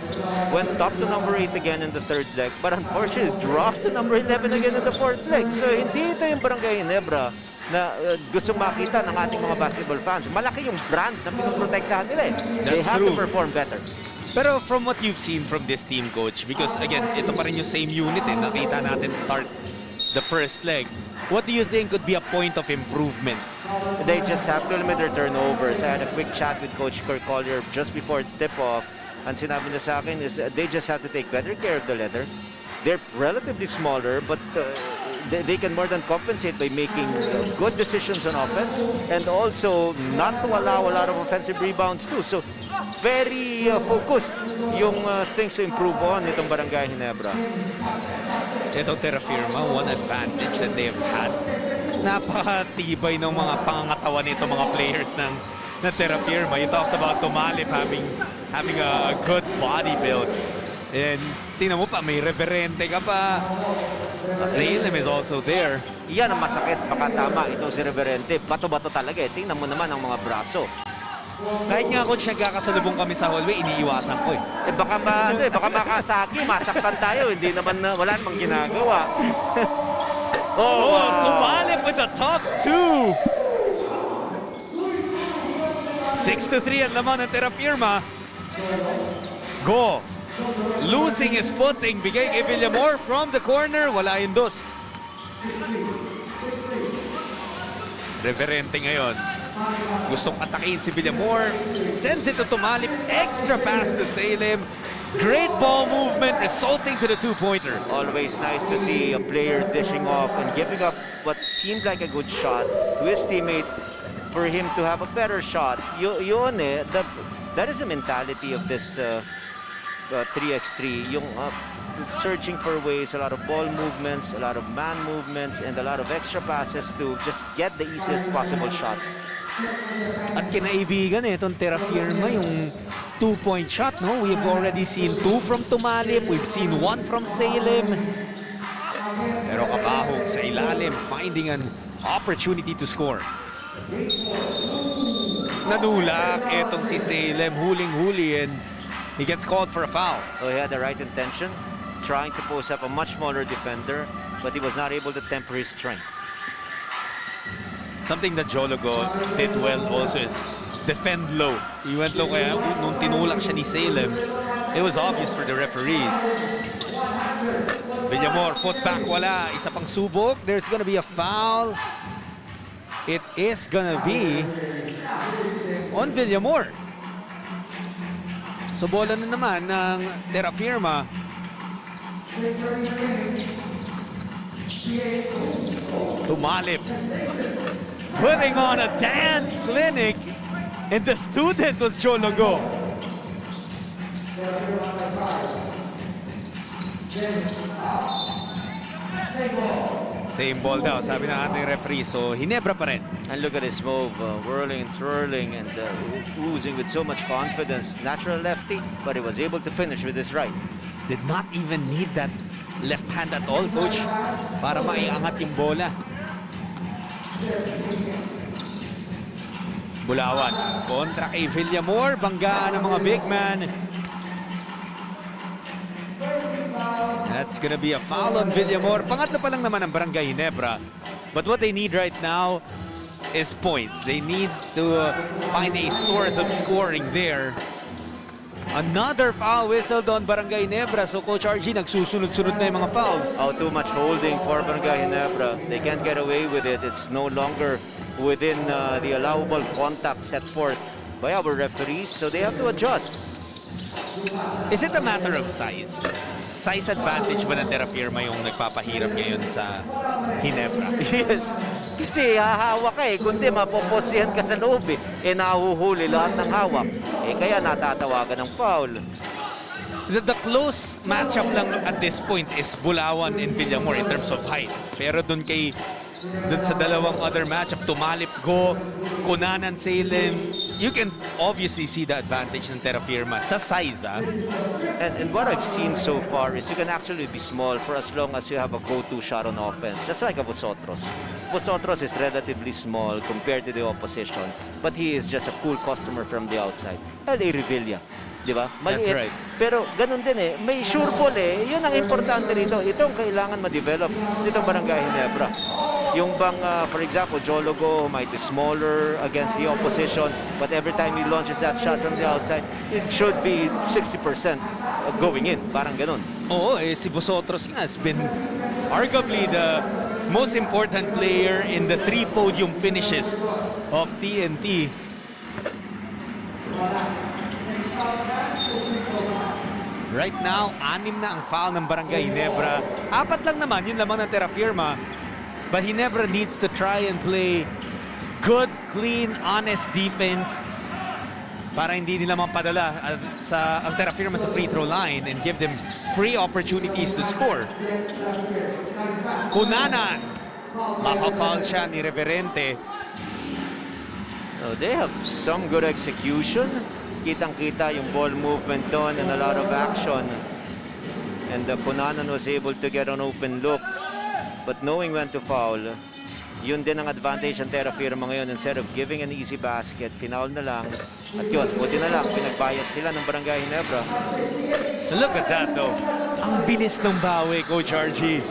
Went up to number 8 again in the third leg. But unfortunately, dropped to number 11 again in the fourth leg. So hindi ito yung Barangay Ginebra na gustong makita ng ating mga basketball fans. Malaki yung brand na pinoprotektahan nila eh. They have to perform better. Pero from what you've seen from this team, Coach, because again, ito pa rin yung same unit eh. Nakita natin start the first leg. What do you think could be a point of improvement? They just have to limit their turnovers. I had a quick chat with Coach Kirk Collier just before tip-off. Ang sinabi niya sa akin is they just have to take better care of the leather. They're relatively smaller, but they can more than compensate by making good decisions on offense and also not to allow a lot of offensive rebounds too. So very focused yung things to improve on itong Barangay Ginebra. Itong Terra Firma, one advantage that they've had. Napakatibay ng mga pangangatawan nito mga players ng Terra Firma. You talked about Tumalip having a good body build. And tingnan mo pa, may reverente ka pa. Salem is also there. Yan ang masakit, baka tama itong si Reverente. Bato-bato talaga eh. Tingnan mo naman ang mga braso. Kahit nga Coach, nagkakasalubong kami sa hallway, iniiwasan ko eh. Baka makasaki, masaktan tayo. Hindi naman, wala namang ginagawa. Tumalip with the top two. 6-3 ang laman ng Terra Firma. Go. Losing his footing. Bigay kay Villamor from the corner. Wala yung dos. Reverente ngayon. Gustong atakin si Villamor. Sends it to Tumalip. Extra pass to Salem. Great ball movement resulting to the two-pointer. Always nice to see a player dishing off and giving up what seemed like a good shot to his teammate for him to have a better shot. Yun eh, that is the mentality of this 3x3. Yung searching for ways, a lot of ball movements, a lot of man movements, and a lot of extra passes to just get the easiest possible shot. At kinaibigan eh, itong Terra Firma, yung two-point shot, no? We've already seen 2 from Tumalip, we've seen 1 from Salem. Pero Kabahog sa ilalim, finding an opportunity to score. Nanulak itong si Salem, huling-huli, and he gets called for a foul. So he had the right intention, trying to post up a much smaller defender, but he was not able to temper his strength. Something that Jologo did well also is defend low. He went low kaya nung tinulak siya ni Salem, it was obvious for the referees. Villamor, put back, wala. Isa pang subok. There's gonna be a foul. It is gonna be on Villamor. So bola na naman ng Terra Firma. Tumalip. Putting on a dance clinic, and the student was Jologo. Same ball daw, sabi ng ating referee. So, Ginebra pa rin. And look at his move, whirling and twirling and oozing with so much confidence. Natural lefty, but he was able to finish with his right. Did not even need that left hand at all, Coach, para maiangat yung bola. Bulawan kontra kay Villamor. Banggaan ng mga big man. That's gonna be a foul on Villamor. Pangatlo pa lang naman ang Barangay Ginebra. But what they need right now is points. They need to find a source of scoring there. Another foul whistled on Barangay Ginebra. So Coach RG, nagsusunod-sunod na yung mga fouls. Oh, too much holding for Barangay Ginebra. They can't get away with it. It's no longer within the allowable contact set forth by our referees, so they have to adjust. Is it a matter of size? Size advantage ba ng Terra Firma yung nagpapahirap ngayon sa Ginebra? Yes. Kasi hahawa ka kundi mapoposihan ka sa loob nahuhuli lahat ng hawak. Kaya natatawagan ng foul. The close matchup lang at this point is Bulawan and Villamor in terms of height. Pero dun sa dalawang other matchup, Tumalip Go, Cunanan Salem, you can obviously see the advantage ng Terra Firma sa size. And what I've seen so far is you can actually be small for as long as you have a go-to shot on offense, just like a Vosotros. Vosotros is relatively small compared to the opposition, but he is just a cool customer from the outside. L.A. Revilla, di ba? That's right. Pero ganun din may sure ball Yun ang importante rito. Itong kailangan ma-develop nitong Barangay Ginebra. Yung bang, for example, Jologo might be smaller against the opposition, but every time he launches that shot from the outside, it should be 60% going in. Parang ganun. Oo, si Vosotros nga has been arguably the most important player in the 3 podium finishes of TNT. Right now, 6 na ang foul ng Barangay Ginebra. 4 lang naman, yun lamang ng Terra Firma. But Ginebra needs to try and play good, clean, honest defense para hindi nila mapadala ang Terra Firma sa free throw line and give them free opportunities to score. Cunanan, maka-foul siya ni Reverente. They have some good execution. Kitang-kita yung ball movement doon and a lot of action. And Cunanan was able to get an open look. But knowing when to foul, yun din ang advantage ng Terra Firma ngayon. Instead of giving an easy basket, finaul na lang. At yun, buti na lang, pinagbayad sila ng Barangay Ginebra. Look at that though. Ang bilis ng bawi, Coach RG.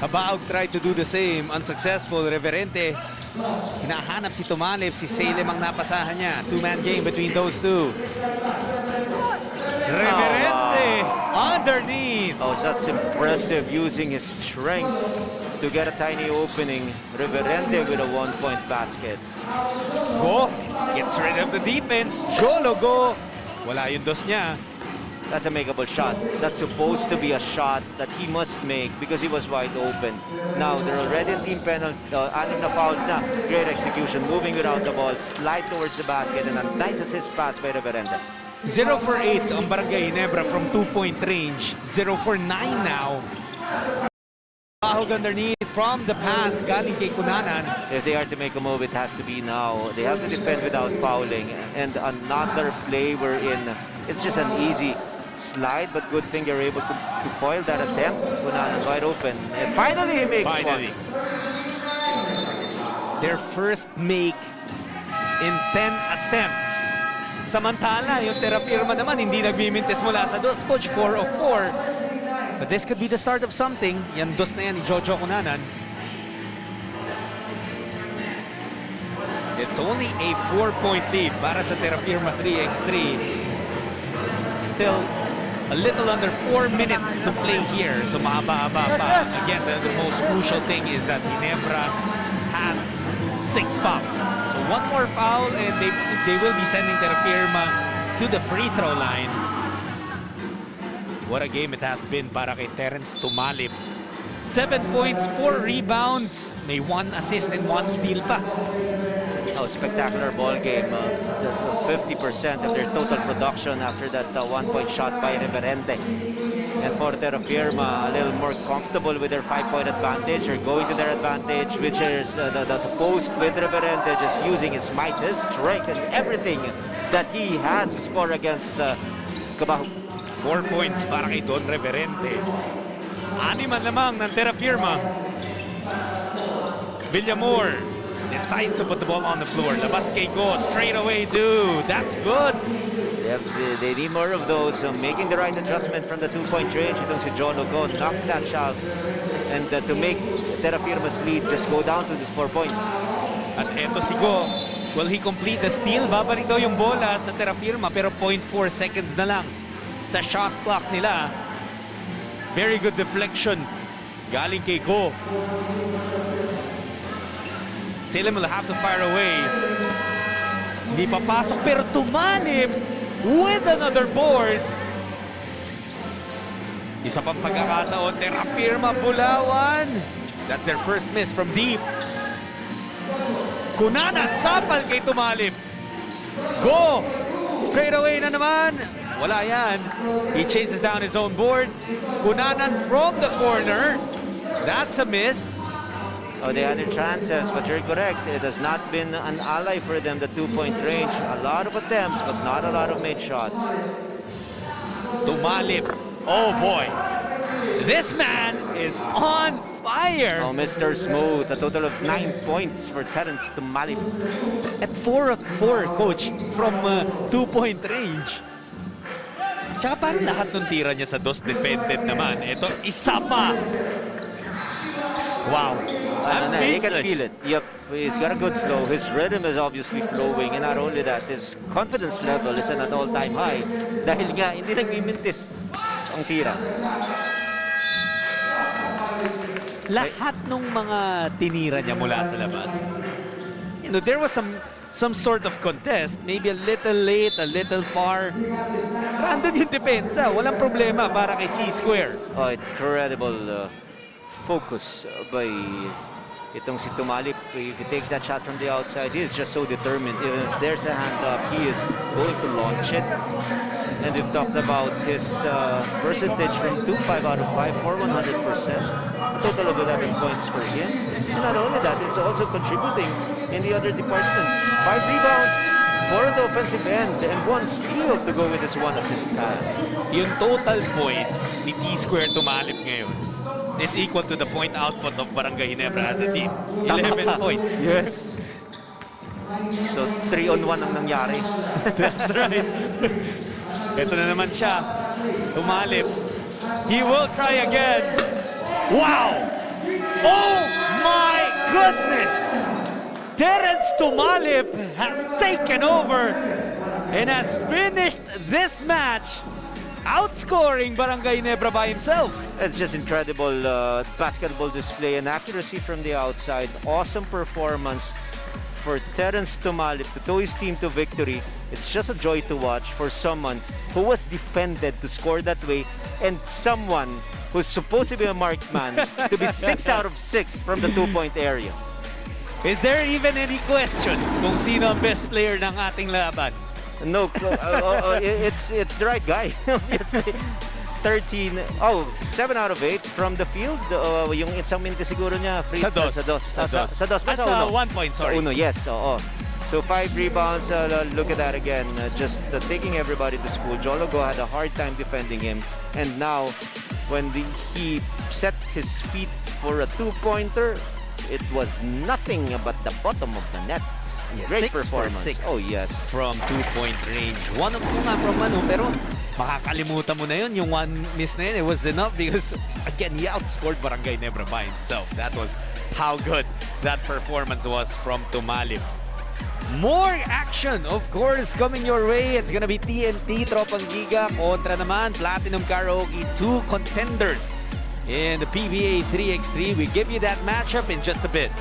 Habaog tried to do the same. Unsuccessful. Reverente. Hinahanap si Tumalip. Si Salem ang napasahan niya. 2-man game between those two. Reverente underneath. Oh, that's impressive, using his strength to get a tiny opening. Reverente with a 1-point basket. Go gets rid of the defense. Jolo Go. Wala yung dos niya. That's a makeable shot. That's supposed to be a shot that he must make because he was wide open. Now, they're already in team penalty. 6 na fouls na. Great execution, moving without the ball, slide towards the basket, and a nice assist pass by Reverente. 0 for 8 ang Barangay Ginebra from 2-point range. 0 for 9 now. Bahog underneath from the pass galing kay Cunanan. If they are to make a move, it has to be now. They have to defend without fouling. And another play wherein it's just an easy slide, but good thing they're able to foil that attempt. Cunanan wide open. And finally, he makes one. Their first make in 10 attempts. Samantala, yung Terra Firma naman hindi nagmimintis mula sa dos. Coach, 4 of 4. But this could be the start of something. Yan dos na yan ni Jojo Cunanan. It's only a 4-point lead para sa Terra Firma 3x3. Still a little under 4 minutes to play here. So mahaba-haba pa. Again, the most crucial thing is that Ginebra has 6 fouls. So 1 more foul and they will be sending Terra Firma to the free throw line. What a game it has been para kay Terence Tumalip. 7 points, 4 rebounds, may 1 assist and 1 steal pa. Oh, spectacular ball game. 50% of their total production after that 1-point shot by Reverente. And for Terra Firma, a little more comfortable with their 5-point advantage, or going to their advantage, which is the post with Reverente, just using his might, his strength, and everything that he has to score against Cabajo. 4 points para kay Don Reverente. 6 namang ng Terra Firma. Villamor decides to put the ball on the floor. Labas kay Go straight away, dude. That's good. Yep, they need more of those. So making the right adjustment from the two-point range. Itong si Jolo Go knocked that shot. And to make Terra Firma's lead just go down to the 4 points. At eto si Go. Will he complete the steal? Babalik daw yung bola sa Terra Firma pero 0.4 seconds na lang sa shot clock nila. Very good deflection. Galing kay Go. Salem will have to fire away. Hindi papasok pero tumanib with another board. Isa pang pagkakataon, Terra Firma, Bulawan. That's their first miss from deep. Kunanan, sapal kay tumalib. Go! Straight away na naman. Wala yan. He chases down his own board. Kunanan from the corner. That's a miss. Oh, they had their chances, but you're correct. It has not been an ally for them, the two-point range. A lot of attempts, but not a lot of made shots. Tumalib. Oh boy. This man is on fire. Oh, Mr. Smooth, a total of 9 points for Terence Tumalib. At 4 of 4, coach, from 2-point range. Tsaka parang lahat ng tira niya sa dos defended naman. Ito, isa pa. Wow. He can feel it. Yep, he's got a good flow. His rhythm is obviously flowing, and not only that, his confidence level is at an all-time high. Dahil nga, hindi nagmimintis ang tira. Lahat ng mga tinira niya mula sa labas. You know, there was some sort of contest, maybe a little late, a little far. Random yung depensa, walang problema para kay T-Square. Oh, incredible focus by itong si Tumalip. If he takes that shot from the outside, he is just so determined. Even if there's a hand up, he is going to launch it. And we've talked about his percentage from 2-5 out of 5 for 100%. A total of 11 points for him. And not only that, it's also contributing in the other departments. 5 rebounds for the offensive end and 1 steal to go with his 1 assist tally. Yung total points ni T-Square Tumalip ngayon is equal to the point output of Barangay Ginebra as a team. 11 points. Yes. So, 3-on-1 ang nangyari. That's right. Ito na naman siya. Tumalip. He will try again. Wow! Oh my goodness! Terence Tumalip has taken over and has finished this match outscoring Barangay Ginebra by himself. It's just incredible basketball display and accuracy from the outside. Awesome performance for Terence Tumalip to tow his team to victory. It's just a joy to watch for someone who was defended to score that way and someone who's supposed to be a marked man to be 6 out of 6 from the two-point area. Is there even any question kung sino ang best player ng ating laban? No, it's the right guy. Obviously, 7 out of 8 from the field. Yung isang minute siguro niya free Sa dos. Sa dos. Sa dos. That's Sa uno. 1 point, sorry. Sa uno, yes. Oo. So 5 rebounds. Look at that again. Just taking everybody to school. Jologo had a hard time defending him. And now, when he set his feet for a two-pointer, it was nothing but the bottom of the net. Yes, Great 6 for performance. 6. Oh, yes. From 2-point range. One of them nga from pero makakalimutan mo na yun. Yung one miss na yun, it was enough because, again, he outscored Barangay Ginebra by himself. That was how good that performance was from Tumalip. More action, of course, coming your way. It's gonna be TNT, Tropang Giga, kontra naman, Platinum Karaoke, 2 contenders in the PBA 3x3. We give you that matchup in just a bit.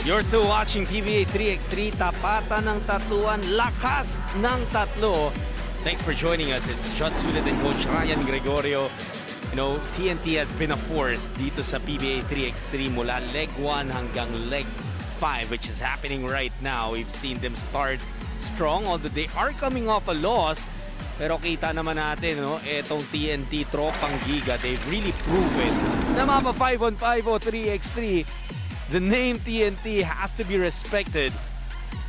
You're still watching PBA 3x3, tapatan ng tatuan, lakas ng tatlo. Thanks for joining us. It's John Sulit and Coach Ryan Gregorio. You know, TNT has been a force dito sa PBA 3x3 mula leg 1 hanggang leg 5, which is happening right now. We've seen them start strong, although they are coming off a loss. Pero kita naman natin, no, etong TNT tropang giga, they've really proven na mapa 5-on-5 o 3x3. The name TNT has to be respected.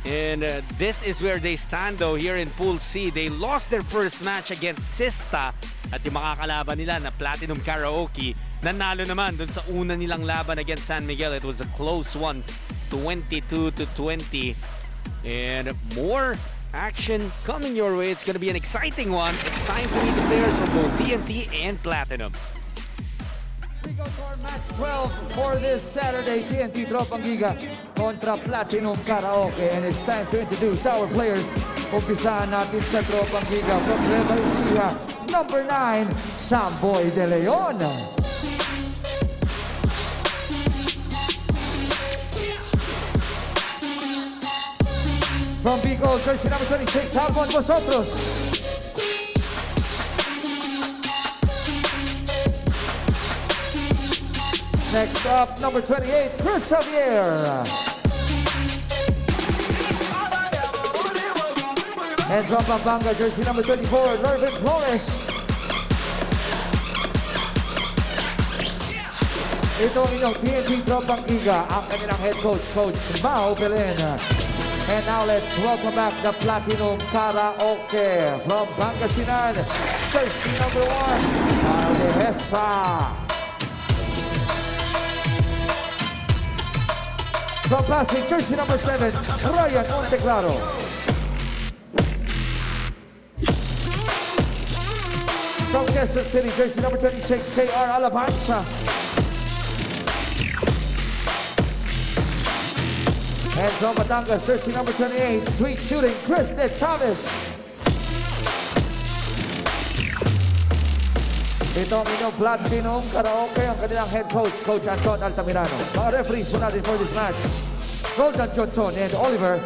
And this is where they stand though here in Pool C. They lost their first match against Sista at yung makakalaban nila na Platinum Karaoke. Nanalo naman dun sa una nilang laban against San Miguel. It was a close one, 22-20. And more action coming your way. It's going to be an exciting one. It's time to meet the players from both TNT and Platinum. We go to our match 12 for this Saturday. TNT Tropang Giga kontra Platinum Karaoke. And it's time to introduce our players. Umpisahan natin sa Tropang Giga from Nueva Ecija, number 9, Samboy De Leon. From Bicol, jersey number 26, Albon Vosotros. Next up, number 28, Chris Javier. And from Pampanga, jersey number 24, Lervin Flores. Ito ang inyong TNT Tropang Giga, ang kanilang head coach, Coach Mau Belen. And now let's welcome back the Platinum Karaoke from Pangasinan, jersey number 1, Aldehesa. From Pasig, jersey number 7, Ryan Monteclaro. From Quezon City, jersey number 26, J.R. Alabanza. And from Batangas, jersey number 28, sweet shooting, Chris De Chavez. Ito ang inyong Platinum Karaoke, ang kanilang head coach, Coach Anton Altamirano. Mga referees po natin for this match, Golden Johnson and Oliver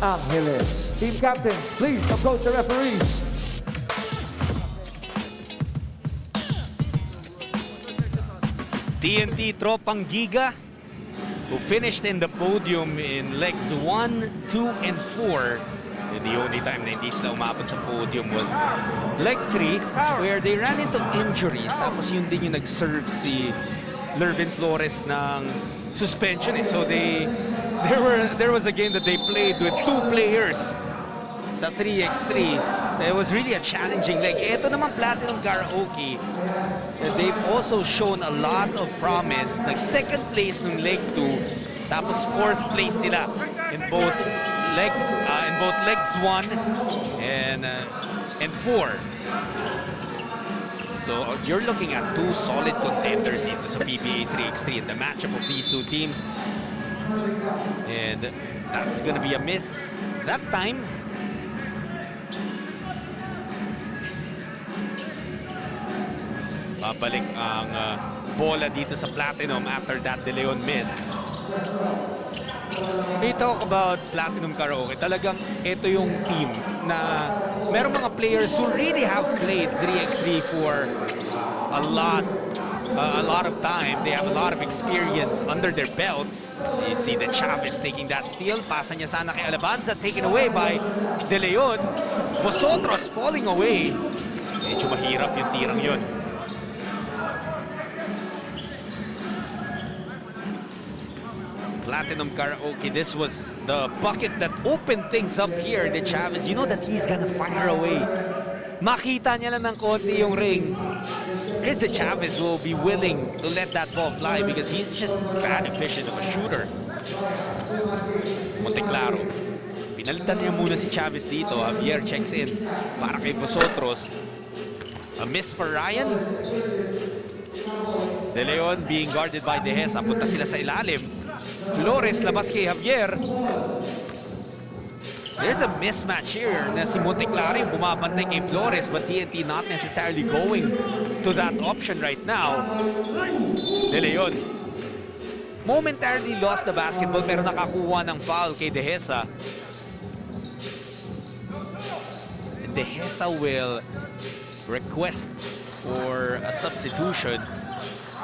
Angeles. Team captains, please approach the referees. TNT Tropang Giga, who finished in the podium in legs 1, 2, and 4. And the only time na hindi sila umabot sa podium was leg 3, where they ran into injuries. Tapos yun din yung nag-serve si Lervin Flores ng suspension. So there was a game that they played with 2 players sa 3x3. So it was really a challenging leg. Ito naman Platinum Karaoke, they've also shown a lot of promise. Nag-second place ng leg 2, tapos 4th place sila in both legs 1 and 4. So you're looking at 2 solid contenders dito sa PBA 3x3 in the matchup of these 2 teams. And that's gonna be a miss that time. Babalik ang bola dito sa Platinum after that De Leon miss. We talk about Platinum Karaoke. Talagang ito yung team na merong mga players who really have played 3x3 for a lot of time. They have a lot of experience under their belts. You see the Chavez taking that steal. Pasa niya sana kay Alabanza, taken away by De Leon. Vosotros falling away. Medyo mahirap yung tirang yun. Platinum Karaoke, this was the bucket that opened things up here. The Chavez, you know that he's gonna fire away. Makita niya lang ng konti yung ring. Chris De Chavez will be willing to let that ball fly because he's just that efficient of a shooter. Monteclaro, pinalitan niya muna si Chavez dito. Javier checks in para kay Vosotros. A miss for Ryan. De Leon being guarded by Dehesa. Punta sila sa ilalim. Flores labas kay Javier. There's a mismatch here na si Monteclaro yung bumabantay kay Flores, but TNT not necessarily going to that option right now. De Leon. momentarily lost the basketball pero nakakuha ng foul kay Dehesa. And Dehesa will request for a substitution.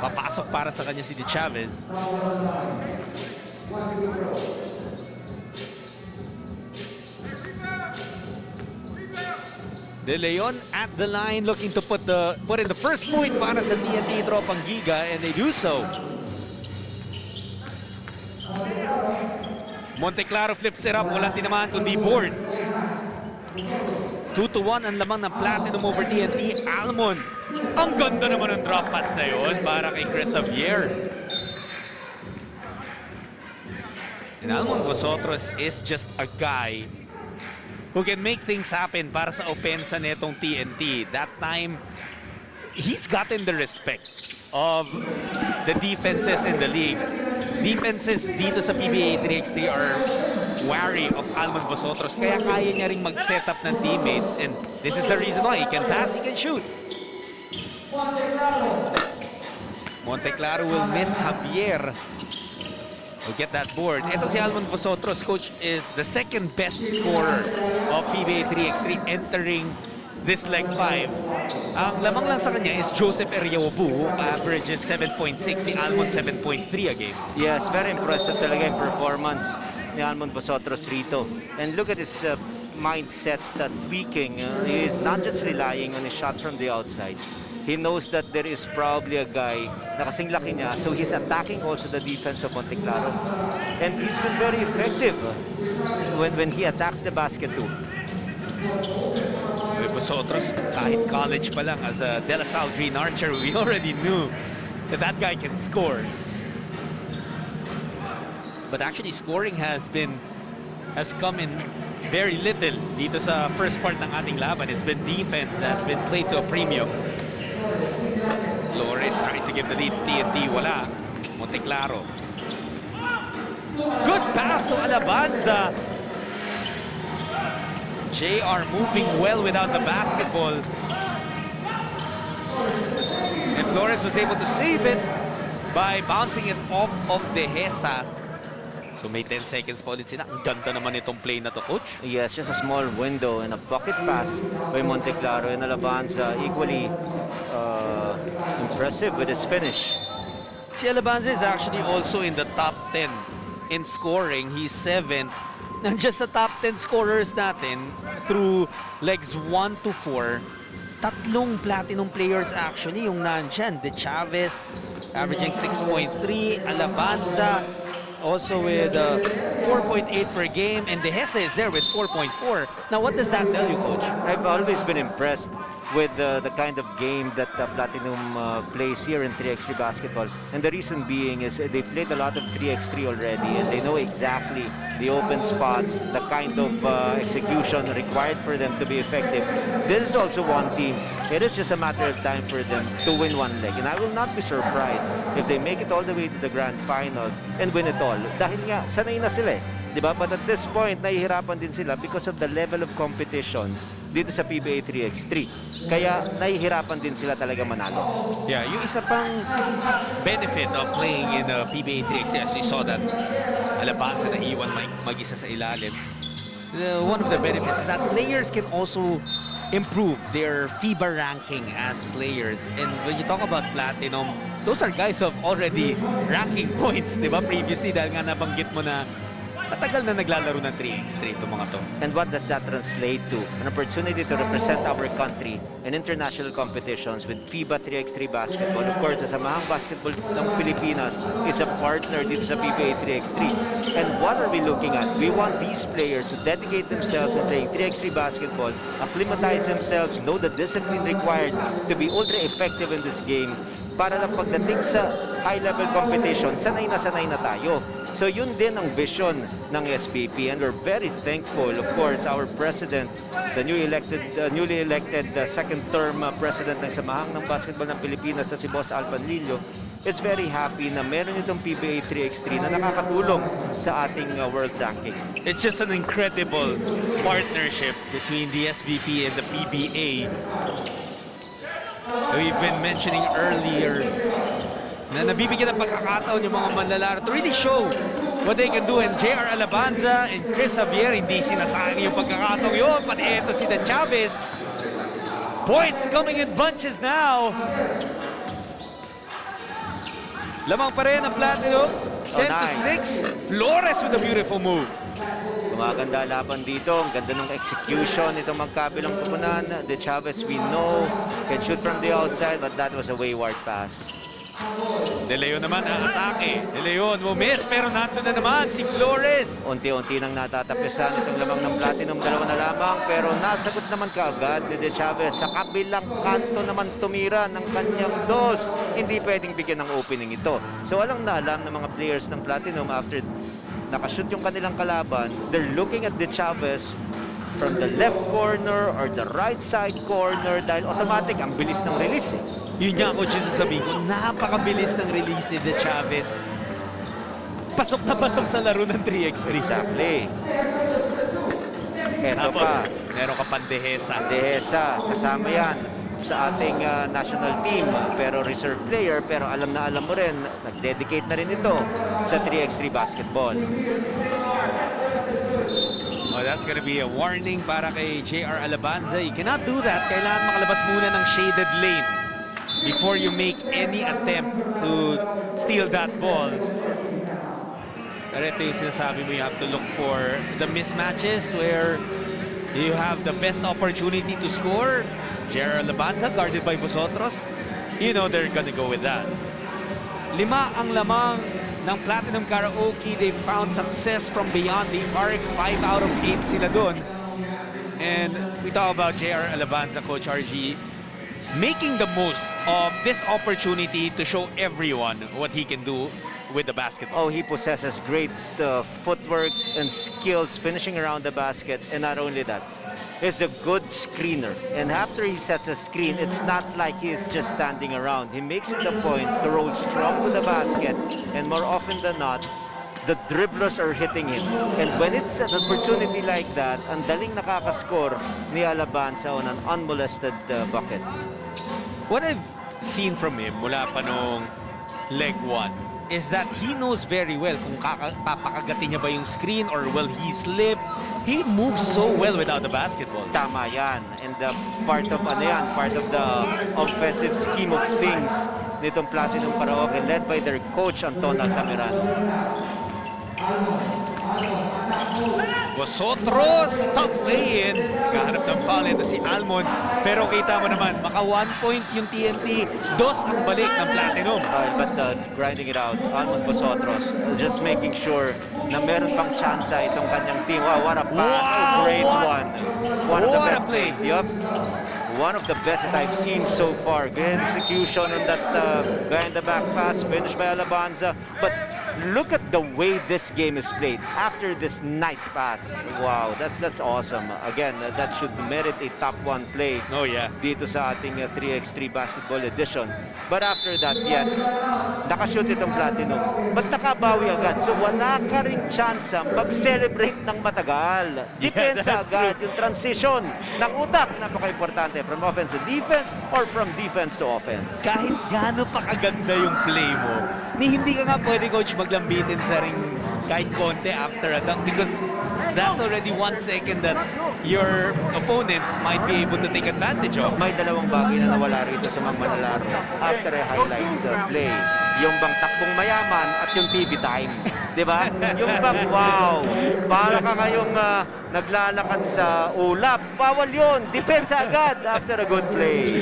Papasok para sa kanya si De Chavez. De Leon at the line looking to put in the first point para sa TNT Tropang Giga, and they do so. Monteclaro flips it up, walang tinamaan kundi board. 2-1 ang lamang ng Platinum over TNT. Almond, ang ganda naman ng drop pass na yun para kay Chris Javier. And Almond Vosotros is just a guy who can make things happen para sa opensa netong TNT. That time, he's gotten the respect of the defenses in the league. Defenses dito sa PBA 3x3 are wary of Almond Vosotros, kaya kaya niya ring mag-set up ng teammates, and this is the reason why he can pass, he can shoot. Monteclaro will miss Javier. Will get that board. Ito si Almond Vosotros, coach, is the second best scorer of PBA 3x3 entering this leg 5. Ang lamang lang sa kanya is Joseph Eriabu, who averages 7.6, si Almond 7.3 a game. Yes, very impressive talaga yung performance ni Almond Vosotros rito. And look at his mindset tweaking. He is not just relying on a shot from the outside. He knows that there is probably a guy na kasing laki niya, so he's attacking also the defense of Monteclaro. And he's been very effective when he attacks the basket too. With Vosotros, kahit college pa lang as a De La Salle Green Archer, we already knew that that guy can score. But actually scoring has come in very little dito sa first part ng ating laban. It's been defense that's been played to a premium. Flores trying to give the lead to TNT. Wala. Monteclaro. Good pass to Alabanza. JR moving well without the basketball. And Flores was able to save it by bouncing it off of Dehesa. So may 10 seconds pa ulit sila. Ang ganda naman itong play na to, coach. Yes, just a small window and a bucket pass by Monteclaro, and Alabanza equally impressive with his finish. Si Alabanza is actually also in the top 10 in scoring. He's 7th. Nandiyan sa top 10 scorers natin through legs 1 to 4. Tatlong platinum players actually yung nandyan. De Chavez averaging 6.3. Alabanza also with 4.8 per game, and Dehesa is there with 4.4. Now, what does that tell you, coach? I've always been impressed with the kind of game that Platinum plays here in 3x3 basketball. And the reason being is they played a lot of 3x3 already, and they know exactly the open spots, the kind of execution required for them to be effective. This is also one team. It is just a matter of time for them to win one leg. And I will not be surprised if they make it all the way to the grand finals and win it all. Dahil nga, sanay na sila eh. Diba? But at this point, nahihirapan din sila because of the level of competition dito sa PBA 3x3. Kaya nahihirapan din sila talaga manalo. Yeah, yung isa pang benefit of playing in PBA 3x3, as you saw that Alabanza na iwan mag-isa sa ilalim. One of the benefits is that players can also improve their FIBA ranking as players. And when you talk about Platinum, those are guys who have already ranking points, di ba? Previously, dahil nga nabanggit mo na matagal na naglalaro ng 3x3 itong mga to. And what does that translate to? An opportunity to represent our country in international competitions with FIBA 3x3 basketball. Of course, the Samahang Basketball ng Pilipinas is a partner dito sa PBA 3x3. And what are we looking at? We want these players to dedicate themselves to playing 3x3 basketball, acclimatize themselves, know the discipline required to be ultra effective in this game, para lang pagdating sa high-level competition, sanay na tayo. So yun din ang vision ng SBP, and we're very thankful, of course, our president, the newly elected second-term president ng Samahang ng Basketball ng Pilipinas na si Boss Alvan Lillo, is very happy na meron itong PBA 3x3 na nakakatulong sa ating world ranking. It's just an incredible partnership between the SBP and the PBA. We've been mentioning earlier na nabibigyan ng pagkakataon yung mga manlalaro to really show what they can do. And JR Alabanza and Chris Javier, hindi sinasayang yung pagkakataon yun. Pati eto si De Chavez. Points coming in bunches now. Lamang pa rin ang Platinum. 10-6. Flores with a beautiful move. Gumaganda laban dito. Ang ganda ng execution itong magkabilang tukunan. De Chavez, we know, can shoot from the outside, but that was a wayward pass. De Leon naman ang atake. De Leon will miss, pero nato na naman si Flores. Unti-unti nang natatapisan itong lamang ng Platinum. Dalawa na lamang, pero nasagot naman kaagad ni De Chavez. Sa kabilang kanto naman tumira ng kanyang dos. Hindi pwedeng bigyan ng opening ito. So alam na alam ng mga players ng Platinum after nakashoot yung kanilang kalaban, they're looking at De Chavez from the left corner or the right side corner dahil automatic ang bilis ng release. Yun nga, coach, sasabihin ko, napakabilis ng release ni De Chavez. Pasok na pasok sa laro ng 3x3. Exactly. Eto Tapos, pa, meron ka pang Dehesa. Dehesa, kasama yan sa ating national team, pero reserve player, pero alam na alam mo rin, nag-dedicate na rin ito sa 3x3 basketball. Oh, that's gonna be a warning para kay JR Alabanza. You cannot do that. Kailangan makalabas muna ng shaded lane before you make any attempt to steal that ball. Pero ito yung sinasabi mo, you have to look for the mismatches where you have the best opportunity to score. JR Alabanza guarded by Vosotros. You know they're gonna go with that. 5 ang lamang ng Platinum Karaoke. They found success from beyond the arc. 5 out of 8 sila doon. And we talk about JR Alabanza, Coach RG, making the most of this opportunity to show everyone what he can do with the basketball. Oh, he possesses great footwork and skills finishing around the basket. And not only that, he's a good screener. And after he sets a screen, it's not like he's just standing around. He makes it a point to roll strong to the basket. And more often than not, the dribblers are hitting him. And when it's an opportunity like that, ang daling nakakascore ni Alabanza on an unmolested bucket. What I've seen from him mula pa nung leg 1 is that he knows very well kung papakagatin niya ba yung screen or will he slip. He moves so well without the basketball. Tama yan. And part of part of the offensive scheme of things nitong Platinum Karaoke led by their coach Anton Altamirano. Vosotros, tough lay-in. Naghahanap ng foul ito si Almond. Pero kita mo naman, maka 1 point yung TNT. 2 ang balik ng Platinum. But grinding it out, Almond Vosotros, just making sure na meron pang chance itong kanyang team. Wow, what a pass. Wow, Great one. One of the what a best play. plays. Yup. One of the best that I've seen so far. Great execution on that behind the back pass, finished by Alabanza. But look at the way this game is played after this nice pass. Wow, that's awesome. Again, that should merit a top 1 play. Oh yeah. Dito sa ating 3x3 basketball edition. But after that, yes, nakashoot itong Platinum. But nakabawi agad. So wala ka rin chance mag-celebrate ng matagal. Depends that's agad yung transition ng utak. Napaka-importante from offense to defense or from defense to offense. Kahit gaano pa kaganda yung play mo, hindi ka nga pwede, coach, maglambitin sa ring kahit konti after a dunk because that's already 1 second that your opponents might be able to take advantage of. May dalawang bagay na nawala rito sa mga manlalaro after a highlight play. Yung bang takbong mayaman at yung TV time. Diba? Yung bang wow, para ka ngayong naglalakad sa ulap. Bawal yun. Depensa agad after a good play.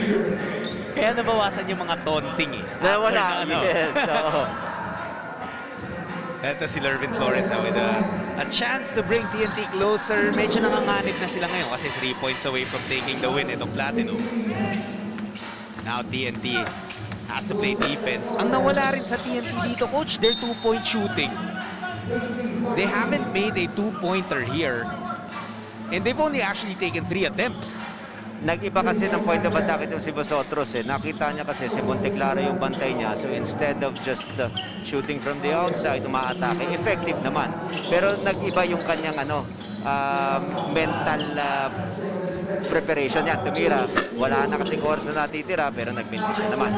Kaya nabawasan yung mga taunting eh. Nawala. After na, Yes. Oo. Ito si Lervin Flores with a chance to bring TNT closer. Medyo nanganganib na sila ngayon kasi 3 points away from taking the win itong Platinum. Now TNT has to play defense. Ang nawala rin sa TNT dito, coach, their 2-point shooting. They haven't made a 2-pointer here. And they've only actually taken 3 attempts. Nag-iba kasi ng point of attack itong si Vosotros eh. Nakita niya kasi si Monteclara yung bantay niya. So instead of just shooting from the outside, umaatake, effective naman. Pero nag-iba yung kanyang mental preparation yan. Tumira, wala na kasing oras na natitira, pero nagbintis na naman.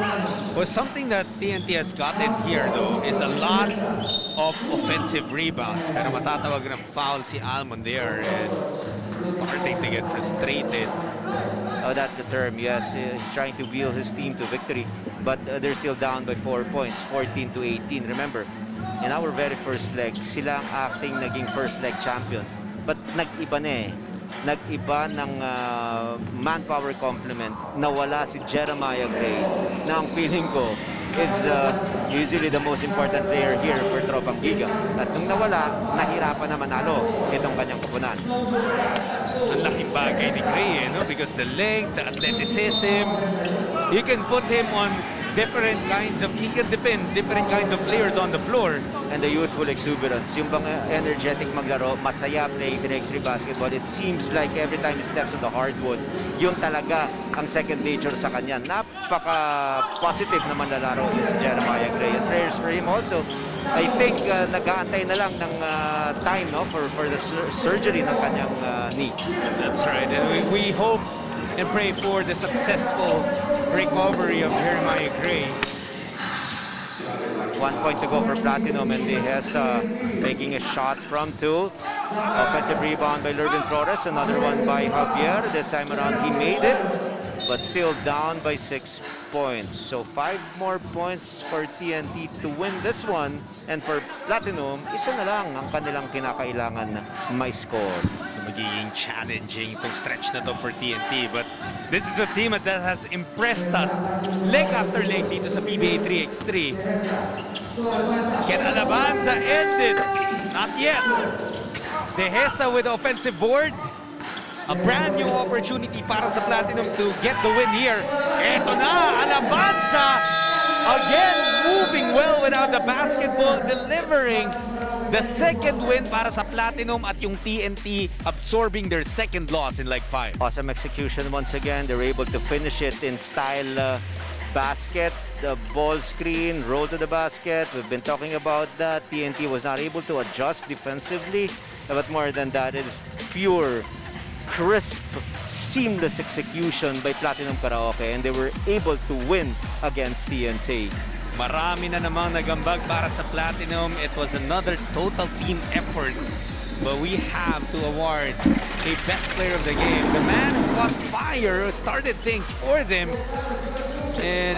Well, something that TNT has gotten here, though, is a lot of offensive rebounds. Pero matatawag ng foul si Almond there and starting to get frustrated. Oh, that's the term, yes. He's trying to wheel his team to victory, but they're still down by 4 points, 14 to 18. Remember, in our very first leg, sila ang acting naging first leg champions. But nag-iba na eh. Nag-iba ng manpower complement. Nawala si Jeremiah Gray na ang feeling ko is usually the most important player here for Tropang Giga. At nung nawala, nahirapan na manalo itong kanyang kapunan. Ang laking bagay ni Gray, no? Because the length, the athleticism, you can put him on different kinds of, he can defend different kinds of players on the floor. And the youthful exuberance, yung bang energetic maglaro, masaya playing 3x3 basketball. It seems like every time he steps on the hardwood, yun talaga ang second nature sa kanya. Napaka-positive na manlalaro yun si Jeremiah Gray. And prayers for him also. I think nag-aantay na lang ng time, no, for the surgery ng kanyang knee. That's right. And we hope and pray for the successful recovery of Jeremiah Gray. 1 point to go for Platinum, and De Hesa making a shot from 2. Offensive rebound by Lervin Flores, another one by Javier. This time around he made it, but still down by 6 points. So 5 more points for TNT to win this one, and for Platinum, isa na lang ang kanilang kinakailangan na may score. So magiging challenging itong stretch na to for TNT, but this is a team that has impressed us leg after leg dito sa Pba 3x3. Can Alabanza end it? Not yet. De Hesa with the offensive board. A brand new opportunity para sa Platinum to get the win here. Eto na, Alabanza again moving well without the basketball, delivering the second win para sa Platinum at yung TNT absorbing their second loss in leg 5. Awesome execution once again. They're able to finish it in style basket, the ball screen, roll to the basket. We've been talking about that. TNT was not able to adjust defensively, but more than that, it is pure, crisp, seamless execution by Platinum Karaoke, and they were able to win against TNT. Marami na namang nagambag para sa Platinum. It was another total team effort. But we have to award a best player of the game. The man who caught fire, started things for them. And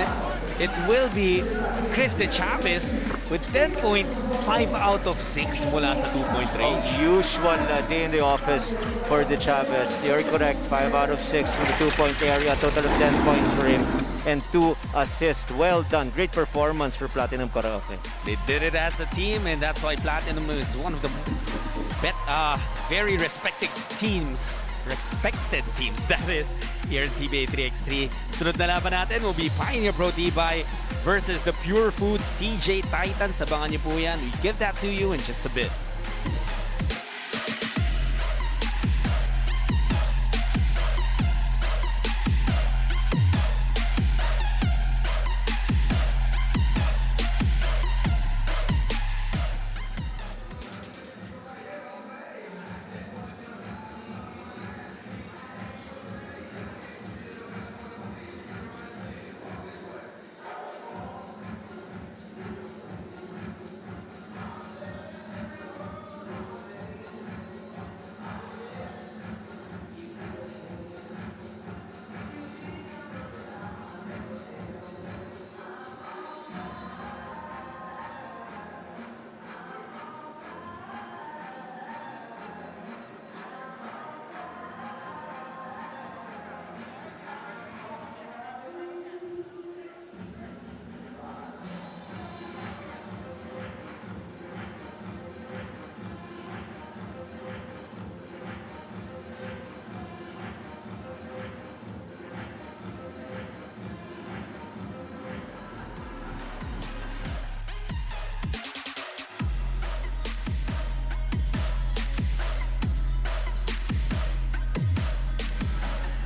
it will be Chris De Chavez with 10 points, 5 out of 6 mula sa 2-point range. Usual day in the office for De Chavez. You're correct, 5 out of 6 from the 2-point area. Total of 10 points for him and 2 assists. Well done. Great performance for Platinum Karaoke. They did it as a team, and that's why Platinum is one of the very respected teams, that is, here in Pba 3x3. Sunod na laban natin will be Pioneer Pro Tibay versus the Pure Foods TJ Titans. Abangan niyo po yan. We give that to you in just a bit.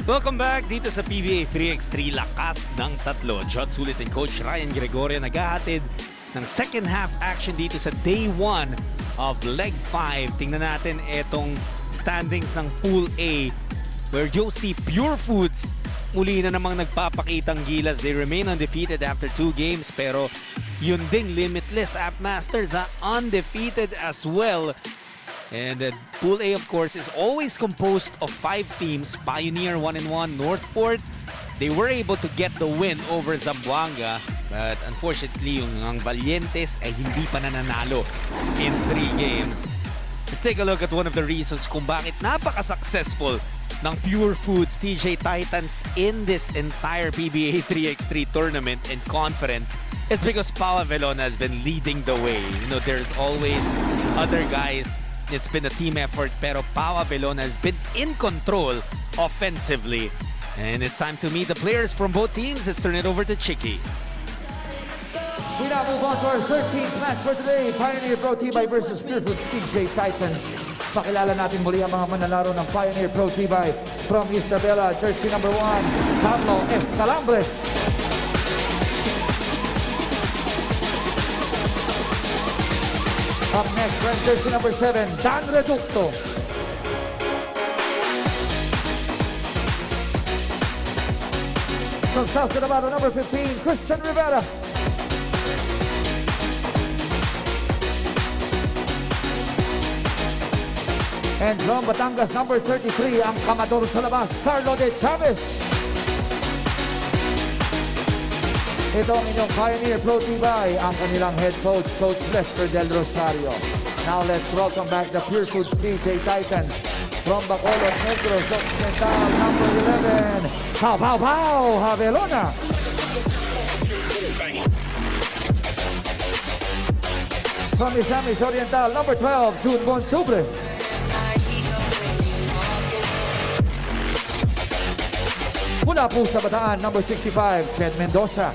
Welcome back dito sa Pba 3x3 Lakas ng Tatlo. Jot Sulit and Coach Ryan Gregorio naghahatid ng second half action dito sa day 1 of leg 5. Tingnan natin itong standings ng Pool A where you'll see Pure Foods muli na namang nagpapakitang gilas. They remain undefeated after 2 games, pero yun ding Limitless at Masters undefeated as well. And Pool A, of course, is always composed of 5 teams. Pioneer 1-1, Northport. They were able to get the win over Zamboanga, but unfortunately, yung Valientes ay hindi pa nananalo in 3 games. Let's take a look at one of the reasons kung bakit napaka-successful ng Pure Foods TJ Titans in this entire PBA 3x3 tournament and conference. It's because Paula Velona has been leading the way. You know, there's always other guys. It's been a team effort, pero Paula Velona has been in control offensively. And it's time to meet the players from both teams. Let's turn it over to Chicky. We now move on to our 13th match for today. Pioneer Pro Tibay versus Pure Foods TJ Titans. Pakilala natin muli ang mga manlalaro ng Pioneer Pro Tibay from Isabela, jersey number 1, Carlo Escalambre. Up next, red jersey number 7, Dan Reducto. From South Cotabato, number 15, Christian Rivera. And from Batangas, number 33, ang kamador sa labas, Carlo de Chavez. Ito ang inyong Pioneer Pro Tibay, ang kanilang head coach, Coach Lester Del Rosario. Now let's welcome back the Pure Foods TJ Titans. From Bacolod Negros Occidental, number 11, Pau Pau Pau Javelona. From Misamis Oriental, number 12, June Bonsubre. Mula po sa Bataan, number 65, Ted Mendoza.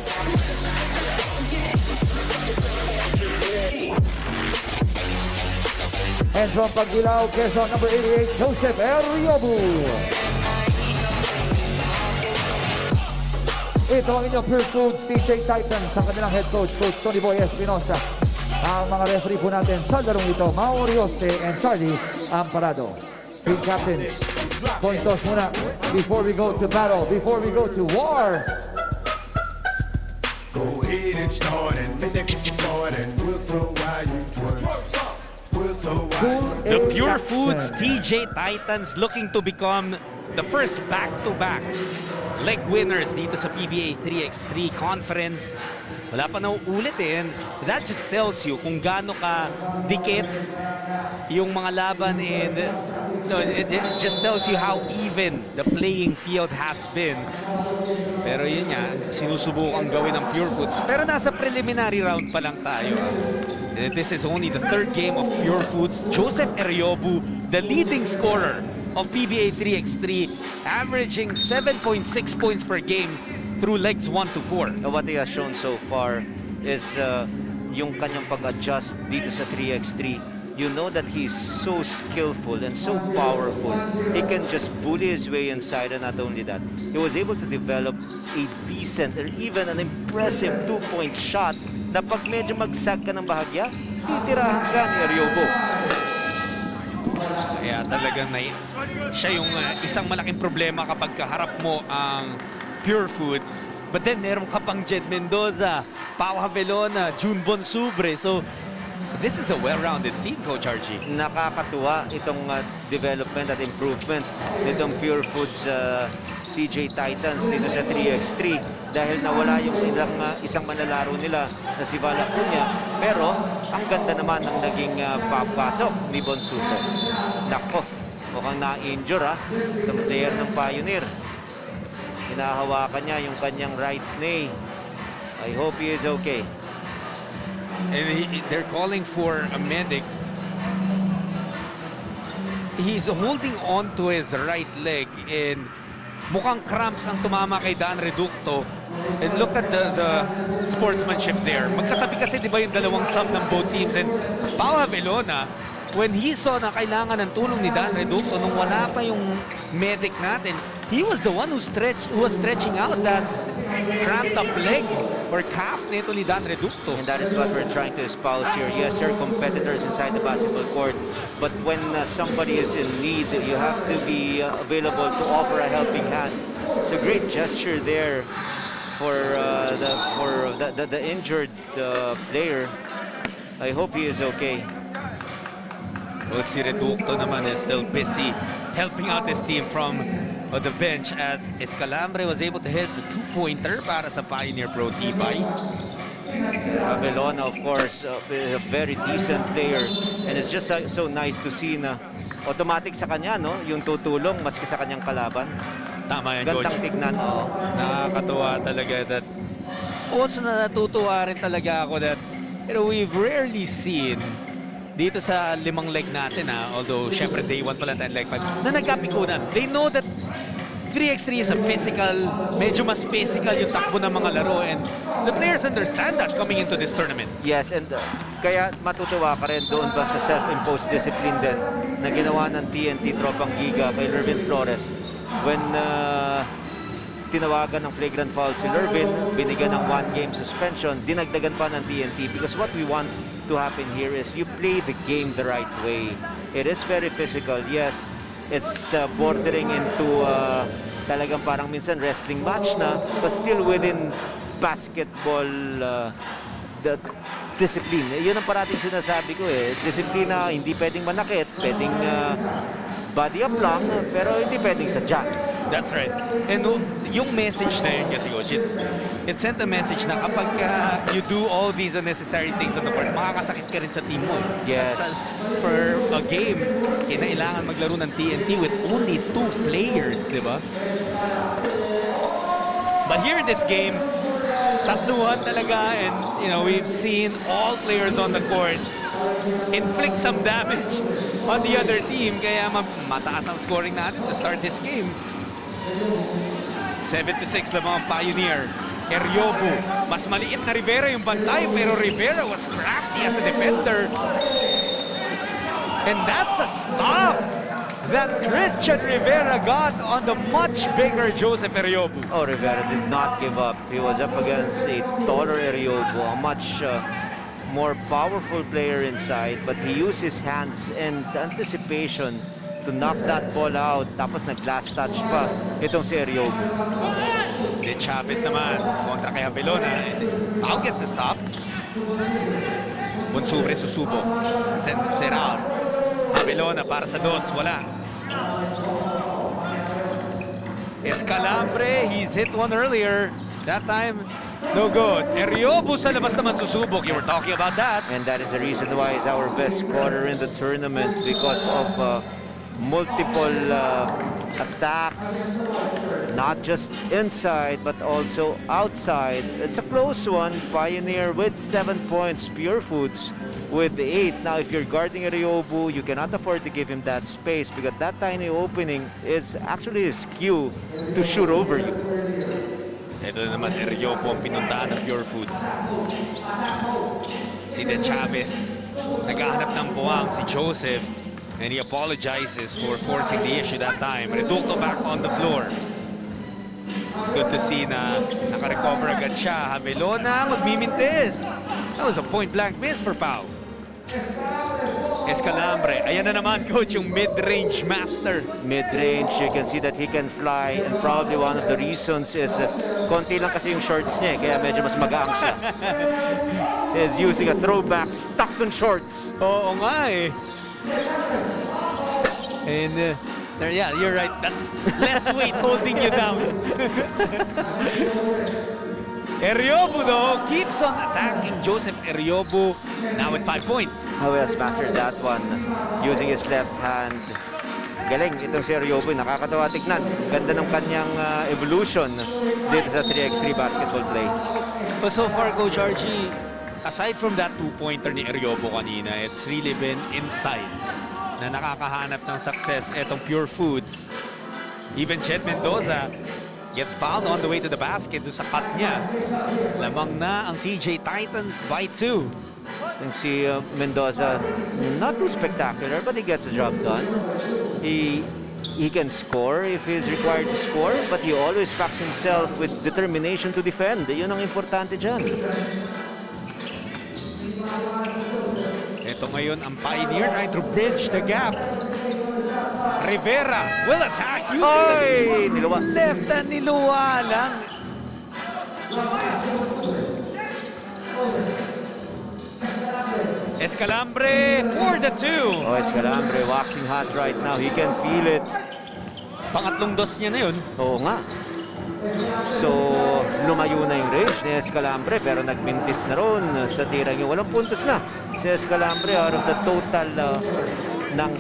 And from Pagbilao, Quezon, number 88, Joseph Eriobu. Ito ang inyong Pure Foods TJ Titans, ang kanilang head coach, Coach Tony Boy Espinosa. Ang mga referee po natin sa larong ito, Mau Orioste and Charlie Amparado. Team captains, point toss muna before we go to battle, before we go to war. Go ahead and start and make that kick forward and whistle while you twerk. The Pure Foods TJ Titans looking to become the first back-to-back leg winners dito sa PBA 3x3 conference. Wala pa nauulit eh. And that just tells you kung gaano ka dikit yung mga laban, and it just tells you how even the playing field has been. Pero yun nga, sinusubukan gawin ng Pure Foods. Pero nasa preliminary round pa lang tayo. This is only the 3rd game of Pure Foods. Joseph Eriobu, the leading scorer of PBA 3x3, averaging 7.6 points per game through legs 1 to 4. What he has shown so far is yung kanyang pag-adjust dito sa 3x3. You know that he's so skillful and so powerful. He can just bully his way inside, and not only that, he was able to develop a decent or even an impressive 2-point shot na pag medyo mag-sag ka ng bahagya, titirahan ka ni Eriobu. Kaya talagang siya yung isang malaking problema kapag kaharap mo ang Pure Foods. But then meron ka pang Jed Mendoza, Pau Javelona, June Bonsubre. So this is a well-rounded team, Coach RG. Nakakatuwa itong development at improvement nitong Pure Foods TJ Titans dito sa 3x3 dahil nawala yung isang manlalaro nila na si Vala Cunha, pero ang ganda naman ng naging papasok ni Bonsubre. Nako, mukhang na-injure itong player ng Pioneer. Hinahawakan niya yung kanyang right knee. I hope he is okay. And they're calling for a medic. He's holding on to his right leg, and mukhang cramps ang tumama kay Dan Reducto. And look at the sportsmanship there. Magkatabi kasi di ba yung dalawang sub ng both teams. And Pau Javelona, when he saw na kailangan ng tulong ni Dan Reducto nung wala pa yung medic natin, he was the one who was stretching out that cramped up leg or calf nito ni Dan Reducto. And that is what we're trying to espouse here. Yes, there are competitors inside the basketball court, but when somebody is in need, you have to be available to offer a helping hand. It's a great gesture there for the injured player. I hope he is okay. But si Reducto naman is still busy helping out his team from the bench as Escalambre was able to hit the two-pointer para sa Pioneer Pro Tibay. Abelona, of course, a very decent player, and it's just so nice to see na automatic sa kanya, no? Yung tutulong maski sa kanyang kalaban. Tama yan, Coach. Gandang tignan. Nakakatuwa talaga that. Also natutuwa rin talaga ako that we've rarely seen dito sa limang leg natin, although syempre day 1 pa lang tayo leg 5, na nagkapikunan. They know that 3x3 is a physical, medyo mas physical yung takbo ng mga laro, and the players understand that coming into this tournament. Yes, and kaya matutuwa ka rin doon ba sa self-imposed discipline din na ginawa ng TNT Tropang Giga kay Lervin Flores. When tinawagan ng flagrant foul si Lervin, binigyan ng 1-game suspension, dinagdagan pa ng TNT, because what we want to happen here is you play the game the right way. It is very physical. Yes, it's bordering into talagang parang minsan wrestling match na, but still within basketball the discipline. Yun ang parating sinasabi ko eh. Disiplina, hindi pwedeng manakit, pwedeng body up lang, pero hindi pwedeng sadya. That's right. And yung message na yun kasi, Coach, it sent a message na kapag you do all these unnecessary things on the court, makakasakit ka rin sa team mo. Yes. For a game, kailangan maglaro ng TNT with only 2 players, di ba? But here in this game, tatluhan talaga, and we've seen all players on the court inflict some damage on the other team, kaya mataas ang scoring natin to start this game. 7-6 lamang ang Pioneer. Eriobu, mas maliit na Rivera yung bantay, pero Rivera was crafty as a defender. And that's a stop that Christian Rivera got on the much bigger Joseph Eriobu. Oh, Rivera did not give up. He was up against a taller Eriobu, a much more powerful player inside, but he used his hands and anticipation to knock that ball out. Tapos nag-last touch pa itong si Eriobu. De Chavez naman kontra kay Abelona. Pau gets a stop. Bonsubre susubo. Serral. Abelona para sa 2. Wala. Escalambre, he's hit one earlier. That time, no good. Eriobu sa labas naman susubok. You were talking about that. And that is the reason why he's our best scorer in the tournament, because of multiple attacks, not just inside but also outside. It's a close one. Pioneer with 7 points, Pure Foods with 8. Now if you're guarding Eriobu, you cannot afford to give him that space, because that tiny opening is actually his cue to shoot over you. Ito naman, Eriobu ang pinuntahan ng Pure Foods. Si De Chavez, naghahanap ng buwang si Joseph, and he apologizes for forcing the issue that time. Reducto back on the floor. It's good to see na naka-recover agad siya. Abelona magmimintis. That was a point-blank miss for Pau. Escalambre. Ayan na naman, Coach, yung mid-range master. Mid-range, you can see that he can fly, and probably one of the reasons is konti lang kasi yung shorts niya, kaya medyo mas magaang siya. He's using a throwback Stockton shorts. Oo nga eh. And yeah, you're right. That's less weight holding you down. Eriobu, though, keeps on attacking Joseph Eriobu, now with 5 points. How he has mastered that one using his left hand. Galing itong si Eriobu, nakakatawa tignan. Ganda ng kanyang evolution dito sa 3x3 basketball play. But so far, Coach Archie, aside from that 2-pointer ni Eriobu kanina, it's really been inside na nakakahanap ng success etong Pure Foods. Even Chet Mendoza gets fouled on the way to the basket do sa cut niya. Lamang na ang TJ Titans by 2. And si Mendoza, not too spectacular, but he gets the job done. He He can score if he's required to score, but he always backs himself with determination to defend. Yun ang importante dyan. Ito ngayon ang Pioneer trying to bridge the gap. Rivera will attack using Ay! Niluwa. left and niluwa lang. Escalambre for the 2. Oh, it's Calambre waxing hot right now. He can feel it. Pangatlong dos niya na yun. Oo nga. So, lumayo na yung range ni Escalambre pero nagmintis na ron sa tirang yung walang puntos na. Si Escalambre out of the total ng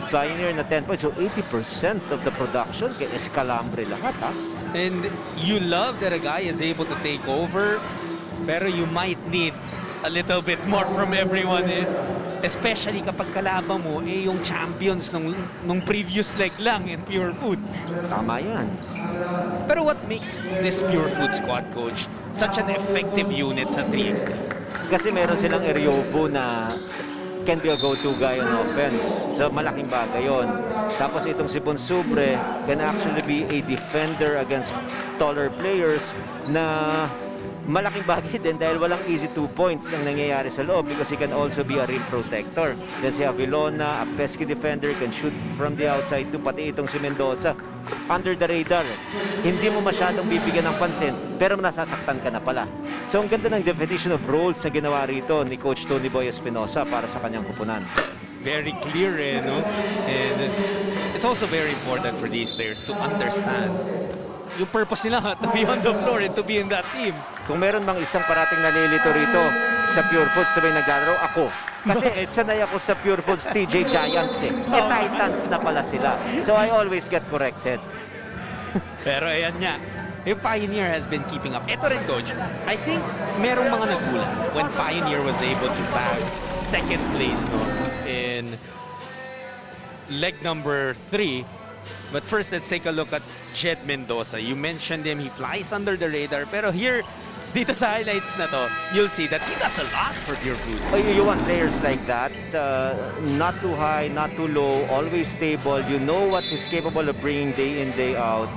Pioneer na 10 points. So, 80% of the production kay Escalambre lahat, ha? And you love that a guy is able to take over, pero you might need a little bit more from everyone. Especially kapag kalaban mo yung champions nung previous leg lang in Pure Foods. Tama yan. Pero what makes this Pure Food squad, coach, such an effective unit sa 3x3? Kasi meron silang Eriobo na can be a go-to guy on offense. So, malaking bagay yun. Tapos itong si Bonsubre can actually be a defender against taller players na malaking bagay din dahil walang easy 2 points ang nangyayari sa loob because he can also be a rim protector. Then si Avilona, a pesky defender, can shoot from the outside too. Pati itong si Mendoza, under the radar. Hindi mo masyadong bibigyan ng pansin pero nasasaktan ka na pala. So ang ganda ng definition of roles na ginawa rito ni Coach Tony Boy Espinosa para sa kanyang kupunan. Very clear, no? And it's also very important for these players to understand yung purpose nila to be on the floor and to be in that team. Kung meron mang isang parating nalilito rito sa Pure Foods na may naglalaro, ako. Kasi sanay ako sa Pure Foods TJ Giants eh. Titans na pala sila. So I always get corrected. Pero ayan nga, yung Pioneer has been keeping up. Ito rin, coach, I think merong mga nagulat when Pioneer was able to bag second place, no, in leg number 3. But first, let's take a look at Jed Mendoza. You mentioned him, he flies under the radar. Pero here, dito sa highlights na to, you'll see that he does a lot for Pure Food. Oh, you want players like that, not too high, not too low, always stable. You know what he's capable of bringing day in, day out.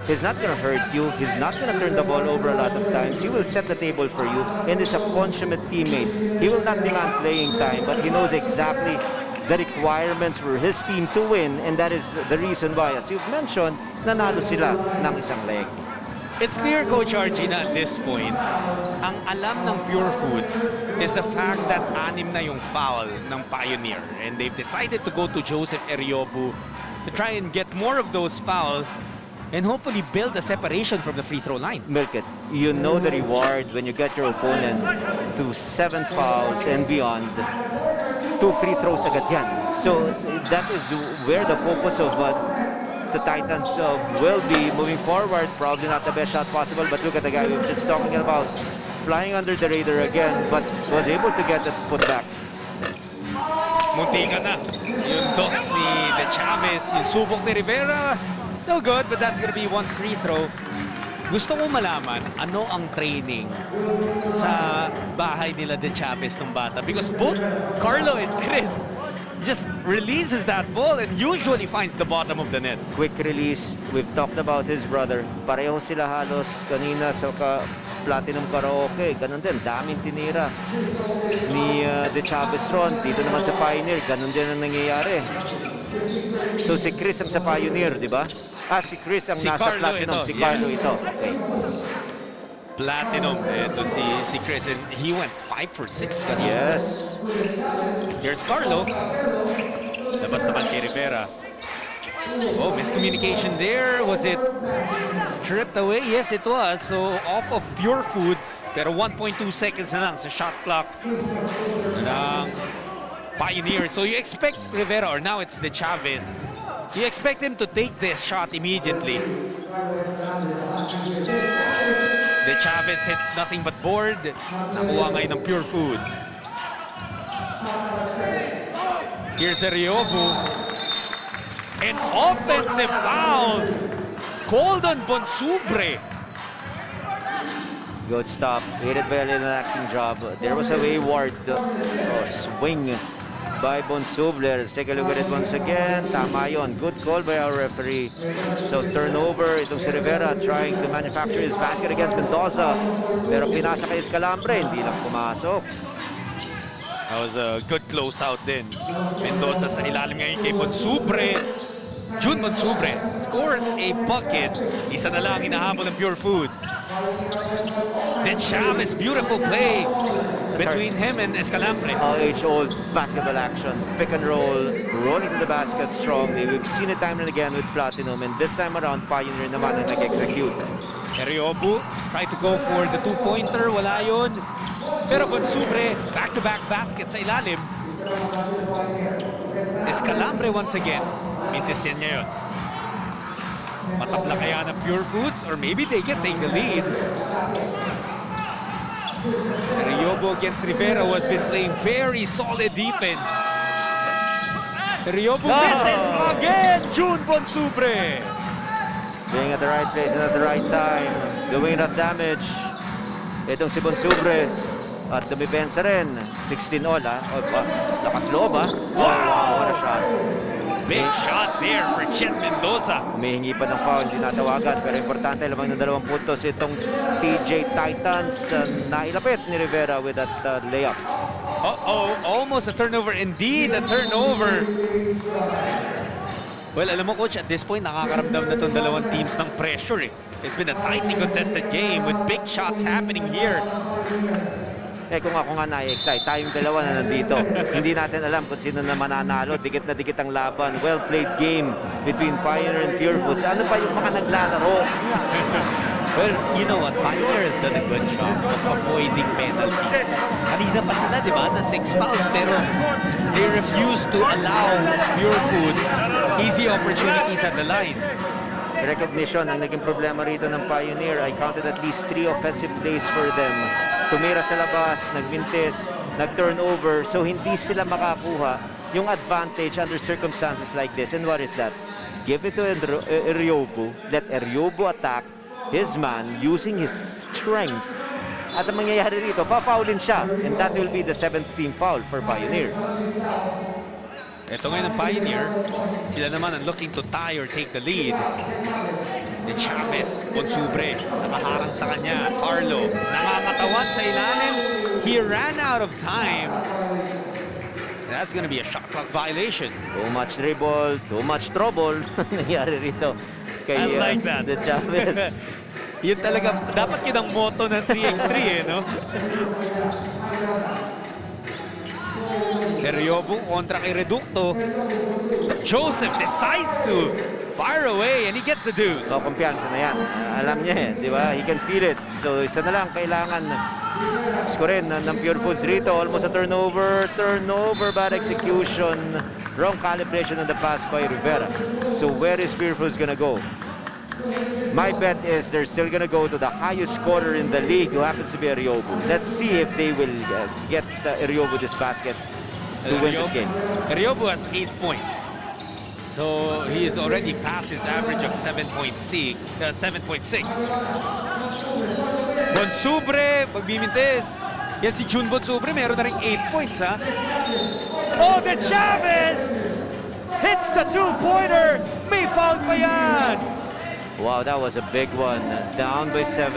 He's not going to hurt you. He's not going to turn the ball over a lot of times. He will set the table for you and is a consummate teammate. He will not demand playing time, but he knows exactly the requirements for his team to win, and that is the reason why, as you've mentioned, nanalo sila ng isang leg. It's clear, Coach RG, na at this point, ang alam ng Pure Foods is the fact that 6 na yung foul ng Pioneer. And they've decided to go to Joseph Eriobu to try and get more of those fouls and hopefully build a separation from the free throw line. Milk it. You know the reward when you get your opponent to 7 fouls and beyond. 2 free throws agad yan. So that is where the focus of the Titans will be moving forward. Probably not the best shot possible, but look at the guy we were just talking about. Flying under the radar again, but was able to get it put back. Muntika na. Yung dos ni De Chavez, yung subok ni Rivera. Still good, but that's gonna be 1 free throw. Gusto ko malaman ano ang training sa bahay nila De Chavez ng bata. Because both Carlo and Chris just releases that ball and usually finds the bottom of the net. Quick release. We've talked about his brother. Pareho sila halos kanina sa Platinum Karaoke. Ganun din. Daming tinira ni De Chavez ron. Dito naman sa Pioneer. Ganun din ang nangyayari. So si Chris ang sa Pioneer, di ba? Si Chris ang nasa Carlo Platinum. ito, Si Carlo ito. Okay. Platinum. Ito si Chris. And he went 5 for 6 kanina. Yes. Here's Carlo. Labas naman kay Rivera. Oh, miscommunication there. Was it stripped away? Yes, it was. So, off of Pure Foods. Pero 1.2 seconds na lang sa shot clock ng Pioneer. So, you expect Rivera, or now it's De Chavez, you expect him to take this shot immediately. De Chavez hits nothing but board. Nakuha ngayon ng Pure Foods. Here's Eriobu. An offensive foul called on Bonsubre. Good stop. Aided by an acting job. There was a wayward swing by Bonsuble. Let's take a look at it once again. Tama yun. Good call by our referee. So turnover, itong si Rivera trying to manufacture his basket against Mendoza. Pero pinasa kay Escalambre, hindi lang pumasok. That was a good closeout din. Mendoza sa ilalim ngayon kay Bonsubre. June Bonsubre scores a bucket. Isa na lang hinahabol ng Pure Foods. Then Chavez, beautiful play between him and Escalambre. Old basketball action. Pick and roll, rolling to the basket strongly. We've seen it time and again with Platinum, and this time around, Pioneer naman ang nag-execute. Eriobu tried to go for the two-pointer. Wala yun. Pero Bonsubre, back-to-back baskets sa ilalim. Escalambre once again. Mintis yan ngayon. Matapla kaya ng Pure Foods or maybe they can take the lead. Eriobu against Rivera, who has been playing very solid defense. Eriobu misses again. June Bonsubre. Being at the right place and at the right time. Doing enough damage. Itong si Bonsubre. At dumipensa rin. 16 all ha. Lakas loob ha. Wow! What a shot. Big shot there for Chet Mendoza. Humihingi pa ng foul, hindi natawagan. Pero importante, lamang ng 2 puntos itong TJ Titans. Nailapit ni Rivera with that layup. Uh-oh, almost a turnover. Indeed, a turnover. Well, alam mo, Coach, at this point, nakakaramdam na itong dalawang teams ng pressure. It's been a tightly contested game with big shots happening here. Kung ako nga na-excite, tayong dalawa na nandito. Hindi natin alam kung sino na mananalo. Dikit na dikit ang laban. Well-played game between Pioneer and Pure Foods. Ano pa yung mga naglalaro? Well, you know what? Pioneer has done a good job of avoiding penalties. Kanina pa sila, di ba? Na 6 fouls. Pero they refuse to allow Pure Foods easy opportunities at the line. Recognition ang naging problema rito ng Pioneer. I counted at least 3 offensive plays for them. Tumira sa labas, nagmintis, nag-turnover, so hindi sila makakuha yung advantage under circumstances like this. And what is that? Give it to Eriobu. Let Eriobu attack his man using his strength. At ang mangyayari rito, pa-foulin siya. And that will be the 7th team foul for Pioneer. Ito ngayon ang Pioneer. Sila naman ang looking to tie or take the lead. De Chavez, Bonsubre, nakaharang sa kanya. Carlo, nangangatawan sa ilalim. He ran out of time. That's gonna be a shot clock violation. Too much dribble, too much trouble. Nangyari rito kay I like that. De Chavez. Yun talaga, dapat yun ang motto ng 3x3 no? Eriobu kontra kay Reducto. Joseph decides to fire away and he gets the deuce. So, kumpiyansa na yan. Alam niya di ba? He can feel it. So, isa na lang kailangan scorein ng Pure Foods rito. Almost a turnover. Turnover, bad execution. Wrong calibration on the pass by Rivera. So, where is Pure Foods gonna go? My bet is they're still gonna go to the highest scorer in the league, who happens to be Eriobu. Let's see if they will get Eriobu this basket to win this game. Eriobu has 8 points. So he is already past his average of 7.6. Bonsubre, pagbimintes. Yan si June Bonsubre, meron na rin 8 points ha. Oh, De Chavez hits the two-pointer. May foul pa yan. Wow, that was a big one. Down by 3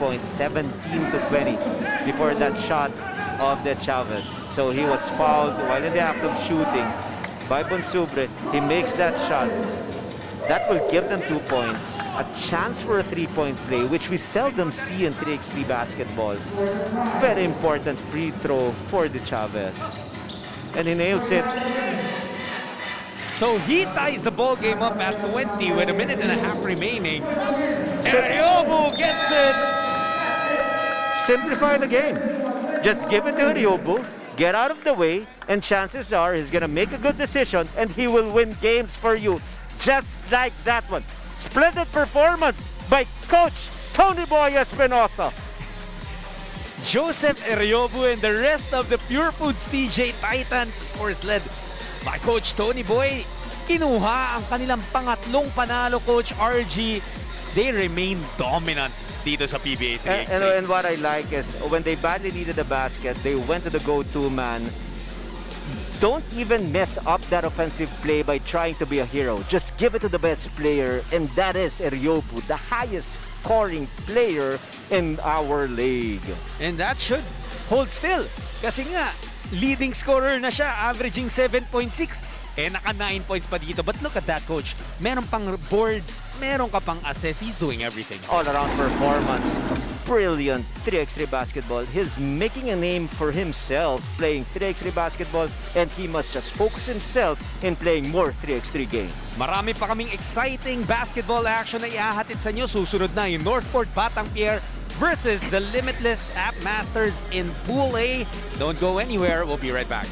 points, 17 to 20 before that shot of De Chavez. So he was fouled while in the act of shooting by Bonsubre. He makes that shot. That will give them 2 points. A chance for a 3-point play, which we seldom see in 3x3 basketball. Very important free throw for De Chavez. And he nails it. So he ties the ball game up at 20 with a minute and a half remaining. Eriobu gets it. Simplify the game. Just give it to Eriobu, get out of the way, and chances are he's gonna make a good decision and he will win games for you. Just like that one. Splendid performance by Coach Tony Boy Espinosa. Joseph Eriobu and the rest of the Pure Foods TJ Titans, of course, led by Coach Tony Boy. Kinuha ang kanilang pangatlong panalo, Coach RG. They remain dominant dito sa PBA 3x3. And what I like is when they badly needed the basket, they went to the go-to man. don't even mess up that offensive play by trying to be a hero. Just give it to the best player, and that is Eryobu, the highest scoring player in our league. And that should hold still. Kasi nga, leading scorer na siya, averaging 7.6. Eh, naka 9 points pa dito. But look at that, coach. Meron pang boards, meron ka pang assists. He's doing everything. All-around performance. Brilliant 3x3 basketball. He's making a name for himself playing 3x3 basketball, and he must just focus himself in playing more 3x3 games. Marami pa kaming exciting basketball action na ihahatid sa inyo. Susunod na yung Northport Batang Pier versus the Limitless App Masters in Pool A. Don't go anywhere. We'll be right back.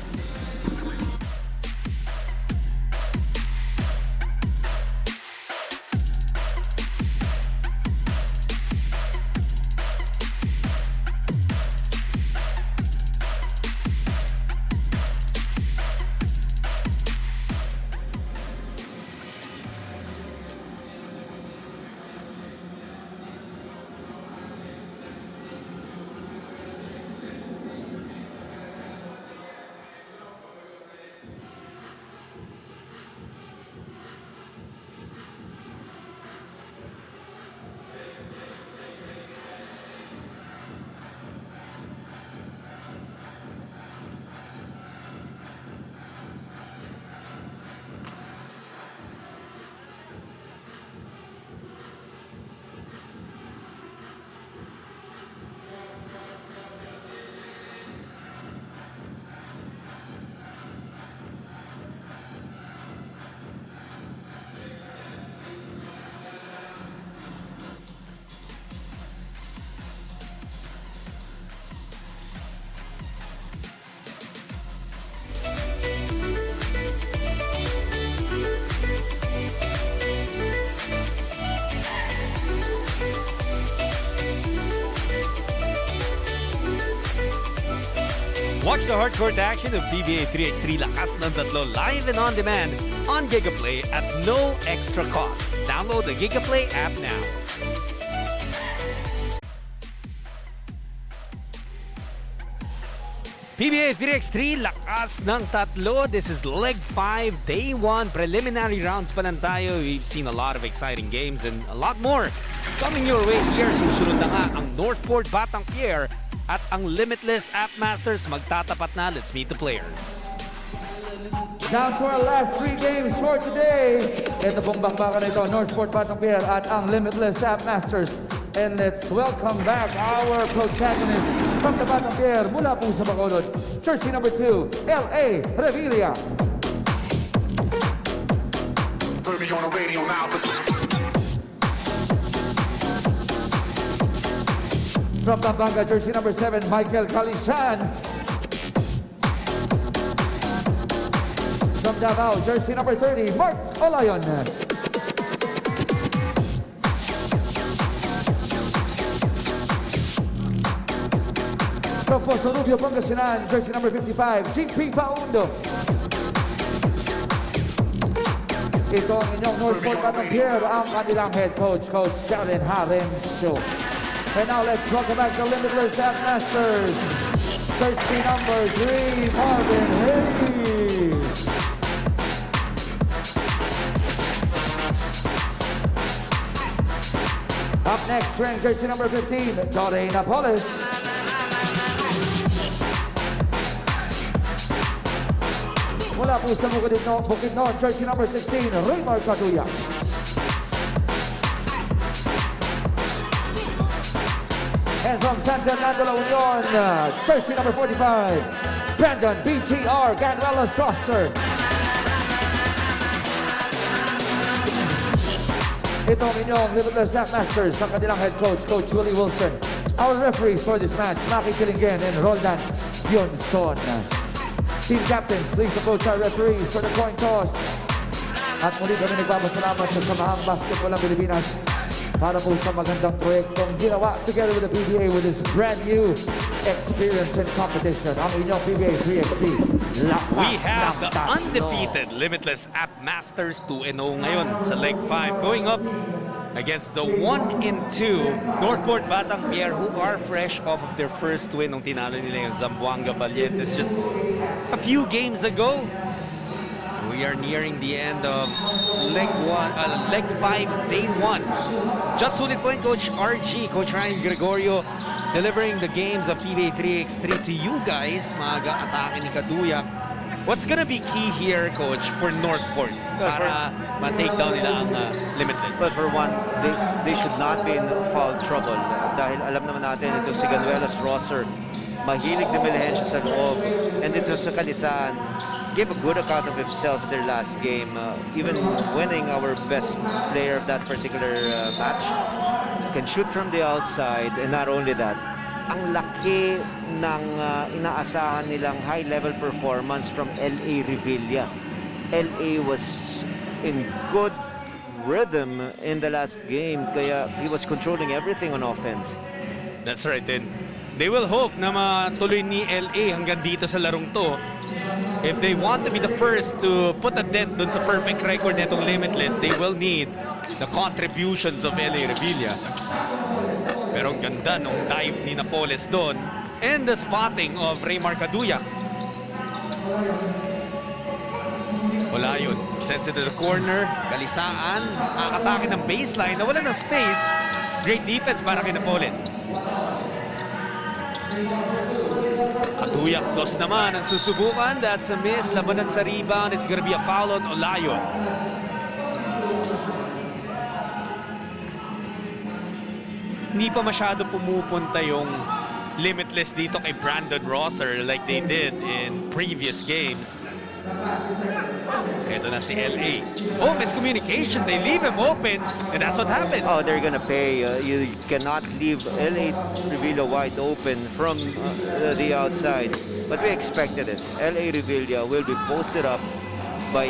Watch the hardcore action of Pba 3x3 Lakas ng Tatlo live and on demand on Gigaplay at no extra cost. Download the Gigaplay app now. Pba 3x3 Lakas ng Tatlo. This is leg 5, day 1. Preliminary rounds pa lang tayo. We've seen a lot of exciting games and a lot more coming your way here. Susunod na nga ang Northport Batang Pier at ang Limitless App Masters magtatapat na. Let's meet the players. Down to our last 3 games for today. Ito pong bakbakan nito, Northport Batang Pier at ang Limitless App Masters. And let's welcome back our protagonists from the Batang Pier mula po sa Bacolod. Jersey number 2, L.A. Revilla. Put me on the radio now. From Pampanga, jersey number 7, Michael Calisan. From Davao, jersey number 30, Mark Olayon. From Poso Rubio, Pangasinan, jersey number 55, GP Paundo. Ito ang inyong Northport Batang Pier, ang kanilang head coach, Coach Jalen Harencio. And now let's welcome back the Limitless App Masters. Jersey number 3, Marvin Hayes. Up next, wearing jersey number 15, Jorge Napoles. Mula po sa Bukidnon, jersey number 16, Raymar Caduya. And from San Fernando, La Union, jersey number 45, Brandon BTR Ganuela Strasser. Ito ang inyong Limitless App Masters, ang kanilang head coach, Coach Willie Wilson. Our referees for this match, Maki Kilingen and Roldan Yonson. Team captains, please approach our referees for the coin toss. At muli kami nagpapasalamat sa Samahang Basketball ng Pilipinas para po sa magandang proyektong ginawa together with the PBA with this brand new experience and competition. Ang inyong PBA 3x3. We have the undefeated Limitless App Masters 2-0 ngayon sa leg 5 going up against the 1-2 Northport Batang Pier who are fresh off of their first win nung tinalo nila yung Zamboanga Valientes just a few games ago. We are nearing the end of leg 5's day 1. Just sulit po Coach RG, Coach Ryan Gregorio, delivering the games of Pba 3X3 to you guys. Maaga atake ni Kaduyak. What's gonna be key here, Coach, for Northport para ma-take down nila ang Limitless? But for one, they should not be in foul trouble. Dahil alam naman natin ito si Ganuelas Rosser, mahilig dumilihan siya sa loob. And ito sa Kalisaan, gave a good account of himself in their last game. Even winning our best player of that particular match. Can shoot from the outside, and not only that, ang laki ng inaasahan nilang high-level performance from LA Revilla. LA was in good rhythm in the last game, kaya he was controlling everything on offense. That's right, then. They will hope na matuloy ni LA hanggang dito sa larong to. If they want to be the first to put a dent dun sa perfect record netong Limitless, they will need the contributions of LA Revilla. Pero ang ganda nung dive ni Napoles doon and the spotting of Raymar Kaduyak. Wala yun. Sends it to the corner. Kalisaan. Nakakatake ng baseline. Nawala ng space. Great defense para kay Napoles. Kaduyak dos naman ang susubukan. That's a miss. Labanan sa rebound. It's gonna be a foul on Olayo. Hindi pa masyado pumupunta yung Limitless dito kay Brandon Rosser like they did in previous games. Ito na si LA. Oh, miscommunication. They leave him open and that's what happens. Oh, they're gonna pay. You cannot leave LA Revilla wide open from the outside. But we expected this. LA Revilla will be posted up by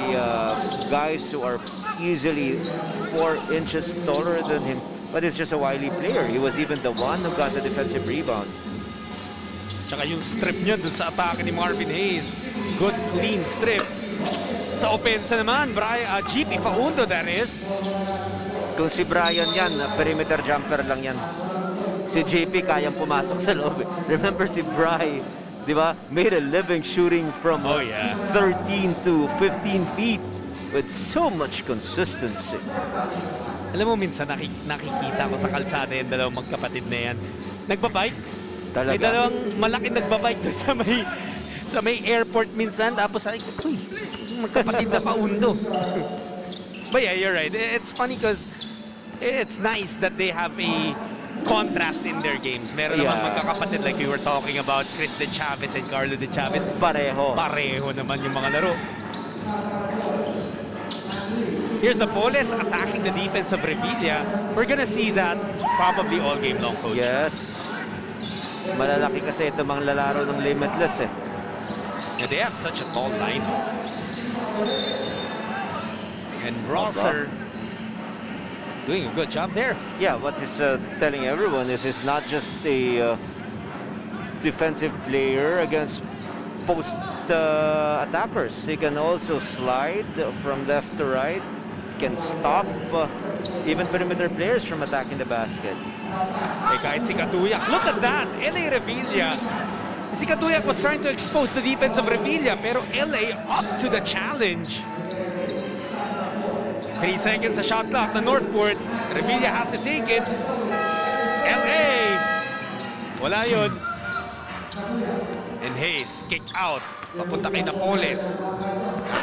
guys who are easily 4 inches taller than him. But it's just a wily player. He was even the one who got the defensive rebound. Tsaka yung strip niya dun sa atake ni Marvin Hayes. Good, clean strip. Sa opensa naman, GP Faundo, that is. Kung si Brian yan, perimeter jumper lang yan. Si JP kayang pumasok sa loob. Remember si Bri, di ba? Made a living shooting from 13 to 15 feet with so much consistency. Alam mo, minsan nakikita ko sa kalsada yung dalawang magkapatid na yan. Nagbabike. Talaga? May dalawang malaking nagbabike doon sa may airport minsan. Tapos ay, uy, magkapatid na Faundo. But yeah, you're right. It's funny because it's nice that they have a contrast in their games. Meron naman magkakapatid like we were talking about Chris De Chavez and Carlo De Chavez. Pareho. Pareho naman yung mga laro. Here's Napoles attacking the defense of Revilla. We're gonna see that probably all game long, Coach. Yes. Malalaki kasi ito mga lalaro ng Limitless eh. Yeah, they have such a tall line. And Rosser doing a good job there. Yeah, what he's telling everyone is he's not just a defensive player against post attackers. He can also slide from left to right. Can stop even perimeter players from attacking the basket. Eh, kahit si Kaduyak, look at that! LA Revilla. Si Kaduyak was trying to expose the defense of Revilla, pero LA up to the challenge. 3 seconds sa shot clock na Northport. Revilla has to take it. LA! Wala yun. And Hayes, kick out. Papunta kay Napoles.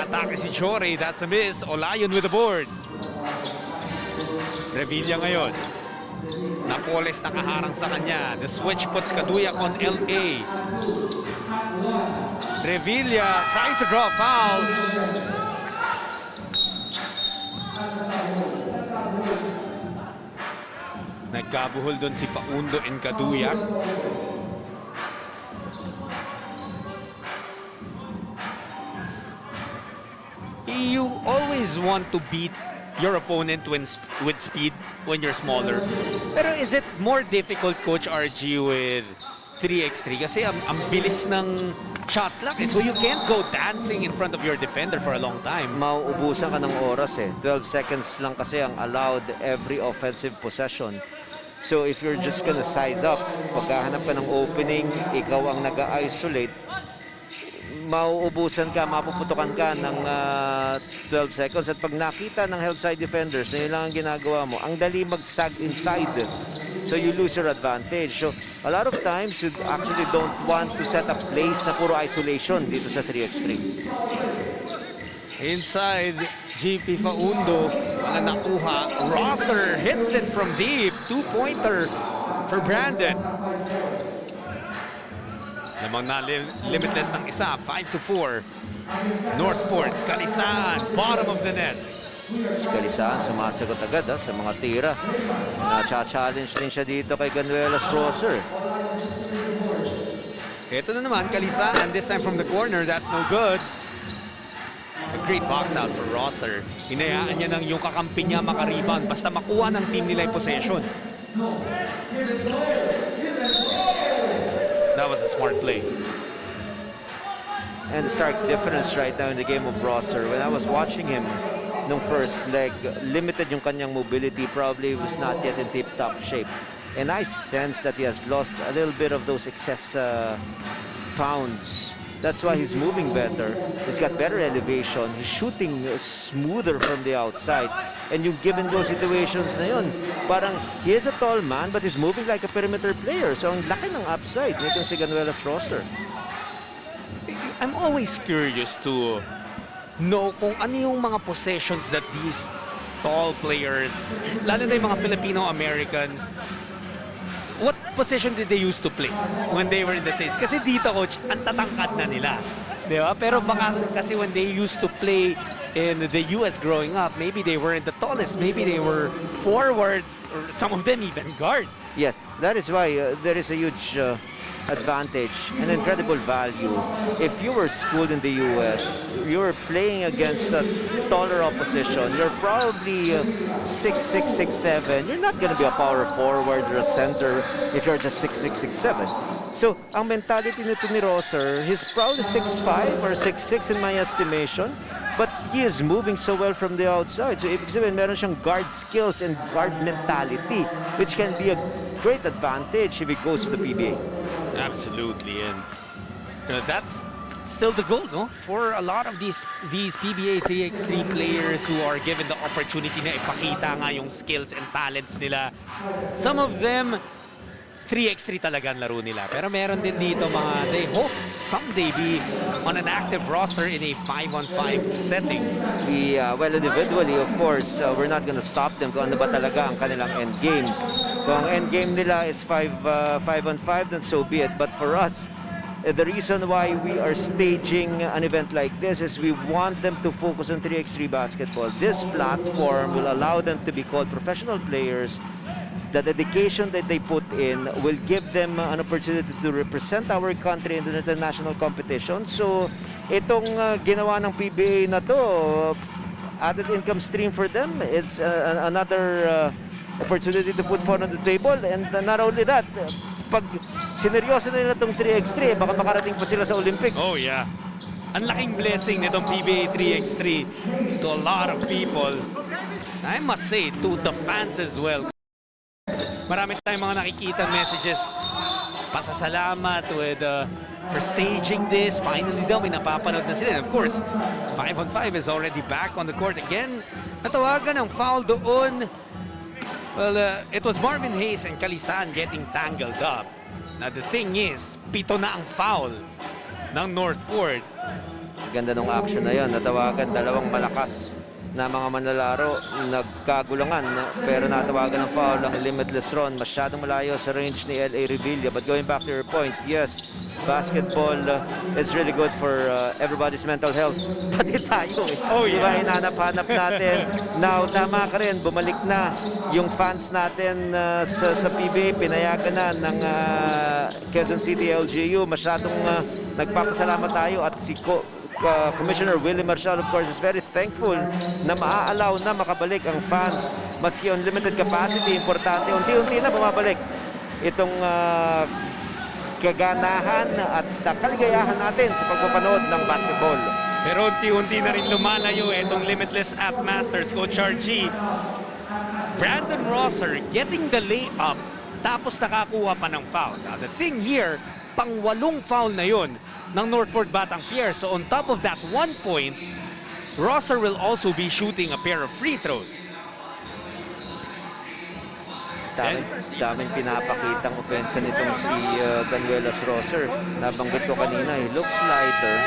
Atake si Chore. That's a miss. Olayon with the board. Revilla ngayon. Napoles nakaharang sa kanya. The switch puts Kaduyak on LA. Revilla trying to draw a foul. Nagkabuhol doon si Faundo and Kaduyak. You always want to beat your opponent with speed when you're smaller. Pero is it more difficult, Coach RG, with 3x3? Kasi ang bilis ng shot clock eh. So you can't go dancing in front of your defender for a long time. Mauubusan ka ng oras eh. 12 seconds lang kasi ang allowed every offensive possession. So if you're just gonna size up, pagkahanap ka ng opening, ikaw ang nag-isolate, mauubusan ka, mapuputukan ka ng 12 seconds. At pag nakita ng help side defenders na yun lang ang ginagawa mo, ang dali mag-sag inside. So you lose your advantage. So a lot of times you actually don't want to set up plays na puro isolation dito sa 3x3. Inside, GP Faundo, wala nakuha. Rosser hits it from deep. Two-pointer for Brandon. Namang na limitless ng isa, 5-4. Northport, Kalisaan, bottom of the net. Si Kalisaan sumasagot agad sa mga tira. Na-challenge din siya dito kay Ganuelas Rosser. Ito na naman, Kalisaan, this time from the corner, that's no good. A great box out for Rosser. Hinayaan niya ng yung kakampi niya makarebound basta makuha ng team nila yung possession. That was a smart play. And stark difference right now in the game of Rosser. When I was watching him nung first leg, limited yung kanyang mobility, probably was not yet in tip-top shape. And I sense that he has lost a little bit of those excess pounds. That's why he's moving better. He's got better elevation. He's shooting smoother from the outside. And yung given those situations na yun, parang he is a tall man but he's moving like a perimeter player. So ang laki ng upside nitong si Ganuelas Rosser. I'm always curious to know kung ano yung mga possessions that these tall players, lalo na yung mga Filipino-Americans, what position did they used to play when they were in the States? Kasi dito, coach, ang tatangkad na nila. Di ba? Pero baka kasi when they used to play in the US growing up, maybe they weren't the tallest. Maybe they were forwards, or some of them even guards. Yes, that is why there is a huge advantage and incredible value. If you were schooled in the US, you were playing against a taller opposition, you're probably 6'6", 6'7". You're not going to be a power forward or a center if you're just 6'6", 6'7". So, ang mentality nito ni Rosser, he's probably 6'5" or 6'6" in my estimation, but he is moving so well from the outside. So, ibig sabihin, meron siyang guard skills and guard mentality, which can be a great advantage if he goes to the PBA. Absolutely, and that's still the goal, no? For a lot of these PBA 3x3 players who are given the opportunity na ipakita nga yung skills and talents nila. Some of them 3x3 talaga ang laro nila. Pero meron din dito mga they hope someday be on an active roster in a 5-on-5 setting. Yeah, well, individually, of course, we're not gonna stop them kung ano ba talaga ang kanilang end game. Kung ang end game nila is 5-on-5, then so be it. But for us, the reason why we are staging an event like this is we want them to focus on 3x3 basketball. This platform will allow them to be called professional players. The dedication that they put in will give them an opportunity to represent our country in the international competition. So, itong ginawa ng PBA na to, added income stream for them. It's another opportunity to put food on the table. And not only that, pag sineryoso na nila itong 3x3, baka makarating pa sila sa Olympics. Oh yeah. Ang laking blessing nitong PBA 3x3 to a lot of people. I must say, to the fans as well. Marami tayong mga nakikita messages. Pasasalamat for staging this. Finally daw, may napapanood na sila. And of course, 5-on-5 is already back on the court again. Natawagan ng foul doon. Well, it was Marvin Hayes and Kalisaan getting tangled up. Now the thing is, 7 na ang foul ng Northport. Ganda ng action na yun. Natawagan dalawang malakas na mga manlalaro, nagkagulangan, pero natawagan ng foul ng Limitless Ron. Masyadong malayo sa range ni L.A. Revilla. But going back to your point, yes, basketball is really good for everybody's mental health. Pati tayo eh. Oh yeah. Diba, hinanap-hanap natin. Now, tama ka rin, bumalik na yung fans natin sa PBA. Pinayagan na ng Quezon City LGU. Masyadong nagpapasalamat tayo at si Commissioner Willie Marshall, of course, is very thankful na maa-allow na makabalik ang fans. Maski on limited capacity, importante. Unti-unti na bumabalik itong kaganahan at kaligayahan natin sa pagpapanood ng basketball. Pero unti-unti na rin lumalayo itong Limitless App Masters, Coach RG. Brandon Rosser getting the layup, tapos nakakuha pa ng foul. Now, the thing here, pang-8 foul na yun ng Northport Batang Pier. So on top of that 1 point, Rosser will also be shooting a pair of free throws. Daming pinapakitang opensa nitong si Ganuelas Rosser. Nabanggit ko kanina, he looks lighter.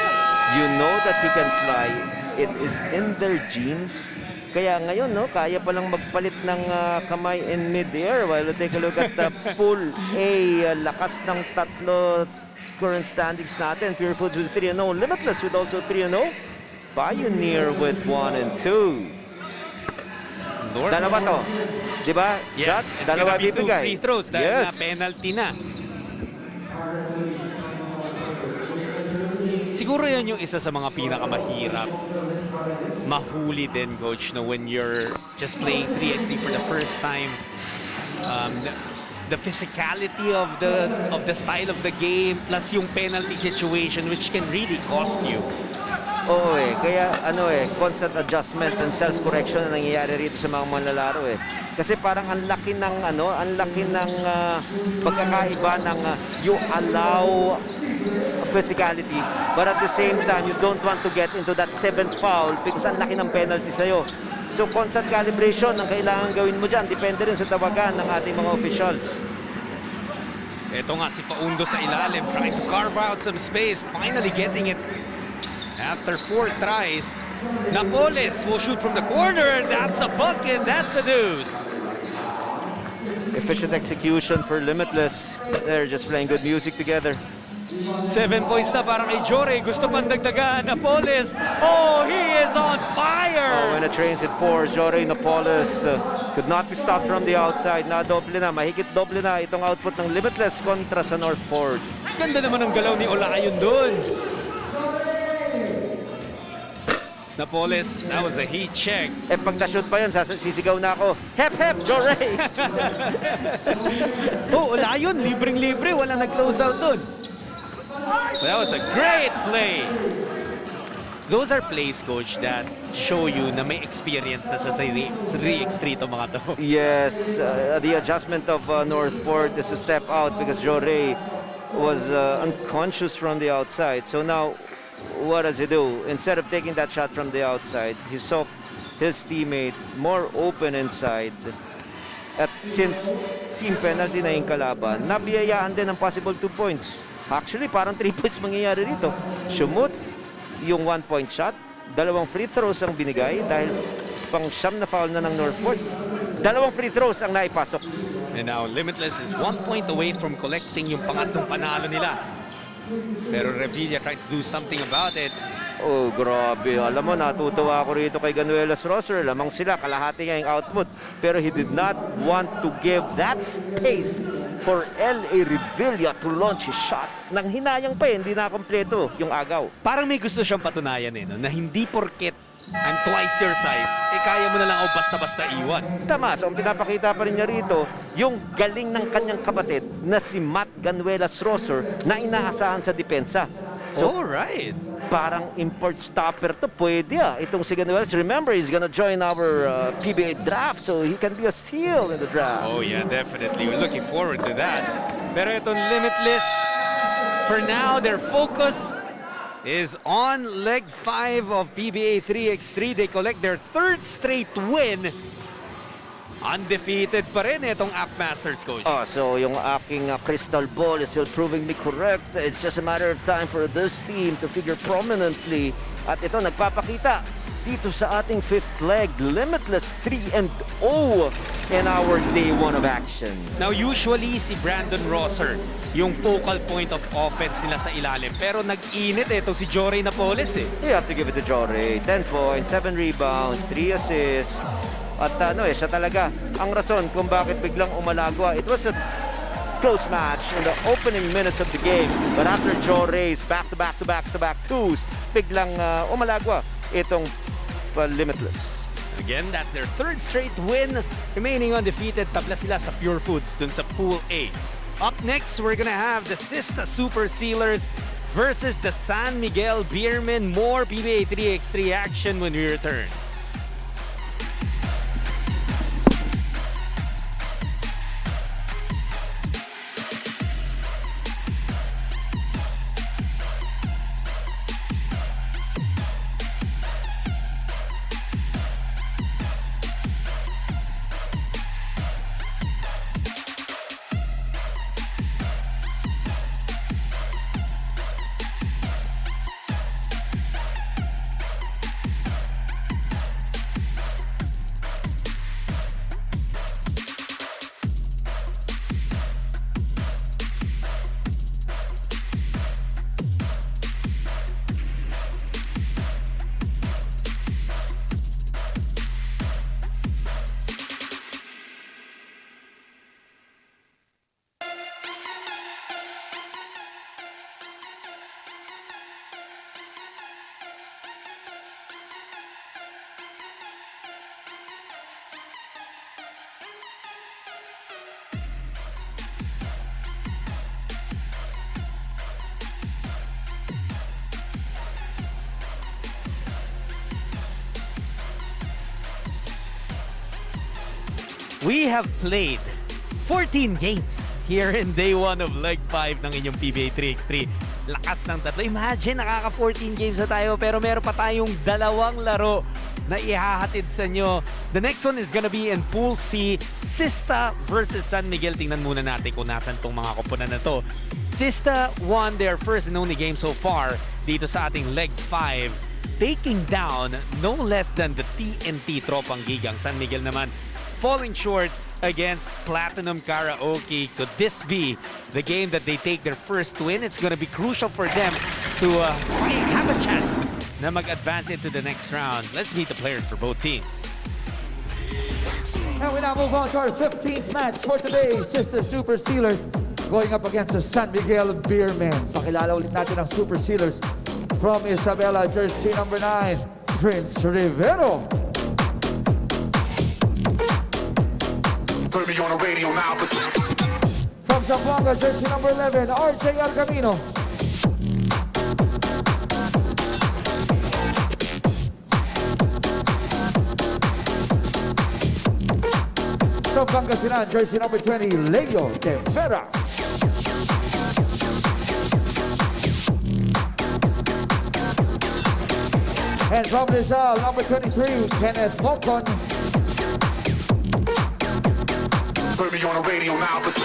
You know that he can fly. It is in their genes. Kaya ngayon, no, kaya palang magpalit ng kamay in mid-air. While we take a look at the Pool A, lakas ng tatlo current standings natin. Pure Foods with 3-0. Limitless with also 3-0. Pioneer with 1-2. Dalawa to. Di ba? Yeah, Shot, it's dalawa gonna be 2 bibigay. free throws dahil Yes. na penalty na. Siguro yan yung isa sa mga pinakamahirap mahuli din, Coach, no, when you're just playing 3x3 for the first time. The physicality of the style of the game plus yung penalty situation which can really cost you. Oo kaya constant adjustment and self-correction na nangyayari rito sa mga manlalaro Kasi parang ang laki ng pagkakaiba ng you allow physicality but at the same time you don't want to get into that 7th foul because ang laki ng penalty sa'yo. So constant calibration ang kailangan gawin mo dyan. Depende rin sa tawagan ng ating mga officials. Ito nga si Paundo sa ilalim, trying to carve out some space, finally getting it. After 4 tries, Napoles will shoot from the corner, and that's a bucket, that's a deuce. Efficient execution for Limitless. They're just playing good music together. 7 points na para kay Jory, gusto pang dagdagan, Napoles, oh, he is on fire! When it trains at 4, Jory Napoles could not be stopped from the outside. Na doble na, mahigit doble na itong output ng Limitless kontra sa Northport. Ganda naman ang galaw ni Olayon doon. Napoles, that was a heat check. Pag na-shoot pa yun, sisigaw na ako, hep hep, Jory! Olayon, libreng-libre, wala nag-close out doon. That was a great play. Those are plays, Coach, that show you na may experience na sa 3x3 to mga to. Yes, the adjustment of Northport is to step out because Jory was unconscious from the outside. So now, what does he do? Instead of taking that shot from the outside, he saw his teammate more open inside. At since team penalty na yung kalaban, nabiyayaan din ang possible 2 points. Actually, parang 3 points mangyayari rito. Shumut, yung 1-point shot, 2 free throws ang binigay dahil pang siyam na foul na ng Northport. 2 free throws ang naipasok. And now Limitless is 1 point away from collecting yung pangatlong panalo nila. Pero Revilla tried to do something about it. Oh, grabe. Alam mo, natutuwa ako rito kay Ganuelas Rosser. Lamang sila, kalahati niya yung output. Pero he did not want to give that space for L.A. Revilla to launch his shot. Nang hinayang pa hindi na kompleto yung agaw. Parang may gusto siyang patunayan no? Na hindi porket I'm twice your size, kaya mo na lang basta-basta iwan. Tama, so ang pinapakita pa rin niya rito, yung galing ng kanyang kapatid na si Matt Ganuelas Rosser na inaasahan sa depensa. So, alright. Parang import stopper to, pwede itong si Ganuelas. Remember, he's gonna join our PBA draft, so he can be a steal in the draft. Oh yeah, definitely. We're looking forward to that. Pero itong Limitless, for now, their focus is on leg 5 of PBA 3x3. They collect their 3rd straight win. Undefeated pa rin itong App Masters, Coach. So yung aking crystal ball is still proving me correct. It's just a matter of time for this team to figure prominently. At ito, nagpapakita dito sa ating 5th leg. Limitless 3-0 in our day 1 of action. Now, usually si Brandon Rosser yung focal point of offense nila sa ilalim. Pero nag-init ito si Jory Napoles You have to give it to Jory. 10 points, 7 rebounds, 3 assists. At siya talaga ang rason kung bakit biglang umalagwa. It was a close match in the opening minutes of the game. But after Jory's back-to-back twos, biglang umalagwa itong Limitless. Again, that's their 3rd straight win. Remaining undefeated, tabla sila sa Pure Foods dun sa Pool A. Up next, we're gonna have the Sista Super Sealers versus the San Miguel Beermen. More PBA 3x3 action when we return. We have played 14 games here in day 1 of leg 5 ng inyong PBA 3x3. Lakas ng tatlo. Imagine, nakaka 14 games na tayo pero meron pa tayong 2 laro na ihahatid sa inyo. The next one is gonna be in Pool C, Sista versus San Miguel. Tingnan muna natin kung nasan tong mga koponan na to. Sista won their first and only game so far dito sa ating leg 5, taking down no less than the TNT Tropang Gigang. San Miguel naman falling short against Platinum Karaoke. Could this be the game that they take their first win? It's going to be crucial for them to have a chance na mag-advance into the next round. Let's meet the players for both teams. And we now move on to our 15th match for today. Sister Super Sealers going up against the San Miguel Beermen. Pakilala ulit natin ang Super Sealers. From Isabela, jersey number 9, Prince Rivero. Put me on the radio now, but From Zamboanga, jersey number 11, RJ Argamino. From Pangasinan, jersey number 20, Leo De Vera. And from Rizal, number 23, Kenneth Mocon. put me on the radio now, but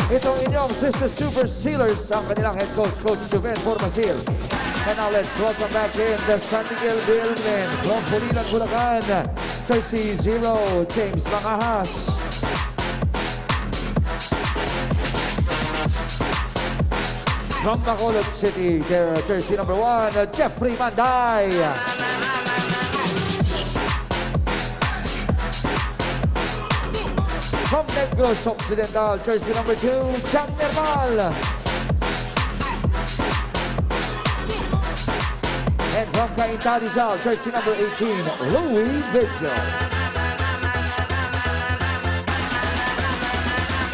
Itong inyong Sister Super Sealers, ang kanilang head coach, Coach Juven Formasil. And now let's welcome back in the San Miguel Beermen from Pulilan, Bulacan. Jersey 0, James Mangahas. From Bacolod City, jersey number 1, Jeffrey Manday. From Negros Occidental, jersey number 2, John Nermal. And from Cainta Rizal, jersey number 18, Louis Vigil.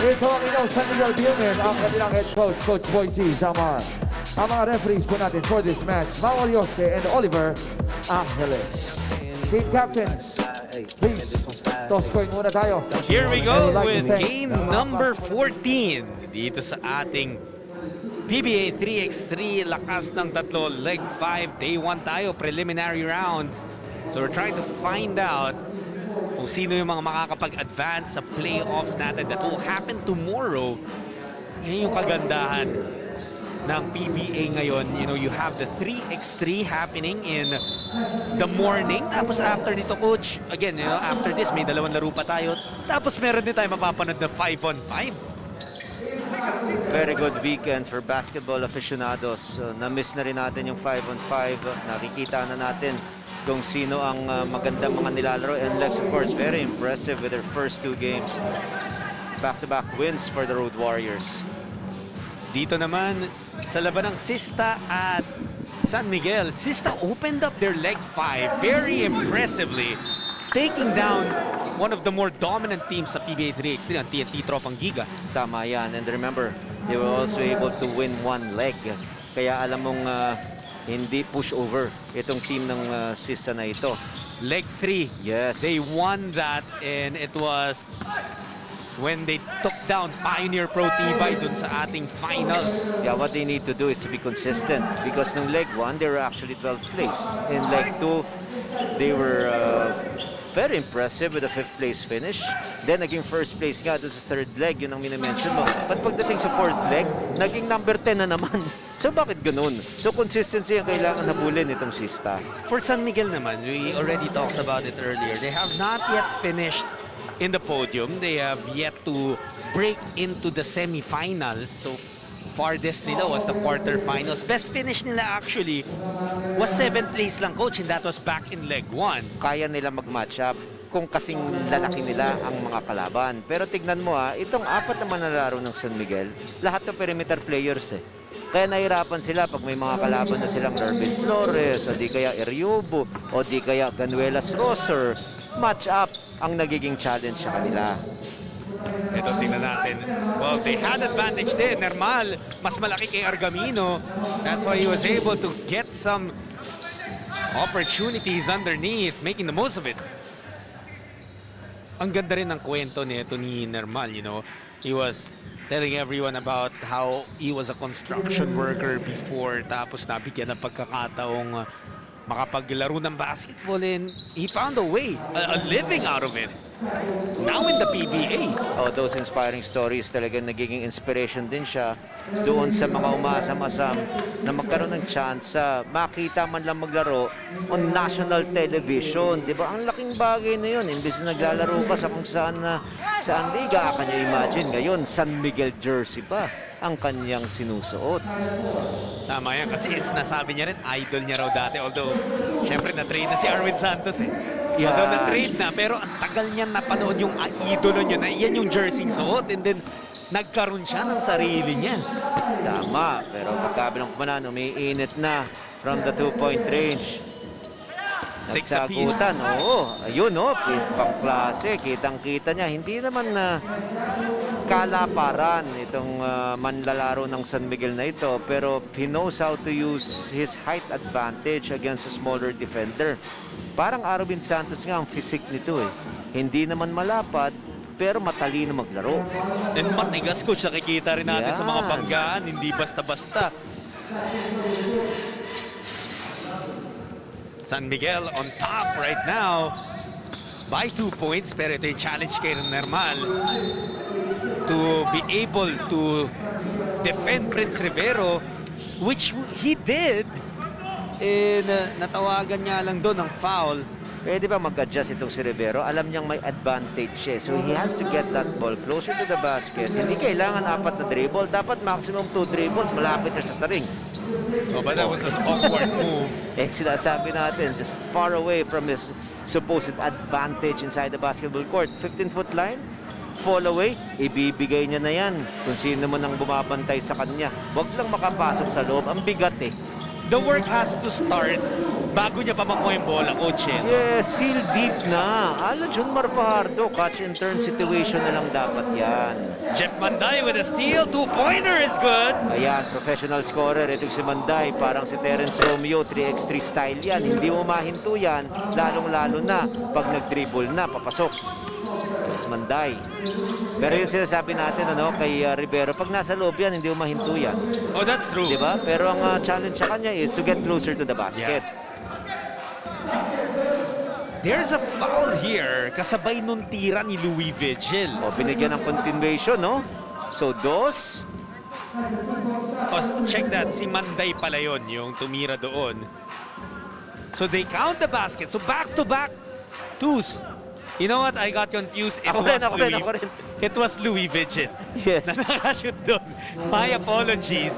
Ito ang inyong San Miguel Beermen, ang kanilang head coach, Coach Boise Zamar. Ang mga referees po natin for this match, Manuel Yoste and Oliver Angeles. Team captains, please, toss coin muna tayo. Here we go I'd like to with thank- game number 14 dito sa ating PBA 3x3 lakas ng tatlo, leg 5, day 1 tayo, preliminary rounds. So we're trying to find out kung sino yung mga makakapag-advance sa playoffs natin that will happen tomorrow. Yan yung kagandahan ng PBA ngayon. You know, you have the 3x3 happening in the morning. Tapos after nito, Coach, again, you know, after this, may 2 laro pa tayo. Tapos meron din tayo mapapanood na 5-on-5. Very good weekend for basketball aficionados. Na-miss na rin natin yung 5-on-5. Nakikita na natin kung sino ang magandang mga nilalaro. And Lex, of course, very impressive with their first 2 games. Back-to-back wins for the Road Warriors. Dito naman, sa laban ng Sista at San Miguel, Sista opened up their leg 5 very impressively, taking down one of the more dominant teams sa PBA 3x3, ang TNT Tropang Giga. Tama yan. And remember, they were also able to win 1 leg. Kaya alam mong hindi push over itong team ng Sista na ito. Leg 3, Yes. they won that, and it was when they took down Pioneer Pro Tibay dun sa ating finals. Yeah, what they need to do is to be consistent because nung leg 1, they were actually 12th place. In leg 2, they were very impressive with a 5th place finish. Then naging first place nga dun sa 3rd leg, yun ang minimension mo. But pagdating sa 4th leg, naging number 10 na naman. So bakit ganun? So consistency ang kailangan habulin itong Sista. For San Miguel naman, we already talked about it earlier. They have not yet finished in the podium. They have yet to break into the semifinals. So farthest nila was the quarterfinals. Best finish nila actually was 7th place lang, Coach, and that was back in leg 1. Kaya nila mag-match up kung kasing lalaki nila ang mga kalaban. Pero tignan mo itong 4 na manlalaro ng San Miguel, lahat ng perimeter players Kaya nahirapan sila pag may mga kalaban na silang Nervin Flores, o di kaya Eriobo, o di kaya Ganuelas Roser. Match up ang nagiging challenge sa kanila. Ito, tingnan natin. Well, they had advantage din. Nermal, mas malaki kay Argamino. That's why he was able to get some opportunities underneath, making the most of it. ang ganda rin ng kwento nito ni Nermal, you know. He was telling everyone about how he was a construction worker before, tapos nabigyan ng pagkakataong makapaglaro ng basketball, and he found a way, a living out of it. Now in the PBA. Oh, those inspiring stories talagang nagiging inspiration din siya doon sa mga umasam-asam na magkaroon ng chance sa makita man lang maglaro on national television. Di ba? Ang laking bagay na yun. Imbis na naglalaro ka sa kung saan liga, kanya imagine ngayon, San Miguel jersey pa ang kanyang sinusuot. Tama yan, kasi nasabi niya rin, idol niya raw dati. Although, syempre na-trade na si Arwin Santos eh. Yeah. Although na-trade na, pero ang tagal niya napanood yung idolo niya na yan yung jersey suot, and then nagkaroon siya ng sarili niya. Tama, pero pagkabilang kumanan, umiinit na from the 2-point range. Six apiece. Nagsagutan, oo. Ayun, pang-klase, kitang-kita niya. Hindi naman na kalaparan itong manlalaro ng San Miguel na ito, pero he knows how to use his height advantage against a smaller defender. Parang Arvin Santos nga ang physique nito eh. Hindi naman malapad, pero matalino maglaro. And matigas, coach, nakikita rin natin sa mga banggaan, hindi basta-basta. San Miguel on top right now by 2 points, pero ito yung challenge kay Nermal to be able to defend Prince Rivero, which he did. And natawagan niya lang doon ng foul. Pwede ba mag-adjust itong si Rivero? Alam niyang may advantage siya. So he has to get that ball closer to the basket. Hindi kailangan 4 na dribble. Dapat maximum 2 dribbles. Malapit na sa ring. Oh, but that was an awkward move. Eh, sinasabi natin, just far away from his supposed advantage inside the basketball court. 15-foot line, fall away, ibibigay niya na yan kung sino man ang bumabantay sa kanya. Huwag lang makapasok sa loob. Ang bigat eh. The work has to start bago niya pa makuha yung bola, coach. Yes, seal deep na. Ala, John Marfajardo, catch and turn situation na lang dapat yan. Jeff Manday with a steal, 2-pointer is good. Ayan, professional scorer. Itong si Manday, parang si Terence Romeo, 3x3 style yan. Hindi mo mahinto yan, lalong-lalo na pag nag-dribble na, papasok. Si Manday. Pero yung sinasabi natin kay Rivero, pag nasa loob yan, hindi mo mahinto yan. Oh, that's true. Diba? Pero ang challenge sa kanya is to get closer to the basket. Yeah. There's a foul here, kasabay nung tira ni Louis Vigil. O, binigyan ng continuation, no? So, dos. Oh, check that, si Manday pala yun, yung tumira doon. So they count the basket. So back-to-back twos. You know what? I got confused. It was Louis Vigil. Yes. Na nakashoot doon. My apologies.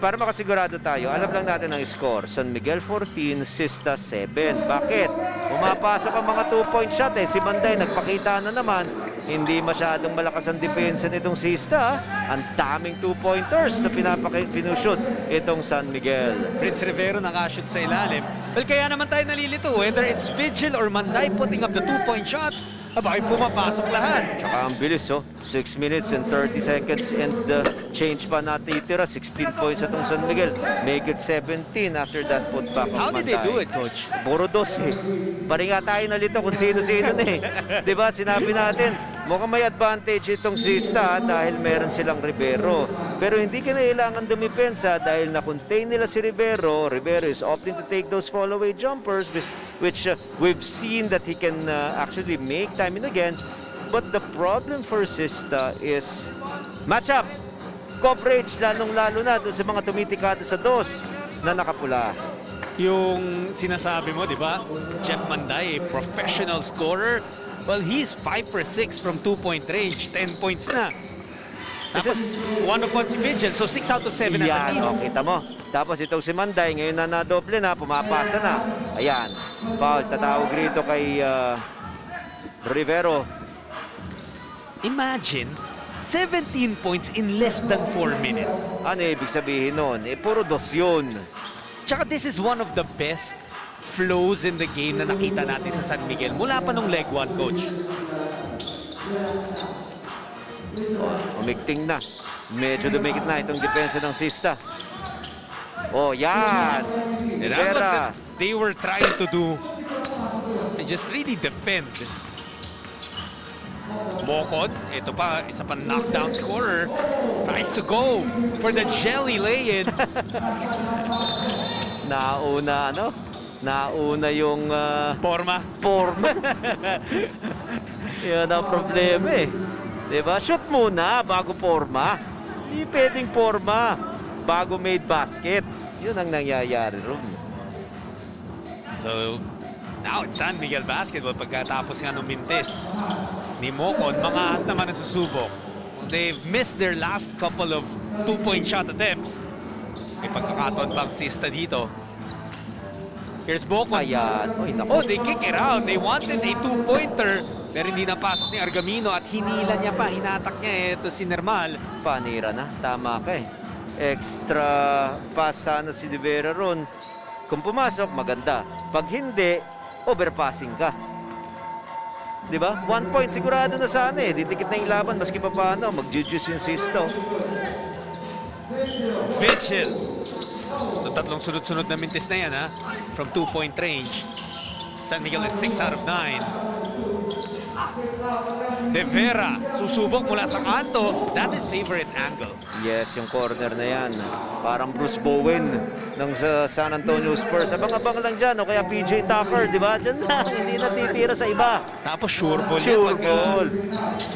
Para makasigurado tayo, alam lang natin ang score. San Miguel 14, Sista 7. Bakit? Pumapasok ang mga 2-point shot eh. Si Manday nagpakita na naman. Hindi masyadong malakas ang depensa nitong Sista. Ang daming 2-pointers sa pinushoot itong San Miguel. Prince Rivero nakashoot sa ilalim. Well, kaya naman tayo nalilito. Whether it's Vigil or Manday putting up the 2-point shot, bakit pumapasok lahat? Tsaka ang bilis, 6 minutes and 30 seconds and change pa natitira. 16 points atong San Miguel. Make it 17 after that putback. How did they do it, Coach? Puro dos eh. Pari nga tayo nalito kung sino-sino na eh. Diba, sinabi natin, mukhang may advantage itong Sista dahil meron silang Rivero. Pero hindi kailangan dumipensa dahil na-contain nila si Rivero. Rivero is opting to take those fall-away jumpers which we've seen that he can actually make time and again. But the problem for Sista is matchup. Coverage, lalong-lalo na doon sa mga tumitikada sa dos na nakapula. Yung sinasabi mo, di ba? Jeff Manday, professional scorer. Well, he's 5 for 6 from 2-point range. 10 points na. Tapos, 1 of 1 si Vigil. So, 6 out of 7 na sa team. Kita mo. Tapos itong si Manday, ngayon na nadoble na, pumapasa na. Ayan, foul. Tatawag rito kay Rivero. Imagine, 17 points in less than 4 minutes. Ano ibig sabihin nun? Puro dos yun. Tsaka this is one of the best flows in the game na nakita natin sa San Miguel. Mula pa nung leg 1, Coach. Umigting na. Medyo dumikit na itong depensa ng Sista. Yan. And that was it. They were trying to do, just really defend. Mocon, ito pa, isa pa knockdown scorer. Tries to go for the jelly lay-in. Nauna yung Forma. forma. Yan ang problema eh. Diba? Shoot muna bago forma. Hindi pwedeng forma bago made basket. Yun ang nangyayari ron. So, now it's San Miguel basketball pagkatapos nga nung mintis ni Mocon. Mga As naman ang susubok. They've missed their last couple of 2-point shot attempts. May pagkakataon bang sista dito. Here's Mocon. Ayan. Oy, naku. Oh, they kick it out. They wanted a 2-pointer. Pero hindi napasok ni Argamino at hinila niya pa. Hinatak niya ito si Nermal. Panira na. Tama ka eh. Extra pass sana si De Vera ron. Kung pumasok, maganda. Pag hindi, overpassing ka. Diba? 1 point sigurado na sana eh. Didikit na yung laban. Maski pa paano, mag-juice yung sisto. Vigil. So tatlong sunod-sunod na mintis na yan ha. From 2-point range. San Miguel is 6 out of 9. De Vera, susubok mula sa kanto. That's his favorite angle. Yes, yung corner na yan. Parang Bruce Bowen ng sa San Antonio Spurs. Abang-abang lang dyan. O kaya PJ Tucker, di ba? Dyan na, hindi natitira sa iba. Tapos sure ball yan. Sure pagka ball.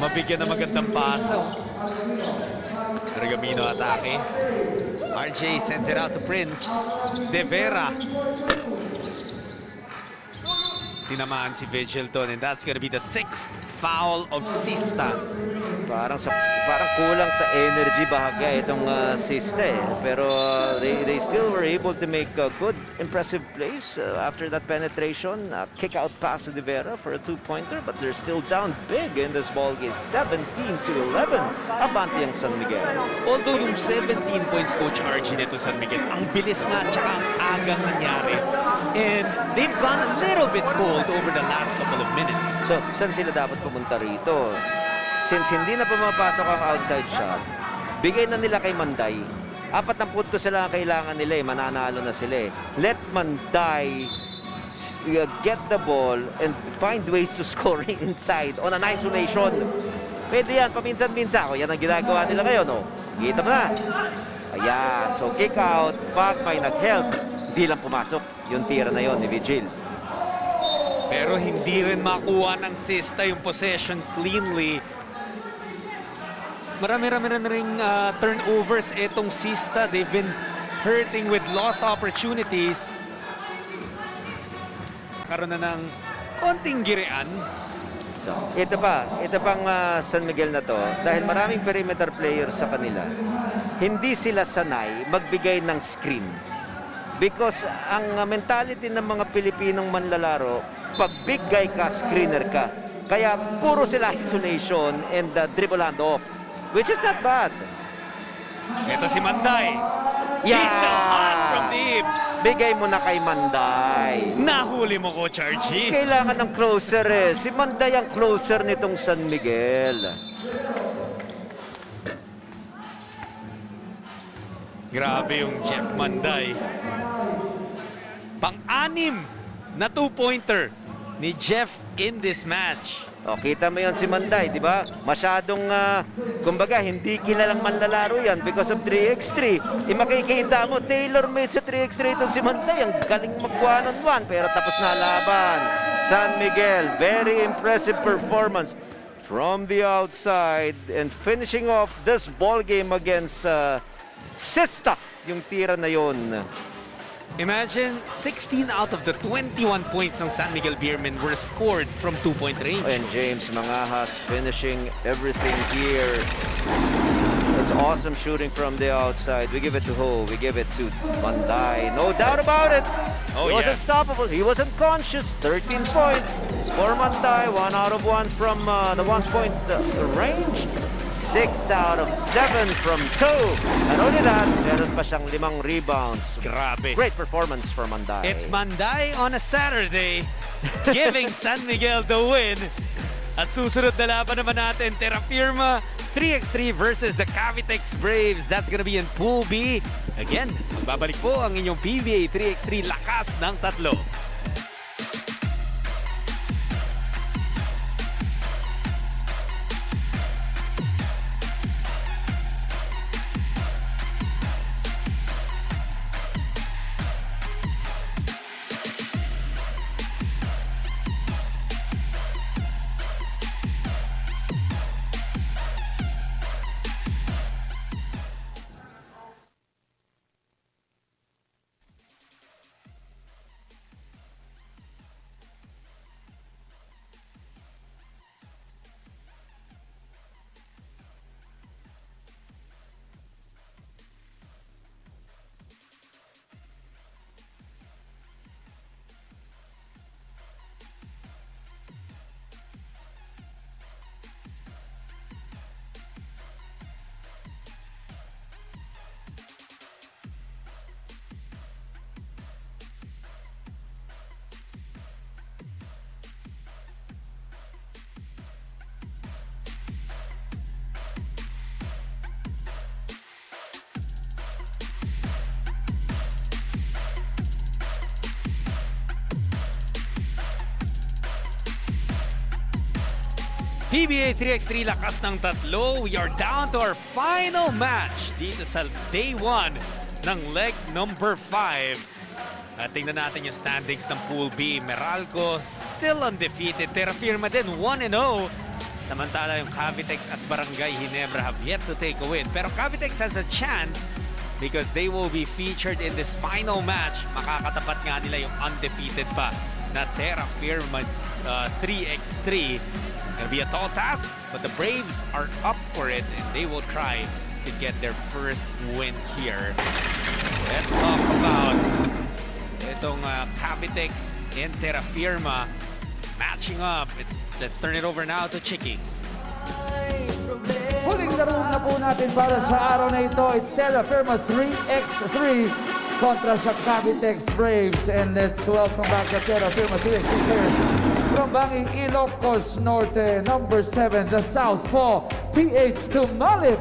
Mabigyan ng magandang paso. Argamino atake. RJ sends it out to Prince. De Vera. Tinamaan si Vigil doon, and that's gonna be the 6th foul of Sista. Parang kulang sa energy bahagya itong Sista eh. Pero they still were able to make good, impressive plays after that penetration. Kick out pass to De Vera for a 2-pointer, but they're still down big in this ball game. 17-11. Abante ang San Miguel. Although yung 17 points Coach RG nito San Miguel, ang bilis nga tsaka ang agang nangyari. And they've gone a little bit cold over the last couple of minutes. So, saan sila dapat pumunta rito? Since hindi na pumapasok ang outside shot, bigay na nila kay Manday. 4 na puntos sila ang kailangan nila eh. Mananalo na sila eh. Let Manday get the ball and find ways to score inside on an isolation. Pwede yan, paminsan-minsan. O, yan ang ginagawa nila ngayon, no? Kita mo na. Ayan. So, kick out. Pag may nag-help, hindi lang pumasok. Yung tira na yon ni Vigil. Pero hindi rin makuha ng Sista yung possession cleanly. Marami-rami rin turnovers etong Sista. They've been hurting with lost opportunities. Karoon na ng konting girian. So, ito pang San Miguel na to, dahil maraming perimeter players sa kanila, hindi sila sanay magbigay ng screen. Because ang mentality ng mga Pilipinong manlalaro, pag big guy ka, screener ka. Kaya puro sila isolation and dribble hand off, which is not bad. Ito si Manday. Yeah! He's still hot from deep. Bigay mo na kay Manday. Nahuli mo, Coach RG. Kailangan ng closer eh. Si Manday ang closer nitong San Miguel. Grabe yung Jeff Manday. Pang-anim na 2-pointer ni Jeff in this match. O, kita mo yan si Manday, di ba? Masyadong, kumbaga, hindi kilalang manlalaro yan because of 3x3. Makikita mo, tailor-made sa 3x3 itong si Manday. Ang galing mag-1-on-1, pero tapos na laban. San Miguel, very impressive performance from the outside and finishing off this ball game against Sista, yung tira na yon. Imagine, 16 out of the 21 points ng San Miguel Beermen were scored from 2-point range. And James Mangahas finishing everything here. It's awesome shooting from the outside. We give it to Ho. We give it to Manday. No doubt about it. Oh, He was yeah. unstoppable. He was unconscious. 13 points for Manday. 1 out of 1 from the 1-point range. 6 out of 7 from 2. And only that, meron pa siyang 5 rebounds. Grabe. Great performance for Manday. It's Manday on a Saturday, giving San Miguel the win. At susunod na laban naman natin, Terra Firma 3x3 versus the Cavitex Braves. That's gonna be in Pool B. Again, magbabalik po ang inyong PBA 3x3 lakas ng tatlo. PBA 3x3 lakas ng tatlo. We are down to our final match dito sa day 1 ng leg number 5. At tingnan natin yung standings ng Pool B. Meralco still undefeated. Terra Firma din 1-0. Samantala yung Cavitex at Barangay Ginebra have yet to take a win. Pero Cavitex has a chance because they will be featured in this final match. Makakatapat nga nila yung undefeated pa na Terra Firma 3x3. It's gonna be a tall task, but the Braves are up for it and they will try to get their first win here. Let's talk about itong Cavitex and Terra Firma matching up. Let's turn it over now to Chicky. Huling laro na po natin para sa araw na ito. It's Terra Firma 3x3 kontra sa Cavitex Braves. And let's welcome back the Terra Firma 3x3 players from Banging Ilocos Norte, number 7, the Southpaw, PH Tumalip.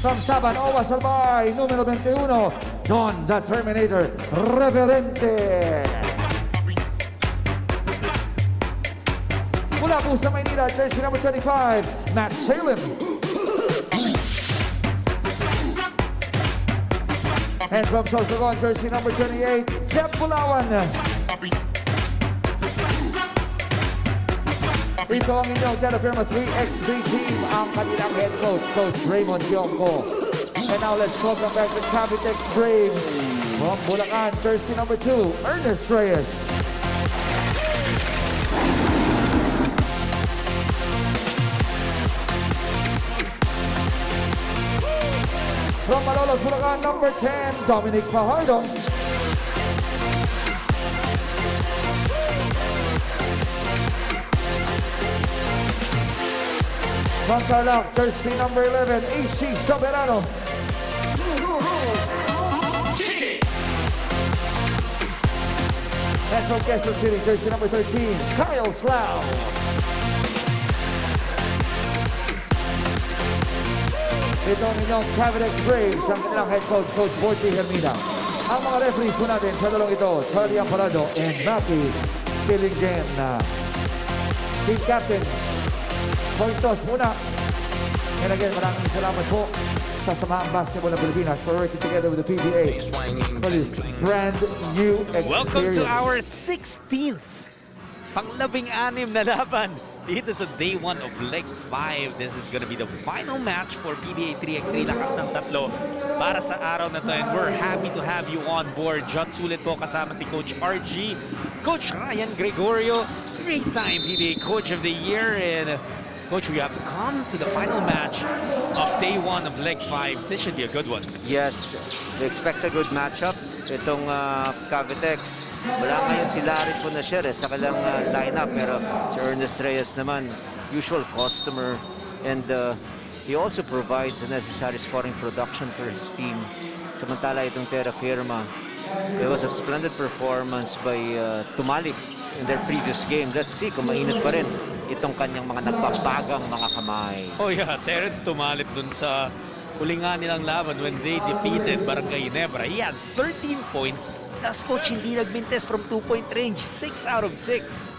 From Saban, Owas Albay, numero 21, John the Terminator Reverente. Mula po sa Maynila, jersey number 25, Matt Salem. And from Sorsogon, jersey number 28, Jeff Bulawan. Ito ang inyong Terra Firma 3x3 team, ang kanilang head coach, Coach Raymond Yonko. And now let's welcome back the Cavitex Braves from Bulacan, jersey number 2, Ernest Reyes. From Malolos, Bulacan, number 10, Dominic Fajardo. From Tarlac, jersey number 11, AC Soberano. And from Quezon City, jersey number 13, Kyle Slough. Ito ang inyong Cavitex Braves, ang kanilang head coach, Coach Borty Hermina. Ang mga referees po natin sa dalawang ito, Charlie Amparado and Matthew Pilingen. Team captains, point toss muna. And again, maraming salamat po sa Samahang Basketball ng Pilipinas for working together with the PBA for this brand new experience. Welcome to our 16th pang-labing-anim na laban dito sa day 1 of leg 5. This is gonna be the final match for PBA 3x3 lakas ng tatlo para sa araw na to, and we're happy to have you on board. Jot sulit po kasama si Coach RG, Coach Ryan Gregorio, 3-time PBA Coach of the Year. And Coach, we have come to the final match of day 1 of leg 5. This should be a good one. Yes, we expect a good matchup. Itong Cavitex, wala ngayon si Larry Punasher sa kanilang lineup, pero si Ernest Reyes naman, usual customer, and he also provides the necessary scoring production for his team. Samantala itong Terra Firma, there was a splendid performance by Tumalip in their previous game. Let's see kung mainit pa rin itong kanyang mga nagpapagang mga kamay. Oh yeah, Terence Tumalip dun sa huling nga nilang laban when they defeated Barangay Ginebra. He had 13 points. Plus, coach, hindi nagmintes from 2-point range. 6 out of 6.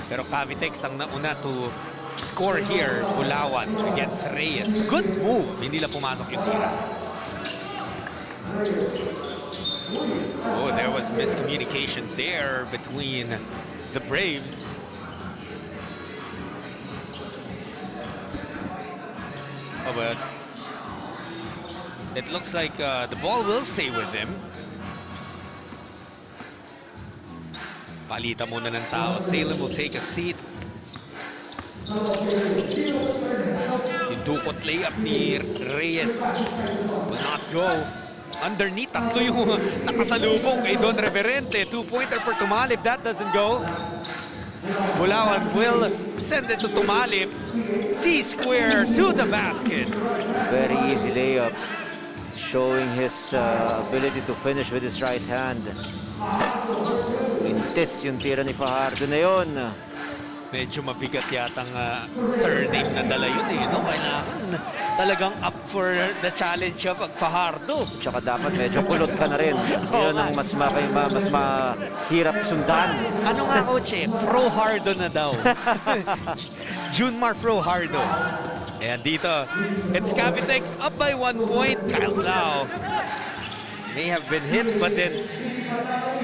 Pero Cavitex ang nauna to score here. Bulawan against Reyes. Good move. Hindi lang pumasok yung tira. Oh, there was miscommunication there between the Braves. Oh, but it looks like the ball will stay with him. Palita muna ng tao. Salem will take a seat. Yung dukot layup ni Reyes will not go. Underneath, tatlo yung nakasalubong kay Don Reverente. 2-pointer for Tumalip. That doesn't go. Bulawan will send it to Tumalip. T-square to the basket. Very easy layup, showing his ability to finish with his right hand. Mintis yung tira ni Fajardo na yun. Medyo mabigat yatang surname na dala yun eh. No? Kailangan talagang up for the challenge of Fajardo. Tsaka dapat medyo kulot ka na rin. Yun ang mas mahirap sundan. Ano nga, coach eh? Frohardo na daw. Junmar Frohardo. Ayan dito. It's Cavitex up by 1 point. Kyle Slau may have been hit, but then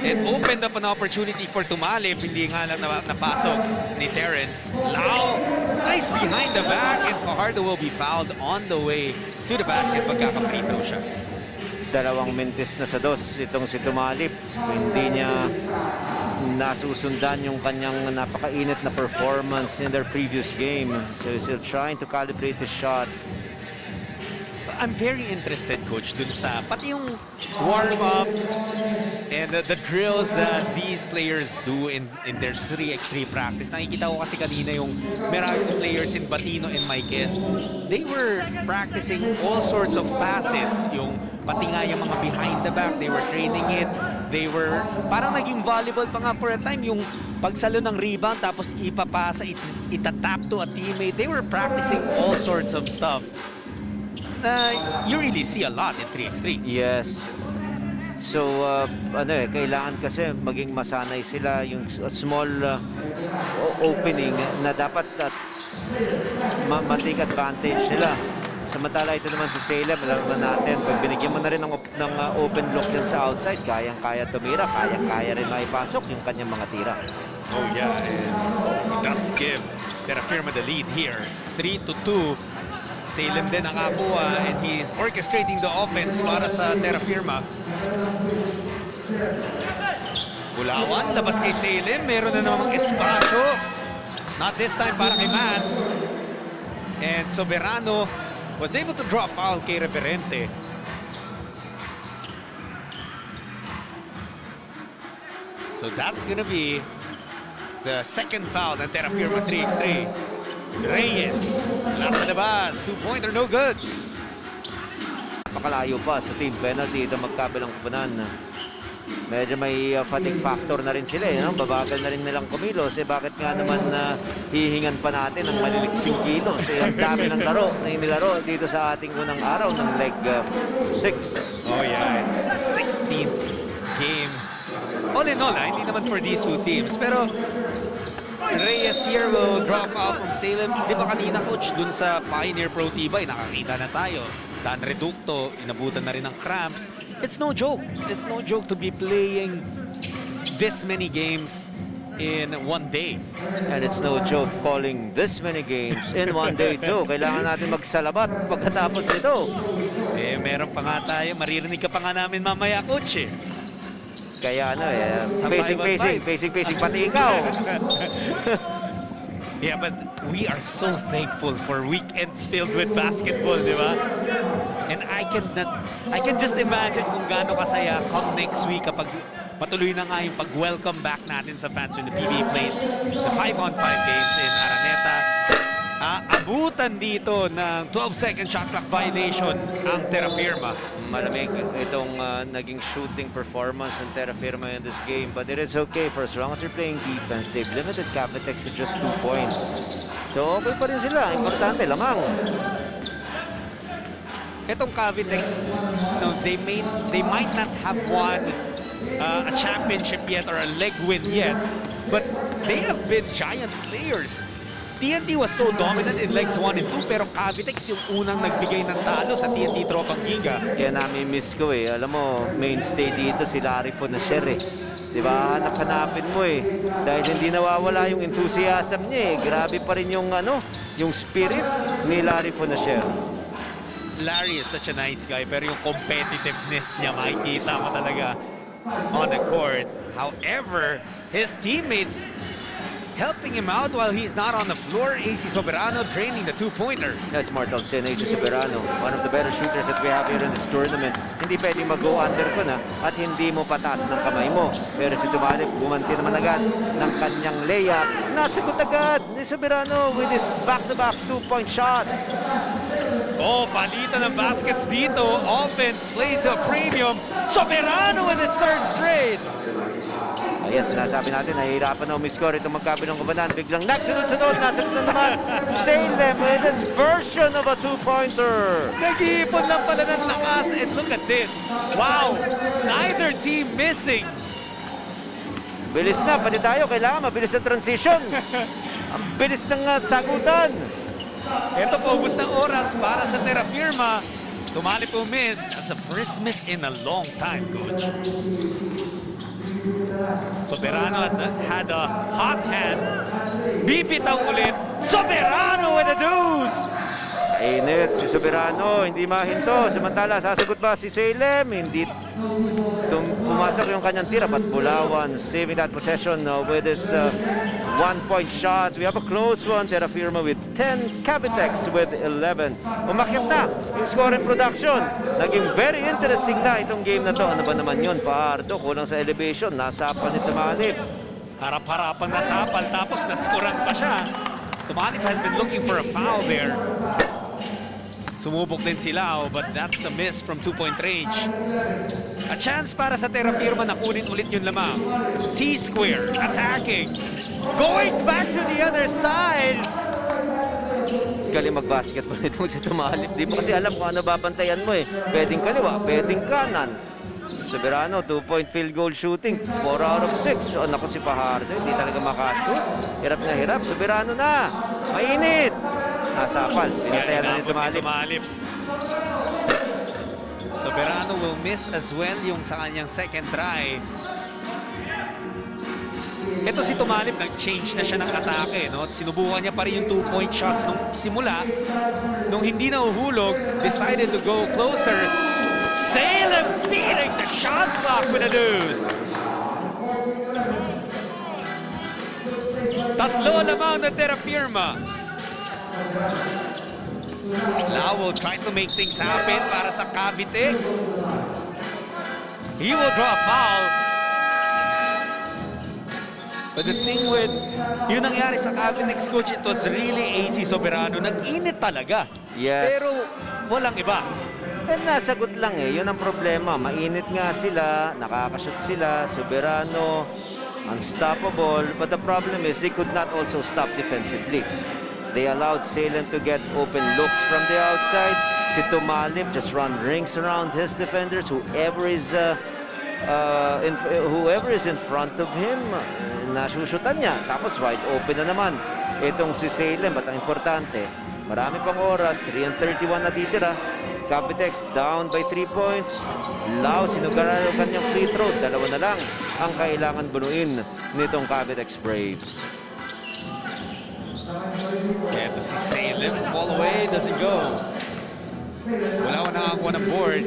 it opened up an opportunity for Tumalip. Hindi nga lang napasok ni Terrence. Lau, nice behind the back, and Fajardo will be fouled on the way to the basket pagkaka-free throw siya. 2 minutes na sa dos itong si Tumalip. Hindi niya nasusundan yung kanyang napakainit na performance in their previous game. So he's still trying to calibrate his shot. I'm very interested, Coach, dun sa pati yung warm-up and the drills that these players do in their 3x3 practice. Nakikita ko kasi kanina yung Meralco players in Batino and Maikes. They were practicing all sorts of passes. Yung pati nga yung mga behind the back, they were training it. They were, parang naging volleyball pa nga for a time, yung pagsalo ng rebound tapos ipapasa, itatap to a teammate. They were practicing all sorts of stuff. You really see a lot in 3x3. Yes. So, kailangan kasi maging masanay sila yung small opening na dapat ma-take advantage sila. Samantala ito naman si Salem, alam natin, pag binigyan mo na rin ng open look yan sa outside, kayang-kaya tumira, kayang-kaya rin maipasok yung kanyang mga tira. Oh yeah, and he does give Terra Firma the lead here. 3-2. Salem din nakakuha, and he's orchestrating the offense para sa Terra Firma. Bulawan, labas kay Salem. Meron na namang espasyo. Not this time para kay Matt. And Soberano was able to draw foul kay Reverente. So that's gonna be the second foul ng Terra Firma 3x3. Reyes, nasa labas, 2-pointer, no good. Napakalayo pa sa team penalty ito magkabilang kupunan. Medyo may fatigue factor na rin sila. Babagal na rin nilang kumilos. Bakit nga naman hihingan pa natin ng maliliksing kilos? Ang dami ng laro na inilaro dito sa ating unang araw ng leg 6. Oh yeah, it's the 16th game. All in all, hindi naman for these two teams. Pero Reyes here will drop out from Salem. Di ba kanina, Coach, dun sa Pioneer Pro Tibay, nakakita na tayo. Dan Reducto, inabutan na rin ng cramps. It's no joke. It's no joke to be playing this many games in one day. And it's no joke calling this many games in one day too. Kailangan natin magsalabat pagkatapos nito. Meron pa nga tayo. Maririnig ka pa nga namin mamaya, Coach. Kaya pacing, pati ikaw. Yeah, but we are so thankful for weekends filled with basketball, di ba? And I can just imagine kung gaano kasaya come next week kapag patuloy na nga yung pag-welcome back natin sa fans when the PBA plays the 5-on-5 games in Araneta. Abutan dito ng 12-second shot clock violation ang Terra Firma. Malamig itong naging shooting performance ng Terra Firma in this game, but it is okay for as long as they're playing defense. They've limited Cavitex to just 2 points. So okay pa rin sila. Importante lamang. Itong Cavitex, they might not have won a championship yet or a leg win yet, but they have been giant slayers. TNT was so dominant in legs 1 and 2, pero Cavitex yung unang nagbigay ng talo sa TNT Tropang Giga. Kaya namin miss ko Alam mo, mainstay dito si Larry Fonasher Di ba? Hanapin mo Dahil hindi nawawala yung enthusiasm niya Grabe pa rin yung yung spirit ni Larry Fonasher. Larry is such a nice guy, pero yung competitiveness niya makikita mo talaga on the court. However, his teammates helping him out while he's not on the floor. AC Soberano draining the 2-pointer. That's Martel Sen, AC Soberano. One of the better shooters that we have here in this tournament. Hindi pwedeng mag-go under ko na at hindi mo pataas ng kamay mo. Pero si Tumalip, bumanti naman agad ng kanyang layup. Nasagot agad ni Soberano with his back-to-back 2-point shot. Oh, palitan ng baskets dito. Offense played to a premium. Soberano with his third straight. Yes, sinasabi natin, nahihirapan na umiscore itong magkabilang kabanan. Biglang nagsunod-sunod, nasunod na naman. Salem with his version of a two-pointer. Nag-iipon lang pala ng lakas. And look at this. Wow! Neither team missing. Bilis na, pati tayo. Kailangan mabilis ang transition. Ang bilis ng sagutan. Ito po, ubus ng oras para sa Terra Firma. Tumali po miss. That's the first miss in a long time, Coach. Soberano has had a hot hand. Bibitaw ulit. Soberano with a deuce. Init si Soberano, hindi mahinto. Samantala, sasagot ba si Salem? Hindi pumasok yung kanyang tira. But Bulawan saving that possession with his one-point shot. We have a close one. Terra Firma with 10. Cavitex with 11. Umakyat na yung scoring production. Naging very interesting na itong game na to. Ano ba naman yun, Paardo? Kulang sa elevation. Nasapal ni Tumanib. Harap-harapan na sapal, tapos nascorean pa siya. Tumanib has been looking for a foul there. Sumubok din sila, but that's a miss from two-point range. A chance para sa Terra Firma na kunin ulit yung lamang. T-square, attacking. Going back to the other side. Galing mag-basketball itong si Tumalip. Di mo kasi alam kung ano babantayan mo eh. Pwedeng kaliwa, pwedeng kanan. Soberano, 2-point field goal shooting. 4 out of 6. Oh, naku si Pajardo, hindi talaga makashoot. Hirap na hirap. Soberano na. Mainit. Nasapal. Pinatayan na ni Tumalip. Soberano will miss as well yung sa kanyang second try. Ito si Tumalip, nag-change na siya ng atake. No? Sinubukan niya pa rin yung two-point shots nung simula. Nung hindi nahuhulog, decided to go closer. Salem beating the shot clock with a deuce. Tatlo lamang na Terra Firma. Lau will try to make things happen para sa Cavitex. He will draw a foul. But the thing with, yung nangyari sa Cavitex, Coach, it was really AC Soberano. Nag-init talaga. Yes. Pero walang iba. Eh, nasagot lang eh. Yun ang problema. Mainit nga sila, nakakashoot sila, Soberano, unstoppable. But the problem is they could not also stop defensively. They allowed Salem to get open looks from the outside. Si Tumalip just run rings around his defenders. Whoever is in front of him, nasushutan niya. Tapos wide open na naman. Itong si Salem, at ang importante, marami pang oras, 3:31 na titira. Cavitex down by 3 points. Lau, sinugaran yung kanyang free throw. 2 na lang ang kailangan bunuin nitong Cavitex Braves. Ito si Salem, fall away, doesn't go. Wala nakakuha ng board.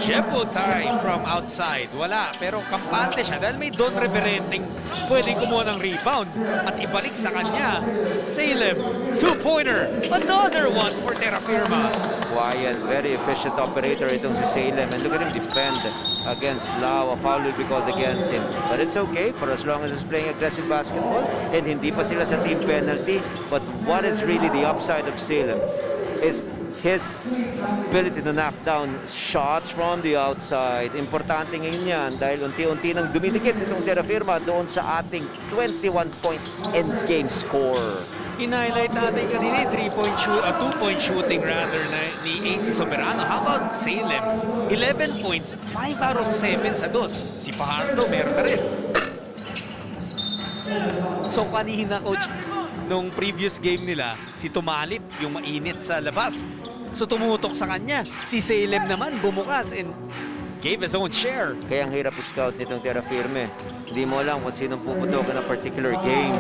Jebotai from outside. Wala, pero kampante siya dahil may Don Reverending pwedeng kumuha ng rebound at ibalik sa kanya. Salem, two-pointer. Another one for Terra Firma. Quiet, very efficient operator itong si Salem. And look at him defend against Lau. A foul will be called against him. But it's okay for as long as he's playing aggressive basketball. And hindi pa sila sa team penalty. But what is really the upside of Salem is his ability to knock down shots from the outside. Importante ngayon yan dahil unti-unti nang dumidikit itong Terra Firma doon sa ating 21-point endgame score. In-highlight natin kanina, 2-point shooting rather ni AC Soberano. How about Salem? 11 points, 5 out of 7 sa dos. Si Fajardo, meron na rin. So kanina, Coach, nung previous game nila, si Tumalip yung mainit sa labas. So tumutok sa kanya. Si Salem naman bumukas and gave his own share. Kaya ang hirap scout nitong Terra Firme. Hindi mo alam kung sinong puputokan ng particular game.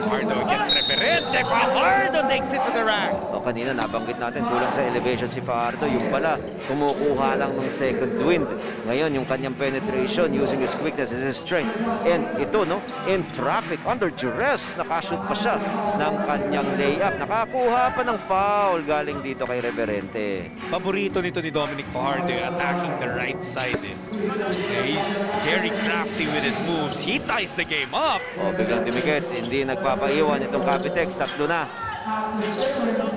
Fajardo gets Reverente. Fajardo takes it to the rack. O kanina nabanggit natin, kulang sa elevation si Fajardo. Yung pala, kumukuha lang ng second wind. Ngayon, yung kanyang penetration using his quickness as his strength. And ito, no, in traffic, under duress, nakashoot pa siya ng kanyang layup. Nakakuha pa ng foul galing dito kay Reverente. Paborito nito ni Dominic Fajardo attacking the right side. He's very crafty with his moves. He ties the game up. O, biglang dumikit. Hindi nagpapaiwan itong Cavitex. 3 na.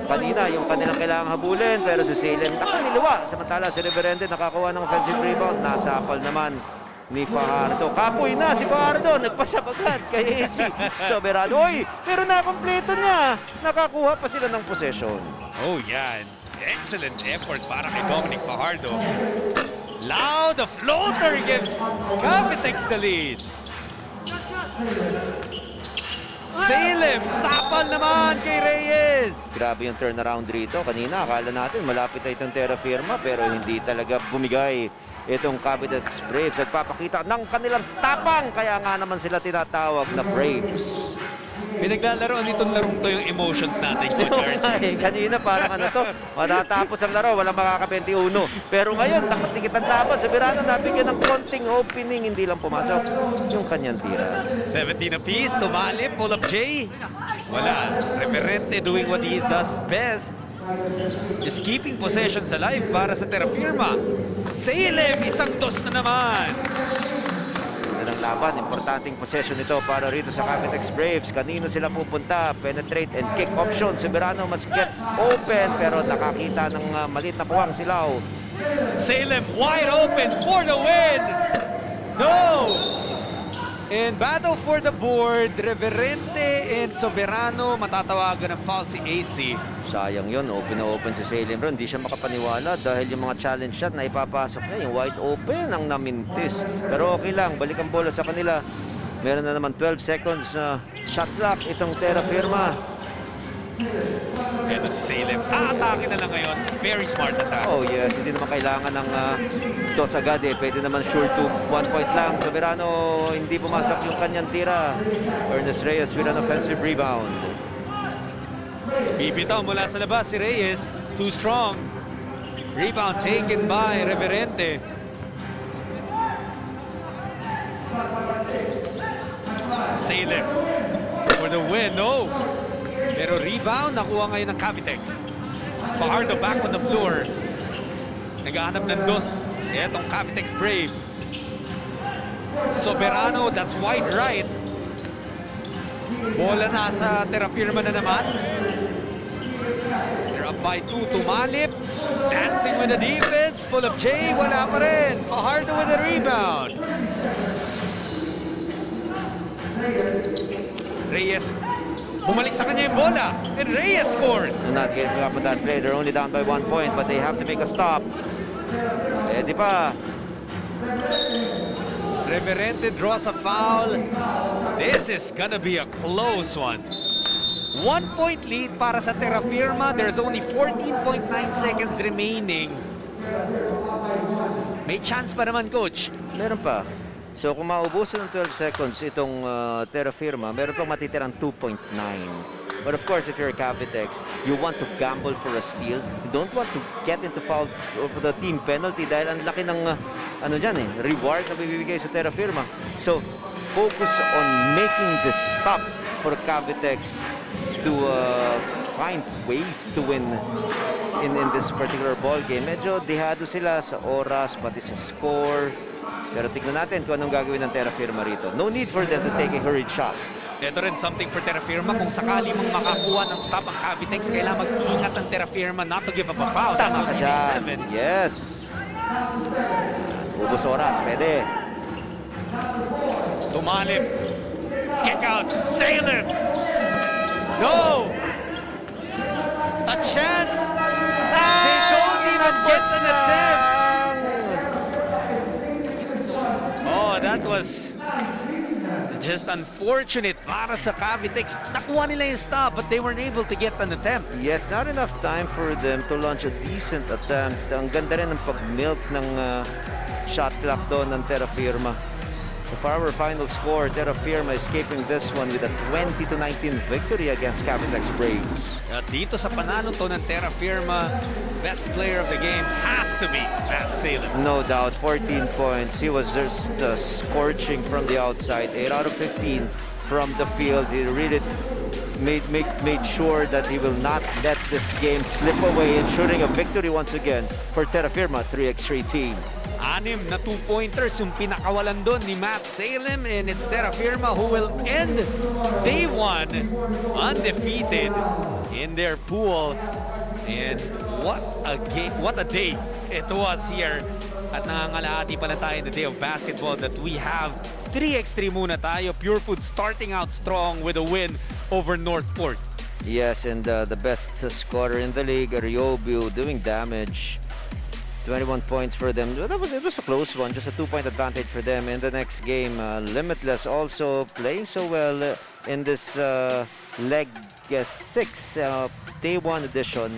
Kanina, yung kanilang kailangang habulin. Pero si Salem nakaniliwa. Samantala, si Reverente nakakuha ng offensive rebound. Nasapal naman ni Fajardo. Kapoy na si Fajardo, nagpasabagad kay AC Soberano. Oy, pero nakompleto niya. Nakakuha pa sila ng possession. Oh, yan. Excellent effort para kay Dominic Fajardo. Loud, the floater gives Cavitex the lead. Salem, sapal naman kay Reyes. Grabe yung turnaround rito. Kanina, akala natin malapit na itong terra firma pero hindi talaga bumigay itong Cavitex Braves. Nagpapakita ng kanilang tapang. Kaya nga naman sila tinatawag na Braves. Pinaglalaro nitong larong to yung emotions natin, Coach Archie. Kanina parang ano to, matatapos ang laro, walang makaka-21. Pero ngayon, takot-tikit ang laban. Soberano nabigyan ng konting opening, hindi lang pumasok yung kanyang tira. 17 apiece, tumalip, pull-up J. Wala. Reverente doing what he does best. Just keeping possessions alive para sa terra firma. Salem, isang dos na naman. Ng laban, importanteng possession ito para rito sa Cavitex Braves. Kanino sila pupunta? Penetrate and kick option. Soberano must get open pero nakakita ng maliit na puwang silaw. Salem wide open for the win. No! In battle for the board, Reverente and Soberano matatawagan ng foul si AC. Sayang yun, open na open si Salem bro. Hindi siya makapaniwala dahil yung mga challenge shot na ipapasok niya, yung wide open ang namintis. Pero okay lang, balik ang bola sa kanila. Meron na naman 12 seconds shot clock itong terra firma. Ito si Salem. Atake na lang ngayon. Very smart attack. Oh yes, hindi naman kailangan ng dos agad eh. Pwede naman sure to 1 point lang. Soberano hindi pumasok yung kanyang tira. Ernest Reyes with an offensive rebound. Bibitaw mula sa labas si Reyes. Too strong. Rebound taken by Reverente. Salem for the win. No. Pero rebound nakuha ngayon ng Cavitex. Fajardo back on the floor. Naghahanap ng dos. Etong Cavitex Braves. Soberano, that's wide right. Bola nasa terra firma na naman. They're up by 2. Tumalip. Dancing with the defense. Pull up J. Wala pa rin. Fajardo with the rebound. Reyes. Bumalik sa kanya yung bola. And Reyes scores. Not getting up on that play. They're only down by 1 point but they have to make a stop. Di ba? Reverente draws a foul. This is gonna be a close one. 1 point lead para sa terra firma. There's only 14.9 seconds remaining. May chance pa naman, Coach. Meron pa. So kung maubusan ng 12 seconds itong terra firma, meron pang matitirang 2.9. But of course, if you're a Cavitex, you want to gamble for a steal. You don't want to get into foul for the team penalty dahil ang laki ng ano dyan reward na bibigay sa terra firma. So focus on making this stop for Cavitex to find ways to win in this particular ball game. Medyo dehado sila sa oras pati sa score. Pero tignan natin kung anong gagawin ng terra firma rito. No need for them to take a hurried shot. Ito rin something for terra firma. Kung sakali mong makakuha ng stop ang Cavitex, kailangan mag-ingat ang terra firma not to give up a foul. Tama ka dyan. Yes. Ubus oras. Pwede. Tumalip. Kick out. Salem. No. A chance. They don't even get an attempt. Oh, that was just unfortunate para sa Cavitex. Nakuha nila yung stop but they weren't able to get an attempt. Yes, not enough time for them to launch a decent attempt. Ang ganda rin ng pag-milk ng shot clock doon ng terra firma. So for our final score, terra firma escaping this one with a 20-19 victory against Cavitex Braves. At dito sa panalo to ng terra firma, best player of the game has to be Matt Salem. No doubt, 14 points. He was just scorching from the outside. 8 out of 15 from the field. He really made sure that he will not let this game slip away, ensuring a victory once again for terra firma 3x3 team. 6 na 2-pointers yung pinakawalan doon ni Matt Salem, and it's terra firma who will end day 1 undefeated in their pool. And what a game, what a day it was here. At nangangalahati pala tayo in the day of basketball that we have 3x3 muna tayo. Pure Food starting out strong with a win over Northport. Yes, and the best scorer in the league, Ryobu, doing damage. 21 points for them. It was a close one, just a 2-point advantage for them. In the next game, Limitless also playing so well in this leg 6, day 1 edition.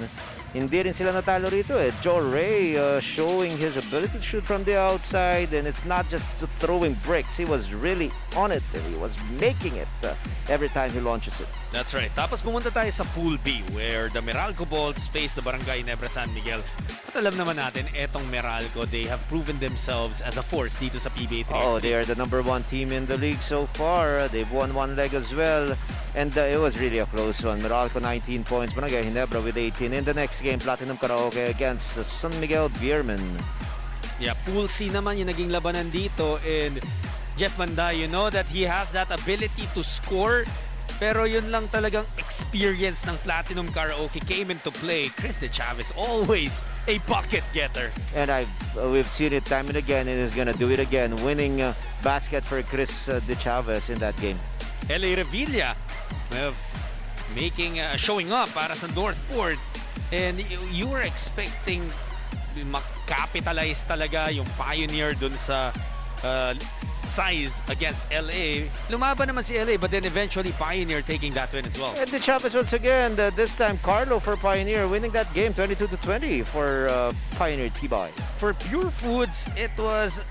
Hindi rin sila natalo rito eh. Joe Ray showing his ability to shoot from the outside, and it's not just throwing bricks. He was really on it, and he was making it every time he launches it. That's right. Tapos pumunta tayo sa Pool B where the Meralco Bolts face the Barangay Nebra San Miguel. At alam naman natin, etong Meralco, they have proven themselves as a force dito sa Pba 3X3. Oh, they are the #1 team in the league so far. They've won 1 leg as well. And it was really a close one. Meralco 19 points, Barangay Ginebra with 18. In the next game, Platinum Karaoke against the San Miguel Beermen. Yeah, Pool C naman yung naging labanan dito. And Jeff Manda, you know that he has that ability to score. Pero yun lang talagang experience ng Platinum Karaoke came into play. Chris De Chavez, always a bucket getter. And we've seen it time and again, and he's gonna do it again. Winning basket for Chris De Chavez in that game. LA Revilla showing up para sa Northport, and you were expecting makapitalize talaga yung Pioneer dun sa size against LA. Lumaban naman si LA, but then eventually Pioneer taking that win as well. And De Chavez once again, this time Carlo for Pioneer winning that game 22-20 for Pioneer T-Boy. For Pure Foods, it was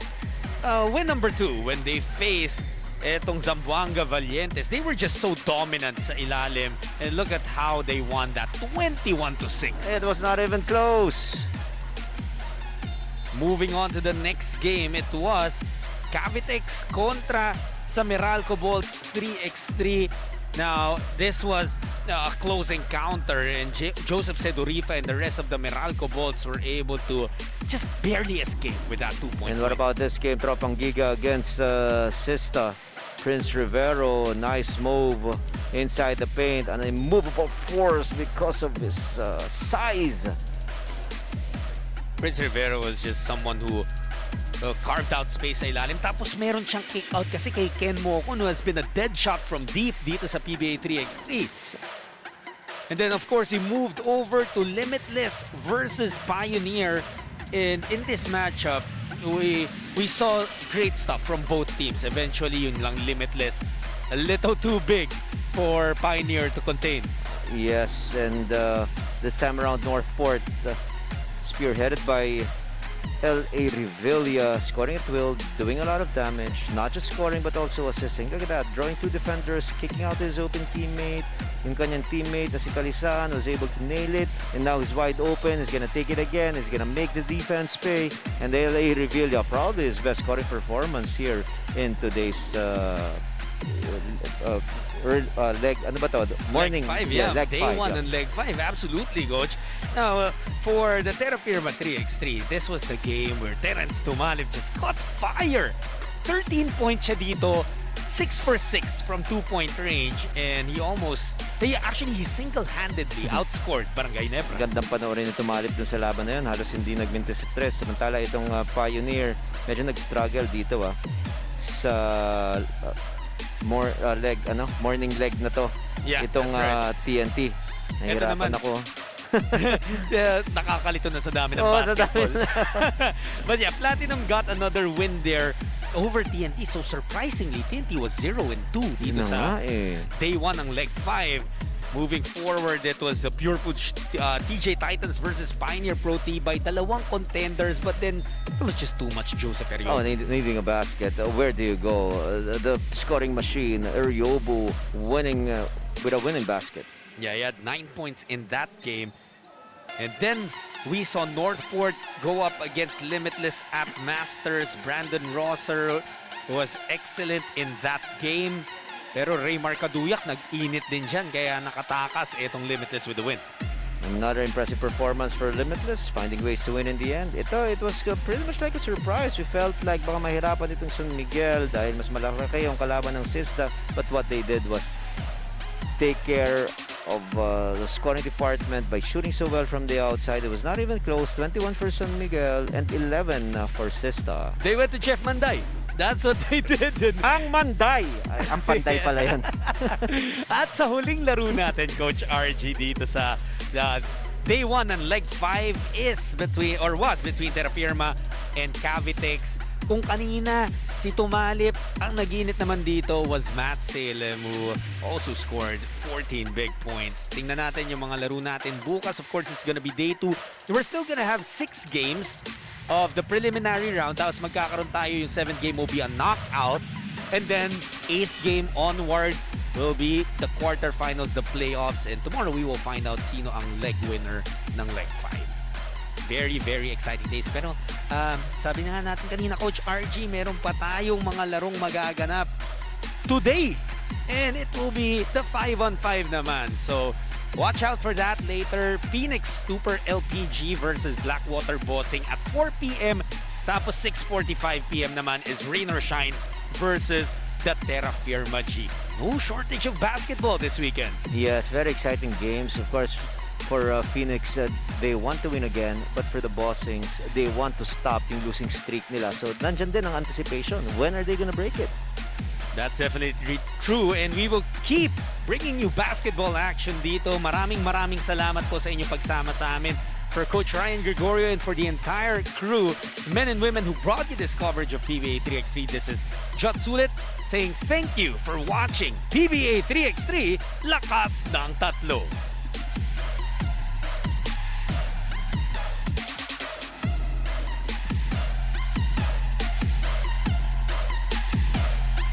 win number 2 when they faced etong Zamboanga Valientes. They were just so dominant sa ilalim, and look at how they won that 21-6. It was not even close. Moving on to the next game, it was Cavitex kontra sa Meralco Bolts 3x3. Now, this was a close encounter, and Joseph Sedurifa and the rest of the Meralco Bolts were able to just barely escape with that 2-point. And what about this game, Tropang Giga against Sista? Prince Rivero, nice move inside the paint, an immovable force because of his size. Prince Rivero was just someone who carved out space sa ilalim. Tapos meron siyang kick out kasi kay Ken Moko, who has been a dead shot from deep dito sa Pba 3x3. And then of course, he moved over to Limitless versus Pioneer. And in this matchup, we saw great stuff from both teams. Eventually, yun lang Limitless, a little too big for Pioneer to contain. Yes, and this time around Northport, spearheaded by LA Revilla, scoring at will, doing a lot of damage, not just scoring but also assisting. Look at that, drawing 2 defenders, kicking out his open teammate. Yung kanyang teammate na si Kalisan was able to nail it, and now he's wide open. He's gonna take it again. He's gonna make the defense pay, and the LA Revilla, probably his best scoring performance here in today's leg, ano ba to? Morning, leg 5, yeah. Leg Day 5, 1 and leg 5, absolutely, Coach. Now, for the Terra Firma 3x3, this was the game where Terence Tumalib just caught fire. 13 points siya dito, 6 for 6 from 2-point range, and he single-handedly outscored Barangay Nebra. Gandang panoorin ni Tumalib dun sa laban na yun. Halos hindi nagmintis sa tres. Samantala itong Pioneer, medyo nag-struggle dito sa morning leg na to. Yeah, itong that's right. TNT. Nahihirapan ako. Nakakalito na sa dami ng Oo, basketball. But yeah, Platinum got another win there over TNT. So surprisingly, TNT was 0-2 dito sa day 1 ng leg 5. Moving forward, it was the Pure Food TJ Titans versus Pioneer Pro T by dalawang contenders, but then it was just too much Joseph Eriobu. Oh, needing a basket. Where do you go? The scoring machine, Eriobu, winning with a winning basket. Yeah, he had 9 points in that game. And then we saw Northport go up against Limitless at Masters. Brandon Rosser was excellent in that game. Pero Raymar Kaduyak nag-init din dyan, kaya nakatakas itong Limitless with the win. Another impressive performance for Limitless, finding ways to win in the end. It was pretty much like a surprise. We felt like baka mahirapan itong San Miguel dahil mas malaki yung kalaban ng Sista. But what they did was take care of the scoring department by shooting so well from the outside. It was not even close. 21 for San Miguel and 11 for Sista. They went to Chef Manday. That's what they did. Ang Manday! Ay, ang Panday pala yan. At sa huling laro natin, Coach RG, dito sa day 1 ng leg 5 was between Terra Firma and Cavitex. Kung kanina si Tumalip, ang naginit naman dito was Matt Salem, who also scored 14 big points. Tingnan natin yung mga laro natin bukas. Of course, it's gonna be day 2. We're still gonna have 6 games of the preliminary round. Tapos magkakaroon tayo yung 7th game will be a knockout. And then 8th game onwards will be the quarterfinals, the playoffs. And tomorrow we will find out sino ang leg winner ng leg 5. Very, very exciting days. Pero sabi na nga natin kanina, Coach RG, meron pa tayong mga larong magaganap today. And it will be the 5-on-5 naman. So watch out for that later. Phoenix Super LPG versus Blackwater Bossing at 4 p.m. Tapos 6:45 p.m. naman is Rain or Shine versus the Terra Firma G. No shortage of basketball this weekend. Yes, very exciting games. Of course, for Phoenix, they want to win again. But for the Bossings, they want to stop yung losing streak nila. So, nandyan din ang anticipation. When are they gonna break it? That's definitely true, and we will keep bringing you basketball action dito. Maraming salamat po sa inyong pagsama sa amin. For Coach Ryan Gregorio and for the entire crew, men and women who brought you this coverage of PBA 3x3, this is Jot Sulit saying thank you for watching PBA 3x3 Lakas ng Tatlo.